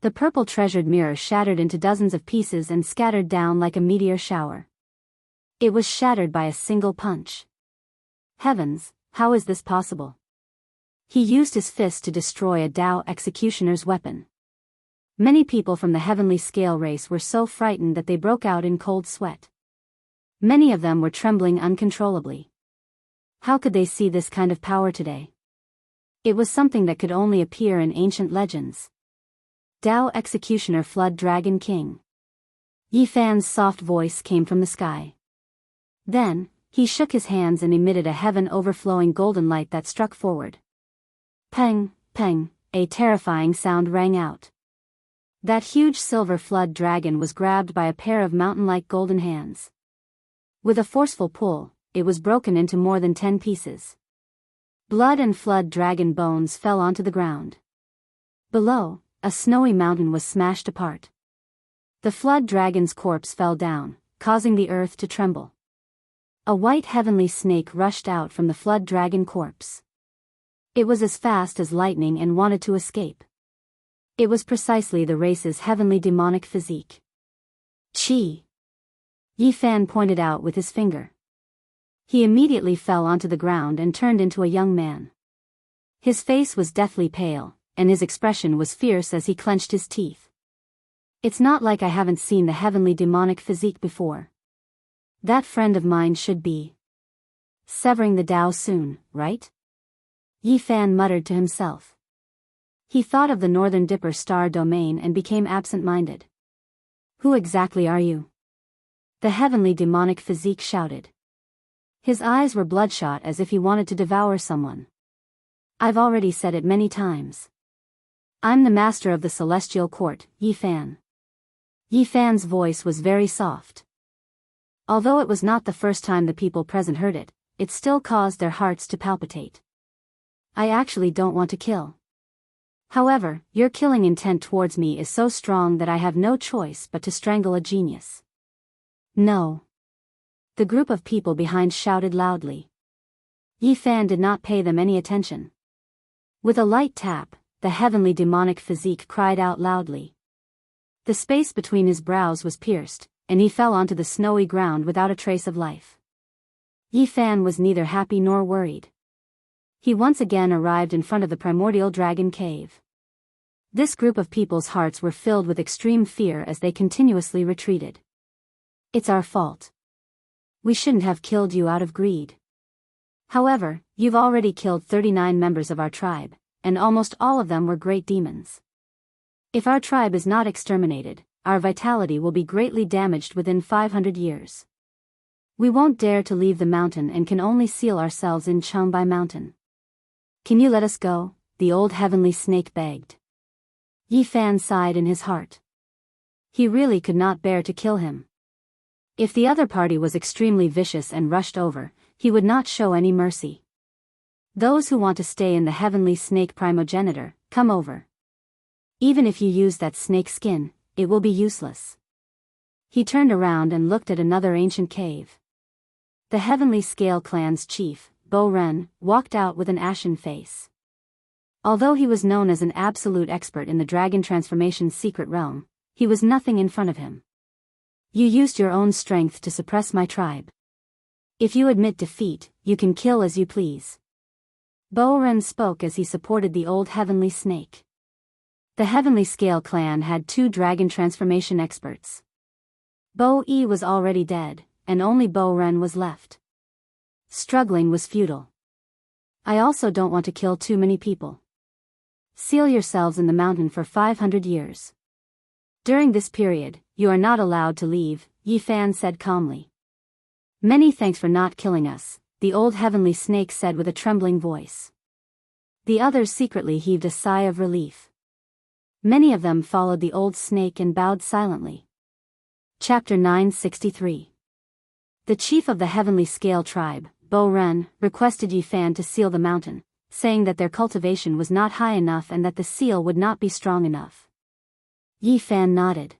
The purple treasured mirror shattered into dozens of pieces and scattered down like a meteor shower. It was shattered by a single punch. Heavens, how is this possible? He used his fist to destroy a Dao executioner's weapon. Many people from the heavenly scale race were so frightened that they broke out in cold sweat. Many of them were trembling uncontrollably. How could they see this kind of power today? It was something that could only appear in ancient legends. Dao executioner flood dragon king. Yifan's soft voice came from the sky. Then, he shook his hands and emitted a heaven-overflowing golden light that struck forward. Peng, peng, a terrifying sound rang out. That huge silver flood dragon was grabbed by a pair of mountain-like golden hands. With a forceful pull, it was broken into more than 10 pieces. Blood and flood dragon bones fell onto the ground. Below, a snowy mountain was smashed apart. The flood dragon's corpse fell down, causing the earth to tremble. A white heavenly snake rushed out from the flood dragon corpse. It was as fast as lightning and wanted to escape. It was precisely the race's heavenly demonic physique. Chi! Yifan pointed out with his finger. He immediately fell onto the ground and turned into a young man. His face was deathly pale, and his expression was fierce as he clenched his teeth. It's not like I haven't seen the heavenly demonic physique before. That friend of mine should be severing the Dao soon, right? Yifan muttered to himself. He thought of the Northern Dipper star domain and became absent-minded. Who exactly are you? The heavenly demonic physique shouted. His eyes were bloodshot as if he wanted to devour someone. I've already said it many times. I'm the master of the celestial court, Yi Fan. Yi Fan's voice was very soft. Although it was not the first time the people present heard it, it still caused their hearts to palpitate. I actually don't want to kill. However, your killing intent towards me is so strong that I have no choice but to strangle a genius. No. The group of people behind shouted loudly. Yi Fan did not pay them any attention. With a light tap, the heavenly demonic physique cried out loudly. The space between his brows was pierced, and he fell onto the snowy ground without a trace of life. Yi Fan was neither happy nor worried. He once again arrived in front of the primordial dragon cave. This group of people's hearts were filled with extreme fear as they continuously retreated. It's our fault. We shouldn't have killed you out of greed. However, you've already killed 39 members of our tribe, and almost all of them were great demons. If our tribe is not exterminated, our vitality will be greatly damaged within 500 years. We won't dare to leave the mountain and can only seal ourselves in Changbai Mountain. Can you let us go? The old heavenly snake begged. Yi Fan sighed in his heart. He really could not bear to kill him. If the other party was extremely vicious and rushed over, he would not show any mercy. Those who want to stay in the heavenly snake primogenitor, come over. Even if you use that snake skin, it will be useless. He turned around and looked at another ancient cave. The heavenly scale clan's chief, Bo Ren, walked out with an ashen face. Although he was known as an absolute expert in the dragon transformation's secret realm, he was nothing in front of him. You used your own strength to suppress my tribe. If you admit defeat, you can kill as you please. Bo Ren spoke as he supported the old heavenly snake. The heavenly scale clan had 2 dragon transformation experts. Bo Yi was already dead, and only Bo Ren was left. Struggling was futile. I also don't want to kill too many people. Seal yourselves in the mountain for 500 years. During this period, you are not allowed to leave, Yi Fan said calmly. Many thanks for not killing us, the old heavenly snake said with a trembling voice. The others secretly heaved a sigh of relief. Many of them followed the old snake and bowed silently. Chapter 963. The chief of the heavenly scale tribe, Bo Ren, requested Yi Fan to seal the mountain, saying that their cultivation was not high enough and that the seal would not be strong enough. Yi Fan nodded.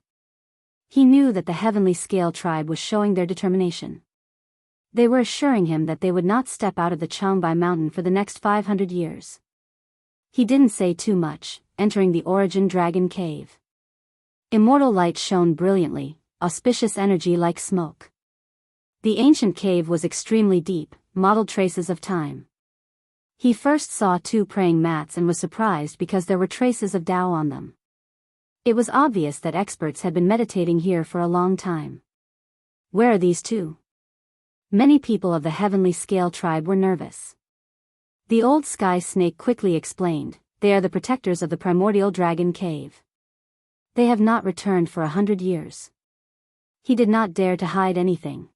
He knew that the heavenly scale tribe was showing their determination. They were assuring him that they would not step out of the Changbai Mountain for the next 500 years. He didn't say too much, entering the origin dragon cave. Immortal light shone brilliantly, auspicious energy like smoke. The ancient cave was extremely deep, mottled traces of time. He first saw 2 praying mats and was surprised because there were traces of Tao on them. It was obvious that experts had been meditating here for a long time. Where are these 2? Many people of the heavenly scale tribe were nervous. The old sky snake quickly explained, they are the protectors of the primordial dragon cave. They have not returned for 100 years. He did not dare to hide anything.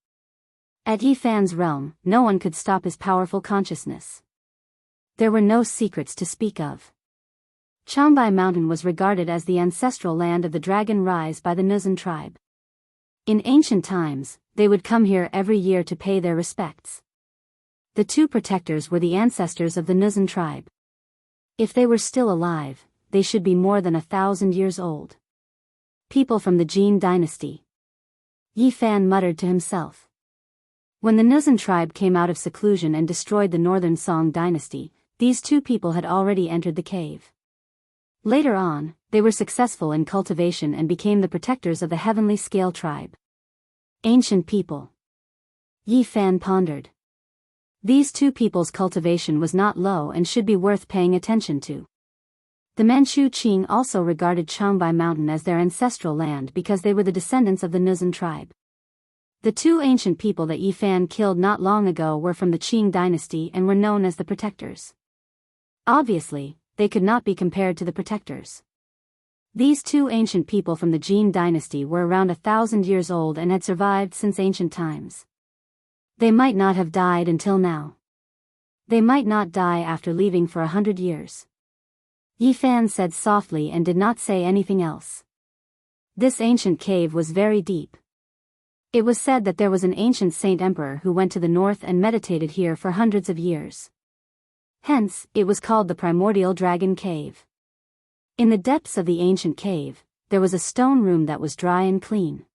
At Yi Fan's realm, no one could stop his powerful consciousness. There were no secrets to speak of. Changbai Mountain was regarded as the ancestral land of the dragon rise by the Nuzan tribe. In ancient times, they would come here every year to pay their respects. The 2 protectors were the ancestors of the Nuzan tribe. If they were still alive, they should be more than 1,000 years old. People from the Jin dynasty. Yi Fan muttered to himself. When the Nuzan tribe came out of seclusion and destroyed the northern Song dynasty, these 2 people had already entered the cave. Later on, they were successful in cultivation and became the protectors of the heavenly scale tribe. Ancient people. Yi Fan pondered. These 2 people's cultivation was not low and should be worth paying attention to. The Manchu Qing also regarded Changbai Mountain as their ancestral land because they were the descendants of the Nuzan tribe. The 2 ancient people that Yi Fan killed not long ago were from the Qing dynasty and were known as the protectors. Obviously, they could not be compared to the protectors. These two ancient people from the Jin dynasty were around 1,000 years old and had survived since ancient times. They might not have died until now. They might not die after leaving for 100 years. Yi Fan said softly and did not say anything else. This ancient cave was very deep. It was said that there was an ancient saint emperor who went to the north and meditated here for hundreds of years. Hence, it was called the Primordial Dragon Cave. In the depths of the ancient cave, there was a stone room that was dry and clean.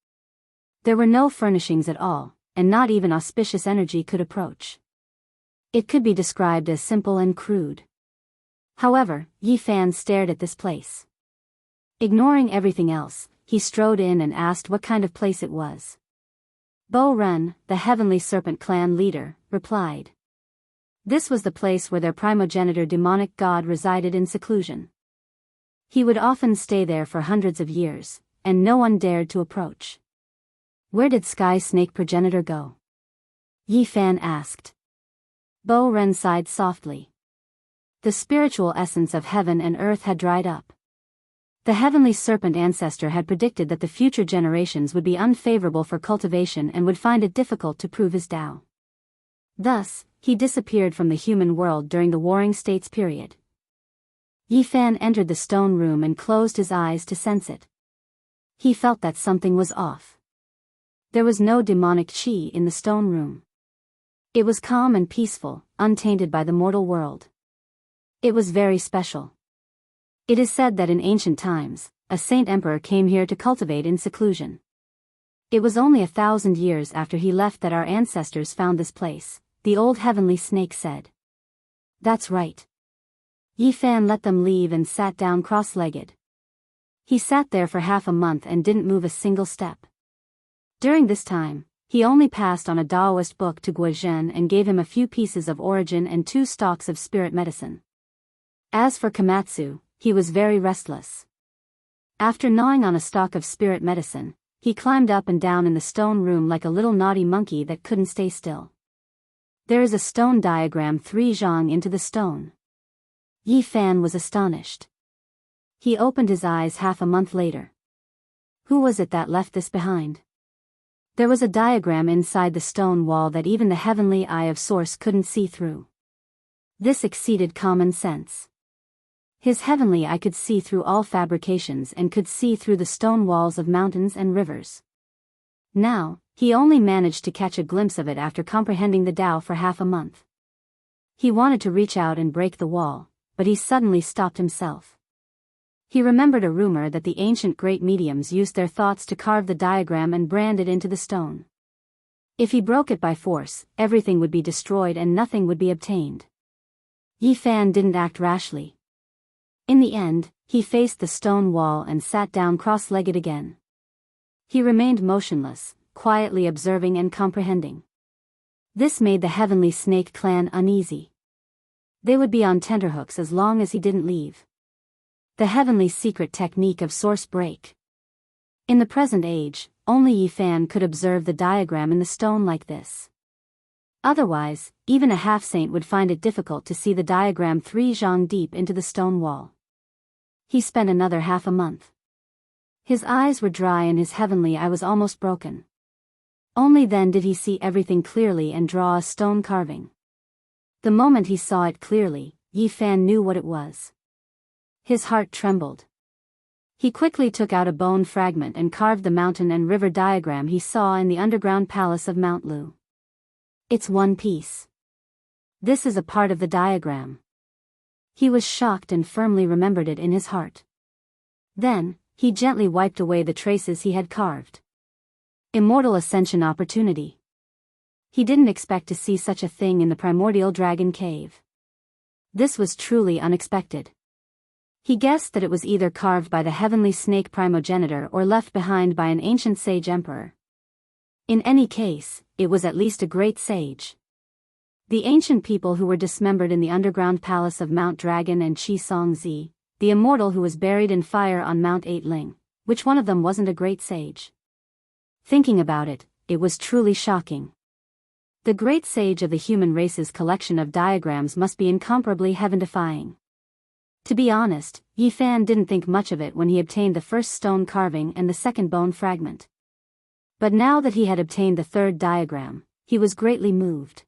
There were no furnishings at all, and not even auspicious energy could approach. It could be described as simple and crude. However, Yi Fan stared at this place. Ignoring everything else, he strode in and asked what kind of place it was. Bo Ren, the Heavenly Serpent clan leader, replied. This was the place where their primogenitor demonic god resided in seclusion. He would often stay there for hundreds of years, and no one dared to approach. Where did Sky Snake progenitor go? Yi Fan asked. Bo Ren sighed softly. The spiritual essence of heaven and earth had dried up. The Heavenly Serpent ancestor had predicted that the future generations would be unfavorable for cultivation and would find it difficult to prove his Tao. Thus, he disappeared from the human world during the Warring States period. Yi Fan entered the stone room and closed his eyes to sense it. He felt that something was off. There was no demonic chi in the stone room. It was calm and peaceful, untainted by the mortal world. It was very special. It is said that in ancient times, a saint emperor came here to cultivate in seclusion. It was only 1,000 years after he left that our ancestors found this place, the old heavenly snake said. That's right. Yi Fan let them leave and sat down cross-legged. He sat there for half a month and didn't move a single step. During this time, he only passed on a Taoist book to Guozhen and gave him a few pieces of origin and 2 stalks of spirit medicine. As for Komatsu, he was very restless. After gnawing on a stalk of spirit medicine, he climbed up and down in the stone room like a little naughty monkey that couldn't stay still. There is a stone diagram 3 zhang into the stone. Yi Fan was astonished. He opened his eyes half a month later. Who was it that left this behind? There was a diagram inside the stone wall that even the heavenly eye of Source couldn't see through. This exceeded common sense. His heavenly eye could see through all fabrications and could see through the stone walls of mountains and rivers. Now, he only managed to catch a glimpse of it after comprehending the Tao for half a month. He wanted to reach out and break the wall, but he suddenly stopped himself. He remembered a rumor that the ancient great mediums used their thoughts to carve the diagram and brand it into the stone. If he broke it by force, everything would be destroyed and nothing would be obtained. Yi Fan didn't act rashly. In the end, he faced the stone wall and sat down cross-legged again. He remained motionless, quietly observing and comprehending. This made the Heavenly Snake clan uneasy. They would be on tenterhooks as long as he didn't leave. The heavenly secret technique of source break. In the present age, only Yi Fan could observe the diagram in the stone like this. Otherwise, even a half-saint would find it difficult to see the diagram 3 zhang deep into the stone wall. He spent another half a month. His eyes were dry and his heavenly eye was almost broken. Only then did he see everything clearly and draw a stone carving. The moment he saw it clearly, Yi Fan knew what it was. His heart trembled. He quickly took out a bone fragment and carved the mountain and river diagram he saw in the underground palace of Mount Lu. It's one piece. This is a part of the diagram. He was shocked and firmly remembered it in his heart. Then, he gently wiped away the traces he had carved. Immortal ascension opportunity. He didn't expect to see such a thing in the Primordial Dragon Cave. This was truly unexpected. He guessed that it was either carved by the Heavenly Snake primogenitor or left behind by an ancient sage emperor. In any case, it was at least a great sage. The ancient people who were dismembered in the underground palace of Mount Dragon and Chi Song Zi, the immortal who was buried in fire on Mount Eightling, which one of them wasn't a great sage? Thinking about it, it was truly shocking. The great sage of the human race's collection of diagrams must be incomparably heaven-defying. To be honest, Yi Fan didn't think much of it when he obtained the first stone carving and the second bone fragment. But now that he had obtained the third diagram, he was greatly moved.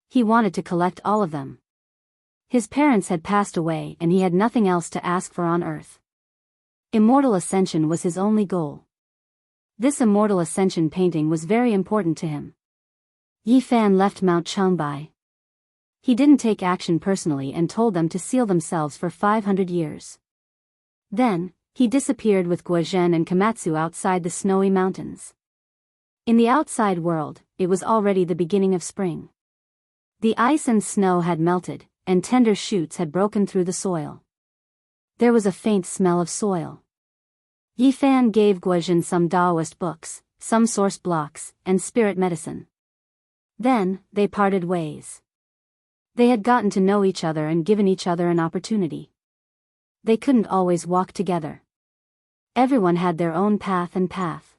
He wanted to collect all of them. His parents had passed away and he had nothing else to ask for on earth. Immortal ascension was his only goal. This immortal ascension painting was very important to him. Yi Fan left Mount Changbai. He didn't take action personally and told them to seal themselves for 500 years. Then, he disappeared with Guozhen and Komatsu outside the snowy mountains. In the outside world, it was already the beginning of spring. The ice and snow had melted, and tender shoots had broken through the soil. There was a faint smell of soil. Yi Fan gave Guozhen some Taoist books, some source blocks, and spirit medicine. Then, they parted ways. They had gotten to know each other and given each other an opportunity. They couldn't always walk together. Everyone had their own path.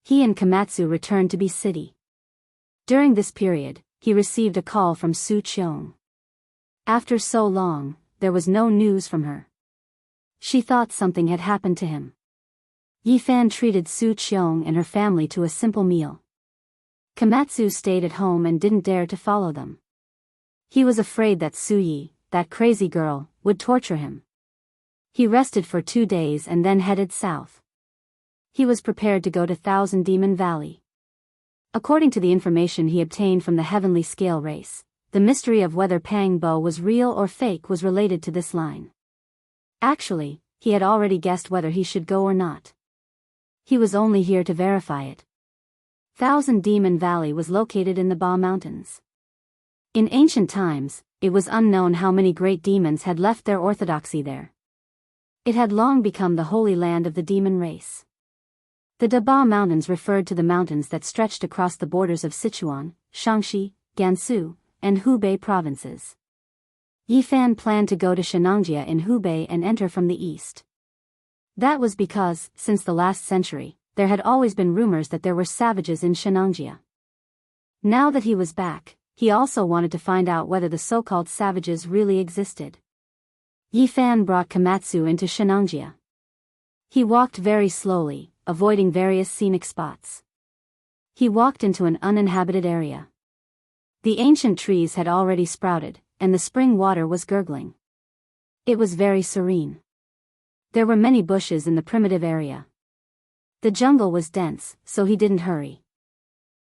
He and Komatsu returned to Bi City. During this period, he received a call from Su Qiong. After so long, there was no news from her. She thought something had happened to him. Yi Fan treated Su Qiong and her family to a simple meal. Komatsu stayed at home and didn't dare to follow them. He was afraid that Su Yi, that crazy girl, would torture him. He rested for 2 days and then headed south. He was prepared to go to Thousand Demon Valley. According to the information he obtained from the Heavenly Scale race, the mystery of whether Pang Bo was real or fake was related to this line. Actually, he had already guessed whether he should go or not. He was only here to verify it. Thousand Demon Valley was located in the Ba Mountains. In ancient times, it was unknown how many great demons had left their orthodoxy there. It had long become the holy land of the demon race. The Daba Mountains referred to the mountains that stretched across the borders of Sichuan, Shaanxi, Gansu, and Hubei provinces. Yi Fan planned to go to Shenangjia in Hubei and enter from the east. That was because, since the last century, there had always been rumors that there were savages in Shenangjia. Now that he was back, he also wanted to find out whether the so-called savages really existed. Yi Fan brought Komatsu into Shenangjia. He walked very slowly, avoiding various scenic spots. He walked into an uninhabited area. The ancient trees had already sprouted, and the spring water was gurgling. It was very serene. There were many bushes in the primitive area. The jungle was dense, so he didn't hurry.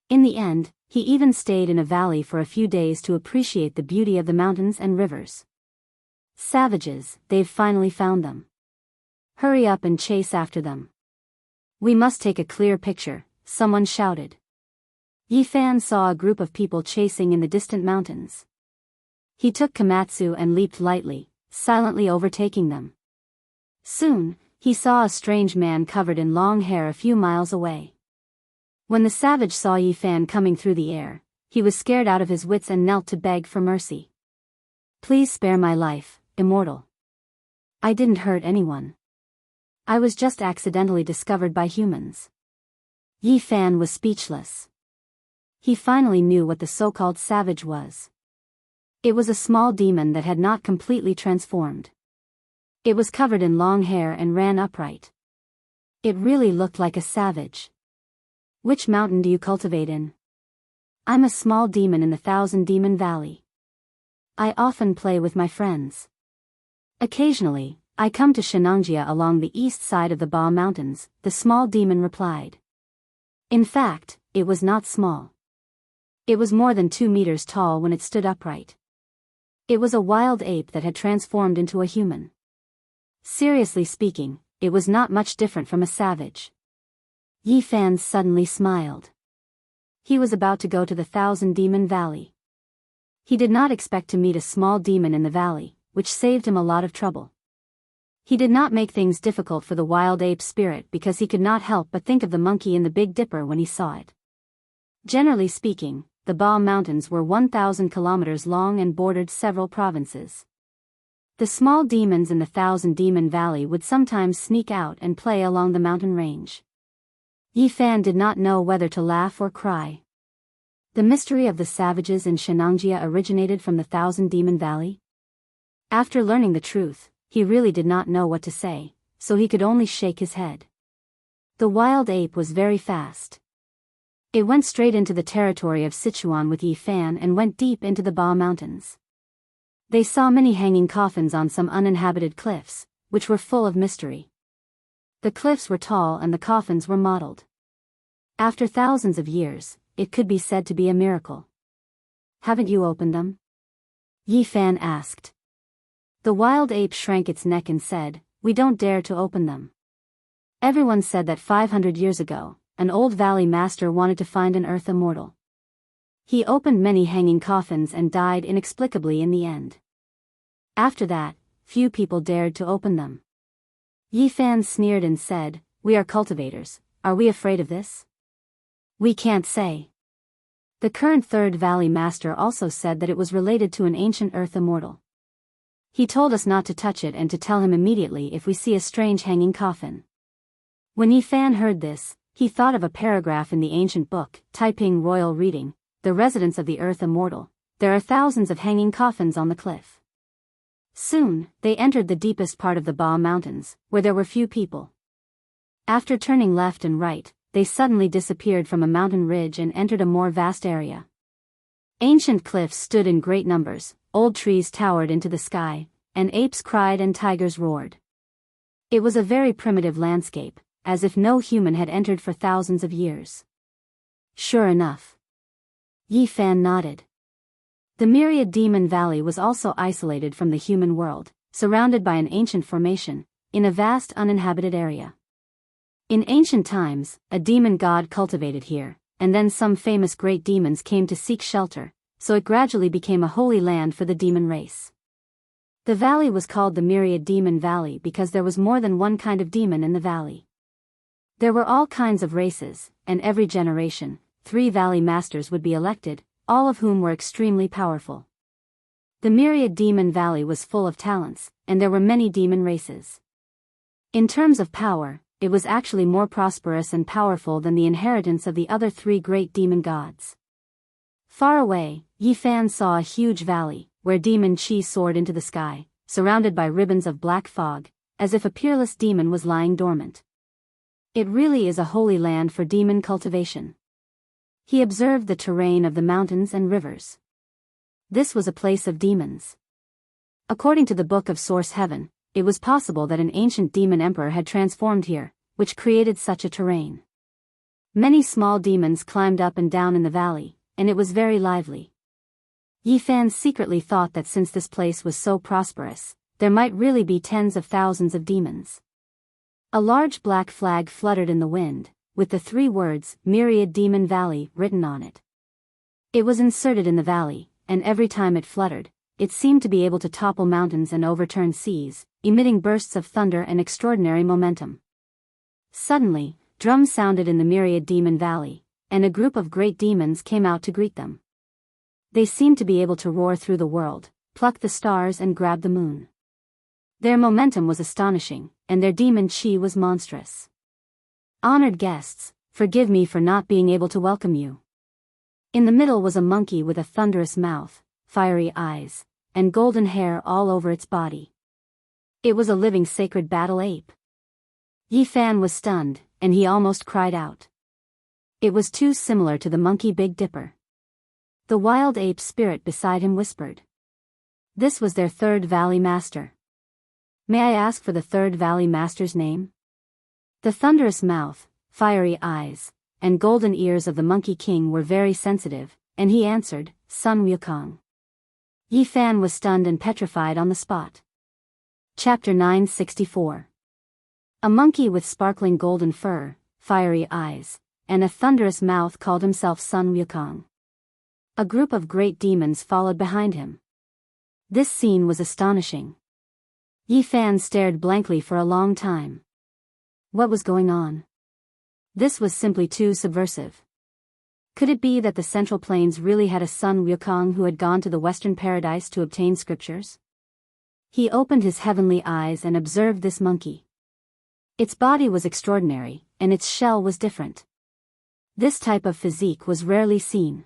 In the end, he even stayed in a valley for a few days to appreciate the beauty of the mountains and rivers. Savages, they've finally found them. Hurry up and chase after them. We must take a clear picture, someone shouted. Yi Fan saw a group of people chasing in the distant mountains. He took Komatsu and leaped lightly, silently overtaking them. Soon, he saw a strange man covered in long hair a few miles away. When the savage saw Yi Fan coming through the air, he was scared out of his wits and knelt to beg for mercy. Please spare my life, immortal. I didn't hurt anyone. I was just accidentally discovered by humans. Yi Fan was speechless. He finally knew what the so-called savage was. It was a small demon that had not completely transformed. It was covered in long hair and ran upright. It really looked like a savage. Which mountain do you cultivate in? I'm a small demon in the Thousand Demon Valley. I often play with my friends. Occasionally, I come to Shenangjia along the east side of the Ba Mountains, the small demon replied. In fact, it was not small. It was more than 2 meters tall when it stood upright. It was a wild ape that had transformed into a human. Seriously speaking, it was not much different from a savage. Yi Fan suddenly smiled. He was about to go to the Thousand Demon Valley. He did not expect to meet a small demon in the valley, which saved him a lot of trouble. He did not make things difficult for the wild ape spirit because he could not help but think of the monkey in the Big Dipper when he saw it. Generally speaking, the Ba Mountains were 1,000 kilometers long and bordered several provinces. The small demons in the Thousand Demon Valley would sometimes sneak out and play along the mountain range. Yi Fan did not know whether to laugh or cry. The mystery of the savages in Shenangjia originated from the Thousand Demon Valley? After learning the truth, he really did not know what to say, so he could only shake his head. The wild ape was very fast. It went straight into the territory of Sichuan with Yi Fan and went deep into the Ba Mountains. They saw many hanging coffins on some uninhabited cliffs, which were full of mystery. The cliffs were tall and the coffins were mottled. After thousands of years, it could be said to be a miracle. Haven't you opened them? Yi Fan asked. The wild ape shrank its neck and said, We don't dare to open them. Everyone said that 500 years ago, an old valley master wanted to find an earth immortal. He opened many hanging coffins and died inexplicably in the end. After that, few people dared to open them. Yi Fan sneered and said, We are cultivators, are we afraid of this? We can't say. The current third valley master also said that it was related to an ancient earth immortal. He told us not to touch it and to tell him immediately if we see a strange hanging coffin. When Yi Fan heard this, he thought of a paragraph in the ancient book, Taiping Royal Reading, The Residents of the Earth Immortal. There are thousands of hanging coffins on the cliff. Soon, they entered the deepest part of the Ba Mountains, where there were few people. After turning left and right, they suddenly disappeared from a mountain ridge and entered a more vast area. Ancient cliffs stood in great numbers, old trees towered into the sky, and apes cried and tigers roared. It was a very primitive landscape, as if no human had entered for thousands of years. Sure enough. Yi Fan nodded. The myriad demon valley was also isolated from the human world, surrounded by an ancient formation, in a vast uninhabited area. In ancient times, a demon god cultivated here, and then some famous great demons came to seek shelter, so it gradually became a holy land for the demon race. The valley was called the Myriad Demon Valley because there was more than one kind of demon in the valley. There were all kinds of races, and every generation, 3 valley masters would be elected, all of whom were extremely powerful. The Myriad Demon Valley was full of talents, and there were many demon races. In terms of power, it was actually more prosperous and powerful than the inheritance of the other 3 great demon gods. Far away, Yi Fan saw a huge valley, where demon Qi soared into the sky, surrounded by ribbons of black fog, as if a peerless demon was lying dormant. It really is a holy land for demon cultivation. He observed the terrain of the mountains and rivers. This was a place of demons. According to the Book of Source Heaven, it was possible that an ancient demon emperor had transformed here, which created such a terrain. Many small demons climbed up and down in the valley, and it was very lively. Yi Fan secretly thought that since this place was so prosperous, there might really be tens of thousands of demons. A large black flag fluttered in the wind, with the 3 words, Myriad Demon Valley, written on it. It was inserted in the valley, and every time it fluttered, it seemed to be able to topple mountains and overturn seas, emitting bursts of thunder and extraordinary momentum. Suddenly, drums sounded in the Myriad Demon Valley, and a group of great demons came out to greet them. They seemed to be able to roar through the world, pluck the stars and grab the moon. Their momentum was astonishing, and their demon Qi was monstrous. Honored guests, forgive me for not being able to welcome you. In the middle was a monkey with a thunderous mouth, fiery eyes, and golden hair all over its body. It was a living sacred battle ape. Yi Fan was stunned, and he almost cried out. It was too similar to the monkey Big Dipper. The wild ape spirit beside him whispered. This was their 3rd valley master. May I ask for the 3rd valley master's name? The thunderous mouth, fiery eyes, and golden ears of the Monkey King were very sensitive, and he answered, Sun Wukong. Yi Fan was stunned and petrified on the spot. Chapter 964. A monkey with sparkling golden fur, fiery eyes, and a thunderous mouth called himself Sun Wukong. A group of great demons followed behind him. This scene was astonishing. Yi Fan stared blankly for a long time. What was going on? This was simply too subversive. Could it be that the Central Plains really had a Sun Wukong who had gone to the Western Paradise to obtain scriptures? He opened his heavenly eyes and observed this monkey. Its body was extraordinary, and its shell was different. This type of physique was rarely seen.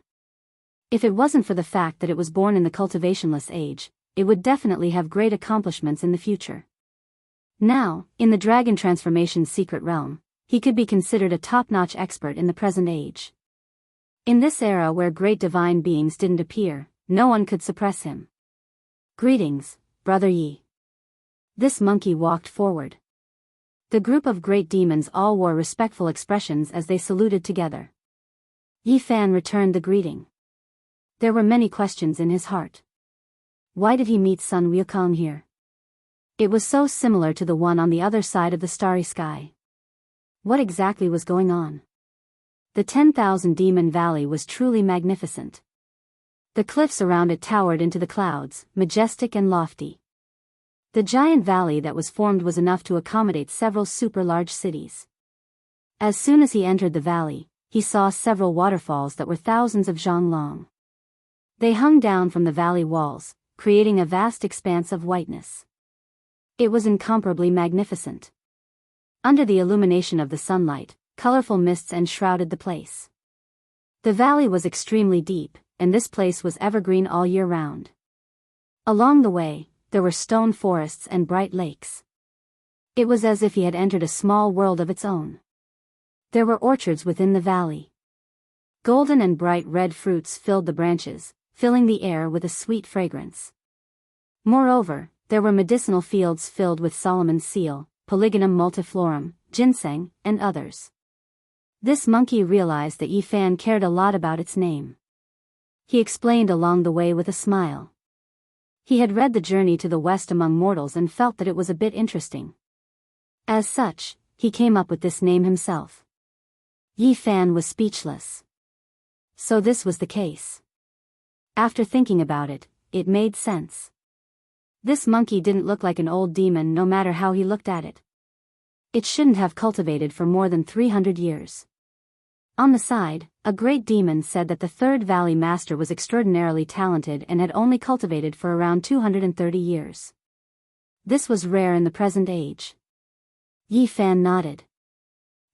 If it wasn't for the fact that it was born in the cultivationless age, it would definitely have great accomplishments in the future. Now, in the dragon transformation's secret realm, he could be considered a top-notch expert in the present age. In this era where great divine beings didn't appear, no one could suppress him. "Greetings, Brother Yi." This monkey walked forward. The group of great demons all wore respectful expressions as they saluted together. Yi Fan returned the greeting. There were many questions in his heart. Why did he meet Sun Wukong here? It was so similar to the one on the other side of the starry sky. What exactly was going on? The 10,000 Demon Valley was truly magnificent. The cliffs around it towered into the clouds, majestic and lofty. The giant valley that was formed was enough to accommodate several super-large cities. As soon as he entered the valley, he saw several waterfalls that were thousands of zhang long. They hung down from the valley walls, creating a vast expanse of whiteness. It was incomparably magnificent. Under the illumination of the sunlight, colorful mists enshrouded the place. The valley was extremely deep, and this place was evergreen all year round. Along the way, there were stone forests and bright lakes. It was as if he had entered a small world of its own. There were orchards within the valley. Golden and bright red fruits filled the branches, filling the air with a sweet fragrance. Moreover, there were medicinal fields filled with Solomon's seal, Polygonum multiflorum, ginseng, and others. This monkey realized that Yi Fan cared a lot about its name. He explained along the way with a smile. He had read The Journey to the West Among Mortals and felt that it was a bit interesting. As such, he came up with this name himself. Yi Fan was speechless. So this was the case. After thinking about it, it made sense. This monkey didn't look like an old demon no matter how he looked at it. It shouldn't have cultivated for more than 300 years. On the side, a great demon said that the Third Valley Master was extraordinarily talented and had only cultivated for around 230 years. This was rare in the present age. Yi Fan nodded.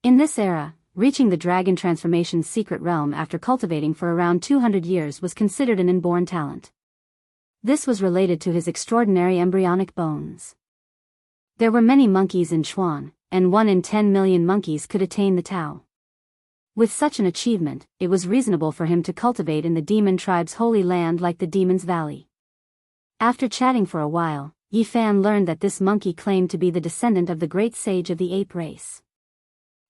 In this era, reaching the dragon transformation's secret realm after cultivating for around 200 years was considered an inborn talent. This was related to his extraordinary embryonic bones. There were many monkeys in Chuan, and 1 in 10 million monkeys could attain the Tao. With such an achievement, it was reasonable for him to cultivate in the demon tribe's holy land like the Demon's Valley. After chatting for a while, Yi Fan learned that this monkey claimed to be the descendant of the great sage of the ape race.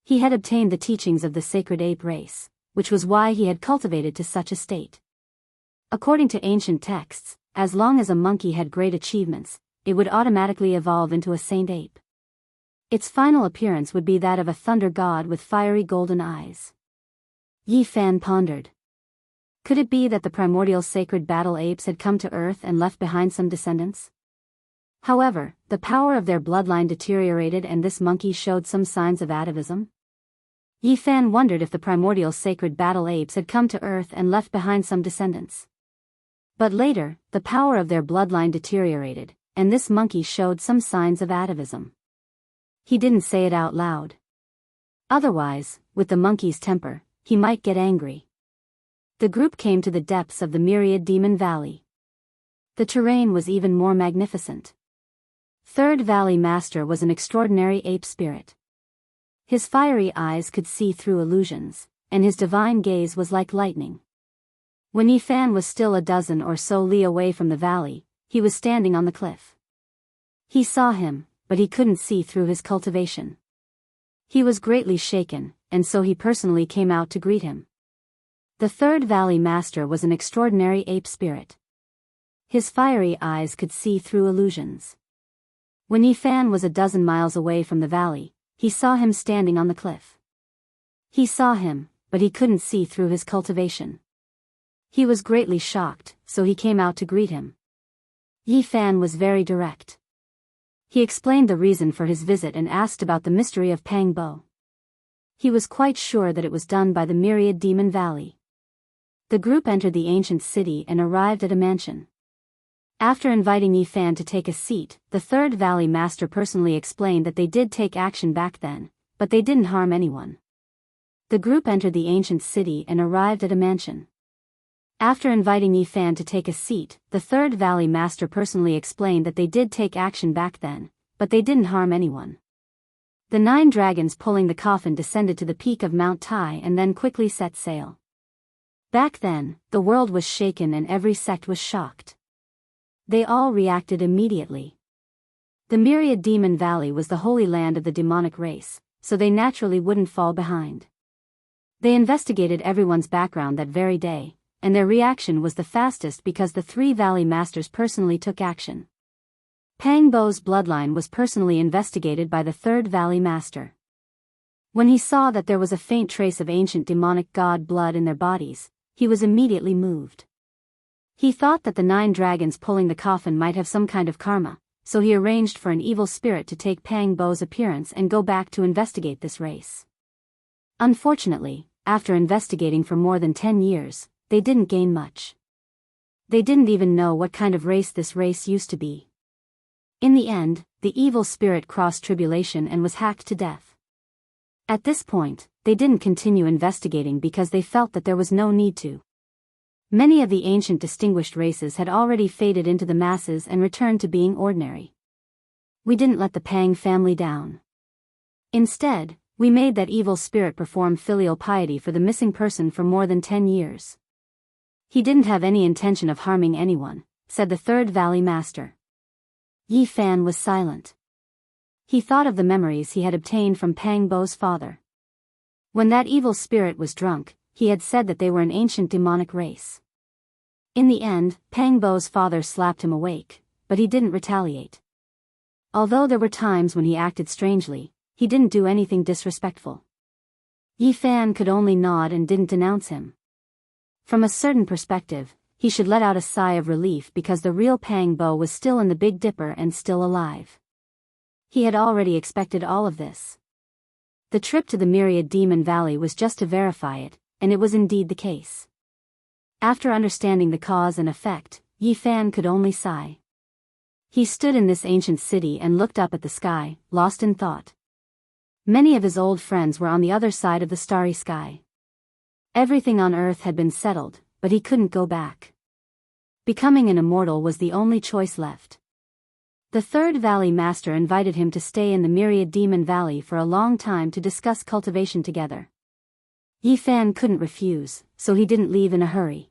He had obtained the teachings of the sacred ape race, which was why he had cultivated to such a state. According to ancient texts, as long as a monkey had great achievements, it would automatically evolve into a saint ape. Its final appearance would be that of a thunder god with fiery golden eyes. Yi Fan pondered. Could it be that the primordial sacred battle apes had come to Earth and left behind some descendants? However, the power of their bloodline deteriorated and this monkey showed some signs of atavism. Yi Fan wondered if the primordial sacred battle apes had come to Earth and left behind some descendants. But later, the power of their bloodline deteriorated, and this monkey showed some signs of atavism. He didn't say it out loud. Otherwise, with the monkey's temper, he might get angry. The group came to the depths of the myriad Demon Valley. The terrain was even more magnificent. Third Valley Master was an extraordinary ape spirit. His fiery eyes could see through illusions, and his divine gaze was like lightning. When Yi Fan was still a dozen or so li away from the valley, he was standing on the cliff. He saw him, but he couldn't see through his cultivation. He was greatly shaken, and so he personally came out to greet him. The Third Valley Master was an extraordinary ape spirit. His fiery eyes could see through illusions. When Yi Fan was a dozen miles away from the valley, he saw him standing on the cliff. He saw him, but he couldn't see through his cultivation. He was greatly shocked, so he came out to greet him. Yi Fan was very direct. He explained the reason for his visit and asked about the mystery of Pang Bo. He was quite sure that it was done by the myriad Demon Valley. The group entered the ancient city and arrived at a mansion. After inviting Yi Fan to take a seat, the Third Valley Master personally explained that they did take action back then, but they didn't harm anyone. The group entered the ancient city and arrived at a mansion. After inviting Yi Fan to take a seat, the Third Valley Master personally explained that they did take action back then, but they didn't harm anyone. The 9 dragons pulling the coffin descended to the peak of Mount Tai and then quickly set sail. Back then, the world was shaken and every sect was shocked. They all reacted immediately. The Myriad Demon Valley was the holy land of the demonic race, so they naturally wouldn't fall behind. They investigated everyone's background that very day, and their reaction was the fastest because the 3 Valley Masters personally took action. Pang Bo's bloodline was personally investigated by the 3rd Valley Master. When he saw that there was a faint trace of ancient demonic god blood in their bodies, he was immediately moved. He thought that the 9 dragons pulling the coffin might have some kind of karma, so he arranged for an evil spirit to take Pang Bo's appearance and go back to investigate this race. Unfortunately, after investigating for more than 10 years, they didn't gain much. They didn't even know what kind of race this race used to be. In the end, the evil spirit crossed tribulation and was hacked to death. At this point, they didn't continue investigating because they felt that there was no need to. Many of the ancient distinguished races had already faded into the masses and returned to being ordinary. We didn't let the Pang family down. Instead, we made that evil spirit perform filial piety for the missing person for more than 10 years. He didn't have any intention of harming anyone, said the 3rd Valley Master. Yi Fan was silent. He thought of the memories he had obtained from Pang Bo's father. When that evil spirit was drunk, he had said that they were an ancient demonic race. In the end, Pang Bo's father slapped him awake, but he didn't retaliate. Although there were times when he acted strangely, he didn't do anything disrespectful. Yi Fan could only nod and didn't denounce him. From a certain perspective, he should let out a sigh of relief because the real Pang Bo was still in the Big Dipper and still alive. He had already expected all of this. The trip to the Myriad Demon Valley was just to verify it, and it was indeed the case. After understanding the cause and effect, Yi Fan could only sigh. He stood in this ancient city and looked up at the sky, lost in thought. Many of his old friends were on the other side of the starry sky. Everything on earth had been settled, but he couldn't go back. Becoming an immortal was the only choice left. The 3rd Valley Master invited him to stay in the Myriad Demon Valley for a long time to discuss cultivation together. Yi Fan couldn't refuse, so he didn't leave in a hurry.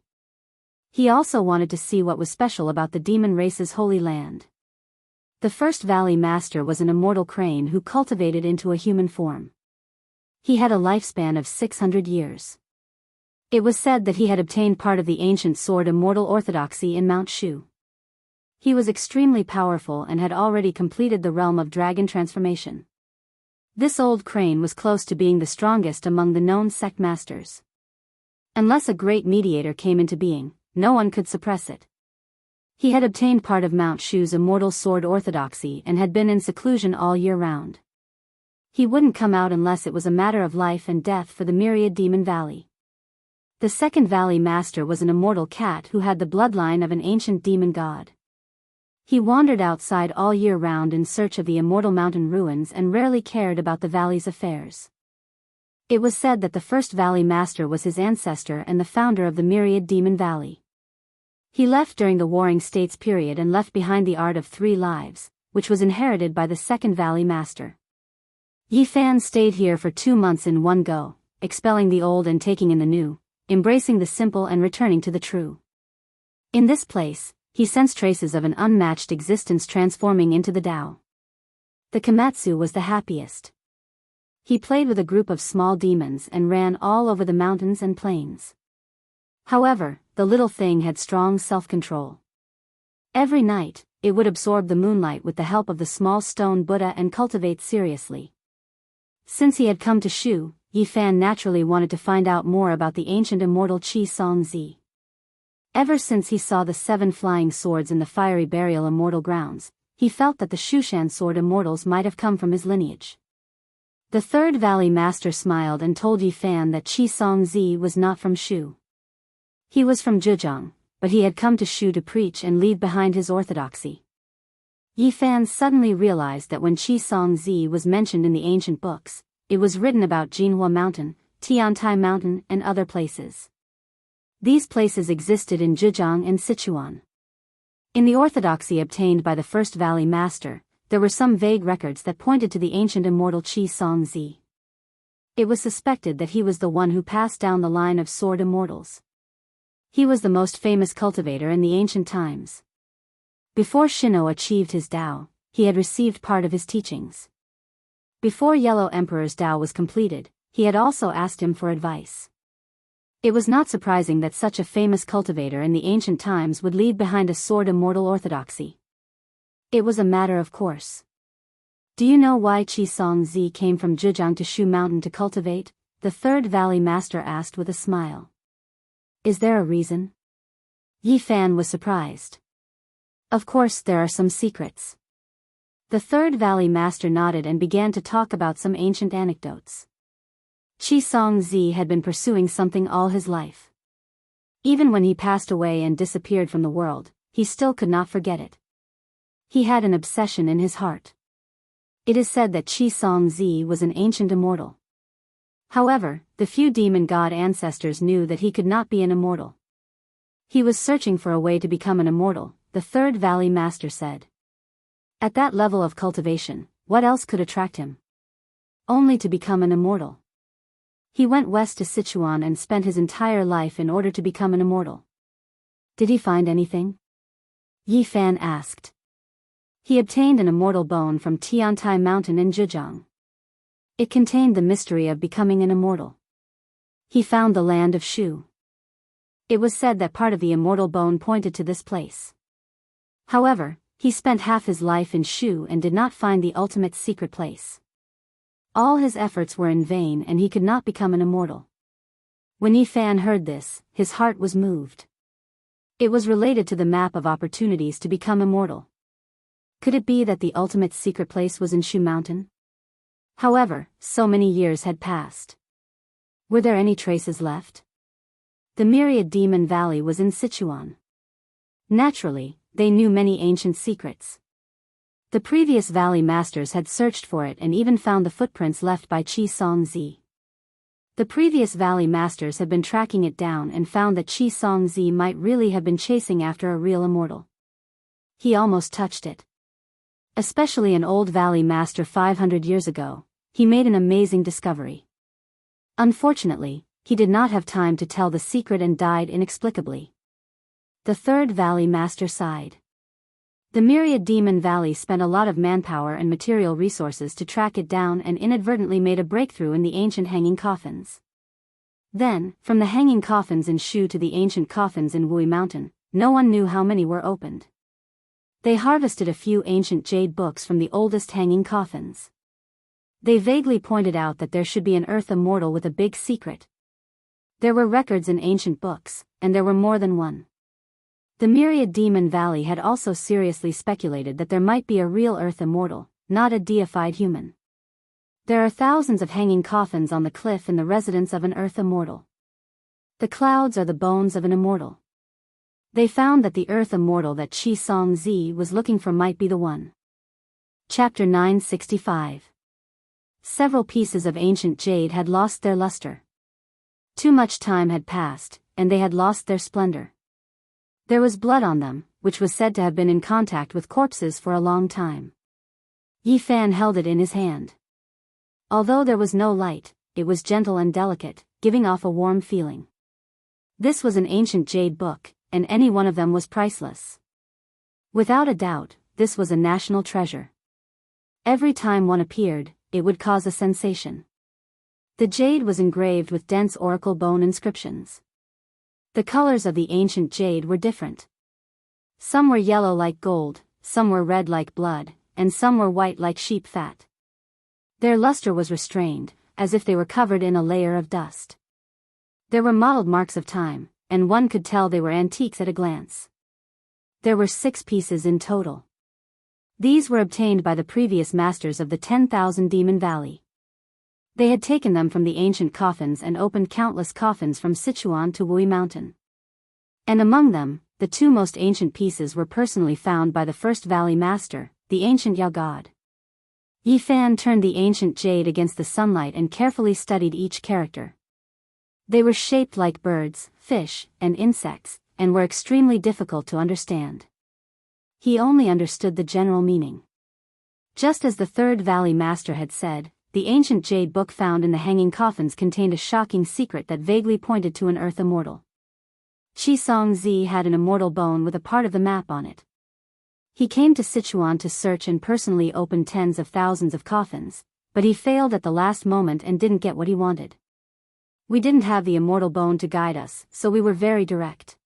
He also wanted to see what was special about the demon race's holy land. The 1st Valley Master was an immortal crane who cultivated into a human form. He had a lifespan of 600 years. It was said that he had obtained part of the ancient sword immortal orthodoxy in Mount Shu. He was extremely powerful and had already completed the realm of dragon transformation. This old crane was close to being the strongest among the known sect masters. Unless a great mediator came into being, no one could suppress it. He had obtained part of Mount Shu's immortal sword orthodoxy and had been in seclusion all year round. He wouldn't come out unless it was a matter of life and death for the Myriad Demon Valley. The 2nd Valley Master was an immortal cat who had the bloodline of an ancient demon god. He wandered outside all year round in search of the immortal mountain ruins and rarely cared about the valley's affairs. It was said that the 1st Valley Master was his ancestor and the founder of the Myriad Demon Valley. He left during the Warring States period and left behind the art of 3 lives, which was inherited by the 2nd Valley Master. Yi Fan stayed here for 2 months in one go, expelling the old and taking in the new, embracing the simple and returning to the true. In this place, he sensed traces of an unmatched existence transforming into the Tao. The Komatsu was the happiest. He played with a group of small demons and ran all over the mountains and plains. However, the little thing had strong self-control. Every night, it would absorb the moonlight with the help of the small stone Buddha and cultivate seriously. Since he had come to Shu, Yi Fan naturally wanted to find out more about the ancient immortal Qi Song Zi. Ever since he saw the 7 flying swords in the fiery burial immortal grounds, he felt that the Shushan sword immortals might have come from his lineage. The 3rd Valley Master smiled and told Yi Fan that Qi Song Zi was not from Shu. He was from Zhejiang, but he had come to Shu to preach and leave behind his orthodoxy. Yi Fan suddenly realized that when Qi Song Zi was mentioned in the ancient books, it was written about Jinhua Mountain, Tiantai Mountain and other places. These places existed in Zhejiang and Sichuan. In the orthodoxy obtained by the first Valley Master, there were some vague records that pointed to the ancient immortal Qi Songzi. It was suspected that he was the one who passed down the line of sword immortals. He was the most famous cultivator in the ancient times. Before Shino achieved his Tao, he had received part of his teachings. Before Yellow Emperor's Tao was completed, he had also asked him for advice. It was not surprising that such a famous cultivator in the ancient times would leave behind a sword immortal orthodoxy. It was a matter of course. Do you know why Qi Songzi came from Zhejiang to Shu Mountain to cultivate? The third Valley Master asked with a smile. Is there a reason? Yi Fan was surprised. Of course there are some secrets. The third Valley Master nodded and began to talk about some ancient anecdotes. Qi Songzi had been pursuing something all his life. Even when he passed away and disappeared from the world, he still could not forget it. He had an obsession in his heart. It is said that Qi Songzi was an ancient immortal. However, the few demon god ancestors knew that he could not be an immortal. He was searching for a way to become an immortal, the third Valley Master said. At that level of cultivation, what else could attract him? Only to become an immortal. He went west to Sichuan and spent his entire life in order to become an immortal. Did he find anything? Yi Fan asked. He obtained an immortal bone from Tiantai Mountain in Zhejiang. It contained the mystery of becoming an immortal. He found the land of Shu. It was said that part of the immortal bone pointed to this place. However, he spent half his life in Shu and did not find the ultimate secret place. All his efforts were in vain and he could not become an immortal. When Yi Fan heard this, his heart was moved. It was related to the map of opportunities to become immortal. Could it be that the ultimate secret place was in Shu Mountain? However, so many years had passed. Were there any traces left? The Myriad Demon Valley was in Sichuan. Naturally, they knew many ancient secrets. The previous Valley Masters had searched for it and even found the footprints left by Qi Songzi. The previous Valley Masters had been tracking it down and found that Qi Songzi might really have been chasing after a real immortal. He almost touched it. Especially an old Valley Master 500 years ago, he made an amazing discovery. Unfortunately, he did not have time to tell the secret and died inexplicably. The third Valley Master sighed. The Myriad Demon Valley spent a lot of manpower and material resources to track it down and inadvertently made a breakthrough in the ancient hanging coffins. Then, from the hanging coffins in Shu to the ancient coffins in Wui Mountain, no one knew how many were opened. They harvested a few ancient jade books from the oldest hanging coffins. They vaguely pointed out that there should be an earth immortal with a big secret. There were records in ancient books, and there were more than one. The Myriad Demon Valley had also seriously speculated that there might be a real earth immortal, not a deified human. There are thousands of hanging coffins on the cliff in the residence of an earth immortal. The clouds are the bones of an immortal. They found that the earth immortal that Qi Songzi was looking for might be the one. Chapter 965. Several pieces of ancient jade had lost their luster. Too much time had passed, and they had lost their splendor. There was blood on them, which was said to have been in contact with corpses for a long time. Yi Fan held it in his hand. Although there was no light, it was gentle and delicate, giving off a warm feeling. This was an ancient jade book, and any one of them was priceless. Without a doubt, this was a national treasure. Every time one appeared, it would cause a sensation. The jade was engraved with dense oracle bone inscriptions. The colors of the ancient jade were different. Some were yellow like gold, some were red like blood, and some were white like sheep fat. Their luster was restrained, as if they were covered in a layer of dust. There were mottled marks of time, and one could tell they were antiques at a glance. There were 6 pieces in total. These were obtained by the previous masters of the 10,000 Demon Valley. They had taken them from the ancient coffins and opened countless coffins from Sichuan to Wui Mountain. And among them, the 2 most ancient pieces were personally found by the first Valley Master, the ancient Yao God. Yi Fan turned the ancient jade against the sunlight and carefully studied each character. They were shaped like birds, fish, and insects, and were extremely difficult to understand. He only understood the general meaning. Just as the Third Valley Master had said, the ancient jade book found in the hanging coffins contained a shocking secret that vaguely pointed to an earth immortal. Qi had an immortal bone with a part of the map on it. He came to Sichuan to search and personally open tens of thousands of coffins, but he failed at the last moment and didn't get what he wanted. We didn't have the immortal bone to guide us, so we were very direct.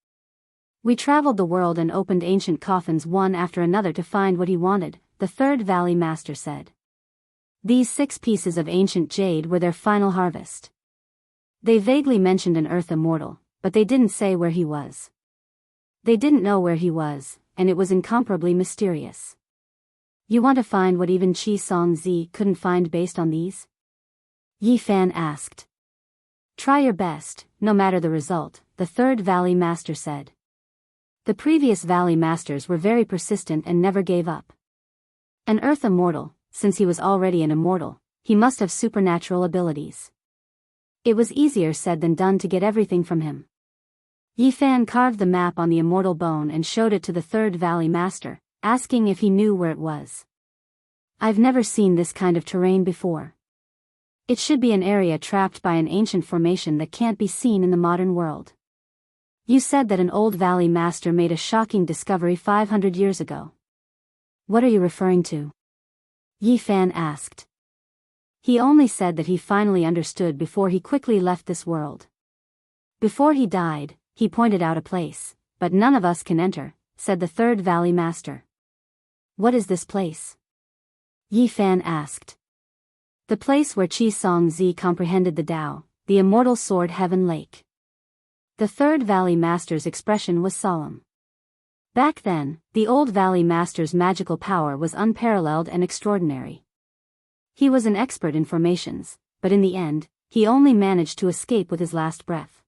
We traveled the world and opened ancient coffins one after another to find what he wanted, the Third Valley Master said. These 6 pieces of ancient jade were their final harvest. They vaguely mentioned an earth immortal, but they didn't say where he was. They didn't know where he was, and it was incomparably mysterious. You want to find what even Qi couldn't find based on these? Yi Fan asked. Try your best, no matter the result, the Third Valley Master said. The previous Valley Masters were very persistent and never gave up. An earth immortal, since he was already an immortal, he must have supernatural abilities. It was easier said than done to get everything from him. Yi Fan carved the map on the immortal bone and showed it to the Third Valley Master, asking if he knew where it was. I've never seen this kind of terrain before. It should be an area trapped by an ancient formation that can't be seen in the modern world. You said that an old Valley Master made a shocking discovery 500 years ago. What are you referring to? Yi Fan asked. He only said that he finally understood before he quickly left this world. Before he died, he pointed out a place, but none of us can enter, said the Third Valley Master. What is this place? Yi Fan asked. The place where Qi comprehended the Tao, the immortal sword Heaven Lake. The Third Valley Master's expression was solemn. Back then, the old Valley Master's magical power was unparalleled and extraordinary. He was an expert in formations, but in the end, he only managed to escape with his last breath.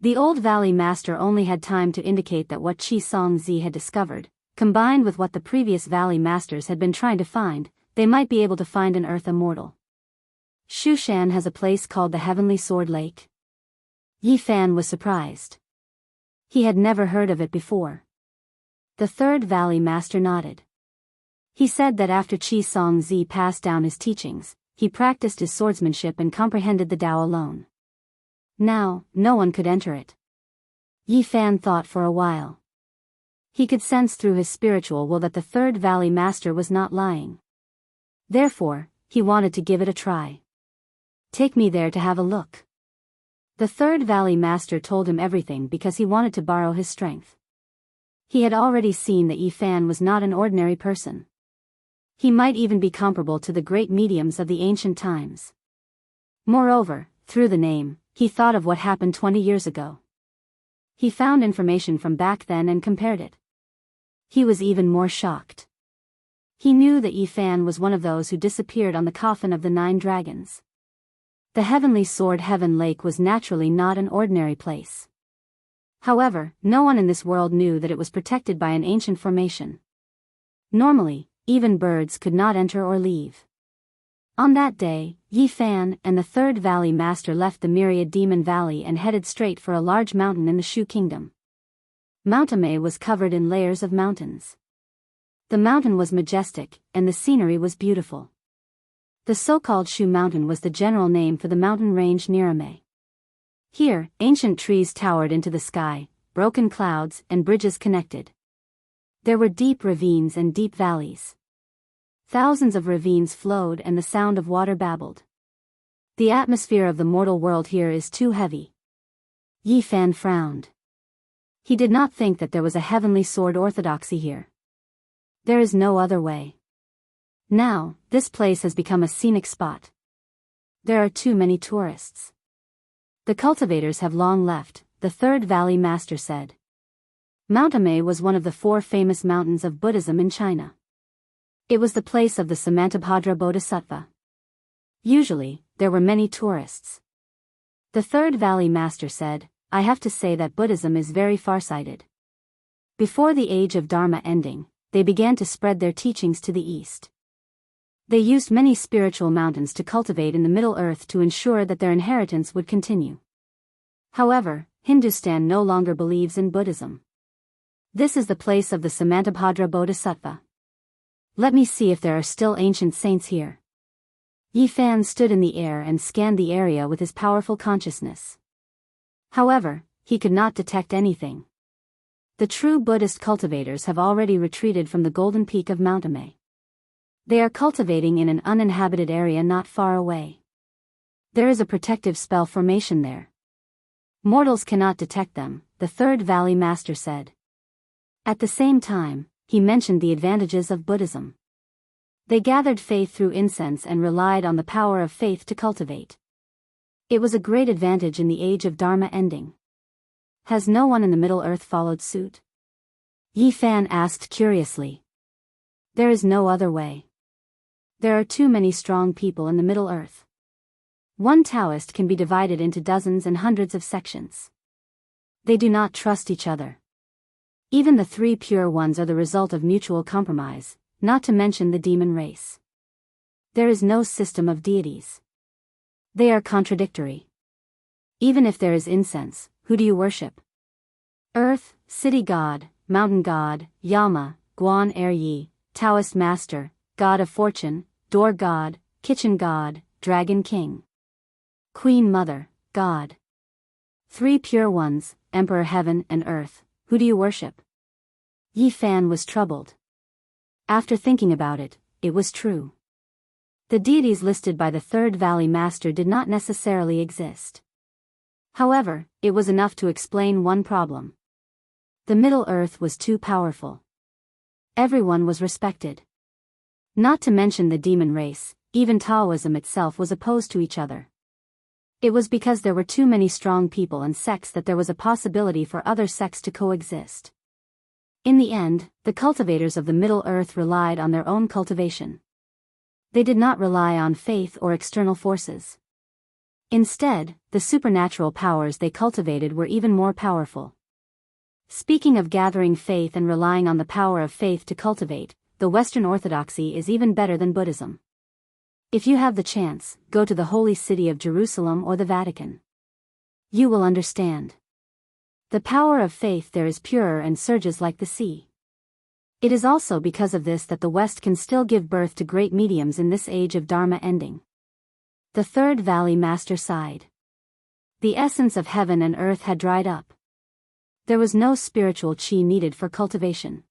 The old Valley Master only had time to indicate that what Qi had discovered, combined with what the previous Valley Masters had been trying to find, they might be able to find an earth immortal. Shushan has a place called the Heavenly Sword Lake. Yi Fan was surprised. He had never heard of it before. The Third Valley Master nodded. He said that after Qi passed down his teachings, he practiced his swordsmanship and comprehended the Tao alone. Now, no one could enter it. Yi Fan thought for a while. He could sense through his spiritual will that the Third Valley Master was not lying. Therefore, he wanted to give it a try. Take me there to have a look. The Third Valley Master told him everything because he wanted to borrow his strength. He had already seen that Yi Fan was not an ordinary person. He might even be comparable to the great mediums of the ancient times. Moreover, through the name, he thought of what happened 20 years ago. He found information from back then and compared it. He was even more shocked. He knew that Yi Fan was one of those who disappeared on the coffin of the 9 dragons. The Heavenly Sword Heaven Lake was naturally not an ordinary place. However, no one in this world knew that it was protected by an ancient formation. Normally, even birds could not enter or leave. On that day, Yi Fan and the Third Valley Master left the Myriad Demon Valley and headed straight for a large mountain in the Shu Kingdom. Mount Ame was covered in layers of mountains. The mountain was majestic, and the scenery was beautiful. The so-called Shu Mountain was the general name for the mountain range near Ame. Here, ancient trees towered into the sky, broken clouds and bridges connected. There were deep ravines and deep valleys. Thousands of ravines flowed and the sound of water babbled. The atmosphere of the mortal world here is too heavy. Yi Fan frowned. He did not think that there was a heavenly sword orthodoxy here. There is no other way. Now, this place has become a scenic spot. There are too many tourists. The cultivators have long left, the Third Valley Master said. Mount Ame was one of the 4 famous mountains of Buddhism in China. It was the place of the Samantabhadra Bodhisattva. Usually, there were many tourists. The Third Valley Master said, I have to say that Buddhism is very farsighted. Before the age of Dharma ending, they began to spread their teachings to the east. They used many spiritual mountains to cultivate in the Middle Earth to ensure that their inheritance would continue. However, Hindustan no longer believes in Buddhism. This is the place of the Samantabhadra Bodhisattva. Let me see if there are still ancient saints here. Yifan stood in the air and scanned the area with his powerful consciousness. However, he could not detect anything. The true Buddhist cultivators have already retreated from the golden peak of Mount Immerse. They are cultivating in an uninhabited area not far away. There is a protective spell formation there. Mortals cannot detect them, the Third Valley Master said. At the same time, he mentioned the advantages of Buddhism. They gathered faith through incense and relied on the power of faith to cultivate. It was a great advantage in the age of Dharma ending. Has no one in the Middle Earth followed suit? Yifan asked curiously. There is no other way. There are too many strong people in the Middle Earth. One Taoist can be divided into dozens and hundreds of sections. They do not trust each other. Even the three pure ones are the result of mutual compromise, not to mention the demon race. There is no system of deities. They are contradictory. Even if there is incense, who do you worship? Earth, city god, mountain god, Yama, Guan Er Yi, Taoist master, god of fortune, door god, kitchen god, dragon king. Queen Mother, God. Three pure ones, Emperor Heaven and Earth, who do you worship? Yifan was troubled. After thinking about it, it was true. The deities listed by the Third Valley Master did not necessarily exist. However, it was enough to explain one problem. The Middle Earth was too powerful. Everyone was respected. Not to mention the demon race, even Taoism itself was opposed to each other. It was because there were too many strong people and sects that there was a possibility for other sects to coexist. In the end, the cultivators of the Middle Earth relied on their own cultivation. They did not rely on faith or external forces. Instead, the supernatural powers they cultivated were even more powerful. Speaking of gathering faith and relying on the power of faith to cultivate, the Western Orthodoxy is even better than Buddhism. If you have the chance, go to the holy city of Jerusalem or the Vatican. You will understand. The power of faith there is purer and surges like the sea. It is also because of this that the West can still give birth to great mediums in this age of Dharma ending. The Third Valley Master sighed. The essence of heaven and earth had dried up. There was no spiritual chi needed for cultivation.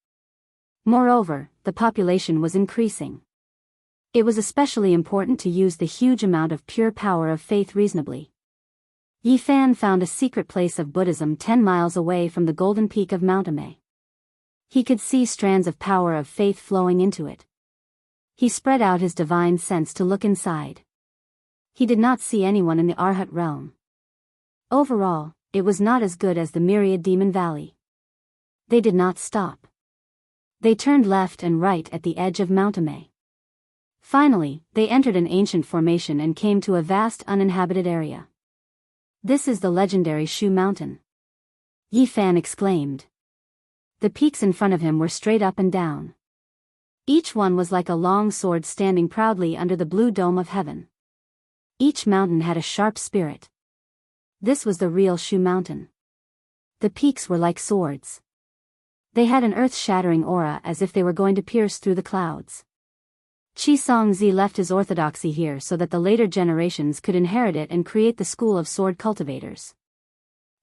Moreover, the population was increasing. It was especially important to use the huge amount of pure power of faith reasonably. Yifan found a secret place of Buddhism 10 miles away from the golden peak of Mount Immerse. He could see strands of power of faith flowing into it. He spread out his divine sense to look inside. He did not see anyone in the Arhat realm. Overall, it was not as good as the Myriad Demon Valley. They did not stop. They turned left and right at the edge of Mount Immerse. Finally, they entered an ancient formation and came to a vast uninhabited area. This is the legendary Shu Mountain. Yifan exclaimed. The peaks in front of him were straight up and down. Each one was like a long sword standing proudly under the blue dome of heaven. Each mountain had a sharp spirit. This was the real Shu Mountain. The peaks were like swords. They had an earth-shattering aura as if they were going to pierce through the clouds. Chi Songzi left his orthodoxy here so that the later generations could inherit it and create the school of sword cultivators.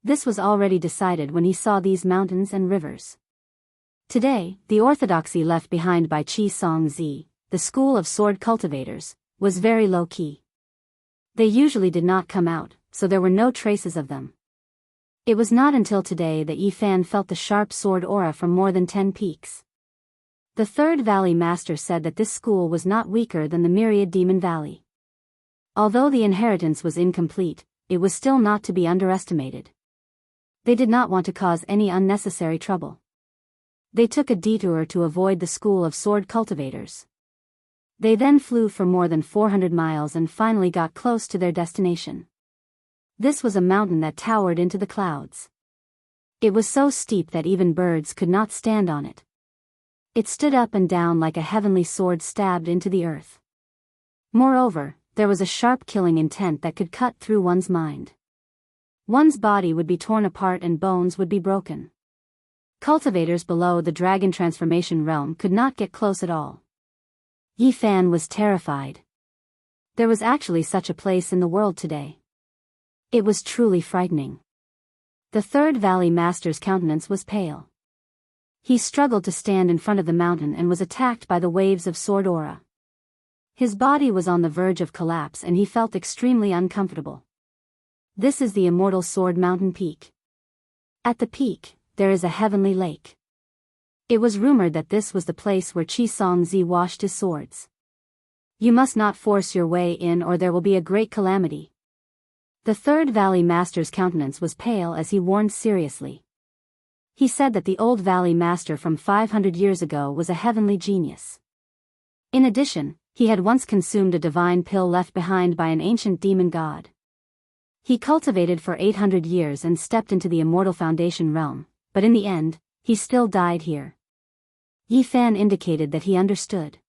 This was already decided when he saw these mountains and rivers. Today, the orthodoxy left behind by Chi Songzi, the school of sword cultivators, was very low-key. They usually did not come out, so there were no traces of them. It was not until today that Yifan felt the sharp sword aura from more than 10 peaks. The Third Valley Master said that this school was not weaker than the Myriad Demon Valley. Although the inheritance was incomplete, it was still not to be underestimated. They did not want to cause any unnecessary trouble. They took a detour to avoid the school of sword cultivators. They then flew for more than 400 miles and finally got close to their destination. This was a mountain that towered into the clouds. It was so steep that even birds could not stand on it. It stood up and down like a heavenly sword stabbed into the earth. Moreover, there was a sharp killing intent that could cut through one's mind. One's body would be torn apart and bones would be broken. Cultivators below the dragon transformation realm could not get close at all. Yi Fan was terrified. There was actually such a place in the world today. It was truly frightening. The Third Valley Master's countenance was pale. He struggled to stand in front of the mountain and was attacked by the waves of sword aura. His body was on the verge of collapse and he felt extremely uncomfortable. This is the Immortal Sword Mountain Peak. At the peak, there is a heavenly lake. It was rumored that this was the place where Qi Songzi washed his swords. You must not force your way in or there will be a great calamity. The Third Valley Master's countenance was pale as he warned seriously. He said that the old Valley Master from 500 years ago was a heavenly genius. In addition, he had once consumed a divine pill left behind by an ancient demon god. He cultivated for 800 years and stepped into the Immortal Foundation realm, but in the end, he still died here. Yi Fan indicated that he understood.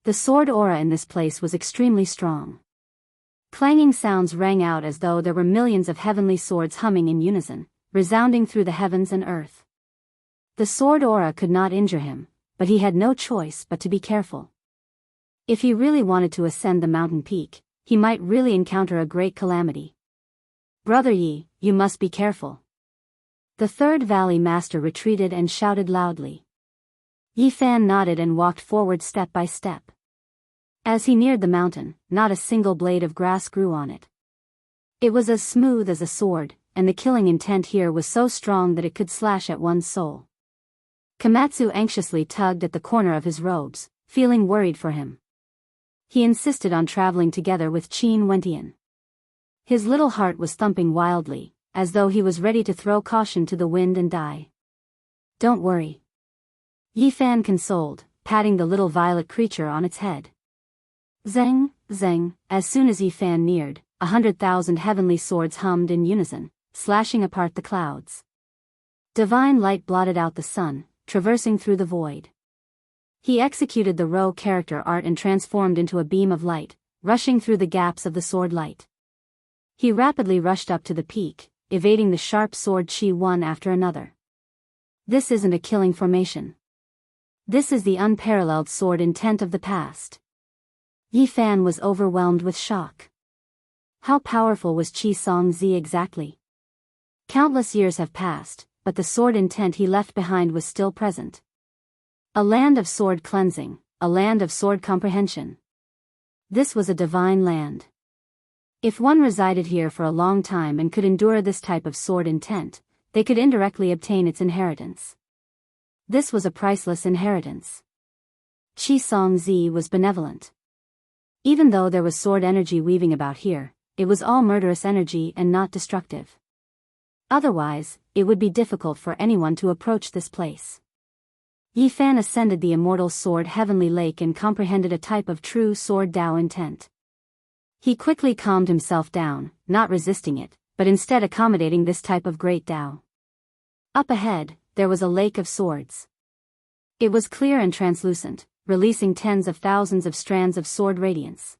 The sword aura in this place was extremely strong. Clanging sounds rang out as though there were millions of heavenly swords humming in unison, resounding through the heavens and earth. The sword aura could not injure him, but he had no choice but to be careful. If he really wanted to ascend the mountain peak, he might really encounter a great calamity. Brother Yi, you must be careful. The Third Valley Master retreated and shouted loudly. Yi Fan nodded and walked forward step by step. As he neared the mountain, not a single blade of grass grew on it. It was as smooth as a sword, and the killing intent here was so strong that it could slash at one's soul. Komatsu anxiously tugged at the corner of his robes, feeling worried for him. He insisted on traveling together with Qin Wentian. His little heart was thumping wildly, as though he was ready to throw caution to the wind and die. Don't worry. Yi Fan consoled, patting the little violet creature on its head. Zeng, zeng, as soon as Yi Fan neared, 100,000 heavenly swords hummed in unison, slashing apart the clouds. Divine light blotted out the sun, traversing through the void. He executed the Ro character art and transformed into a beam of light, rushing through the gaps of the sword light. He rapidly rushed up to the peak, evading the sharp sword Qi one after another. This isn't a killing formation. This is the unparalleled sword intent of the past. Yi Fan was overwhelmed with shock. How powerful was Qi Songzi exactly? Countless years have passed, but the sword intent he left behind was still present. A land of sword cleansing, a land of sword comprehension. This was a divine land. If one resided here for a long time and could endure this type of sword intent, they could indirectly obtain its inheritance. This was a priceless inheritance. Qi Songzi was benevolent. Even though there was sword energy weaving about here, it was all murderous energy and not destructive. Otherwise, it would be difficult for anyone to approach this place. Yi Fan ascended the Immortal Sword Heavenly Lake and comprehended a type of true sword Dao intent. He quickly calmed himself down, not resisting it, but instead accommodating this type of great Dao. Up ahead, there was a lake of swords. It was clear and translucent, releasing tens of thousands of strands of sword radiance.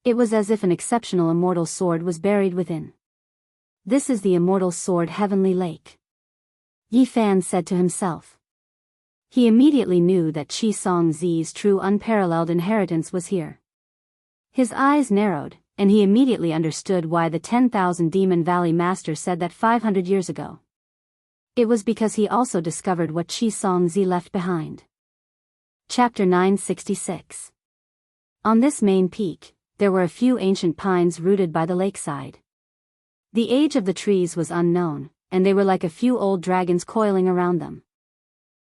It was as if an exceptional immortal sword was buried within. This is the Immortal Sword Heavenly Lake. Yi Fan said to himself. He immediately knew that Qi Songzi's true unparalleled inheritance was here. His eyes narrowed, and he immediately understood why the 10,000 Demon Valley Master said that 500 years ago. It was because he also discovered what Qi Songzi left behind. Chapter 966. On this main peak, there were a few ancient pines rooted by the lakeside. The age of the trees was unknown, and they were like a few old dragons coiling around them.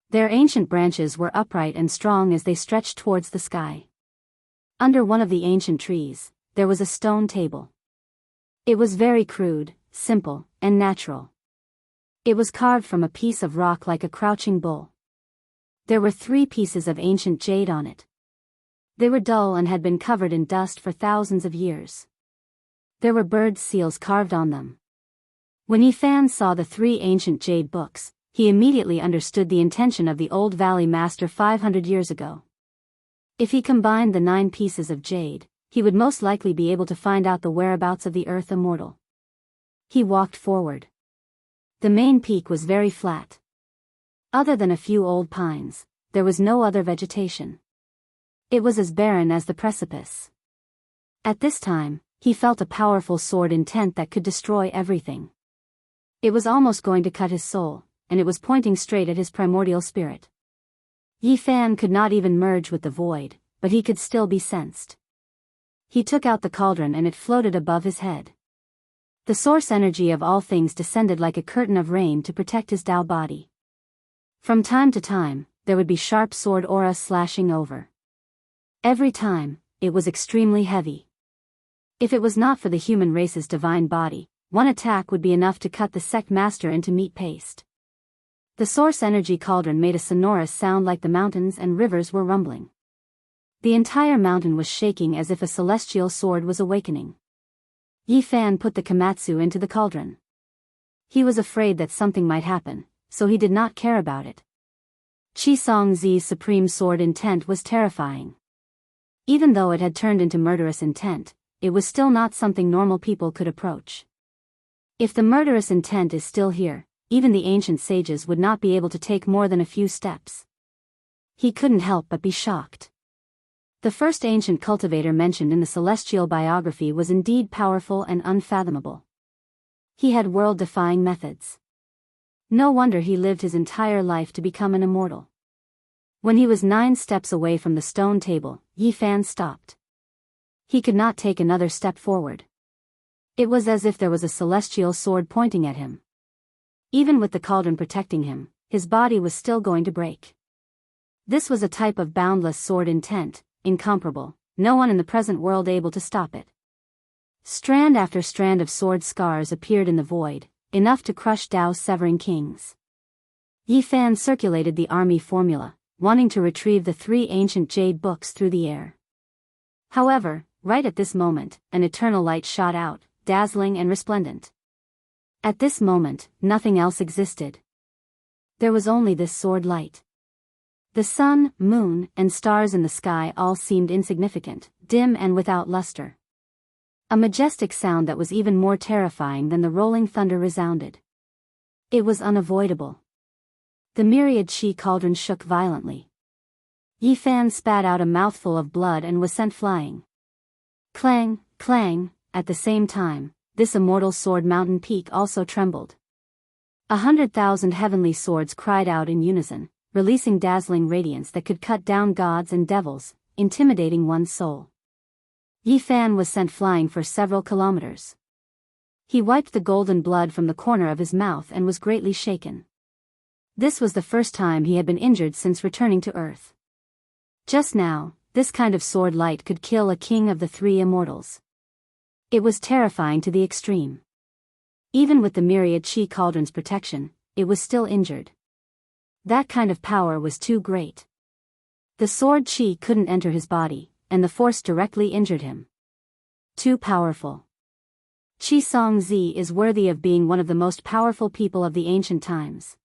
Their ancient branches were upright and strong as they stretched towards the sky. Under one of the ancient trees, there was a stone table. It was very crude, simple, and natural. It was carved from a piece of rock like a crouching bull. There were 3 pieces of ancient jade on it. They were dull and had been covered in dust for thousands of years. There were bird seals carved on them. When Yi Fan saw the 3 ancient jade books, he immediately understood the intention of the old Valley Master 500 years ago. If he combined the 9 pieces of jade, he would most likely be able to find out the whereabouts of the Earth Immortal. He walked forward. The main peak was very flat. Other than a few old pines, there was no other vegetation. It was as barren as the precipice. At this time, he felt a powerful sword intent that could destroy everything. It was almost going to cut his soul, and it was pointing straight at his primordial spirit. Yi Fan could not even merge with the void, but he could still be sensed. He took out the cauldron and it floated above his head. The source energy of all things descended like a curtain of rain to protect his Tao body. From time to time, there would be sharp sword aura slashing over. Every time, it was extremely heavy. If it was not for the human race's divine body, one attack would be enough to cut the sect master into meat paste. The source energy cauldron made a sonorous sound like the mountains and rivers were rumbling. The entire mountain was shaking as if a celestial sword was awakening. Yi Fan put the Komatsu into the cauldron. He was afraid that something might happen, so he did not care about it. Qi Songzi's supreme sword intent was terrifying. Even though it had turned into murderous intent, it was still not something normal people could approach. If the murderous intent is still here, even the ancient sages would not be able to take more than a few steps. He couldn't help but be shocked. The first ancient cultivator mentioned in the celestial biography was indeed powerful and unfathomable. He had world-defying methods. No wonder he lived his entire life to become an immortal. When he was 9 steps away from the stone table, Yi Fan stopped. He could not take another step forward. It was as if there was a celestial sword pointing at him. Even with the cauldron protecting him, his body was still going to break. This was a type of boundless sword intent, incomparable, no one in the present world able to stop it. Strand after strand of sword scars appeared in the void, enough to crush Tao's severing kings. Yi Fan circulated the army formula, wanting to retrieve the 3 ancient jade books through the air. However, right at this moment, an eternal light shot out, dazzling and resplendent. At this moment, nothing else existed. There was only this sword light. The sun, moon, and stars in the sky all seemed insignificant, dim and without luster. A majestic sound that was even more terrifying than the rolling thunder resounded. It was unavoidable. The myriad Qi cauldron shook violently. Yi Fan spat out a mouthful of blood and was sent flying. Clang, clang, at the same time, this immortal sword mountain peak also trembled. 100,000 heavenly swords cried out in unison, releasing dazzling radiance that could cut down gods and devils, intimidating one's soul. Yi Fan was sent flying for several kilometers. He wiped the golden blood from the corner of his mouth and was greatly shaken. This was the first time he had been injured since returning to Earth. Just now, this kind of sword light could kill a king of the 3 immortals. It was terrifying to the extreme. Even with the myriad Qi cauldron's protection, it was still injured. That kind of power was too great. The sword Qi couldn't enter his body, and the force directly injured him. Too powerful. Qi Songzi is worthy of being one of the most powerful people of the ancient times.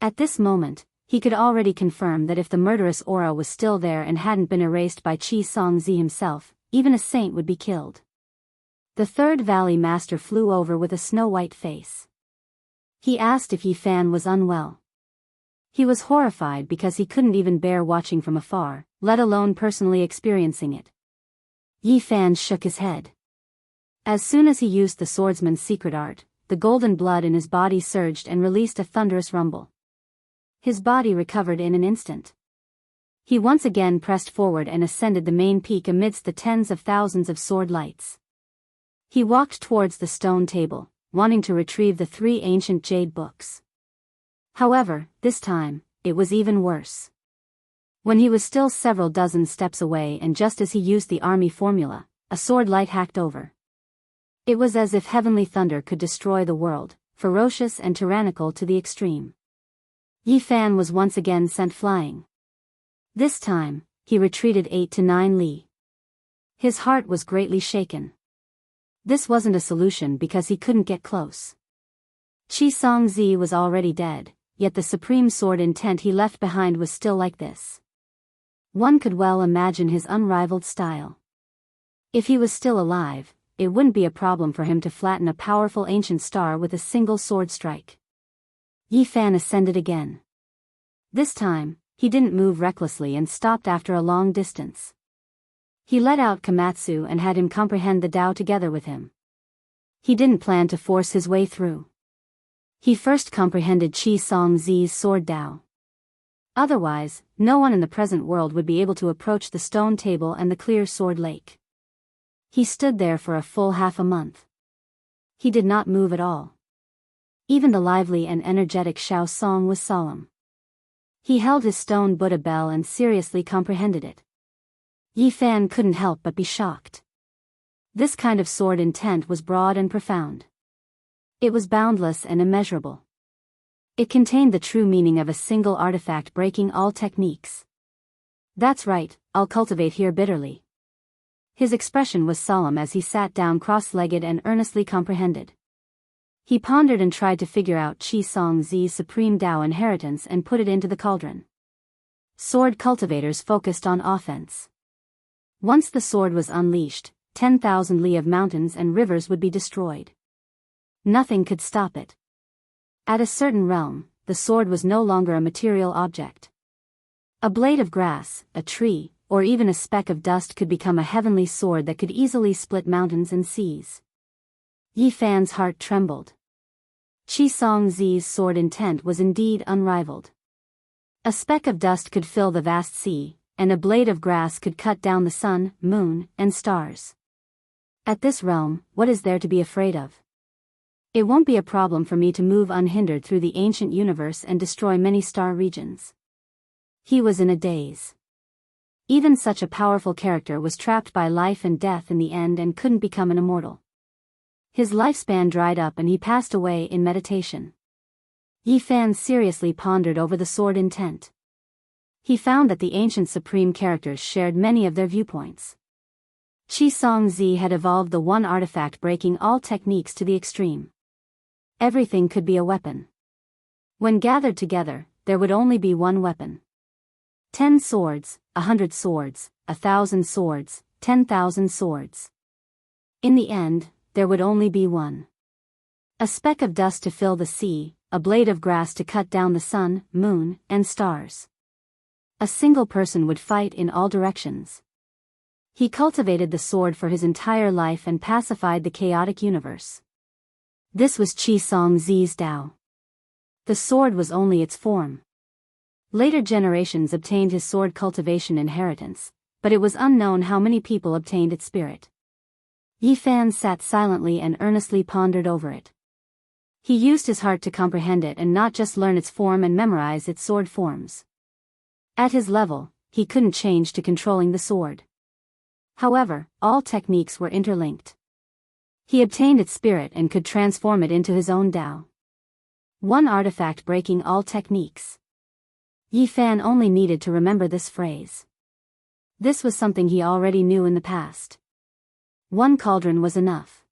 At this moment, he could already confirm that if the murderous aura was still there and hadn't been erased by Qi Songzi himself, even a saint would be killed. The third valley master flew over with a snow-white face. He asked if Yi Fan was unwell. He was horrified because he couldn't even bear watching from afar, let alone personally experiencing it. Yi Fan shook his head. As soon as he used the swordsman's secret art, the golden blood in his body surged and released a thunderous rumble. His body recovered in an instant. He once again pressed forward and ascended the main peak amidst the tens of thousands of sword lights. He walked towards the stone table, wanting to retrieve the 3 ancient jade books. However, this time, it was even worse. When he was still several dozen steps away and just as he used the army formula, a sword light hacked over. It was as if heavenly thunder could destroy the world, ferocious and tyrannical to the extreme. Yi Fan was once again sent flying. This time, he retreated 8 to 9 li. His heart was greatly shaken. This wasn't a solution because he couldn't get close. Qi Songzi was already dead, yet the supreme sword intent he left behind was still like this. One could well imagine his unrivaled style. If he was still alive, it wouldn't be a problem for him to flatten a powerful ancient star with a single sword strike. Yi Fan ascended again. This time, he didn't move recklessly and stopped after a long distance. He let out Komatsu and had him comprehend the Tao together with him. He didn't plan to force his way through. He first comprehended Qi Song Zi's sword Tao. Otherwise, no one in the present world would be able to approach the stone table and the clear sword lake. He stood there for a full half a month. He did not move at all. Even the lively and energetic Xiao Song was solemn. He held his stone Buddha bell and seriously comprehended it. Yi Fan couldn't help but be shocked. This kind of sword intent was broad and profound. It was boundless and immeasurable. It contained the true meaning of a single artifact breaking all techniques. That's right, I'll cultivate here bitterly. His expression was solemn as he sat down cross-legged and earnestly comprehended. He pondered and tried to figure out Qi Song Zi's supreme Tao inheritance and put it into the cauldron. Sword cultivators focused on offense. Once the sword was unleashed, 10,000 li of mountains and rivers would be destroyed. Nothing could stop it. At a certain realm, the sword was no longer a material object. A blade of grass, a tree, or even a speck of dust could become a heavenly sword that could easily split mountains and seas. Yi Fan's heart trembled. Qi Song Zi's sword intent was indeed unrivaled. A speck of dust could fill the vast sea, and a blade of grass could cut down the sun, moon, and stars. At this realm, what is there to be afraid of? It won't be a problem for me to move unhindered through the ancient universe and destroy many star regions. He was in a daze. Even such a powerful character was trapped by life and death in the end and couldn't become an immortal. His lifespan dried up and he passed away in meditation. Yi Fan seriously pondered over the sword intent. He found that the ancient supreme characters shared many of their viewpoints. Qi Song Zi had evolved the one artifact breaking all techniques to the extreme. Everything could be a weapon. When gathered together, there would only be one weapon. 10 swords, 100 swords, 1,000 swords, 10,000 swords. In the end, there would only be one. A speck of dust to fill the sea, a blade of grass to cut down the sun, moon, and stars. A single person would fight in all directions. He cultivated the sword for his entire life and pacified the chaotic universe. This was Qi Song Zi's Tao. The sword was only its form. Later generations obtained his sword cultivation inheritance, but it was unknown how many people obtained its spirit. Yi Fan sat silently and earnestly pondered over it. He used his heart to comprehend it and not just learn its form and memorize its sword forms. At his level, he couldn't change to controlling the sword. However, all techniques were interlinked. He obtained its spirit and could transform it into his own Tao. One artifact breaking all techniques. Yi Fan only needed to remember this phrase. This was something he already knew in the past. One cauldron was enough.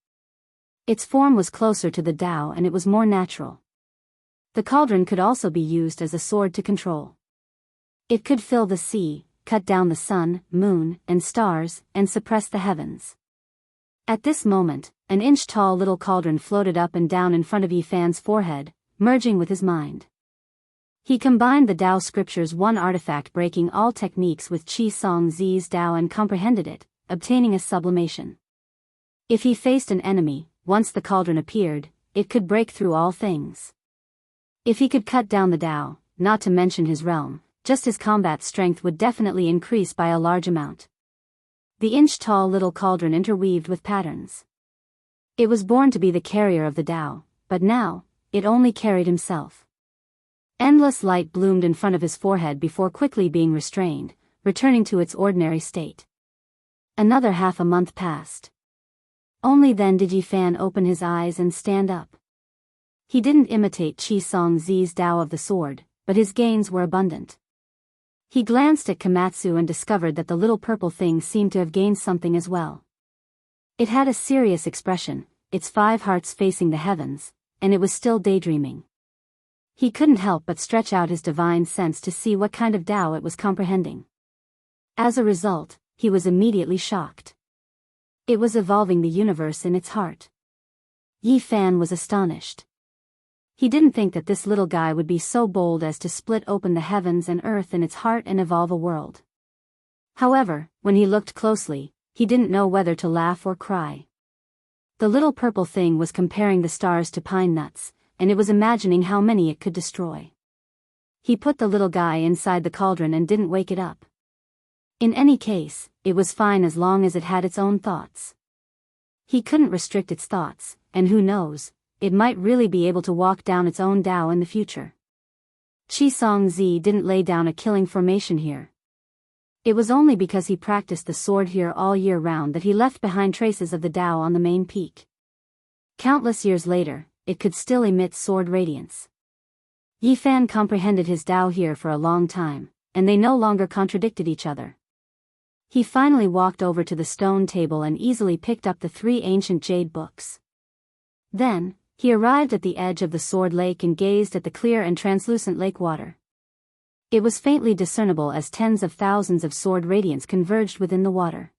Its form was closer to the Tao and it was more natural. The cauldron could also be used as a sword to control. It could fill the sea, cut down the sun, moon, and stars, and suppress the heavens. At this moment, an inch-tall little cauldron floated up and down in front of Yi Fan's forehead, merging with his mind. He combined the Tao scripture's one artifact breaking all techniques with Qi Song Zi's Tao and comprehended it, obtaining a sublimation. If he faced an enemy, once the cauldron appeared, it could break through all things. If he could cut down the Tao, not to mention his realm, just his combat strength would definitely increase by a large amount. The inch-tall little cauldron interweaved with patterns. It was born to be the carrier of the Tao, but now, it only carried himself. Endless light bloomed in front of his forehead before quickly being restrained, returning to its ordinary state. Another half a month passed. Only then did Yi Fan open his eyes and stand up. He didn't imitate Qi Song Zi's Tao of the sword, but his gains were abundant. He glanced at Komatsu and discovered that the little purple thing seemed to have gained something as well. It had a serious expression, its 5 hearts facing the heavens, and it was still daydreaming. He couldn't help but stretch out his divine sense to see what kind of Tao it was comprehending. As a result, he was immediately shocked. It was evolving the universe in its heart. Yi Fan was astonished. He didn't think that this little guy would be so bold as to split open the heavens and earth in its heart and evolve a world. However, when he looked closely, he didn't know whether to laugh or cry. The little purple thing was comparing the stars to pine nuts, and it was imagining how many it could destroy. He put the little guy inside the cauldron and didn't wake it up. In any case, it was fine as long as it had its own thoughts. He couldn't restrict its thoughts, and who knows, it might really be able to walk down its own Tao in the future. Qi Song Zi didn't lay down a killing formation here. It was only because he practiced the sword here all year round that he left behind traces of the Tao on the main peak. Countless years later, it could still emit sword radiance. Yi Fan comprehended his Tao here for a long time, and they no longer contradicted each other. He finally walked over to the stone table and easily picked up the 3 ancient jade books. Then, he arrived at the edge of the sword lake and gazed at the clear and translucent lake water. It was faintly discernible as tens of thousands of sword radiance converged within the water.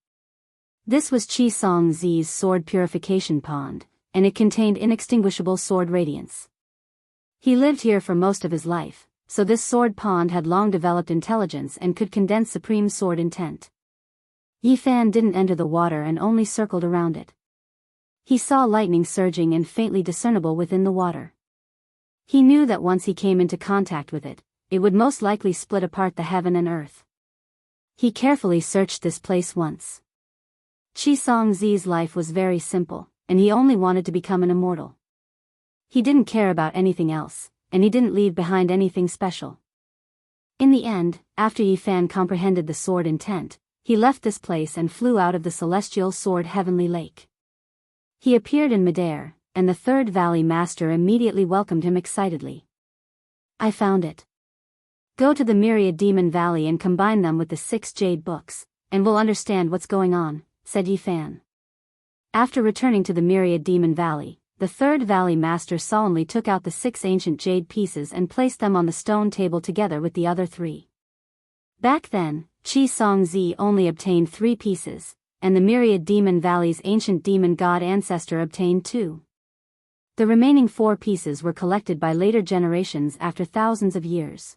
This was Qi Song Zi's sword purification pond, and it contained inextinguishable sword radiance. He lived here for most of his life, so this sword pond had long developed intelligence and could condense supreme sword intent. Yi Fan didn't enter the water and only circled around it. He saw lightning surging and faintly discernible within the water. He knew that once he came into contact with it, it would most likely split apart the heaven and earth. He carefully searched this place once. Qi Song Zi's life was very simple, and he only wanted to become an immortal. He didn't care about anything else, and he didn't leave behind anything special. In the end, after Yi Fan comprehended the sword intent, he left this place and flew out of the celestial sword heavenly lake. He appeared in midair, and the Third Valley Master immediately welcomed him excitedly. I found it. Go to the Myriad Demon Valley and combine them with the 6 jade books, and we'll understand what's going on, said Yi Fan. After returning to the Myriad Demon Valley, the Third Valley Master solemnly took out the 6 ancient jade pieces and placed them on the stone table together with the other 3. Back then, Qi Song Zi only obtained 3 pieces, and the Myriad Demon Valley's ancient demon god ancestor obtained 2. The remaining 4 pieces were collected by later generations after thousands of years.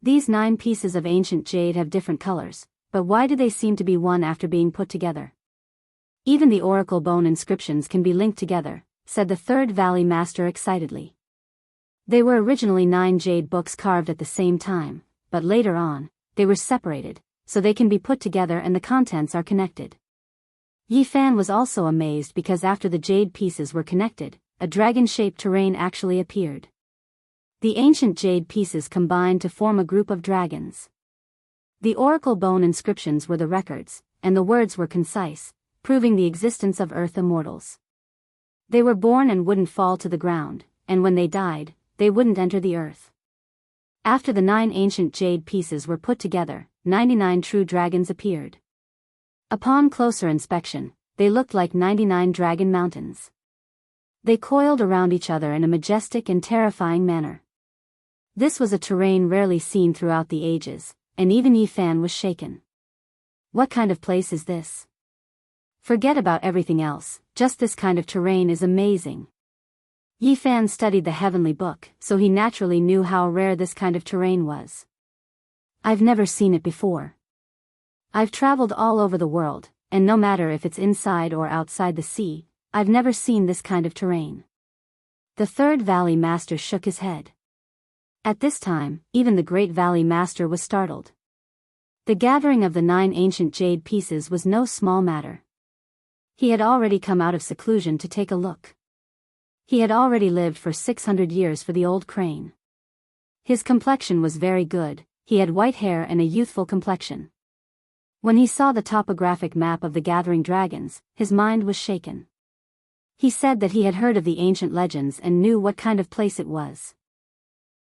These 9 pieces of ancient jade have different colors, but why do they seem to be one after being put together? Even the oracle bone inscriptions can be linked together, said the Third Valley Master excitedly. They were originally 9 jade books carved at the same time, but later on, they were separated, so they can be put together and the contents are connected. Yi Fan was also amazed because after the jade pieces were connected, a dragon-shaped terrain actually appeared. The ancient jade pieces combined to form a group of dragons. The oracle bone inscriptions were the records, and the words were concise, proving the existence of earth immortals. They were born and wouldn't fall to the ground, and when they died, they wouldn't enter the earth. After the 9 ancient jade pieces were put together, 99 true dragons appeared. Upon closer inspection, they looked like 99 dragon mountains. They coiled around each other in a majestic and terrifying manner. This was a terrain rarely seen throughout the ages, and even Yi Fan was shaken. What kind of place is this? Forget about everything else, just this kind of terrain is amazing. Yi Fan studied the heavenly book, so he naturally knew how rare this kind of terrain was. I've never seen it before. I've traveled all over the world, and no matter if it's inside or outside the sea, I've never seen this kind of terrain. The Third Valley Master shook his head. At this time, even the Great Valley Master was startled. The gathering of the 9 ancient jade pieces was no small matter. He had already come out of seclusion to take a look. He had already lived for 600 years for the old crane. His complexion was very good, he had white hair and a youthful complexion. When he saw the topographic map of the gathering dragons, his mind was shaken. He said that he had heard of the ancient legends and knew what kind of place it was.